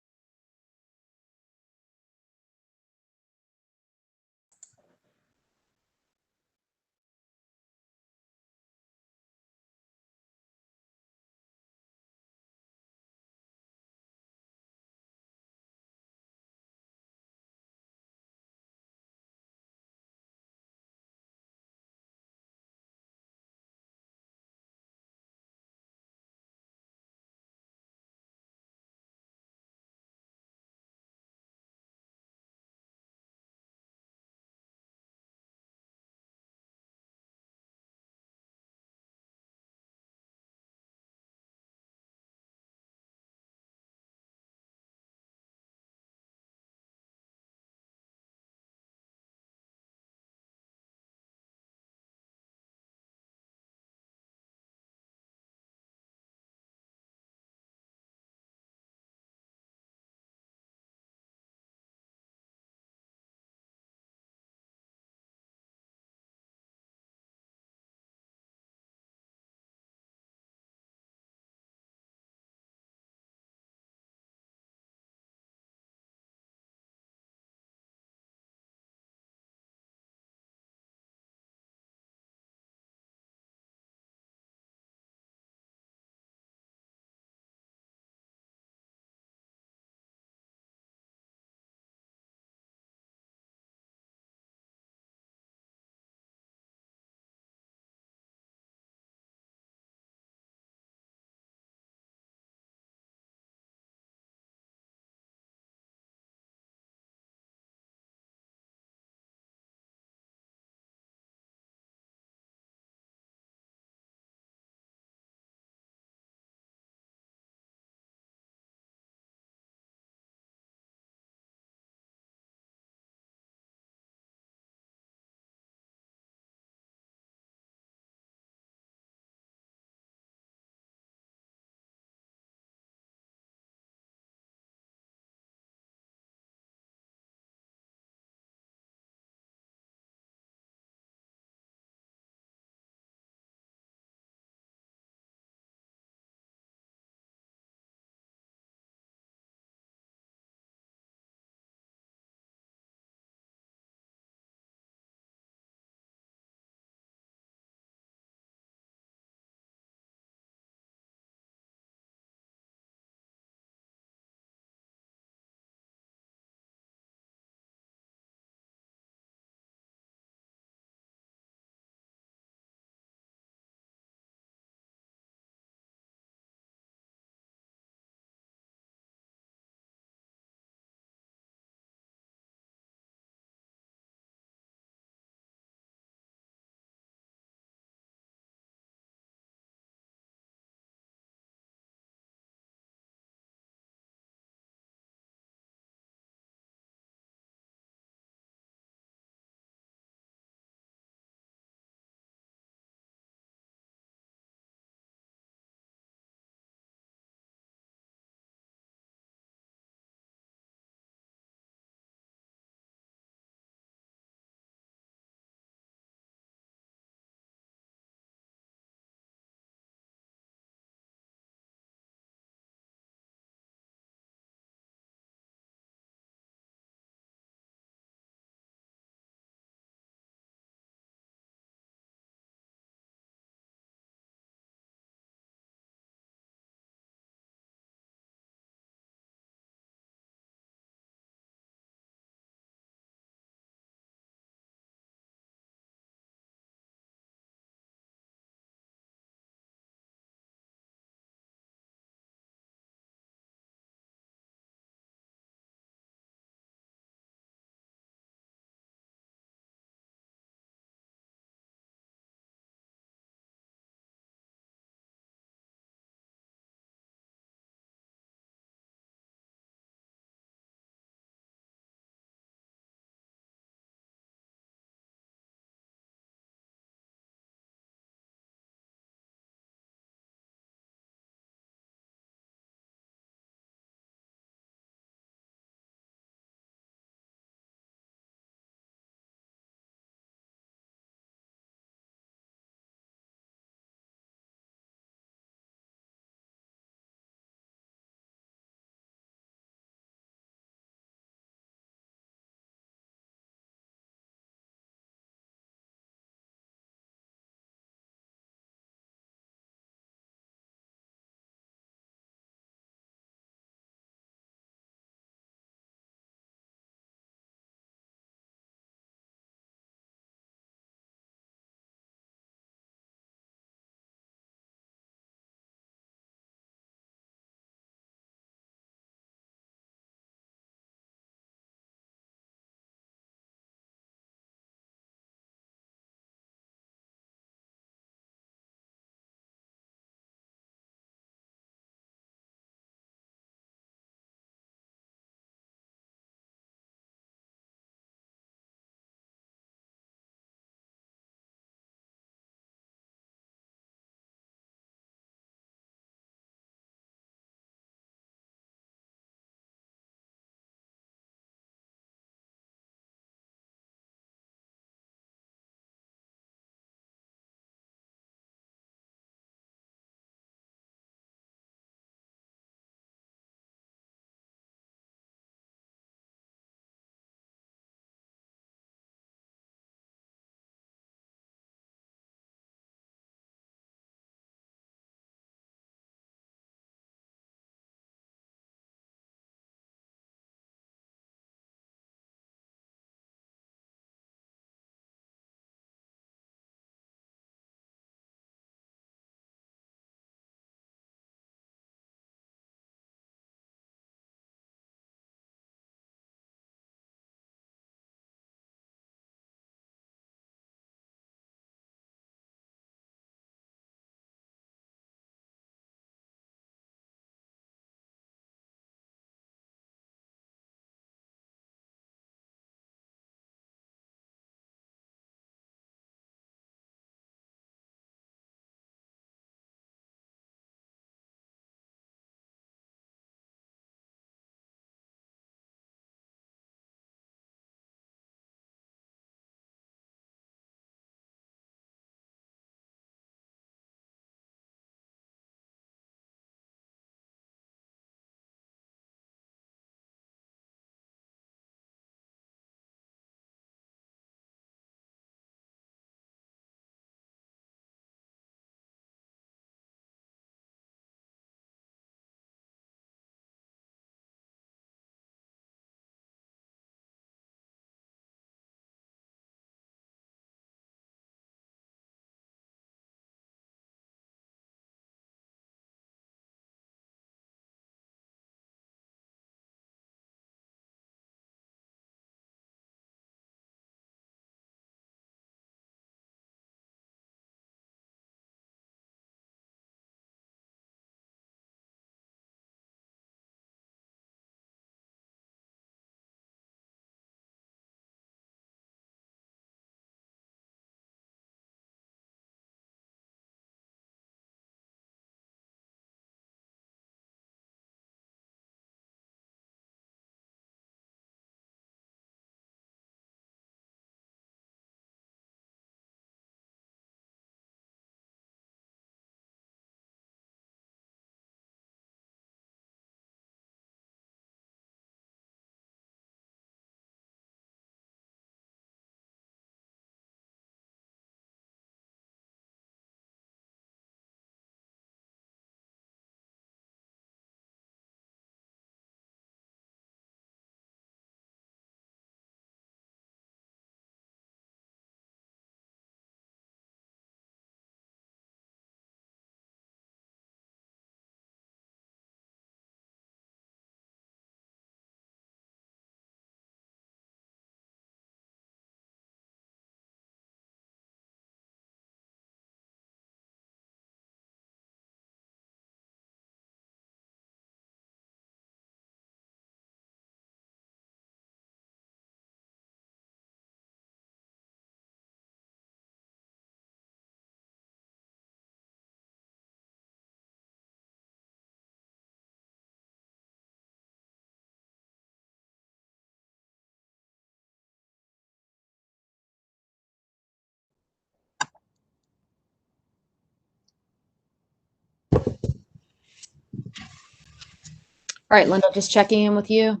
All right, Linda, just checking in with you.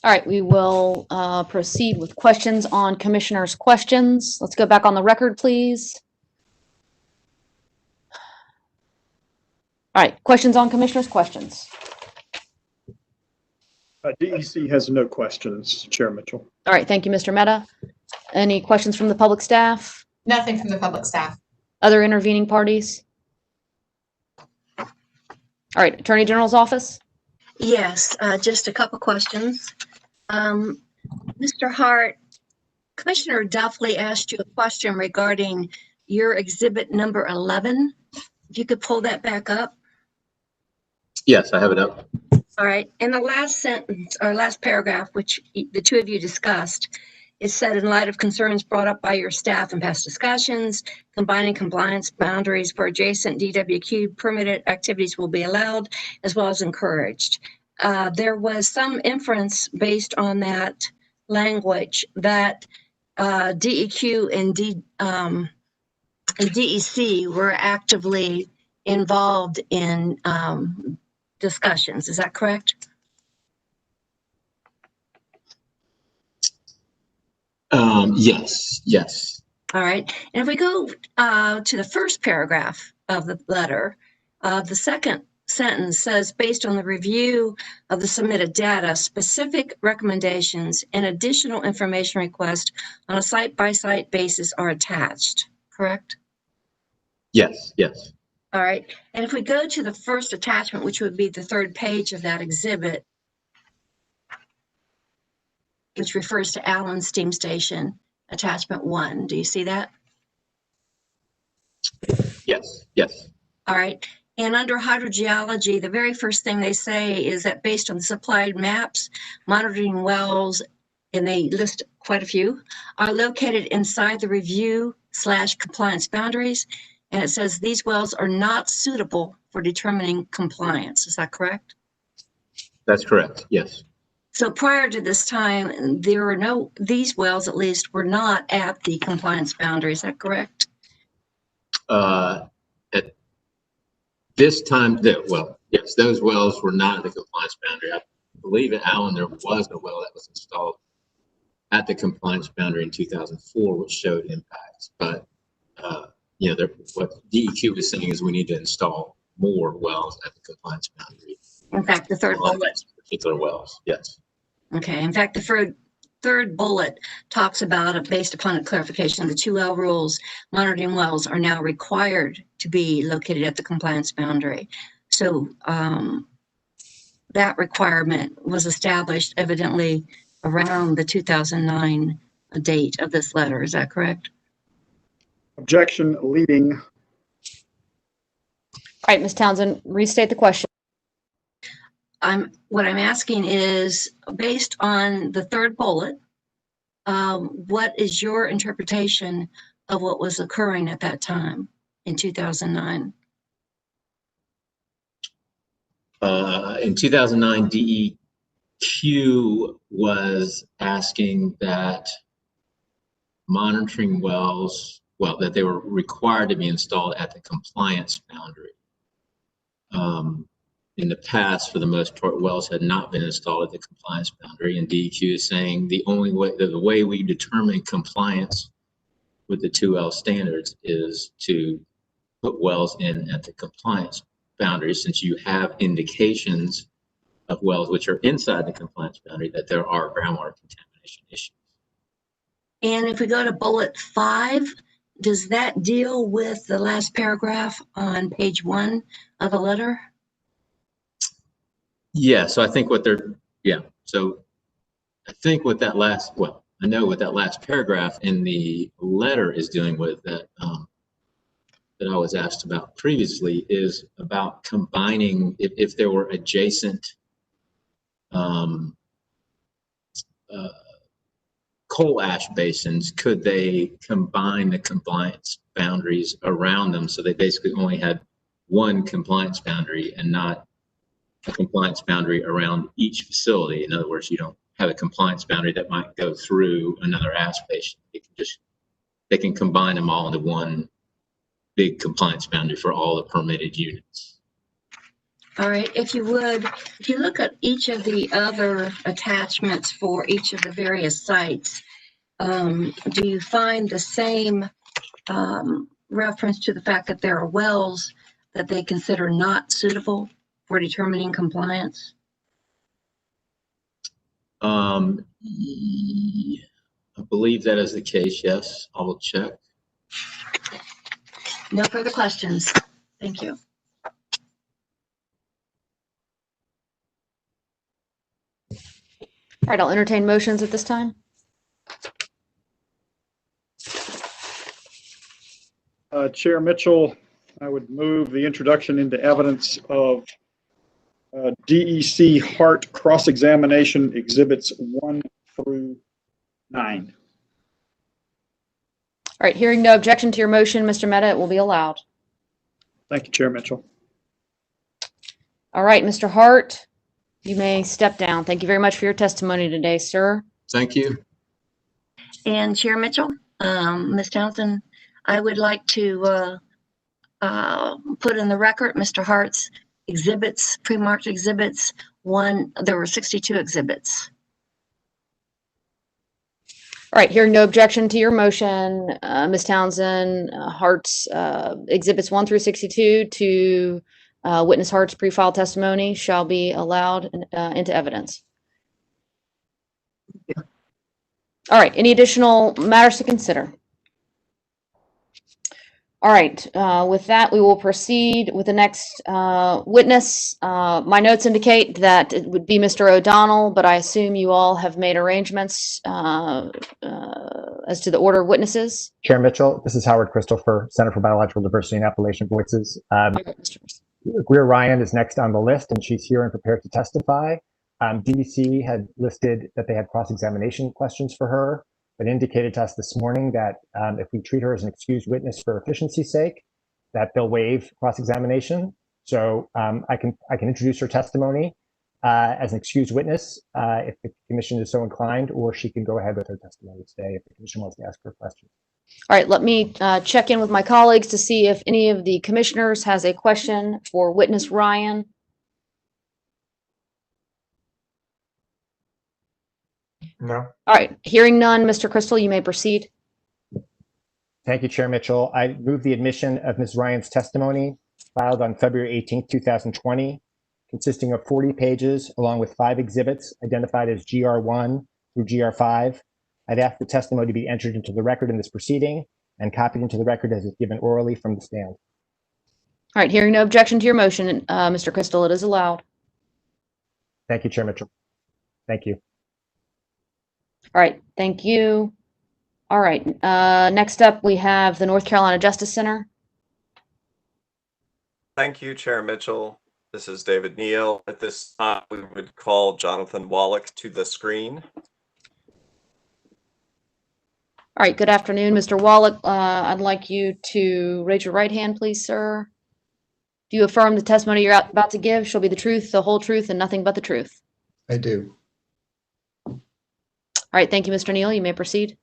All right, we will proceed with questions on commissioners' questions. Let's go back on the record, please. All right, questions on commissioners' questions. DEC has no questions, Chair Mitchell. All right, thank you, Mr. Mehta. Any questions from the public staff? Nothing from the public staff. Other intervening parties? All right, Attorney General's office? Yes, just a couple questions. Mr. Hart, Commissioner Duffley asked you a question regarding your exhibit number 11. If you could pull that back up. Yes, I have it up. All right. In the last sentence or last paragraph, which the two of you discussed, it said, in light of concerns brought up by your staff in past discussions, combining compliance boundaries for adjacent DWQ permitted activities will be allowed as well as encouraged. There was some inference based on that language that DEQ and DEC were actively involved in discussions. Is that correct? Yes, yes. All right. And if we go to the first paragraph of the letter, the second sentence says, based on the review of the submitted data, specific recommendations and additional information requests on a site-by-site basis are attached, correct? Yes, yes. All right. And if we go to the first attachment, which would be the third page of that exhibit, which refers to Allen Steam Station, attachment 1. Do you see that? Yes, yes. All right. And under hydrogeology, the very first thing they say is that based on the supplied maps, monitoring wells, and they list quite a few, are located inside the review/compliance boundaries. And it says these wells are not suitable for determining compliance. Is that correct? That's correct. Yes. So prior to this time, there were no, these wells at least were not at the compliance boundary. Is that correct? At this time, well, yes, those wells were not at the compliance boundary. I believe at Allen there was a well that was installed at the compliance boundary in 2004, which showed impacts. But you know, what DEQ was saying is we need to install more wells at the compliance boundary. In fact, the third bullet. Particular wells, yes. Okay. In fact, the third bullet talks about it based upon a clarification of the 2L rules. Monitoring wells are now required to be located at the compliance boundary. So that requirement was established evidently around the 2009 date of this letter. Is that correct? Objection, leading. All right, Ms. Townsend, restate the question. What I'm asking is, based on the third bullet, what is your interpretation of what was occurring at that time in 2009? In 2009, DEQ was asking that monitoring wells, well, that they were required to be installed at the compliance boundary. In the past, for the most part, wells had not been installed at the compliance boundary, and DEQ is saying the only way, the way we determine compliance with the 2L standards is to put wells in at the compliance boundary, since you have indications of wells which are inside the compliance boundary that there are groundwater contamination issues. And if we go to bullet 5, does that deal with the last paragraph on page 1 of the letter? Yeah, so I think what they're, yeah, so I think what that last, well, I know what that last paragraph in the letter is doing with that, that I was asked about previously, is about combining, if there were adjacent coal ash basins, could they combine the compliance boundaries around them so they basically only had one compliance boundary and not a compliance boundary around each facility? In other words, you don't have a compliance boundary that might go through another ash basin. They can combine them all into one big compliance boundary for all the permitted units. All right, if you would, if you look at each of the other attachments for each of the various sites, do you find the same reference to the fact that there are wells that they consider not suitable for determining compliance? I believe that is the case, yes. I will check. No further questions. Thank you. All right, I'll entertain motions at this time. Chair Mitchell, I would move the introduction into evidence of DEC Hart cross-examination exhibits 1 through 9. All right, hearing no objection to your motion, Mr. Mehta, it will be allowed. Thank you, Chair Mitchell. All right, Mr. Hart, you may step down. Thank you very much for your testimony today, sir. Thank you. And Chair Mitchell, Ms. Townsend, I would like to put in the record Mr. Hart's exhibits, pre-marked exhibits. There were 62 exhibits. All right, hearing no objection to your motion, Ms. Townsend, Hart's exhibits 1 through 62 to witness Hart's pre-filed testimony shall be allowed into evidence. All right, any additional matters to consider? All right, with that, we will proceed with the next witness. My notes indicate that it would be Mr. O'Donnell, but I assume you all have made arrangements as to the order of witnesses. Chair Mitchell, this is Howard Christopher, Center for Biological Diversity and Appalachian Voices. Greer Ryan is next on the list, and she's here and prepared to testify. DEC had listed that they had cross-examination questions for her, but indicated to us this morning that if we treat her as an excused witness for efficiency's sake, that they'll waive cross-examination. So I can introduce her testimony as an excused witness if the commission is so inclined, or she can go ahead with her testimony today if the commission wants to ask her questions. All right, let me check in with my colleagues to see if any of the commissioners has a question for witness Ryan. No. All right, hearing none, Mr. Crystal, you may proceed. Thank you, Chair Mitchell. I move the admission of Ms. Ryan's testimony filed on February 18, 2020, consisting of 40 pages along with 5 exhibits identified as GR1 through GR5. I'd ask the testimony to be entered into the record in this proceeding and copied into the record as is given orally from the stand. All right, hearing no objection to your motion, Mr. Crystal, it is allowed. Thank you, Chair Mitchell. Thank you. All right, thank you. All right, next up we have the North Carolina Justice Center. Thank you, Chair Mitchell. This is David Neal. At this time, we would call Jonathan Wallach to the screen. All right, good afternoon, Mr. Wallach. I'd like you to raise your right hand, please, sir. Do you affirm the testimony you're about to give shall be the truth, the whole truth, and nothing but the truth? I do. All right, thank you, Mr. Neal. You may proceed.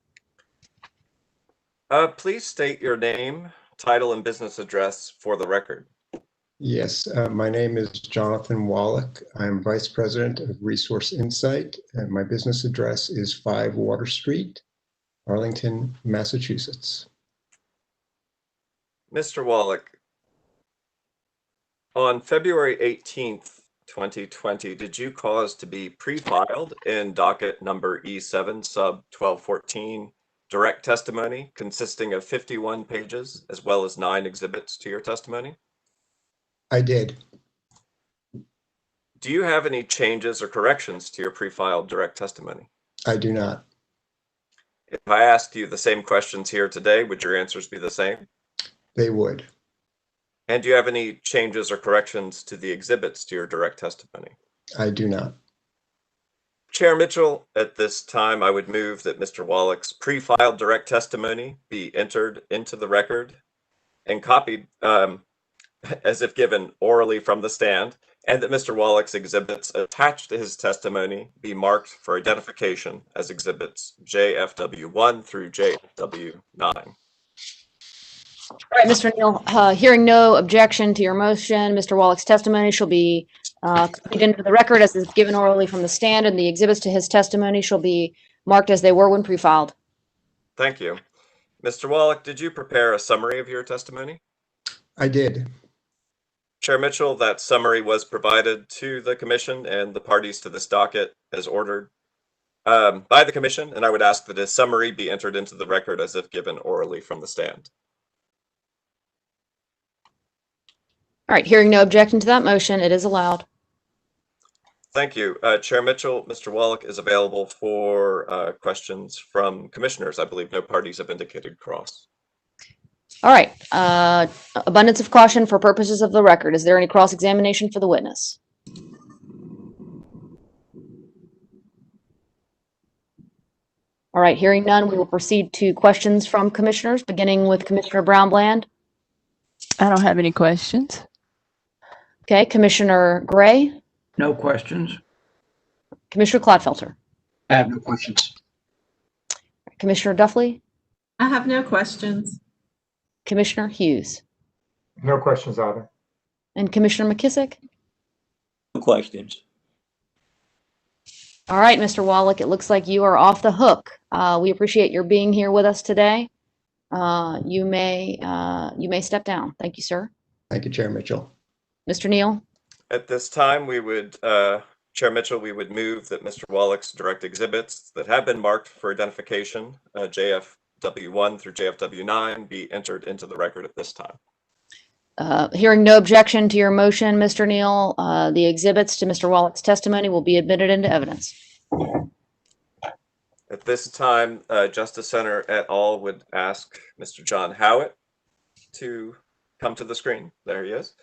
Please state your name, title, and business address for the record. Yes, my name is Jonathan Wallach. I'm Vice President of Resource Insight, and my business address is 5 Water Street, Arlington, Massachusetts. Mr. Wallach, on February 18th, 2020, did you cause to be pre-filed in docket number E7 sub 1214 direct testimony consisting of 51 pages as well as 9 exhibits to your testimony? I did. Do you have any changes or corrections to your pre-filed direct testimony? I do not. If I asked you the same questions here today, would your answers be the same? They would. And do you have any changes or corrections to the exhibits to your direct testimony? I do not. Chair Mitchell, at this time, I would move that Mr. Wallach's pre-filed direct testimony be entered into the record and copied as if given orally from the stand, and that Mr. Wallach's exhibits attached to his testimony be marked for identification as exhibits JFW1 through JFW9. All right, Mr. Neal, hearing no objection to your motion, Mr. Wallach's testimony shall be copied into the record as is given orally from the stand, and the exhibits to his testimony shall be marked as they were when pre-filed. Thank you. Mr. Wallach, did you prepare a summary of your testimony? I did. Chair Mitchell, that summary was provided to the commission and the parties to this docket as ordered by the commission, and I would ask that a summary be entered into the record as if given orally from the stand. All right, hearing no objection to that motion, it is allowed. Thank you. Chair Mitchell, Mr. Wallach is available for questions from commissioners. I believe no parties have indicated cross. All right, abundance of caution for purposes of the record. Is there any cross-examination for the witness? All right, hearing none, we will proceed to questions from commissioners, beginning with Commissioner Brown-Bland. I don't have any questions. Okay, Commissioner Gray, No questions. Commissioner Clodfelter, I have no questions. Commissioner Duffley, I have no questions. Commissioner Hughes, No questions either. and Commissioner McKissick. No questions. All right, Mr. Wallach, it looks like you are off the hook. We appreciate your being here with us today. You may step down. Thank you, sir. Thank you, Chair Mitchell. Mr. Neal, At this time, we would, Chair Mitchell, we would move that Mr. Wallach's direct exhibits that have been marked for identification, JFW1 through JFW9, be entered into the record at this time. hearing no objection to your motion, Mr. Neal, the exhibits to Mr. Wallach's testimony will be admitted into evidence. At this time, Justice Center et al. Would ask Mr. John Howitt to come to the screen. There he is.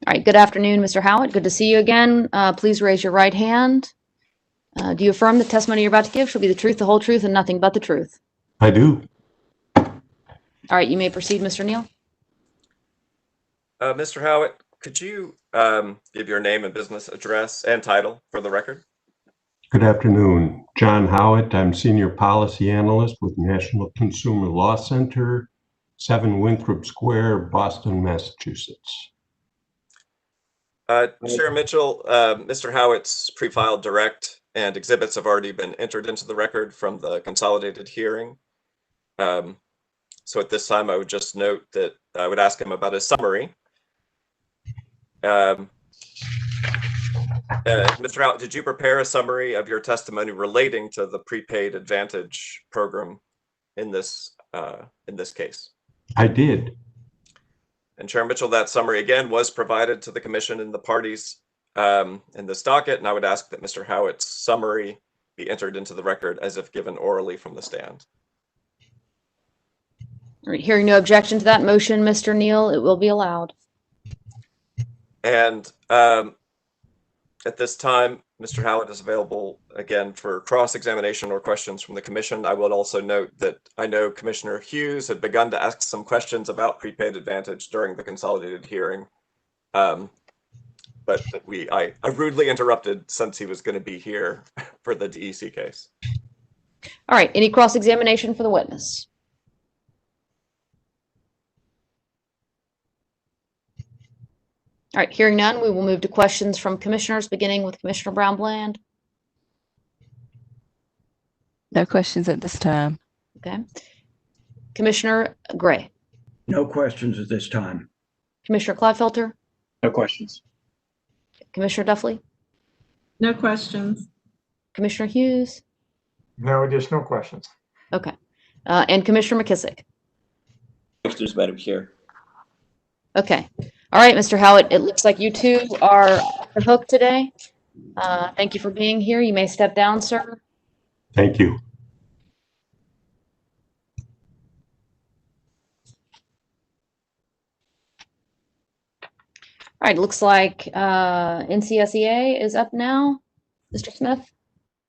All right, good afternoon, Mr. Howitt. Good to see you again. Please raise your right hand. Do you affirm the testimony you're about to give shall be the truth, the whole truth, and nothing but the truth? I do. All right, you may proceed, Mr. Neal. Mr. Howitt, could you give your name and business address and title for the record? Good afternoon. John Howitt. I'm Senior Policy Analyst with National Consumer Law Center, 7 Winthrop Square, Boston, Massachusetts. Chair Mitchell, Mr. Howitt's pre-filed direct and exhibits have already been entered into the record from the consolidated hearing. So at this time, I would just note that I would ask him about his summary. Mr. Howitt, did you prepare a summary of your testimony relating to the prepaid advantage program in this case? I did. And Chair Mitchell, that summary again was provided to the commission and the parties in this docket, and I would ask that Mr. Howitt's summary be entered into the record as if given orally from the stand. All right, hearing no objection to that motion, Mr. Neal, it will be allowed. And at this time, Mr. Howitt is available again for cross-examination or questions from the commission. I will also note that I know Commissioner Hughes had begun to ask some questions about prepaid advantage during the consolidated hearing. But I rudely interrupted since he was going to be here for the DEC case. All right, any cross-examination for the witness? All right, hearing none, we will move to questions from commissioners, beginning with Commissioner Brown-Bland. No questions at this time. Okay. Commissioner Gray. No questions at this time. Commissioner Clodfelter. No questions. Commissioner Duffley. No questions. Commissioner Hughes. No additional questions. Okay. And Commissioner McKissick. Questions, Madam Chair. Okay. All right, Mr. Howitt, it looks like you two are off the hook today. Thank you for being here. You may step down, sir. Thank you. All right, looks like NCSEA is up now. Mr. Smith.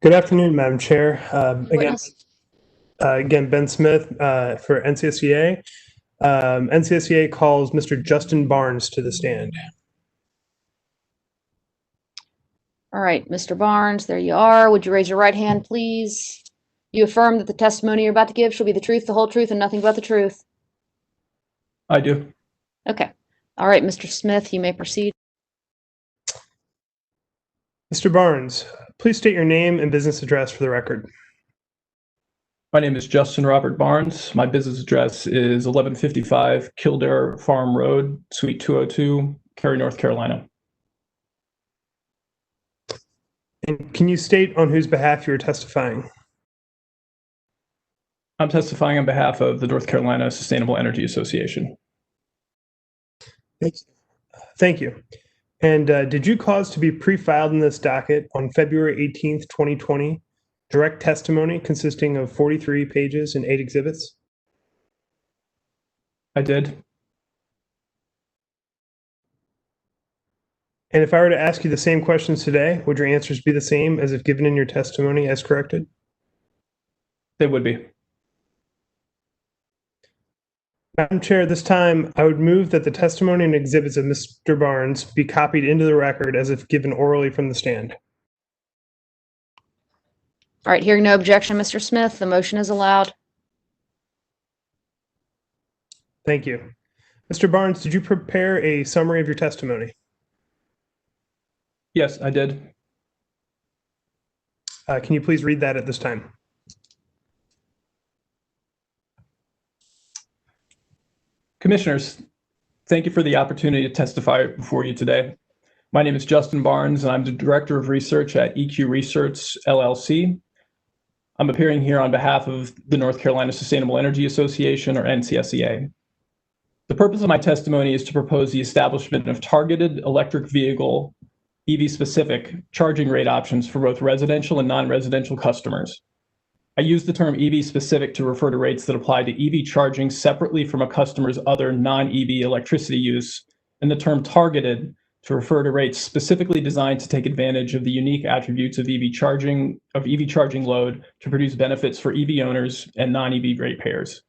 Good afternoon, Madam Chair. Again, Ben Smith for NCSEA. NCSEA calls Mr. Justin Barnes to the stand. All right, Mr. Barnes, there you are. Would you raise your right hand, please? You affirm that the testimony you're about to give shall be the truth, the whole truth, and nothing but the truth. I do. Okay. All right, Mr. Smith, you may proceed. Mr. Barnes, please state your name and business address for the record. My name is Justin Robert Barnes. My business address is 1155 Kildare Farm Road, Suite 202, Cary, North Carolina. And can you state on whose behalf you are testifying? I'm testifying on behalf of the North Carolina Sustainable Energy Association. Thank you. And did you cause to be pre-filed in this docket on February 18th, 2020, direct testimony consisting of 43 pages and 8 exhibits? I did. And if I were to ask you the same questions today, would your answers be the same as if given in your testimony as corrected? They would be. Madam Chair, at this time, I would move that the testimony and exhibits of Mr. Barnes be copied into the record as if given orally from the stand. All right, hearing no objection, Mr. Smith, the motion is allowed. Thank you. Mr. Barnes, did you prepare a summary of your testimony? Yes, I did. Can you please read that at this time? Commissioners, thank you for the opportunity to testify before you today. My name is Justin Barnes, and I'm the Director of Research at EQ Research, LLC. I'm appearing here on behalf of the North Carolina Sustainable Energy Association, or NCSEA. The purpose of my testimony is to propose the establishment of targeted electric vehicle, EV-specific charging rate options for both residential and non-residential customers. I use the term EV-specific to refer to rates that apply to EV charging separately from a customer's other non-EV electricity use, and the term targeted to refer to rates specifically designed to take advantage of the unique attributes of EV charging load to produce benefits for EV owners and non-EV ratepayers.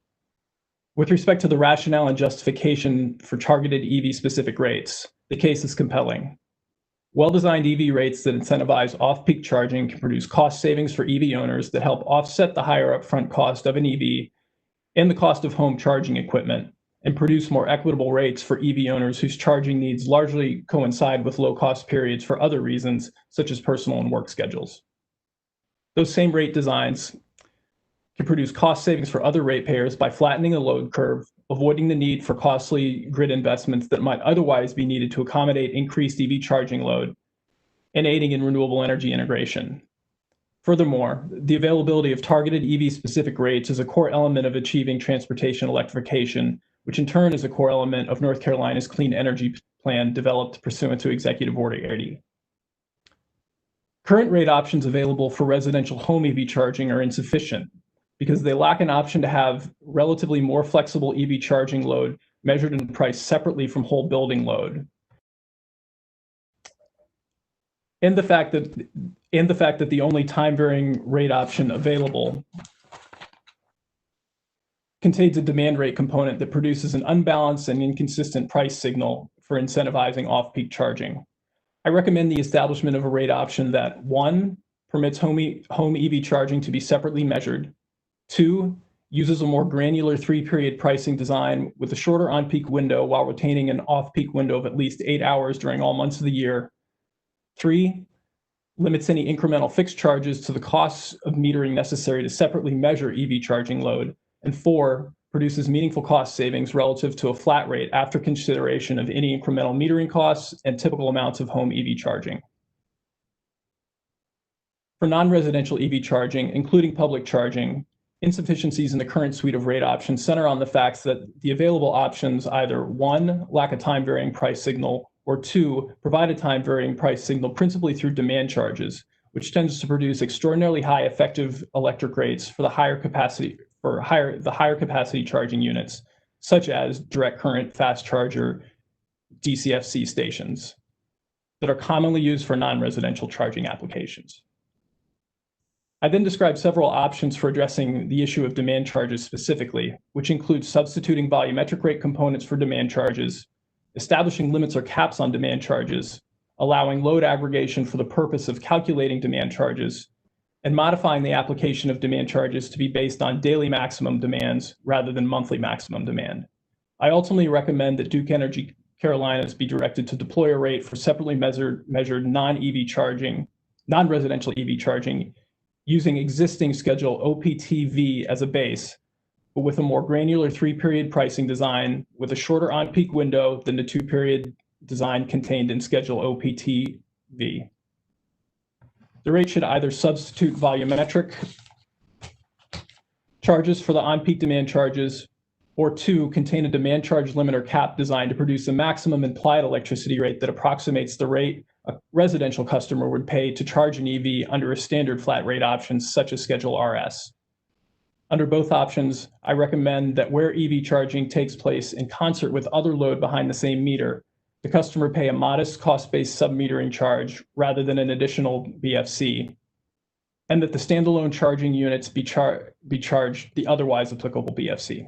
With respect to the rationale and justification for targeted EV-specific rates, the case is compelling. Well-designed EV rates that incentivize off-peak charging can produce cost savings for EV owners that help offset the higher upfront cost of an EV and the cost of home charging equipment, and produce more equitable rates for EV owners whose charging needs largely coincide with low-cost periods for other reasons, such as personal and work schedules. Those same rate designs can produce cost savings for other ratepayers by flattening the load curve, avoiding the need for costly grid investments that might otherwise be needed to accommodate increased EV charging load, and aiding in renewable energy integration. Furthermore, the availability of targeted EV-specific rates is a core element of achieving transportation electrification, which in turn is a core element of North Carolina's Clean Energy Plan developed pursuant to Executive Order 80. Current rate options available for residential home EV charging are insufficient because they lack an option to have relatively more flexible EV charging load measured and priced separately from whole building load. And the fact that the only time-varying rate option available contains a demand rate component that produces an unbalanced and inconsistent price signal for incentivizing off-peak charging. I recommend the establishment of a rate option that 1, permits home EV charging to be separately measured, 2, uses a more granular 3-period pricing design with a shorter on-peak window while retaining an off-peak window of at least 8 hours during all months of the year, 3, limits any incremental fixed charges to the costs of metering necessary to separately measure EV charging load, and 4, produces meaningful cost savings relative to a flat rate after consideration of any incremental metering costs and typical amounts of home EV charging. For non-residential EV charging, including public charging, insufficiencies in the current suite of rate options center on the facts that the available options either 1, lack a time-varying price signal, or 2, provide a time-varying price signal principally through demand charges, which tends to produce extraordinarily high effective electric rates for the higher capacity charging units, such as direct current fast charger DCFC stations that are commonly used for non-residential charging applications. I then described several options for addressing the issue of demand charges specifically, which include substituting volumetric rate components for demand charges, establishing limits or caps on demand charges, allowing load aggregation for the purpose of calculating demand charges, and modifying the application of demand charges to be based on daily maximum demands rather than monthly maximum demand. I ultimately recommend that Duke Energy Carolinas be directed to deploy a rate for separately measured non-residential EV charging using existing schedule OPTV as a base, but with a more granular 3-period pricing design with a shorter on-peak window than the 2-period design contained in schedule OPTV. The rate should either substitute volumetric charges for the on-peak demand charges, or 2, contain a demand charge limiter cap designed to produce a maximum implied electricity rate that approximates the rate a residential customer would pay to charge an EV under a standard flat rate option such as Schedule RS. Under both options, I recommend that where EV charging takes place in concert with other load behind the same meter, the customer pay a modest cost-based sub-metering charge rather than an additional BFC, and that the standalone charging units be charged the otherwise applicable BFC.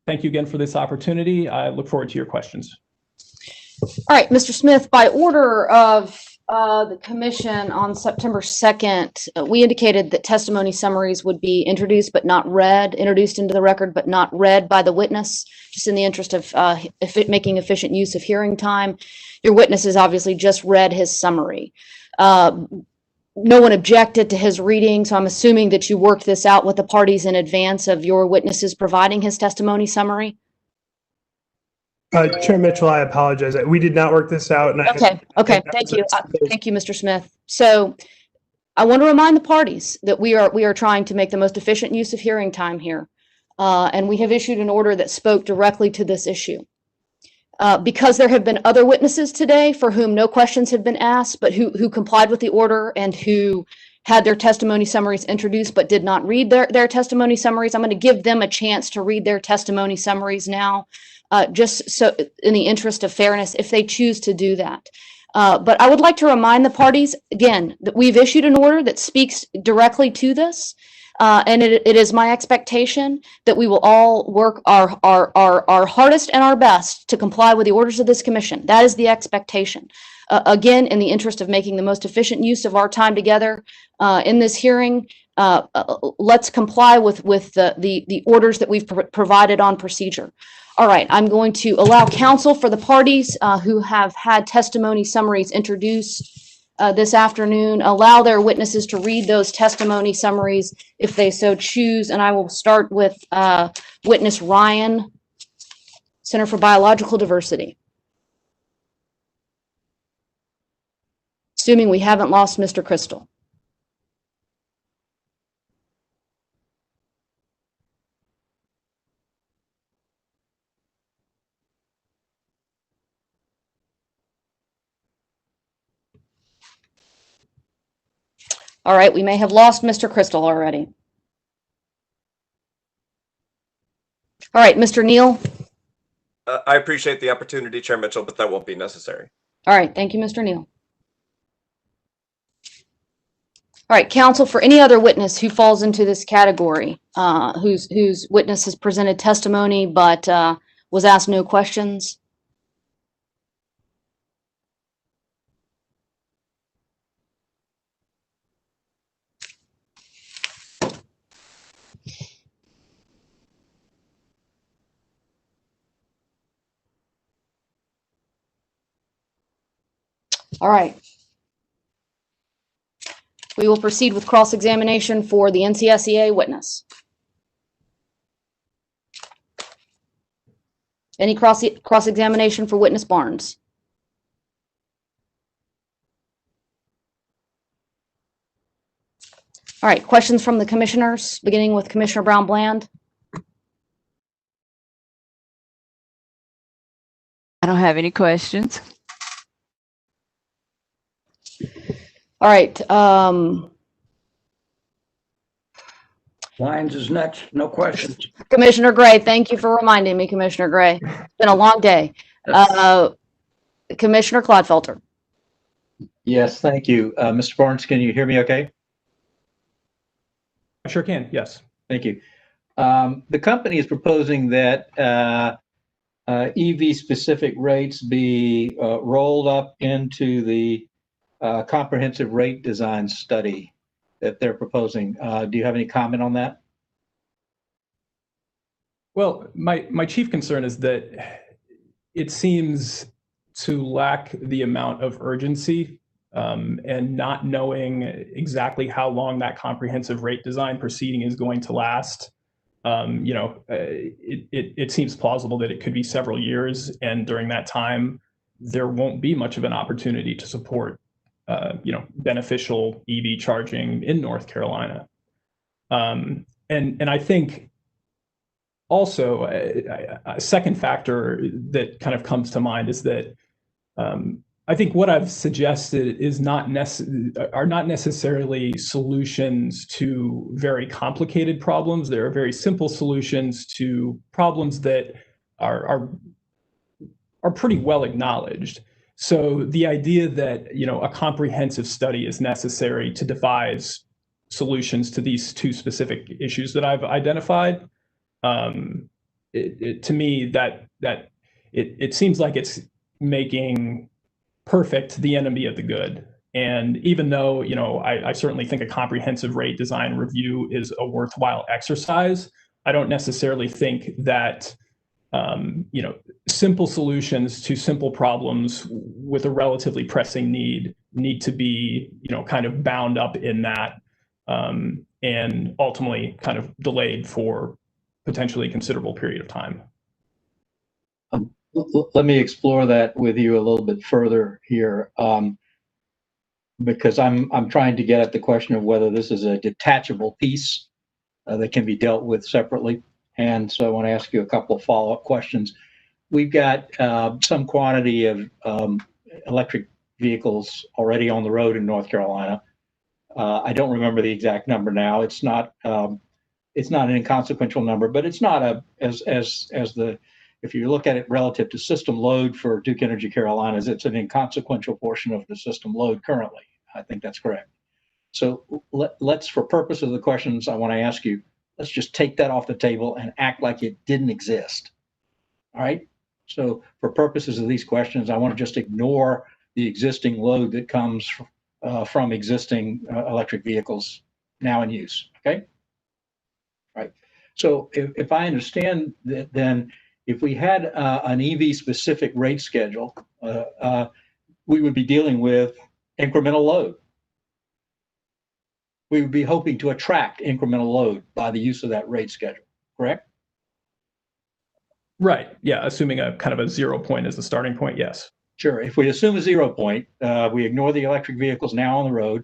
Thank you again for this opportunity. I look forward to your questions. All right, Mr. Smith, by order of the commission on September 2nd, we indicated that testimony summaries would be introduced but not read, introduced into the record but not read by the witness, just in the interest of making efficient use of hearing time. Your witness has obviously just read his summary. No one objected to his reading, so I'm assuming that you worked this out with the parties in advance of your witnesses providing his testimony summary. Chair Mitchell, I apologize. We did not work this out. And Okay. Thank you. Thank you, Mr. Smith. So I want to remind the parties that we are trying to make the most efficient use of hearing time here. And we have issued an order that spoke directly to this issue. Because there have been other witnesses today for whom no questions have been asked, but who complied with the order and who had their testimony summaries introduced but did not read their testimony summaries, I'm going to give them a chance to read their testimony summaries now, just so in the interest of fairness, if they choose to do that. But I would like to remind the parties, again, that we've issued an order that speaks directly to this. And it is my expectation that we will all work our hardest and our best to comply with the orders of this commission. That is the expectation. Again, in the interest of making the most efficient use of our time together in this hearing, let's comply with the orders that we've provided on procedure. All right, I'm going to allow counsel for the parties who have had testimony summaries introduced this afternoon, allow their witnesses to read those testimony summaries if they so choose. And I will start with witness Ryan, Center for Biological Diversity. Assuming we haven't lost Mr. Crystal. All right, we may have lost Mr. Crystal already. All right, Mr. Neal. I appreciate the opportunity, Chair Mitchell, but that won't be necessary. All right, thank you, Mr. Neal. All right, counsel, for any other witness who falls into this category, whose witness has presented testimony but was asked no questions. All right. We will proceed with cross-examination for the NCSEA witness. Any cross-examination for witness Barnes? All right, questions from the commissioners, beginning with Commissioner Brown-Bland. I don't have any questions. All right. Lyons is next. No questions. Commissioner Gray, thank you for reminding me, Commissioner Gray. It's been a long day. Commissioner Clodfelter. Yes, thank you. Mr. Barnes, can you hear me okay? I sure can, yes. Thank you. The company is proposing that EV-specific rates be rolled up into the comprehensive rate design study that they're proposing. Do you have any comment on that? Well, my chief concern is that it seems to lack the amount of urgency, and not knowing exactly how long that comprehensive rate design proceeding is going to last. It seems plausible that it could be several years, and during that time, there won't be much of an opportunity to support, beneficial EV charging in North Carolina. And I think also a second factor that kind of comes to mind is that I think what I've suggested is are not necessarily solutions to very complicated problems. There are very simple solutions to problems that are pretty well acknowledged. So the idea that a comprehensive study is necessary to devise solutions to these two specific issues that I've identified, to me that it seems like it's making perfect the enemy of the good. And even though, I certainly think a comprehensive rate design review is a worthwhile exercise, I don't necessarily think that, simple solutions to simple problems with a relatively pressing need to be, kind of bound up in that, and ultimately kind of delayed for potentially a considerable period of time. Let me explore that with you a little bit further here, because I'm trying to get at the question of whether this is a detachable piece that can be dealt with separately. And so I want to ask you a couple of follow-up questions. We've got some quantity of electric vehicles already on the road in North Carolina. I don't remember the exact number now. It's not an inconsequential number, but it's not if you look at it relative to system load for Duke Energy Carolinas, it's an inconsequential portion of the system load currently. I think that's correct. So let's, for purpose of the questions I want to ask you, let's just take that off the table and act like it didn't exist. All right. So for purposes of these questions, I want to just ignore the existing load that comes from existing electric vehicles now in use. Okay. All right. So if I understand that, then if we had an EV specific rate schedule, we would be dealing with incremental load. We would be hoping to attract incremental load by the use of that rate schedule, correct? Right. Yeah. Assuming a kind of a 0 point as the starting point. Yes. Sure. If we assume a 0 point, we ignore the electric vehicles now on the road,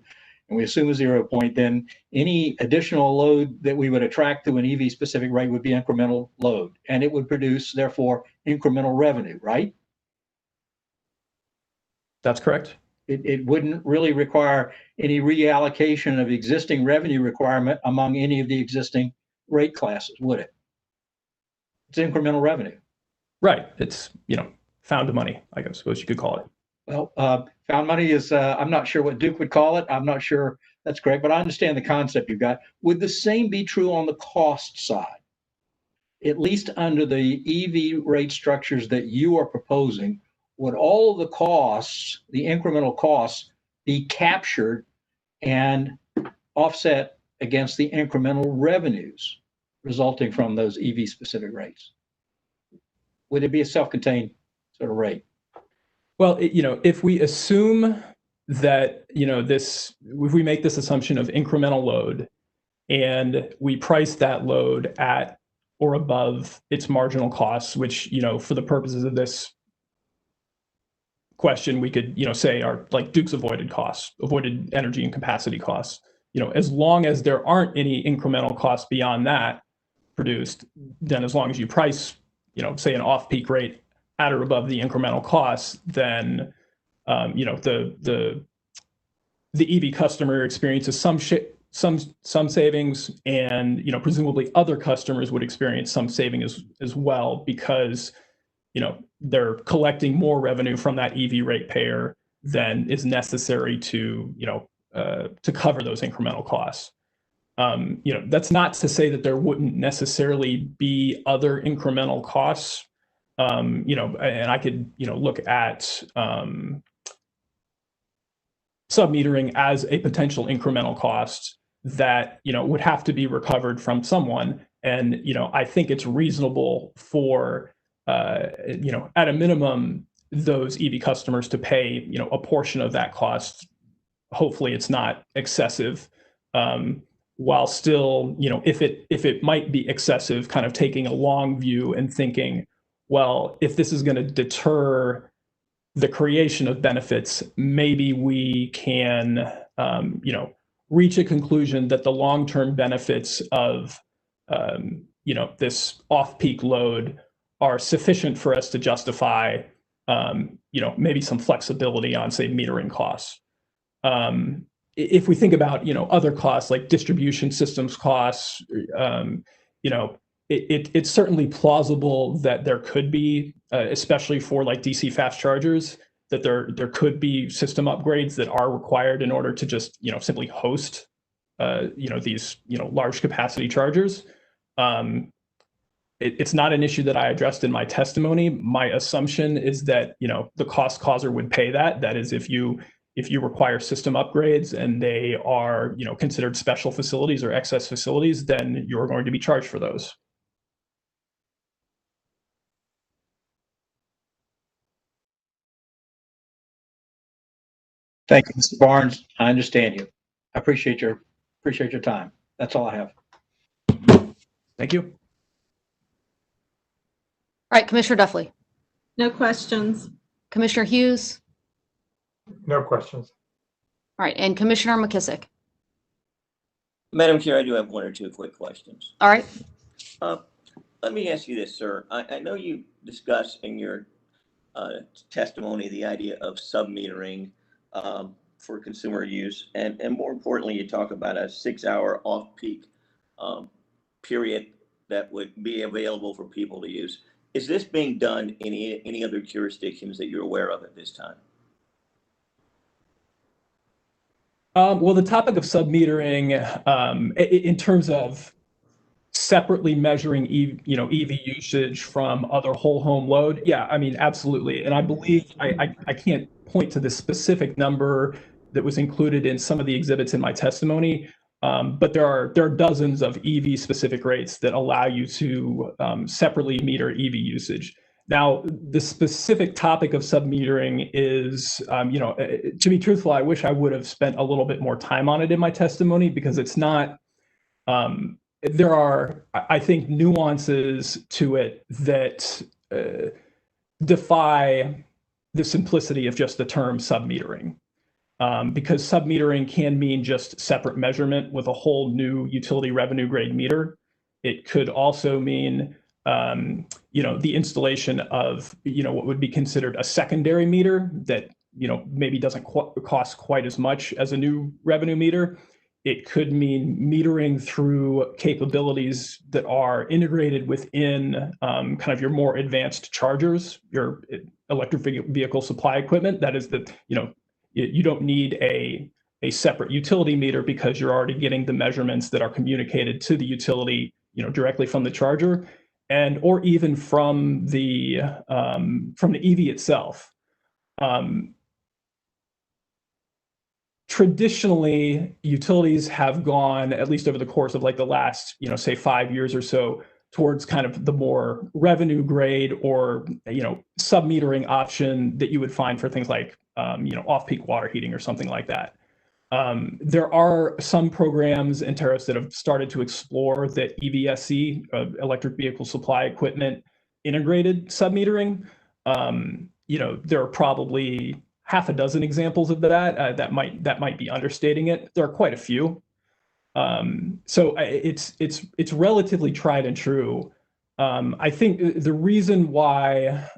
and we assume a 0 point, then any additional load that we would attract through an EV specific rate would be incremental load, and it would produce, therefore, incremental revenue, right? That's correct. It wouldn't really require any reallocation of existing revenue requirement among any of the existing rate classes, would it? It's incremental revenue. Right. It's, found money, I suppose you could call it. Well, found money is, I'm not sure what Duke would call it. I'm not sure that's correct, but I understand the concept you've got. Would the same be true on the cost side? At least under the EV rate structures that you are proposing, would all of the costs, the incremental costs, be captured and offset against the incremental revenues resulting from those EV specific rates? Would it be a self-contained sort of rate? Well, if we assume that, if we make this assumption of incremental load and we price that load at or above its marginal costs, which, for the purposes of this question, we could, say are like Duke's avoided energy and capacity costs. As long as there aren't any incremental costs beyond that produced, then as long as you price, say an off-peak rate at or above the incremental costs, then the EV customer experiences some savings, and presumably other customers would experience some saving as well, because they're collecting more revenue from that EV ratepayer than is necessary to cover those incremental costs. That's not to say that there wouldn't necessarily be other incremental costs. And I could look at submetering as a potential incremental cost that would have to be recovered from someone. And, I think it's reasonable for, at a minimum, those EV customers to pay, a portion of that cost. Hopefully it's not excessive. While still, if it might be excessive, kind of taking a long view and thinking, well, if this is going to deter the creation of benefits, maybe we can, reach a conclusion that the long-term benefits of, this off-peak load are sufficient for us to justify, maybe some flexibility on, say, metering costs. If we think about, other costs like distribution systems costs, it's certainly plausible that there could be, especially for like DC fast chargers, that there could be system upgrades that are required in order to just, simply host, these, large capacity chargers. It's not an issue that I addressed in my testimony. My assumption is that, the cost causer would pay that. That is, if you require system upgrades and they are, considered special facilities or excess facilities, then you're going to be charged for those. Thank you, Mr. Barnes. I understand you. I appreciate your time. That's all I have. Thank you. All right, Commissioner Duffley. No questions. Commissioner Hughes. No questions. All right, and Commissioner McKissick. Madam Chair, I do have one or two quick questions. All right. Let me ask you this, sir. I know you discussed in your testimony the idea of sub-metering for consumer use, and more importantly, you talk about a 6-hour off-peak period that would be available for people to use. Is this being done in any other jurisdictions that you're aware of at this time? Well, the topic of sub-metering, in terms of separately measuring EV usage from other whole home load, yeah, I mean, absolutely. And I believe I can't point to the specific number that was included in some of the exhibits in my testimony, but there are dozens of EV specific rates that allow you to separately meter EV usage. Now, the specific topic of sub-metering is, to be truthful, I wish I would have spent a little bit more time on it in my testimony, because it's not, there are, I think, nuances to it that defy the simplicity of just the term sub-metering. Because sub-metering can mean just separate measurement with a whole new utility revenue grade meter. It could also mean the installation of, what would be considered a secondary meter that, maybe doesn't cost quite as much as a new revenue meter. It could mean metering through capabilities that are integrated within kind of your more advanced chargers, your electric vehicle supply equipment. That is that, you don't need a separate utility meter because you're already getting the measurements that are communicated to the utility, directly from the charger. Or even from the EV itself. Traditionally, utilities have gone, at least over the course of like the last, say 5 years or so, towards kind of the more revenue grade or, sub-metering option that you would find for things like, off-peak water heating or something like that. There are some programs and tariffs that have started to explore that EVSE, electric vehicle supply equipment, integrated sub-metering. There are probably half a dozen examples of that. That might be understating it. There are quite a few. So it's relatively tried and true. I think the reason why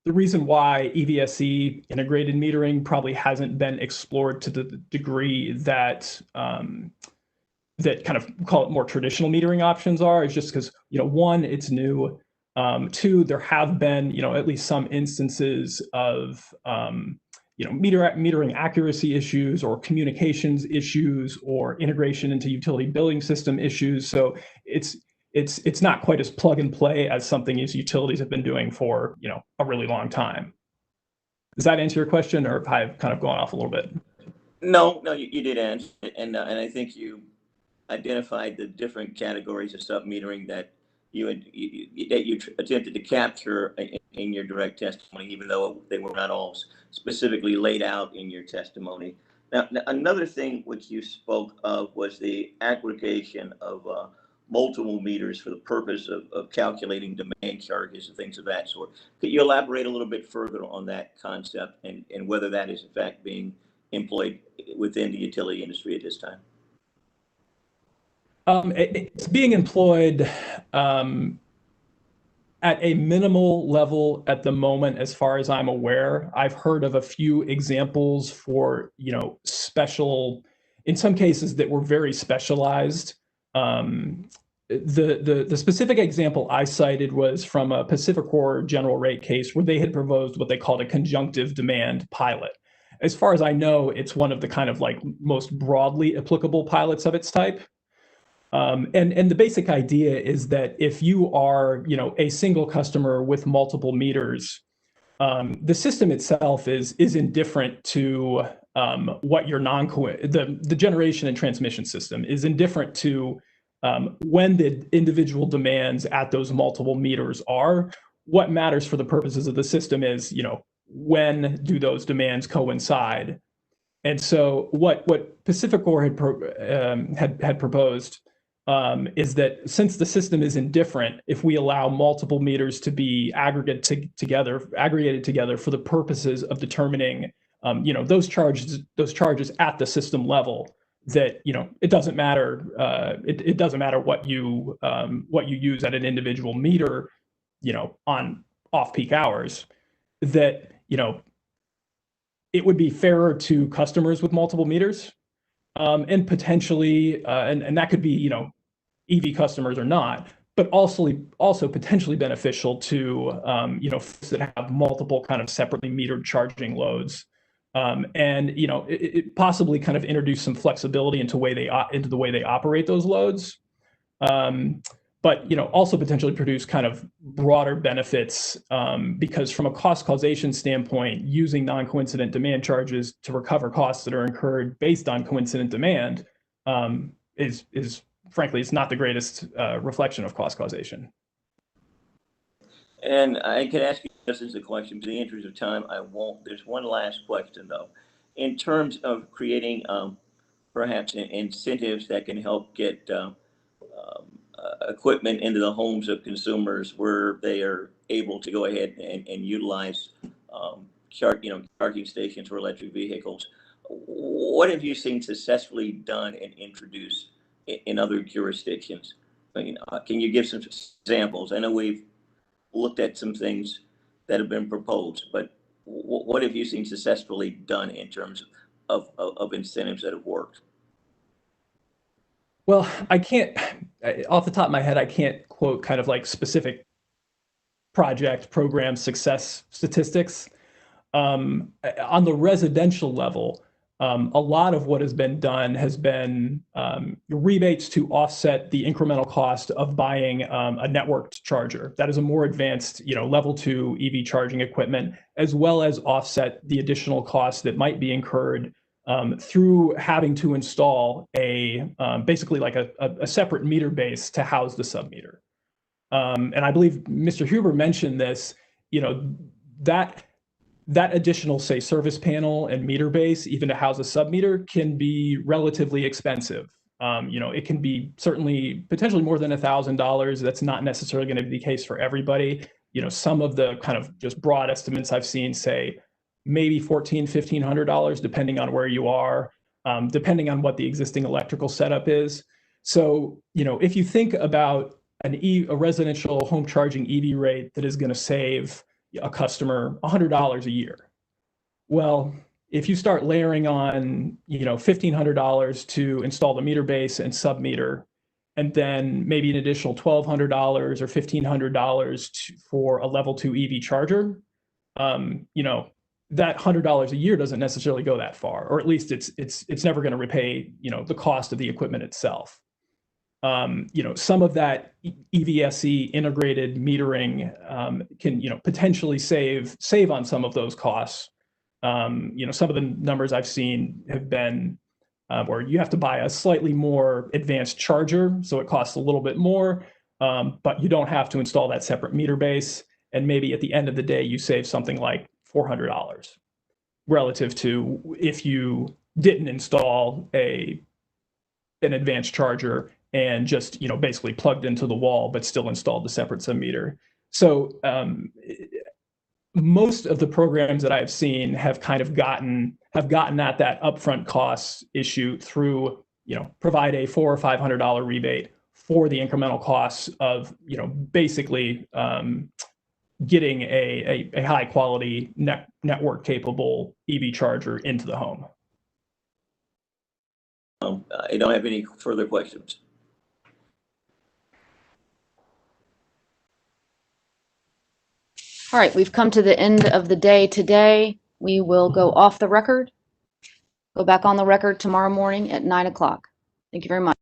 EVSE integrated metering probably hasn't been explored to the degree that that kind of call it more traditional metering options are is just because, one, it's new. Two, there have been, at least some instances of, metering accuracy issues or communications issues or integration into utility billing system issues. So it's not quite as plug and play as something as utilities have been doing for, a really long time. Does that answer your question, or have I kind of gone off a little bit? No, you did answer it, and I think you identified the different categories of sub-metering that you attempted to capture in your direct testimony, even though they were not all specifically laid out in your testimony. Now, another thing which you spoke of was the aggregation of multiple meters for the purpose of calculating demand charges and things of that sort. Could you elaborate a little bit further on that concept and whether that is in fact being employed within the utility industry at this time? It's being employed at a minimal level at the moment, as far as I'm aware. I've heard of a few examples for, special, in some cases that were very specialized. The specific example I cited was from a PacifiCorp general rate case where they had proposed what they called a conjunctive demand pilot. As far as I know, it's one of the kind of like most broadly applicable pilots of its type. And the basic idea is that if you are, a single customer with multiple meters, the system itself is indifferent to what your the generation and transmission system is indifferent to when the individual demands at those multiple meters are. What matters for the purposes of the system is, when do those demands coincide? And so what PacifiCorp had proposed is that since the system is indifferent, if we allow multiple meters to be aggregated together for the purposes of determining, those charges at the system level, that it doesn't matter. It doesn't matter what you use at an individual meter, on off-peak hours. That it would be fairer to customers with multiple meters, and potentially, and that could be EV customers or not, but also potentially beneficial to folks that have multiple kind of separately metered charging loads. And it possibly kind of introduce some flexibility into the way they operate those loads, but also potentially produce kind of broader benefits, because from a cost causation standpoint, using non-coincident demand charges to recover costs that are incurred based on coincident demand is frankly, it's not the greatest reflection of cost causation. And I could ask you just as a question, for the interest of time, I won't. There's one last question though. In terms of creating perhaps incentives that can help get equipment into the homes of consumers where they are able to go ahead and utilize charging stations for electric vehicles, what have you seen successfully done and introduced in other jurisdictions? I mean, can you give some examples? I know we've looked at some things that have been proposed, but what have you seen successfully done in terms of incentives that have worked? Well, I can't, off the top of my head, I can't quote kind of like specific program success statistics. On the residential level, a lot of what has been done has been rebates to offset the incremental cost of buying a networked charger. That is a more advanced, level 2 EV charging equipment, as well as offset the additional costs that might be incurred through having to install basically like a separate meter base to house the sub-meter. And I believe Mr. Huber mentioned this, that additional, say, service panel and meter base, even to house a sub-meter, can be relatively expensive. It can be certainly potentially more than $1,000. That's not necessarily going to be the case for everybody. Some of the kind of just broad estimates I've seen say maybe $1,400, $1,500, depending on where you are, depending on what the existing electrical setup is. So, if you think about a residential home charging EV rate that is going to save a customer $100 a year. Well, if you start layering on, $1,500 to install the meter base and sub-meter, and then maybe an additional $1,200 or $1,500 for a level 2 EV charger, that $100 a year doesn't necessarily go that far, or at least it's never going to repay, the cost of the equipment itself. Some of that EVSE integrated metering can, potentially save on some of those costs. Some of the numbers I've seen have been or you have to buy a slightly more advanced charger, so it costs a little bit more, but you don't have to install that separate meter base. And maybe at the end of the day, you save something like $400 relative to if you didn't install an advanced charger and just, basically plugged into the wall, but still installed the separate sub-meter. So most of the programs that I've seen have kind of gotten at that upfront cost issue through, provide a $400 or $500 rebate for the incremental costs of, basically getting a high quality network capable EV charger into the home. I don't have any further questions. All right, we've come to the end of the day today. We will go off the record, go back on the record tomorrow morning at 9 o'clock. Thank you very much.